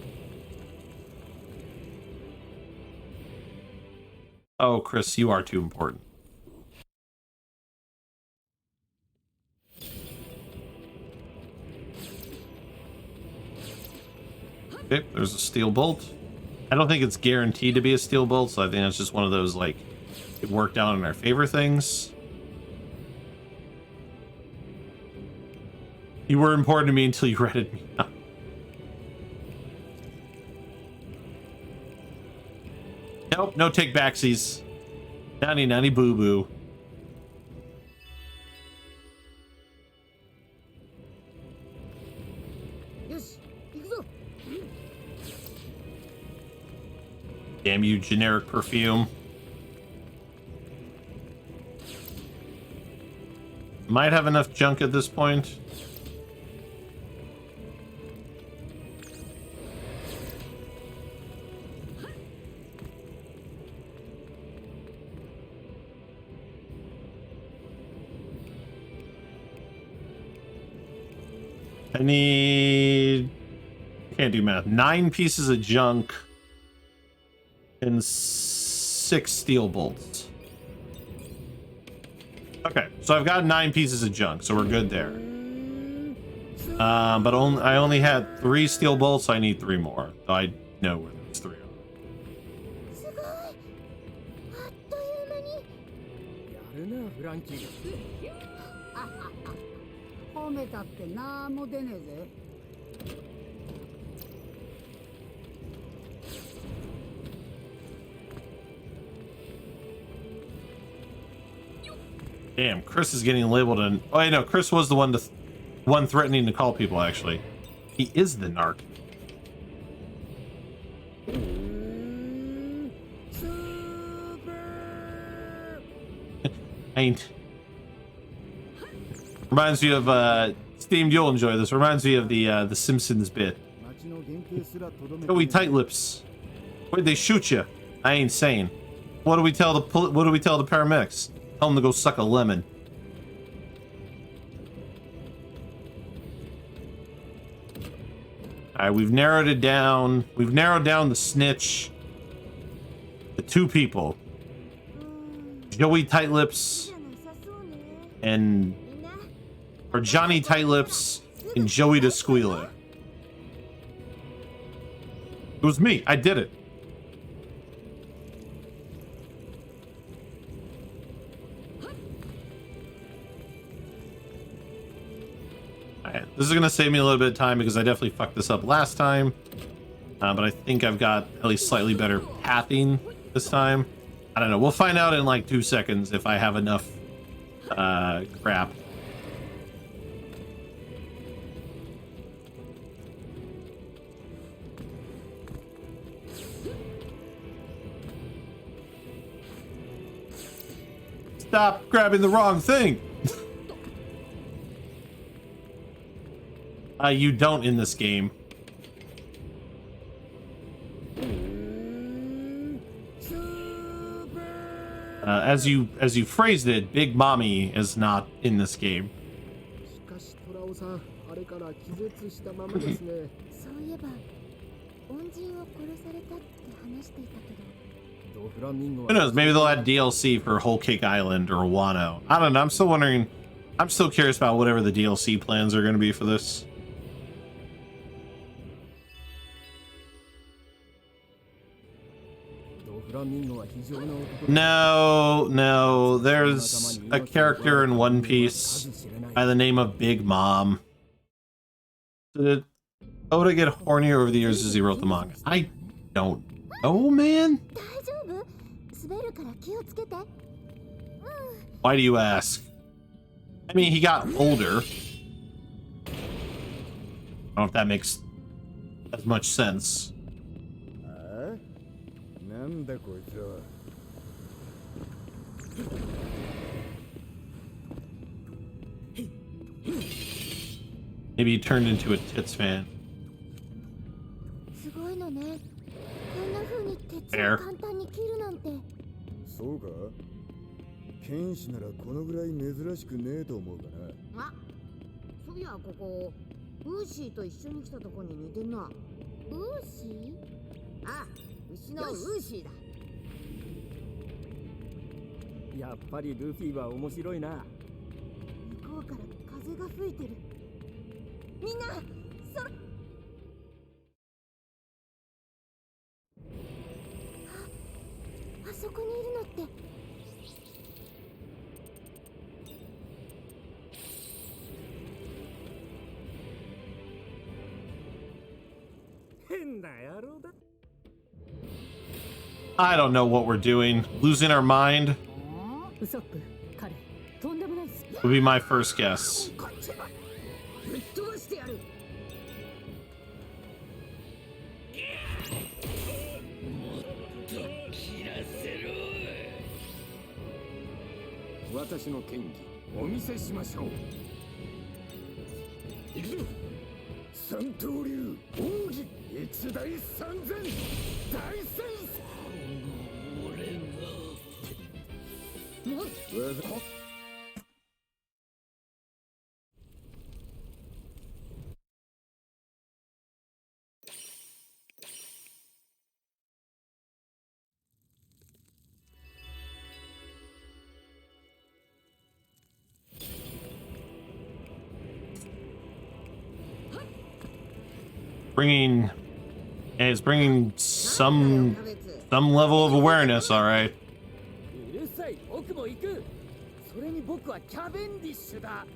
Oh, Chris, you are too important. Okay, there's a steel bolt. I don't think it's guaranteed to be a steel bolt, so I think that's just one of those, like, it worked out in our favor things. You were important to me until you redded me. Nope, no take backsies. Nanny boo boo. Damn you, generic perfume. Might have enough junk at this point. I need... Can't do math. 9 pieces of junk and 6 steel bolts. Okay, so I've got 9 pieces of junk, so we're good there. But I only had 3 steel bolts, so I need 3 more. So I know where those 3 are. Damn, Chris is getting labeled and oh, I know Chris was the one threatening to call people. Actually, he is the narc. Ain't. Reminds me of Steamed. You'll enjoy this. Reminds me of the Simpsons bit. Joey tight lips. Where'd they shoot you? I ain't saying. What do we tell the paramedics? Tell them to go suck a lemon. Alright, we've narrowed it down. We've narrowed down the snitch to 2 people. Joey Tightlips and... or Johnny Tightlips and Joey the Squealer. It was me. I did it. This is going to save me a little bit of time because I definitely fucked this up last time. But I think I've got at least slightly better pathing this time. I don't know. We'll find out in like 2 seconds if I have enough crap. Stop grabbing the wrong thing. You don't in this game. As you phrased it, Big Mommy is not in this game. しかしトラオさん、あれから気絶したままですね。そういえば恩人を殺されたって話していたけど。ドフラミンゴ Who knows? Maybe they'll add DLC for Whole Cake Island or Wano. I don't know. I'm still wondering. I'm still curious about whatever the DLC plans are going to be for this. No. There's a character in One Piece by the name of Big Mom. Did Oda get hornier over the years as he wrote the manga? I don't know, man. Why do you ask? I mean, he got older. I don't know if that makes as much sense. なんだこいつは。Maybe he turned into a Tits fan. すごいのね。こんな風に鉄を簡単に切るなんて。そうか。剣士ならこのぐらい珍しくねえと思うかな。あ、そういやここウーシーと一緒に来たとこに似てんな。ウーシー？あ、牛のウーシーだ。やっぱりルフィは面白いな。向こうから風が吹いてる。みんな、あそこにいるのって。変な野郎だ。I don't know what we're doing. Losing our mind would be my first guess. It's bringing some level of awareness, all right. うるさい、僕も行く。それに僕はキャベンディッシュだ。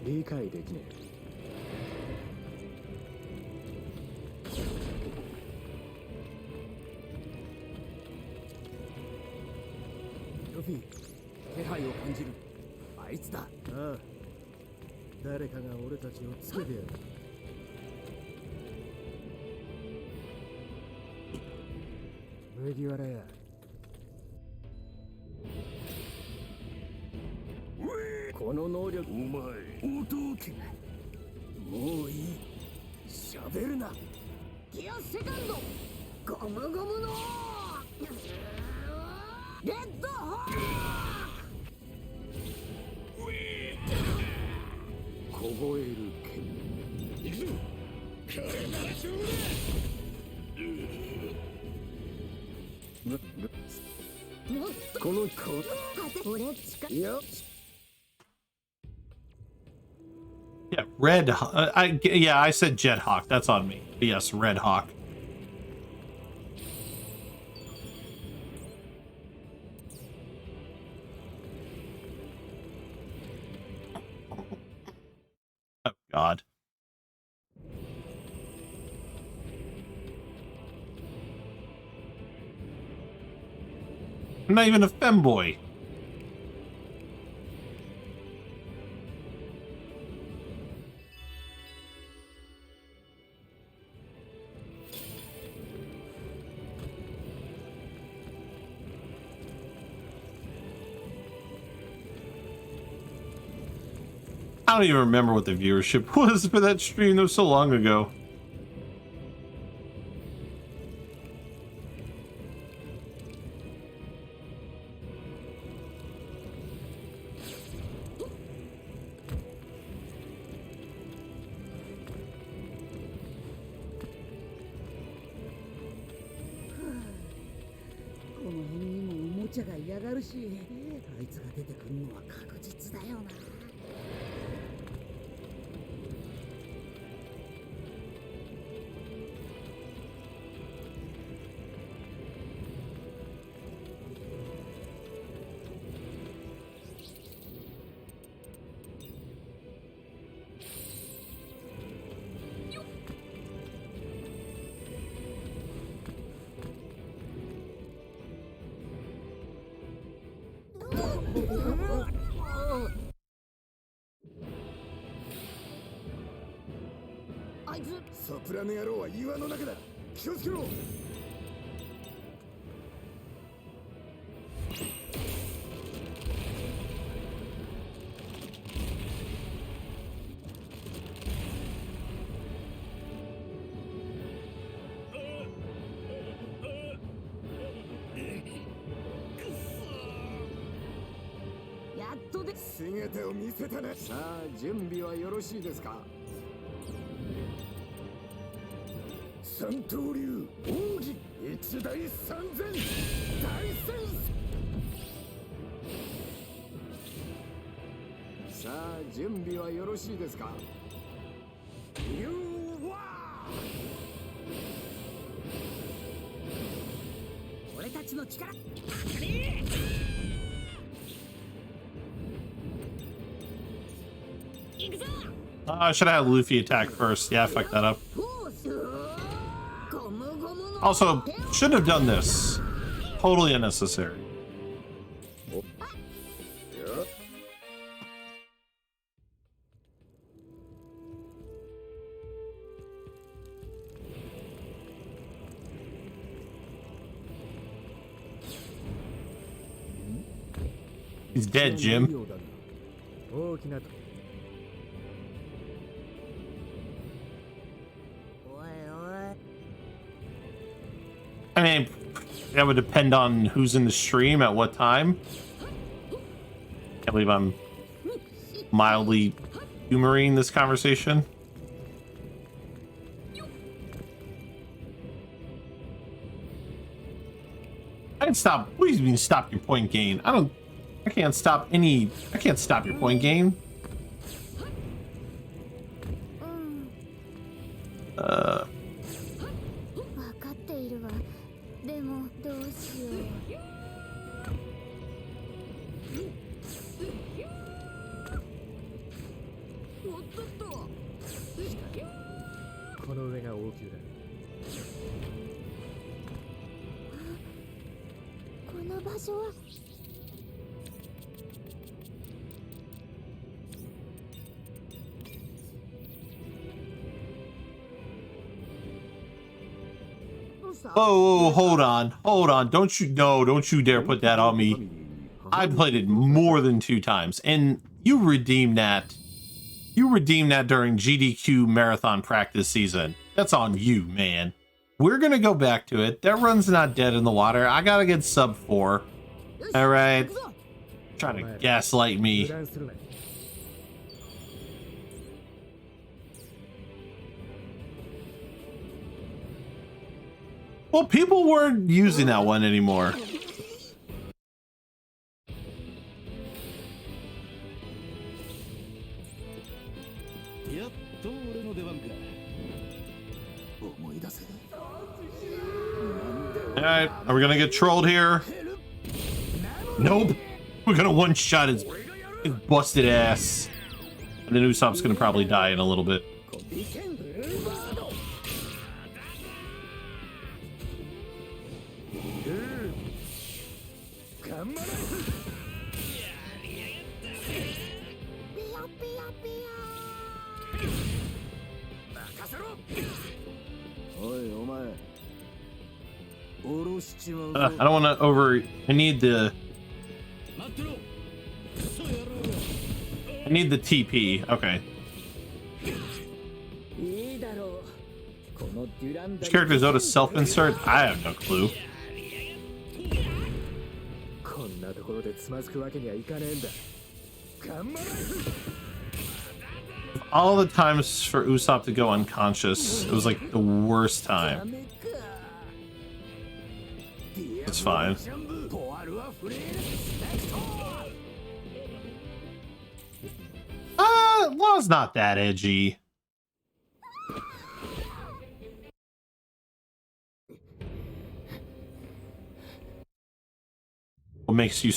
理解できねえ。ルフィ、気配を感じる。あいつだ。ああ、誰かが俺たちをつけてやる。麦わらや。この能力、お前、弟もういい。喋るな。ギアセカンド、ゴムゴムのレッドホーク。凍える剣。行くぞ。彼なら勝負だ。この子、俺近いや。Yeah, I said Jet Hawk. That's on me. But yes, Red Hawk. Oh God. I'm not even a femboy. I don't even remember what the viewership was for that stream. That was so long ago. I should have had Luffy attack first. Yeah, I fucked that up. Also, shouldn't have done this. Totally unnecessary. He's dead, Jim. I mean, that would depend on who's in the stream at what time. Can't believe I'm mildly humoring this conversation. I can stop. What do you mean stop your point gain? I can't stop your point gain. Oh, hold on. Don't you dare put that on me. I played it more than 2 times, and you redeemed that. You redeemed that during GDQ marathon practice season. That's on you, man. We're gonna go back to it. That run's not dead in the water. I gotta get sub 4. All right. Trying to gaslight me. Well, people weren't using that one anymore. Alright, are we gonna get trolled here? Nope. We're gonna one-shot his busted ass. And then Usopp's gonna probably die in a little bit. I don't want to I need the TP. Okay. Which character is Oda's self-insert? I have no clue. All the times for Usopp to go unconscious, it was like the worst time. It's fine. Law's not that edgy. What makes you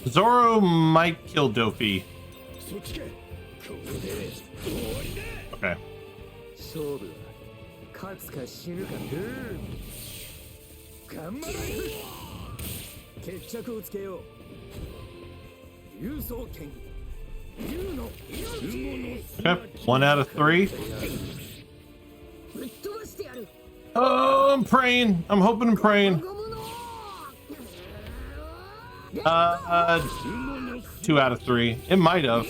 Zoro might kill Dofi. Okay. Okay, 1 out of 3. Oh, I'm praying. I'm hoping and praying. 2 out of 3. It might have.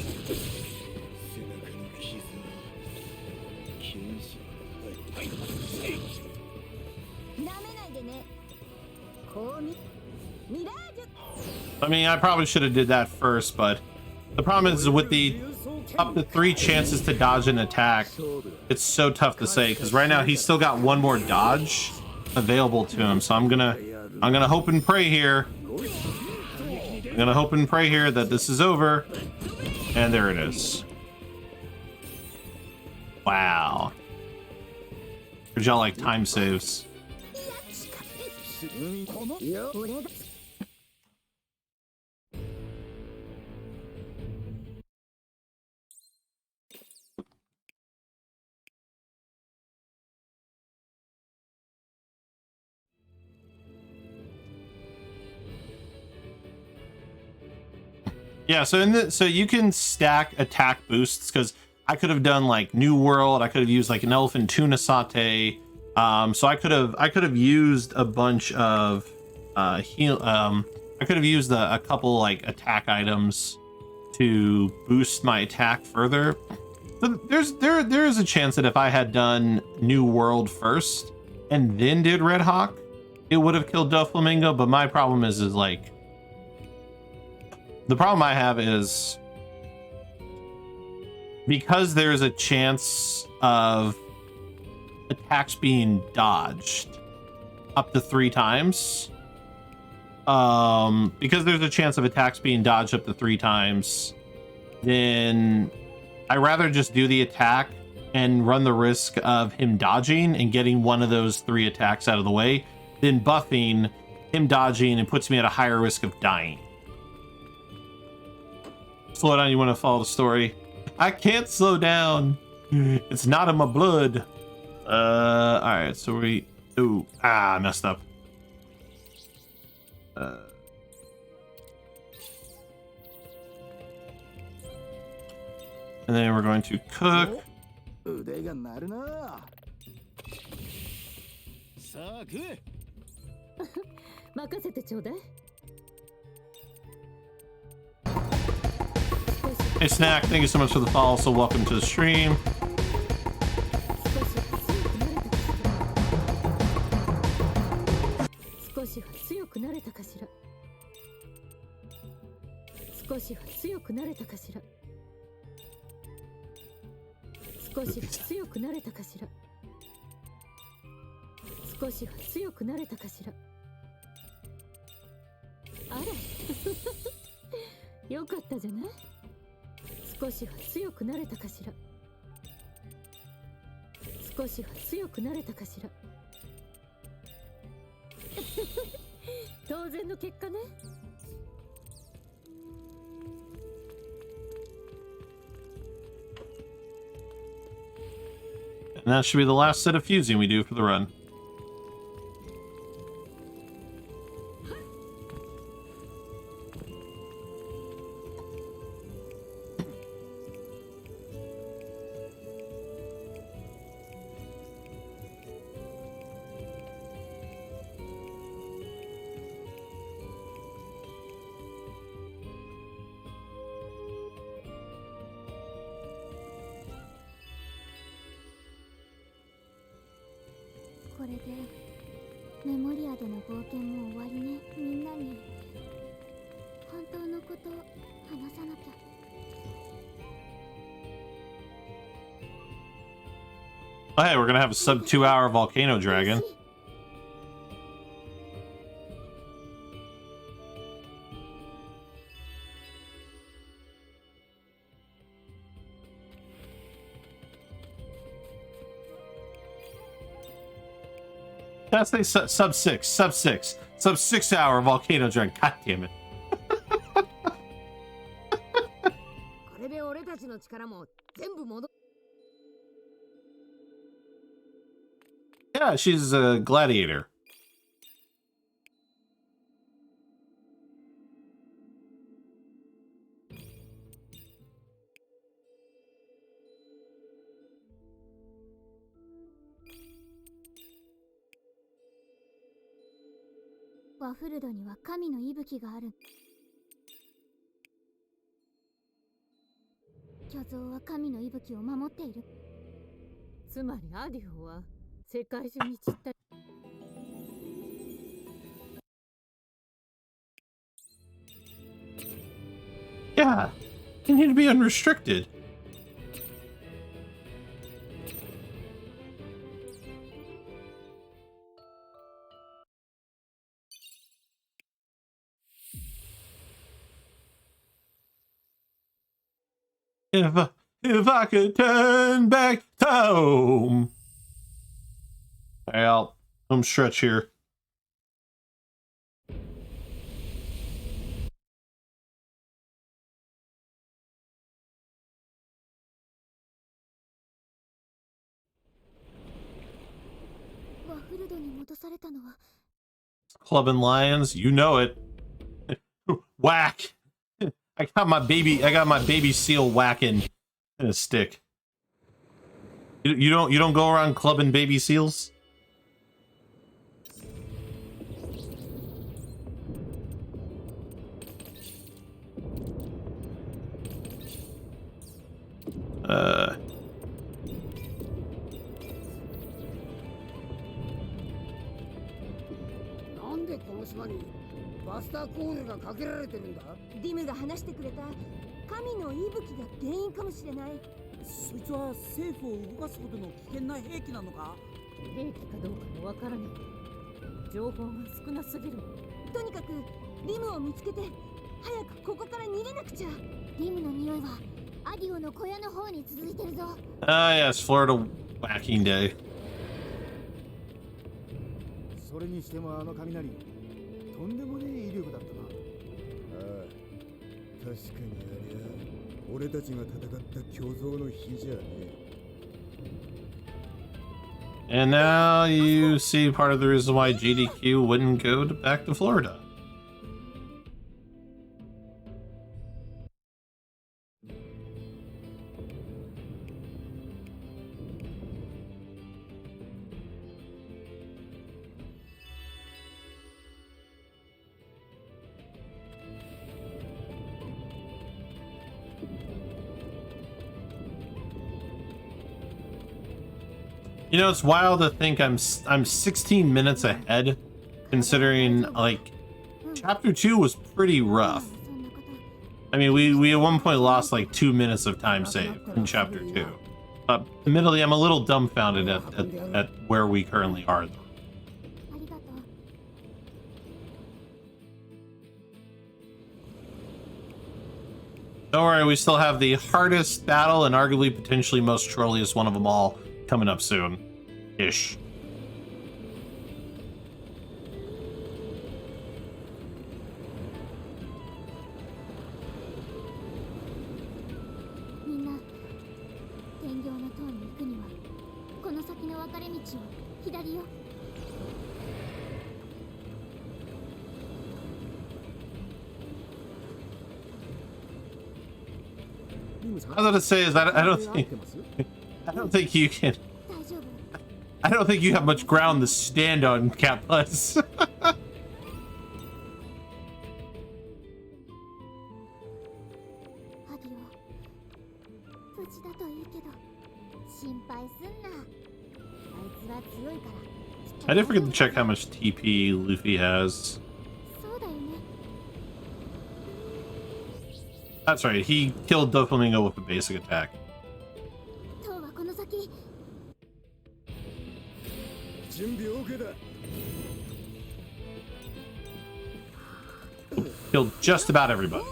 I mean, I probably should have did that first, but the problem is with the up to 3 chances to dodge an attack, it's so tough to say because right now he's still got 1 more dodge available to him. So I'm gonna hope and pray here. I'm gonna hope and pray here that this is over, and there it is. Wow. Would y'all like time saves? Yeah, so you can stack attack boosts because I could have done like New World. I could have used like an elephant tuna satay. So I could have used a bunch of heal. I could have used a couple like attack items to boost my attack further. So there is a chance that if I had done New World first and then did Red Hawk, it would have killed Doflamingo. But my problem is like The problem I have is because there's a chance of attacks being dodged up to 3 times. Because there's a chance of attacks being dodged up to 3 times, then I'd rather just do the attack and run the risk of him dodging and getting one of those 3 attacks out of the way than buffing him dodging and puts me at a higher risk of dying. Slow down, you want to follow the story? I can't slow down. It's not in my blood. Alright, so I messed up. And then we're going to cook. Hey Snack, thank you so much for the follow. So welcome to the stream. And that should be the last set of fusing we do for the run. Oh, hey, we're gonna have a sub 2-hour volcano dragon. That's a sub 6-hour volcano dragon. God damn it. Yeah, she's a gladiator. Yeah, you need to be unrestricted. If I could turn back home. Hey, I'll home stretch here. Club and Lions, you know it. Whack. I got my baby seal whacking in a stick. You don't go around clubbing baby seals? バスターコールがかけられてるんだ。ディムが話してくれた神の息吹が原因かもしれない。そいつは政府を動かすほどの危険な兵器なのか？兵器かどうかもわからない。情報が少なすぎる。とにかくリムを見つけて早くここから逃げなくちゃ。リムの匂いはアディオの小屋の方に続いてるぞ。Ah, yes, Florida whacking day. それにしてもあの雷、とんでもねえ威力だったな。ああ、確かにありゃ俺たちが戦った巨像の火じゃねえ。 And now you see part of the reason why GDQ wouldn't go back to Florida. You know, it's wild to think I'm 16 minutes ahead, considering like chapter 2 was pretty rough. I mean, we at one point lost like 2 minutes of time save in chapter 2. Admittedly, I'm a little dumbfounded at where we currently are, though. Don't worry, we still have the hardest battle and arguably potentially most trolliest one of them all coming up soon. Ish. I was going to say is that I don't think you can. I don't think you have much ground to stand on, Cat Plus. I did forget to check how much TP Luffy has. That's right, he killed Doflamingo with a basic attack. Killed just about everybody.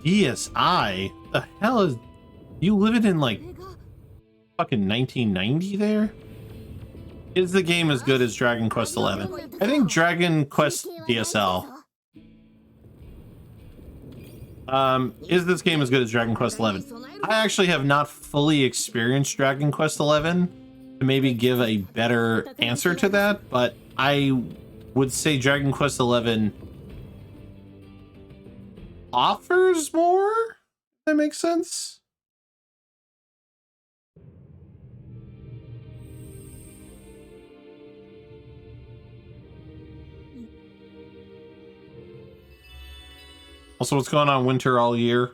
DSI? The hell is... You living in like fucking 1990 there? Is the game as good as Dragon Quest XI? I think Dragon Quest DSL. Is this game as good as Dragon Quest XI? I actually have not fully experienced Dragon Quest XI to maybe give a better answer to that, but I would say Dragon Quest XI offers more, if that makes sense. Also, what's going on winter all year?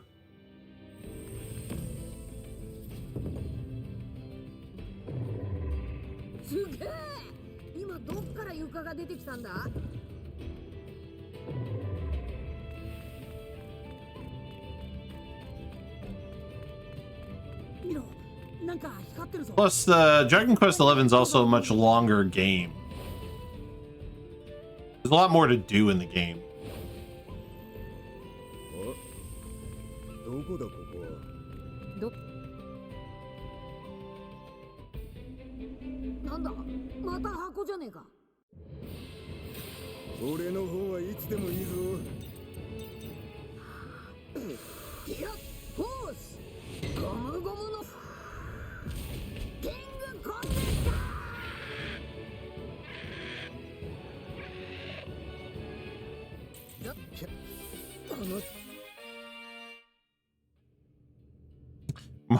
Plus, the Dragon Quest XI is also a much longer game. There's a lot more to do in the game.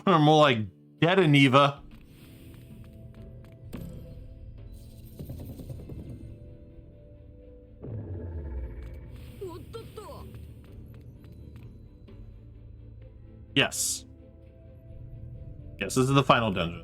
More like get a Neva. Yes. Yes, this is the final dungeon.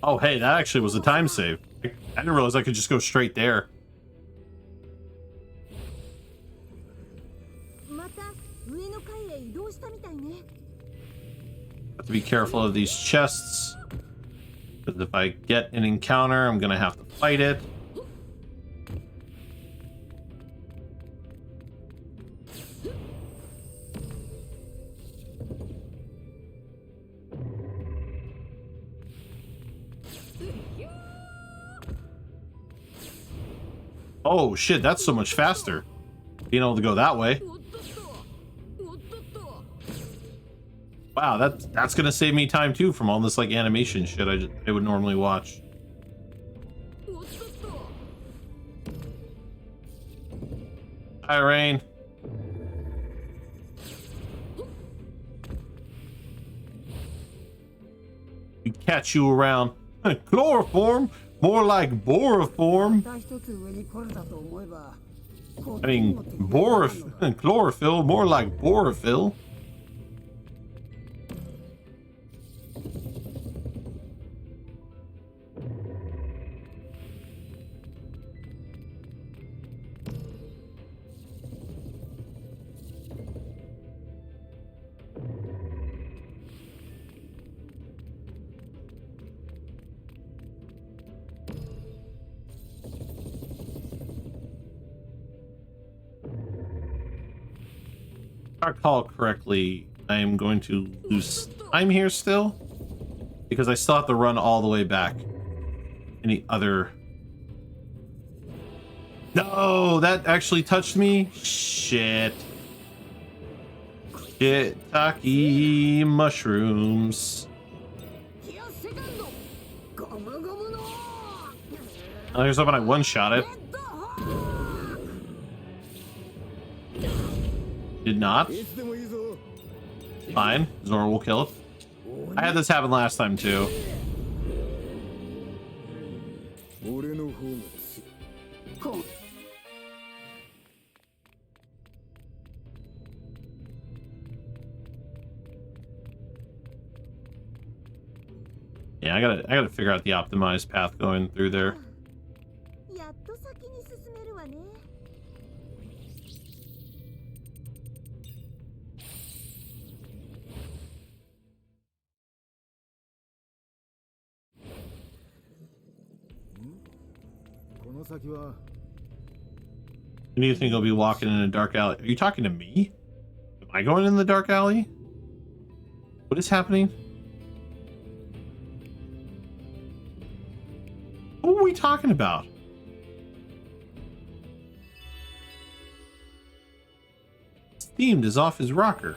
Oh, hey, that actually was a time save. I didn't realize I could just go straight there. Have to be careful of these chests, because if I get an encounter, I'm gonna have to fight it. Oh shit, that's so much faster. Being able to go that way. Wow, that's gonna save me time too from all this like animation shit I would normally watch. Hi, Rain. We catch you around. Chloroform? More like boroform. I mean, chlorophyll, more like borophyll. If I recall correctly, I am going to lose time here still, because I still have to run all the way back. Any other... No, that actually touched me? Shit. Shiitake mushrooms. Oh, here's hoping I one-shot it. Did not. Fine. Zora will kill it. I had this happen last time too. Yeah, I gotta figure out the optimized path going through there. When do you think I'll be walking in a dark alley? Are you talking to me? Am I going in the dark alley? What is happening? What are we talking about? Steamed is off his rocker.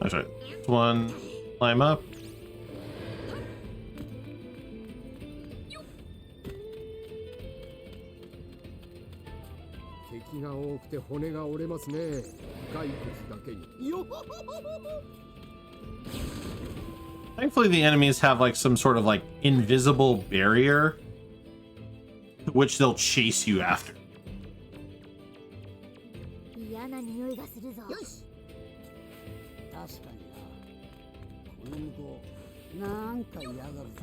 That's right. This one, climb up. Thankfully, the enemies have like some sort of like invisible barrier, which they'll chase you after. 嫌な匂いがするぞ。よし。確かにな。この向こう、なんか嫌がるぜ。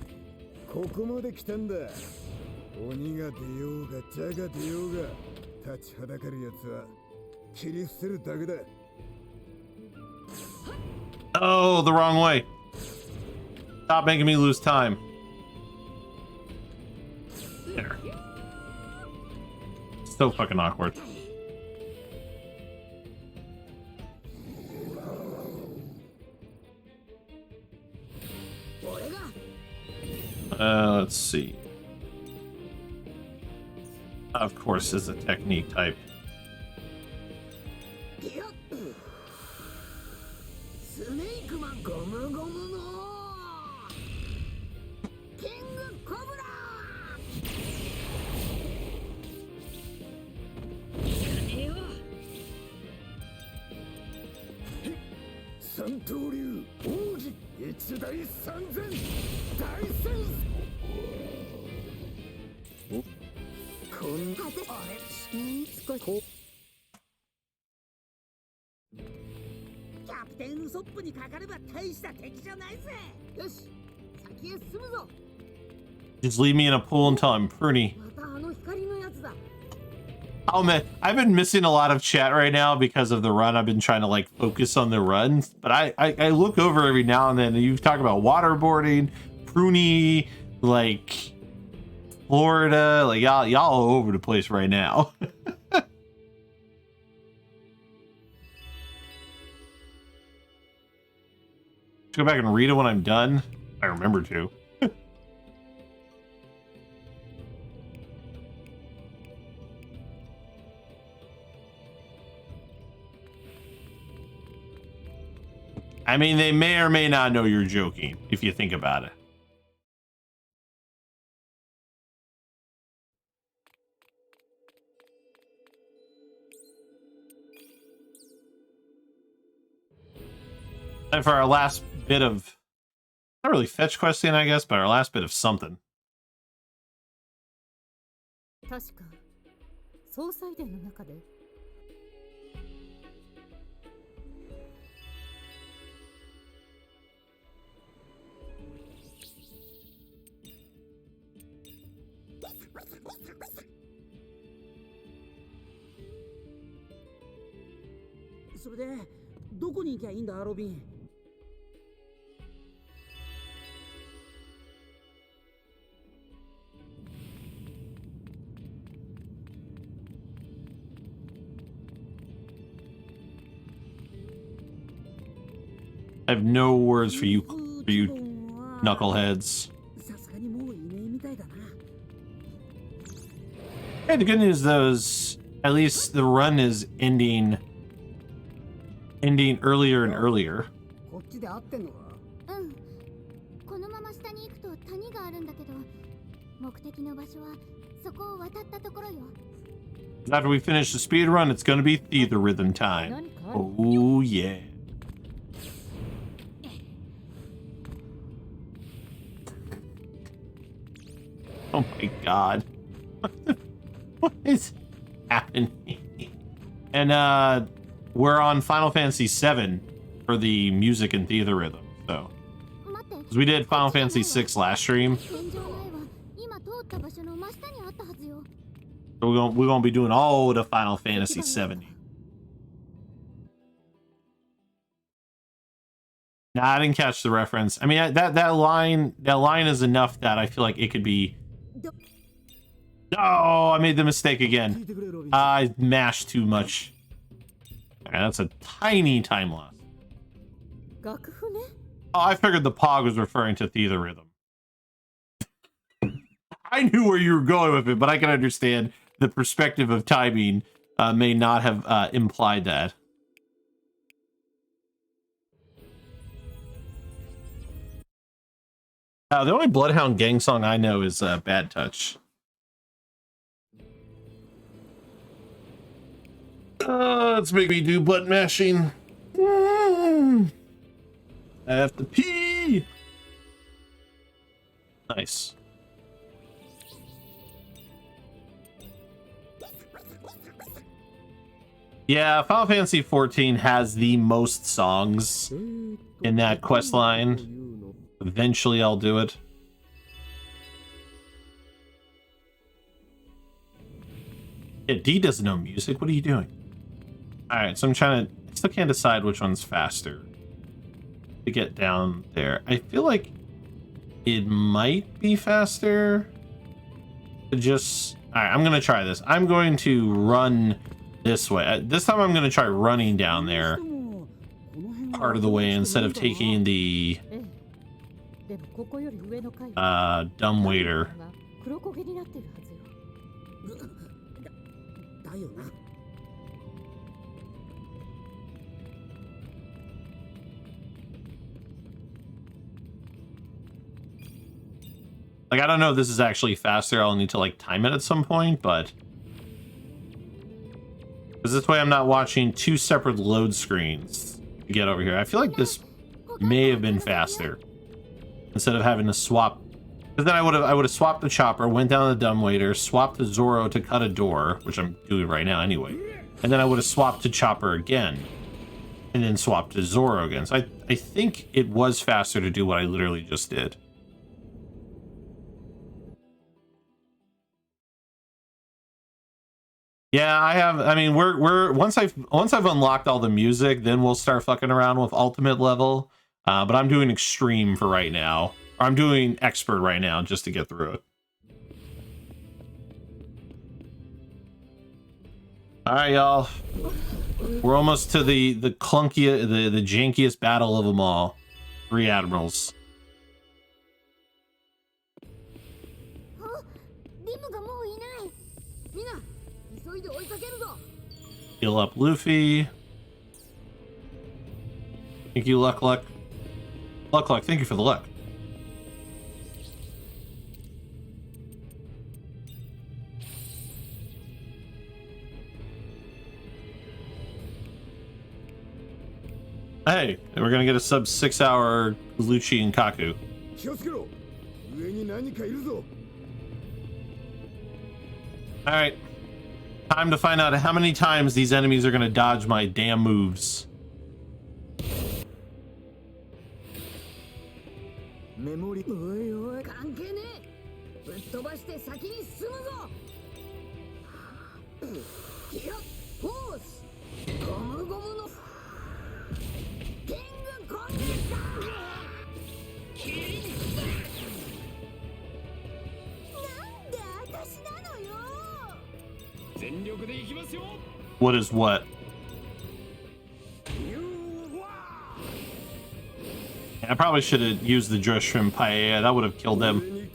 ここまで来たんだ。鬼が出ようが蛇が出ようが立ちはだかるやつは切り捨てるだけだ。Oh, the wrong way. Stop making me lose time. There. So fucking awkward. Let's see. Of course, is a technique type. スネークマンゴムゴムのキングコブラ三刀流奥義一大三千大戦こんなあれ少しキャプテンウソップにかかれば大した敵じゃないぜ。よし、先へ進むぞ。 Just leave me in a pool until I'm pruny. またあの光のやつだ。 Oh man, I've been missing a lot of chat right now because of the run. I've been trying to like focus on the runs, but I look over every now and then and you talk about waterboarding, pruny, like Florida, like y'all all over the place right now. Go back and read it when I'm done. I remember to. I mean, they may or may not know you're joking, if you think about it. And for our last bit of, not really fetch questing, I guess, but our last bit of something. 確か総裁殿の中で それでどこに行きゃいいんだロビン。I have no words for you knuckleheads. さすがにもういねえみたいだな。 Hey, the good news though is at least the run is ending earlier and earlier. こっちで合ってんのか。うん。このまま下に行くと谷があるんだけど、目的の場所はそこを渡ったところよ。 After we finish the speed run, it's gonna be theater rhythm time. Oh yeah. Oh my god. What is happening? And we're on Final Fantasy VII for the music and theater rhythm. So, because we did Final Fantasy VI last stream, so we're gonna be doing all the Final Fantasy VII. Nah, I didn't catch the reference. I mean, that line is enough that I feel like it could be. Oh, I made the mistake again. I mashed too much. Alright, that's a tiny time loss. Oh, I figured the Pog was referring to theater rhythm. I knew where you were going with it, but I can understand the perspective of timing may not have implied that. The only Bloodhound Gang song I know is Bad Touch. Let's make me do butt mashing. I have to pee. Nice. Yeah, Final Fantasy XIV has the most songs in that quest line. Eventually I'll do it. Yeah, D doesn't know music. What are you doing? Alright, so I still can't decide which one's faster to get down there. I feel like it might be faster to just... Alright, I'm gonna try this. I'm going to run this way. This time I'm gonna try running down there part of the way instead of taking the dumb waiter. Like, I don't know if this is actually faster. I'll need to like time it at some point, but because this way I'm not watching two separate load screens to get over here. I feel like this may have been faster instead of having to swap. Because then I would have swapped the chopper, went down the dumbwaiter, swapped to Zoro to cut a door, which I'm doing right now anyway, and then I would have swapped to chopper again, and then swapped to Zoro again. So I think it was faster to do what I literally just did. Yeah, I have. I mean, we're once I've unlocked all the music, then we'll start fucking around with ultimate level. But I'm doing extreme for right now. Or I'm doing expert right now just to get through it. All right, y'all. We're almost to the clunkiest, the jankiest battle of them all. 3 admirals. Heal up Luffy. Thank you, Luck. Thank you for the luck. Hey, and we're gonna get a sub 6 hour Lucci and Kaku. Alright. Time to find out how many times these enemies are gonna dodge my damn moves. What is what? I probably should have used the dress shrimp paella. That would have killed them.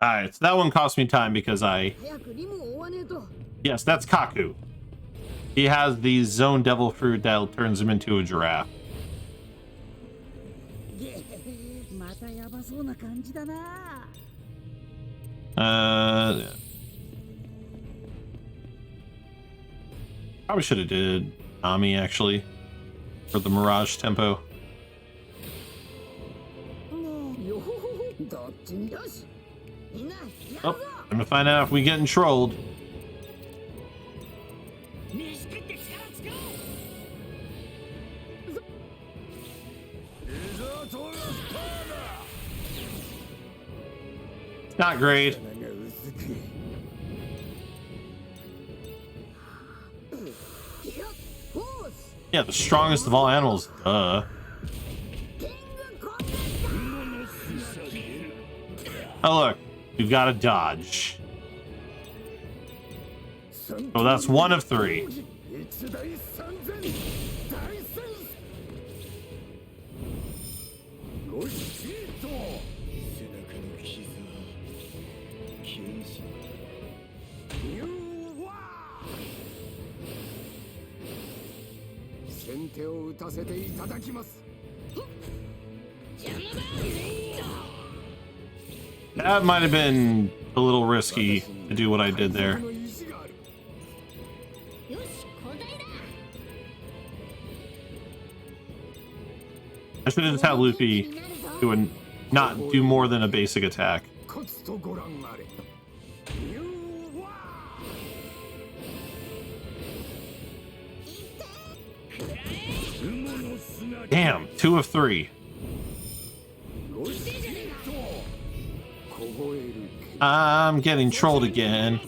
Alright, so that one cost me time because yes, that's Kaku. He has the zone devil fruit that turns him into a giraffe. Probably should have did Ami actually for the Mirage tempo. Oh, I'm gonna find out if we getting trolled. Not great. Yeah, the strongest of all animals. Duh. Oh look, We've got to dodge. Oh, that's one of three. That might have been a little risky to do what I did there. I should have just had Luffy not do more than a basic attack. Damn, 2 of 3. I'm getting trolled again.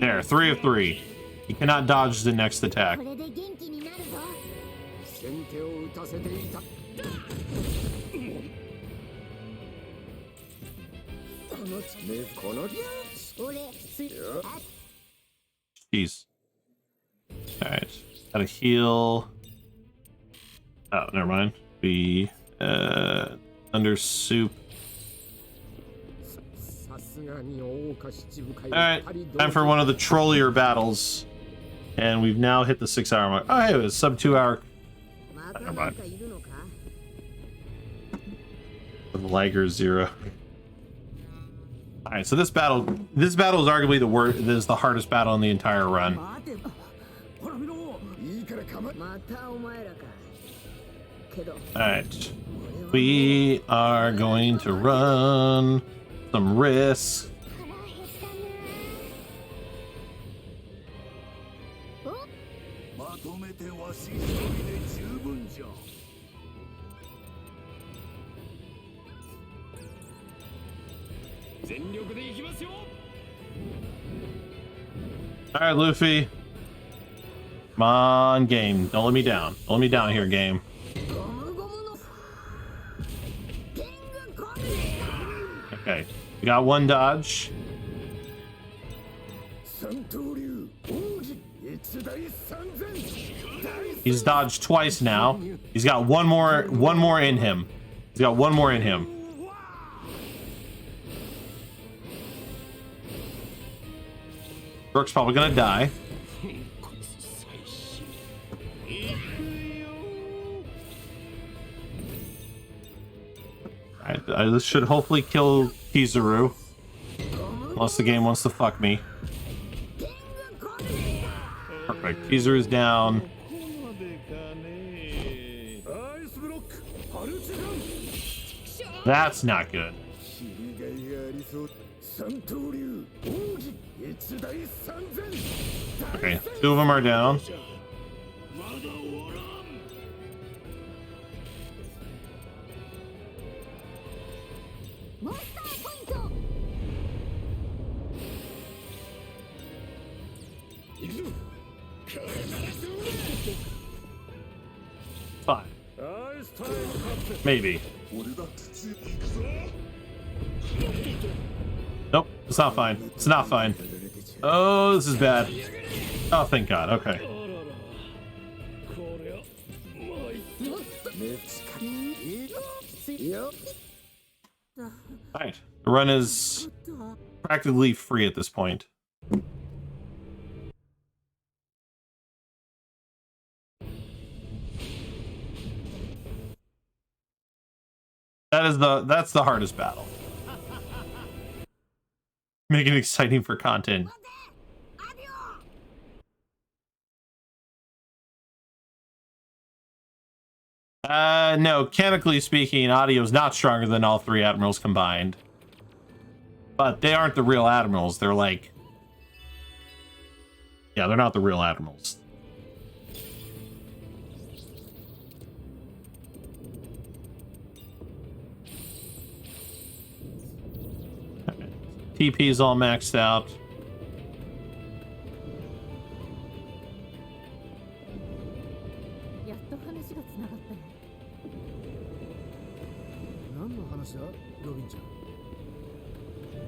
There, 3 of 3. You cannot dodge the next attack. Jeez. Alright. Gotta heal. Oh, never mind. Be under soup. Alright, time for one of the trollier battles. And we've now hit the 6-hour mark. Oh, hey, it was sub 2 hour. Never mind. The Liger 0. Alright, so this battle is arguably the worst. This is the hardest battle in the entire run. Alright. We are going to run some risks. Alright, Luffy. Come on, game. Don't let me down. Don't let me down here, game. Okay. We got one dodge. He's dodged twice now. He's got one more in him. He's got one more in him. Brook's probably gonna die. Alright, this should hopefully kill Kizaru. Unless the game wants to fuck me. Perfect. Kizaru's down. That's not good. Okay, 2 of them are down. Fine. Maybe. Nope, it's not fine. It's not fine. Oh, this is bad. Oh, thank God. Okay. Alright. The run is practically free at this point. That's the hardest battle. Make it exciting for content. No, canonically speaking, Audio's not stronger than all 3 admirals combined. But they aren't the real admirals. They're like... Yeah, they're not the real admirals. TP's all maxed out.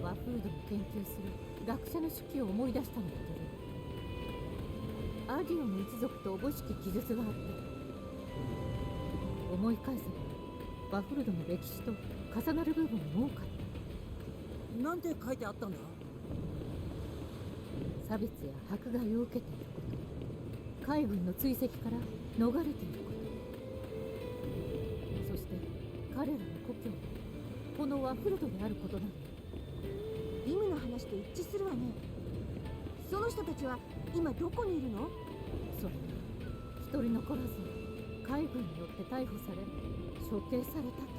ワフードを研究する学者の手記を思い出したのだけど、アディオの一族とおぼしき記述があって、思い返せばバフルドの歴史と重なる部分も多かった。なんて書いてあったんだ？差別や迫害を受けていること、海軍の追跡から逃れていること、そして彼らの故郷はこのワフルドであることなの。リムの話と一致するわね。その人たちは今どこにいるの？それが一人残らず海軍によって逮捕され処刑されたと。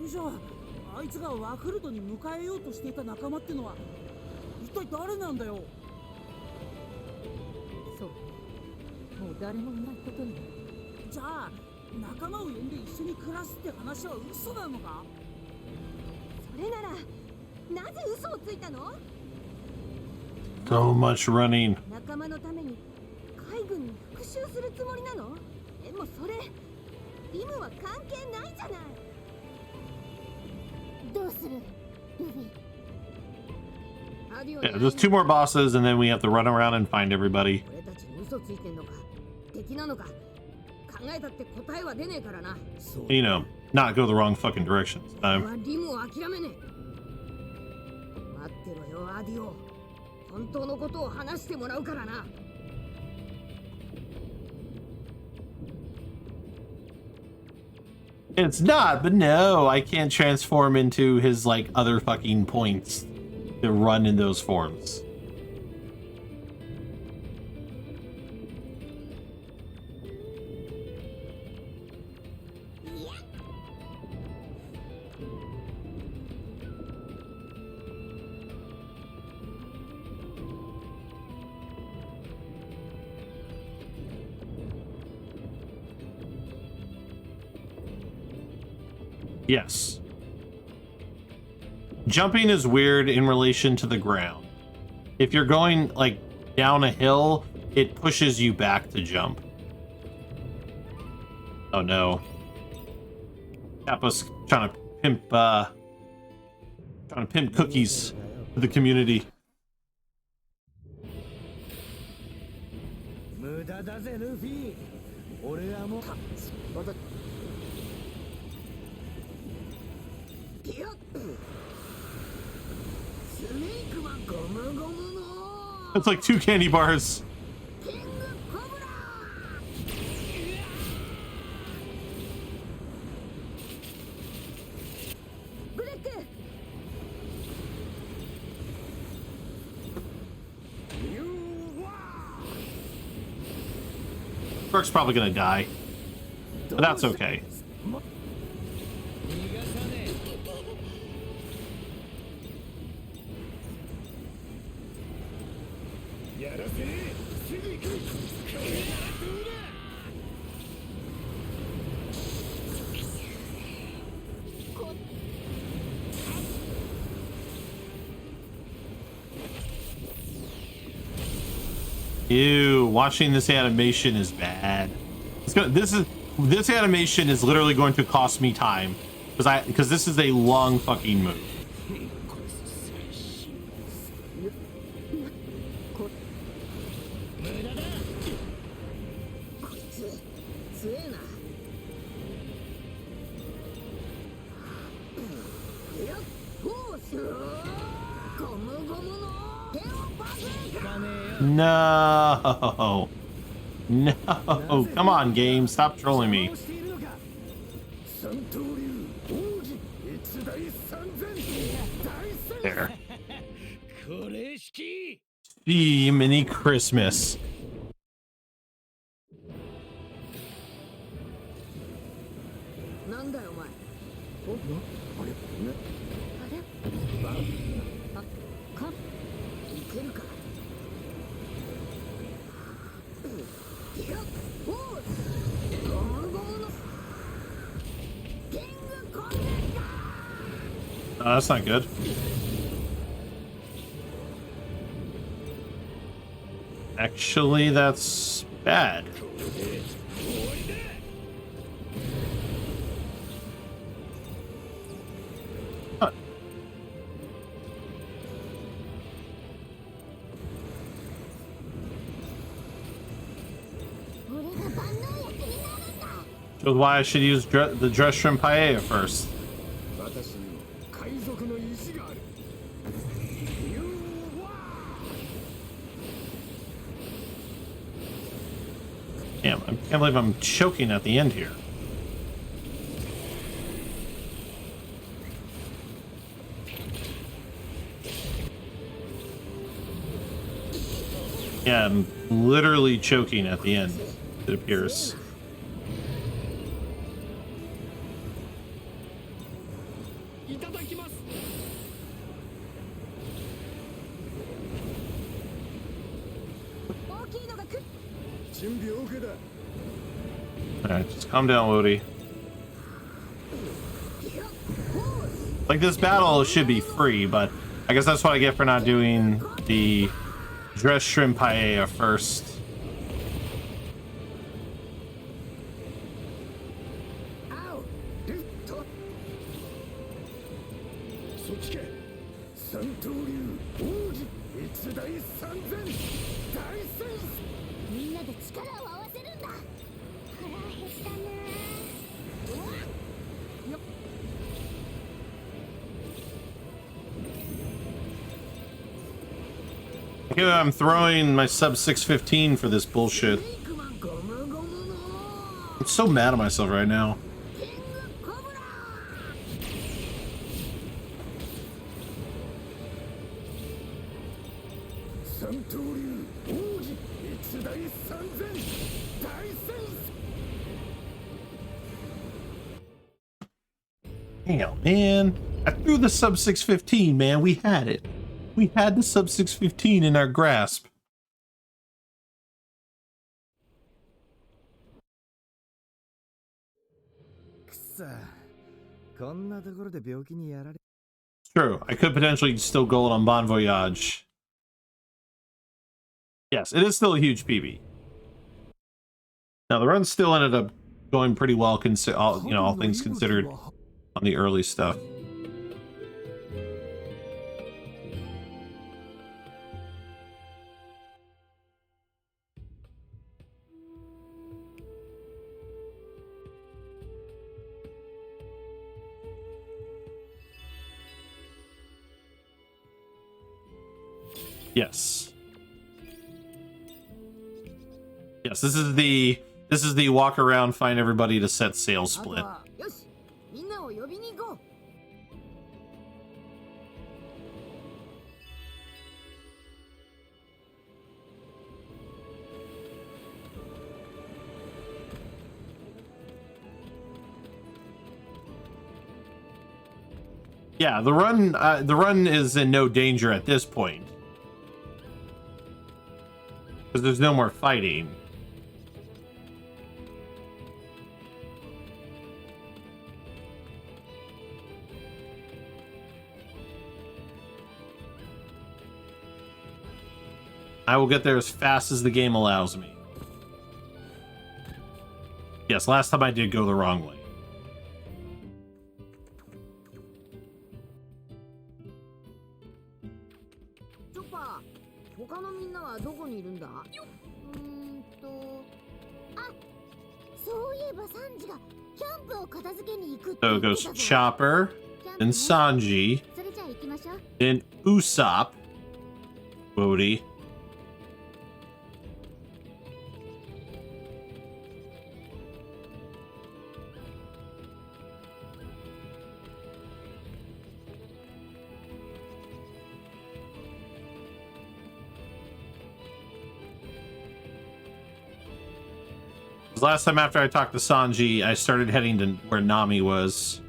じゃあ、あいつがワフルドに迎えようとしていた仲間ってのは一体誰なんだよ？そう、もう誰もいないことになる。じゃあ仲間を呼んで一緒に暮らすって話は嘘なのか？それならなぜ嘘をついたの？ So much running. 仲間のために海軍に復讐するつもりなの？でもそれリムは関係ないじゃない。どうするルビー。 Yeah, just 2 more bosses and then we have to run around and find everybody. 俺たちに嘘ついてんのか敵なのか考えたって答えは出ねえからな。 You know, not go the wrong fucking direction this 俺 time. はリムを諦めねえ。待ってろよアディオ。本当のことを話してもらうからな。It's not, but no, I can't transform into his like other fucking points to run in those forms. Yes. Jumping is weird in relation to the ground. If you're going like down a hill, it pushes you back to jump. Oh no. Kappa's trying to pimp cookies to the community. It's like 2 candy bars. Brooke's probably gonna die, but that's okay. Ew, watching this animation is bad. This animation is literally going to cost me time because this is a long fucking move. No. No. Come on, game. Stop trolling me. There. Gee, mini Christmas. Oh, that's not good. Actually, that's bad. Huh. Shows why I should use the dress shrimp paella first. Damn, I can't believe I'm choking at the end here. Yeah, I'm literally choking at the end, it appears. Alright, just calm down, Woody. Like, this battle should be free, but I guess that's what I get for not doing the dress shrimp paella first. I'm throwing my sub 615 for this bullshit. I'm so mad at myself right now. Damn, man. I threw the sub 615, man. We had it. We had the sub 615 in our grasp. True, I could potentially still go on Bon Voyage. Yes, it is still a huge PB. Now the run still ended up going pretty well, all things considered, on the early stuff. Yes. Yes, this is the walk around, find everybody to set sail split. Yeah, the run is in no danger at this point. Because there's no more fighting. I will get there as fast as the game allows me. Yes, last time I did go the wrong way. So it goes Chopper, then Sanji, then Usopp, Bodhi. Last time after I talked to Sanji, I started heading to where Nami was.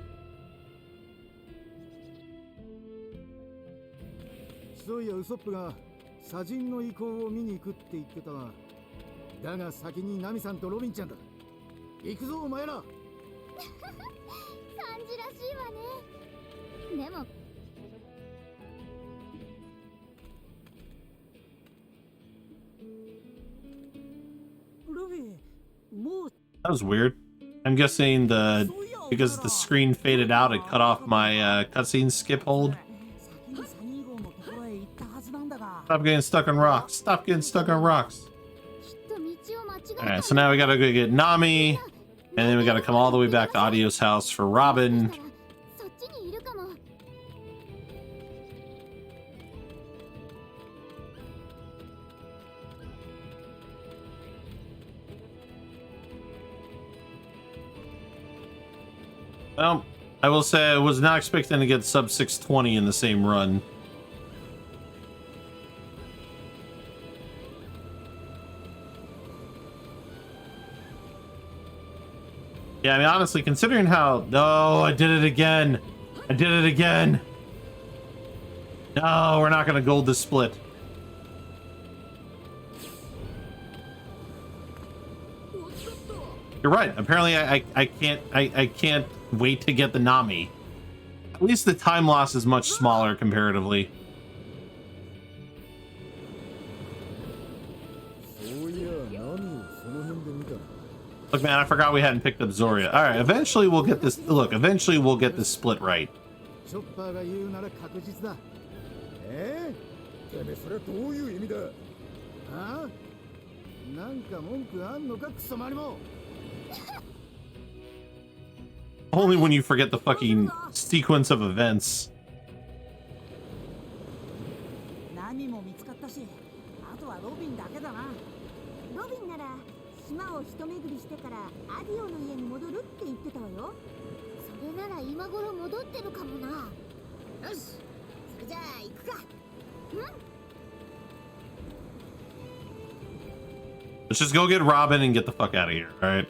ウソップが砂人の遺構を見に行くって言ってたが、だが先にナミさんとロビンちゃんだ。行くぞお前ら。サンジらしいわね。でもルフィ、もう That was weird. I'm guessing because the screen faded out, it cut off my cutscene skip hold. 先にサニー号のところへ行ったはずなんだが。 Stop getting stuck on rocks. Stop getting stuck on rocks. きっと道を間違えた。 Alright, so now we gotta go get Nami, and then we gotta come all the way back to Audio's house for Robin. そっちにいるかも。 Well, I will say I was not expecting to get sub 620 in the same run. Yeah, I mean, honestly, considering how... No, I did it again. I did it again. No, we're not going to gold this split. You're right. Apparently, I can't wait to get the Nami. At least the time loss is much smaller comparatively. Look, man, I forgot we hadn't picked up Zoria. All right, eventually we'll get this. Look, eventually we'll get this split right. チョッパーが言うなら確実だ。てめえそれはどういう意味だ。ああ、なんか文句あんのかクソマリモ。 Only when you forget the fucking sequence of events. 何も見つかったし、あとはロビンだけだな。ロビンなら島を一巡りしてからアディオの家に戻るって言ってたわよ。それなら今頃戻ってるかもな。よし、それじゃあ行くか。うん。 Let's just go get Robin and get the fuck out of here, all right?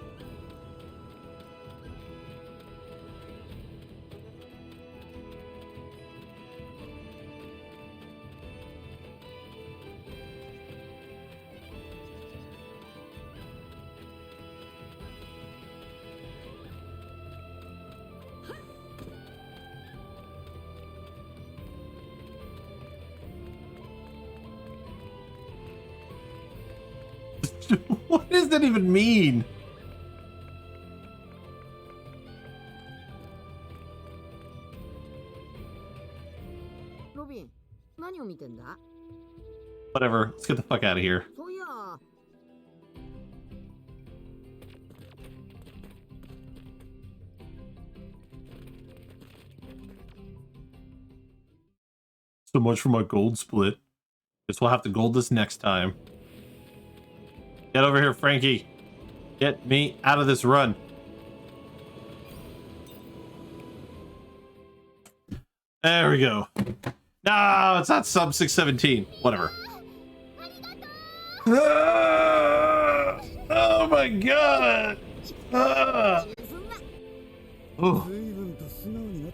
What does that even mean? ロビン、何を見てんだ？ Whatever. Let's get the fuck out of here. そういや、 So much for my gold split. Guess we'll have to gold this next time. Get over here, Frankie. Get me out of this run. There we go. No, it's not sub 617. Whatever. Ah! Oh my god. Ah! Oh. 随分と素直になっ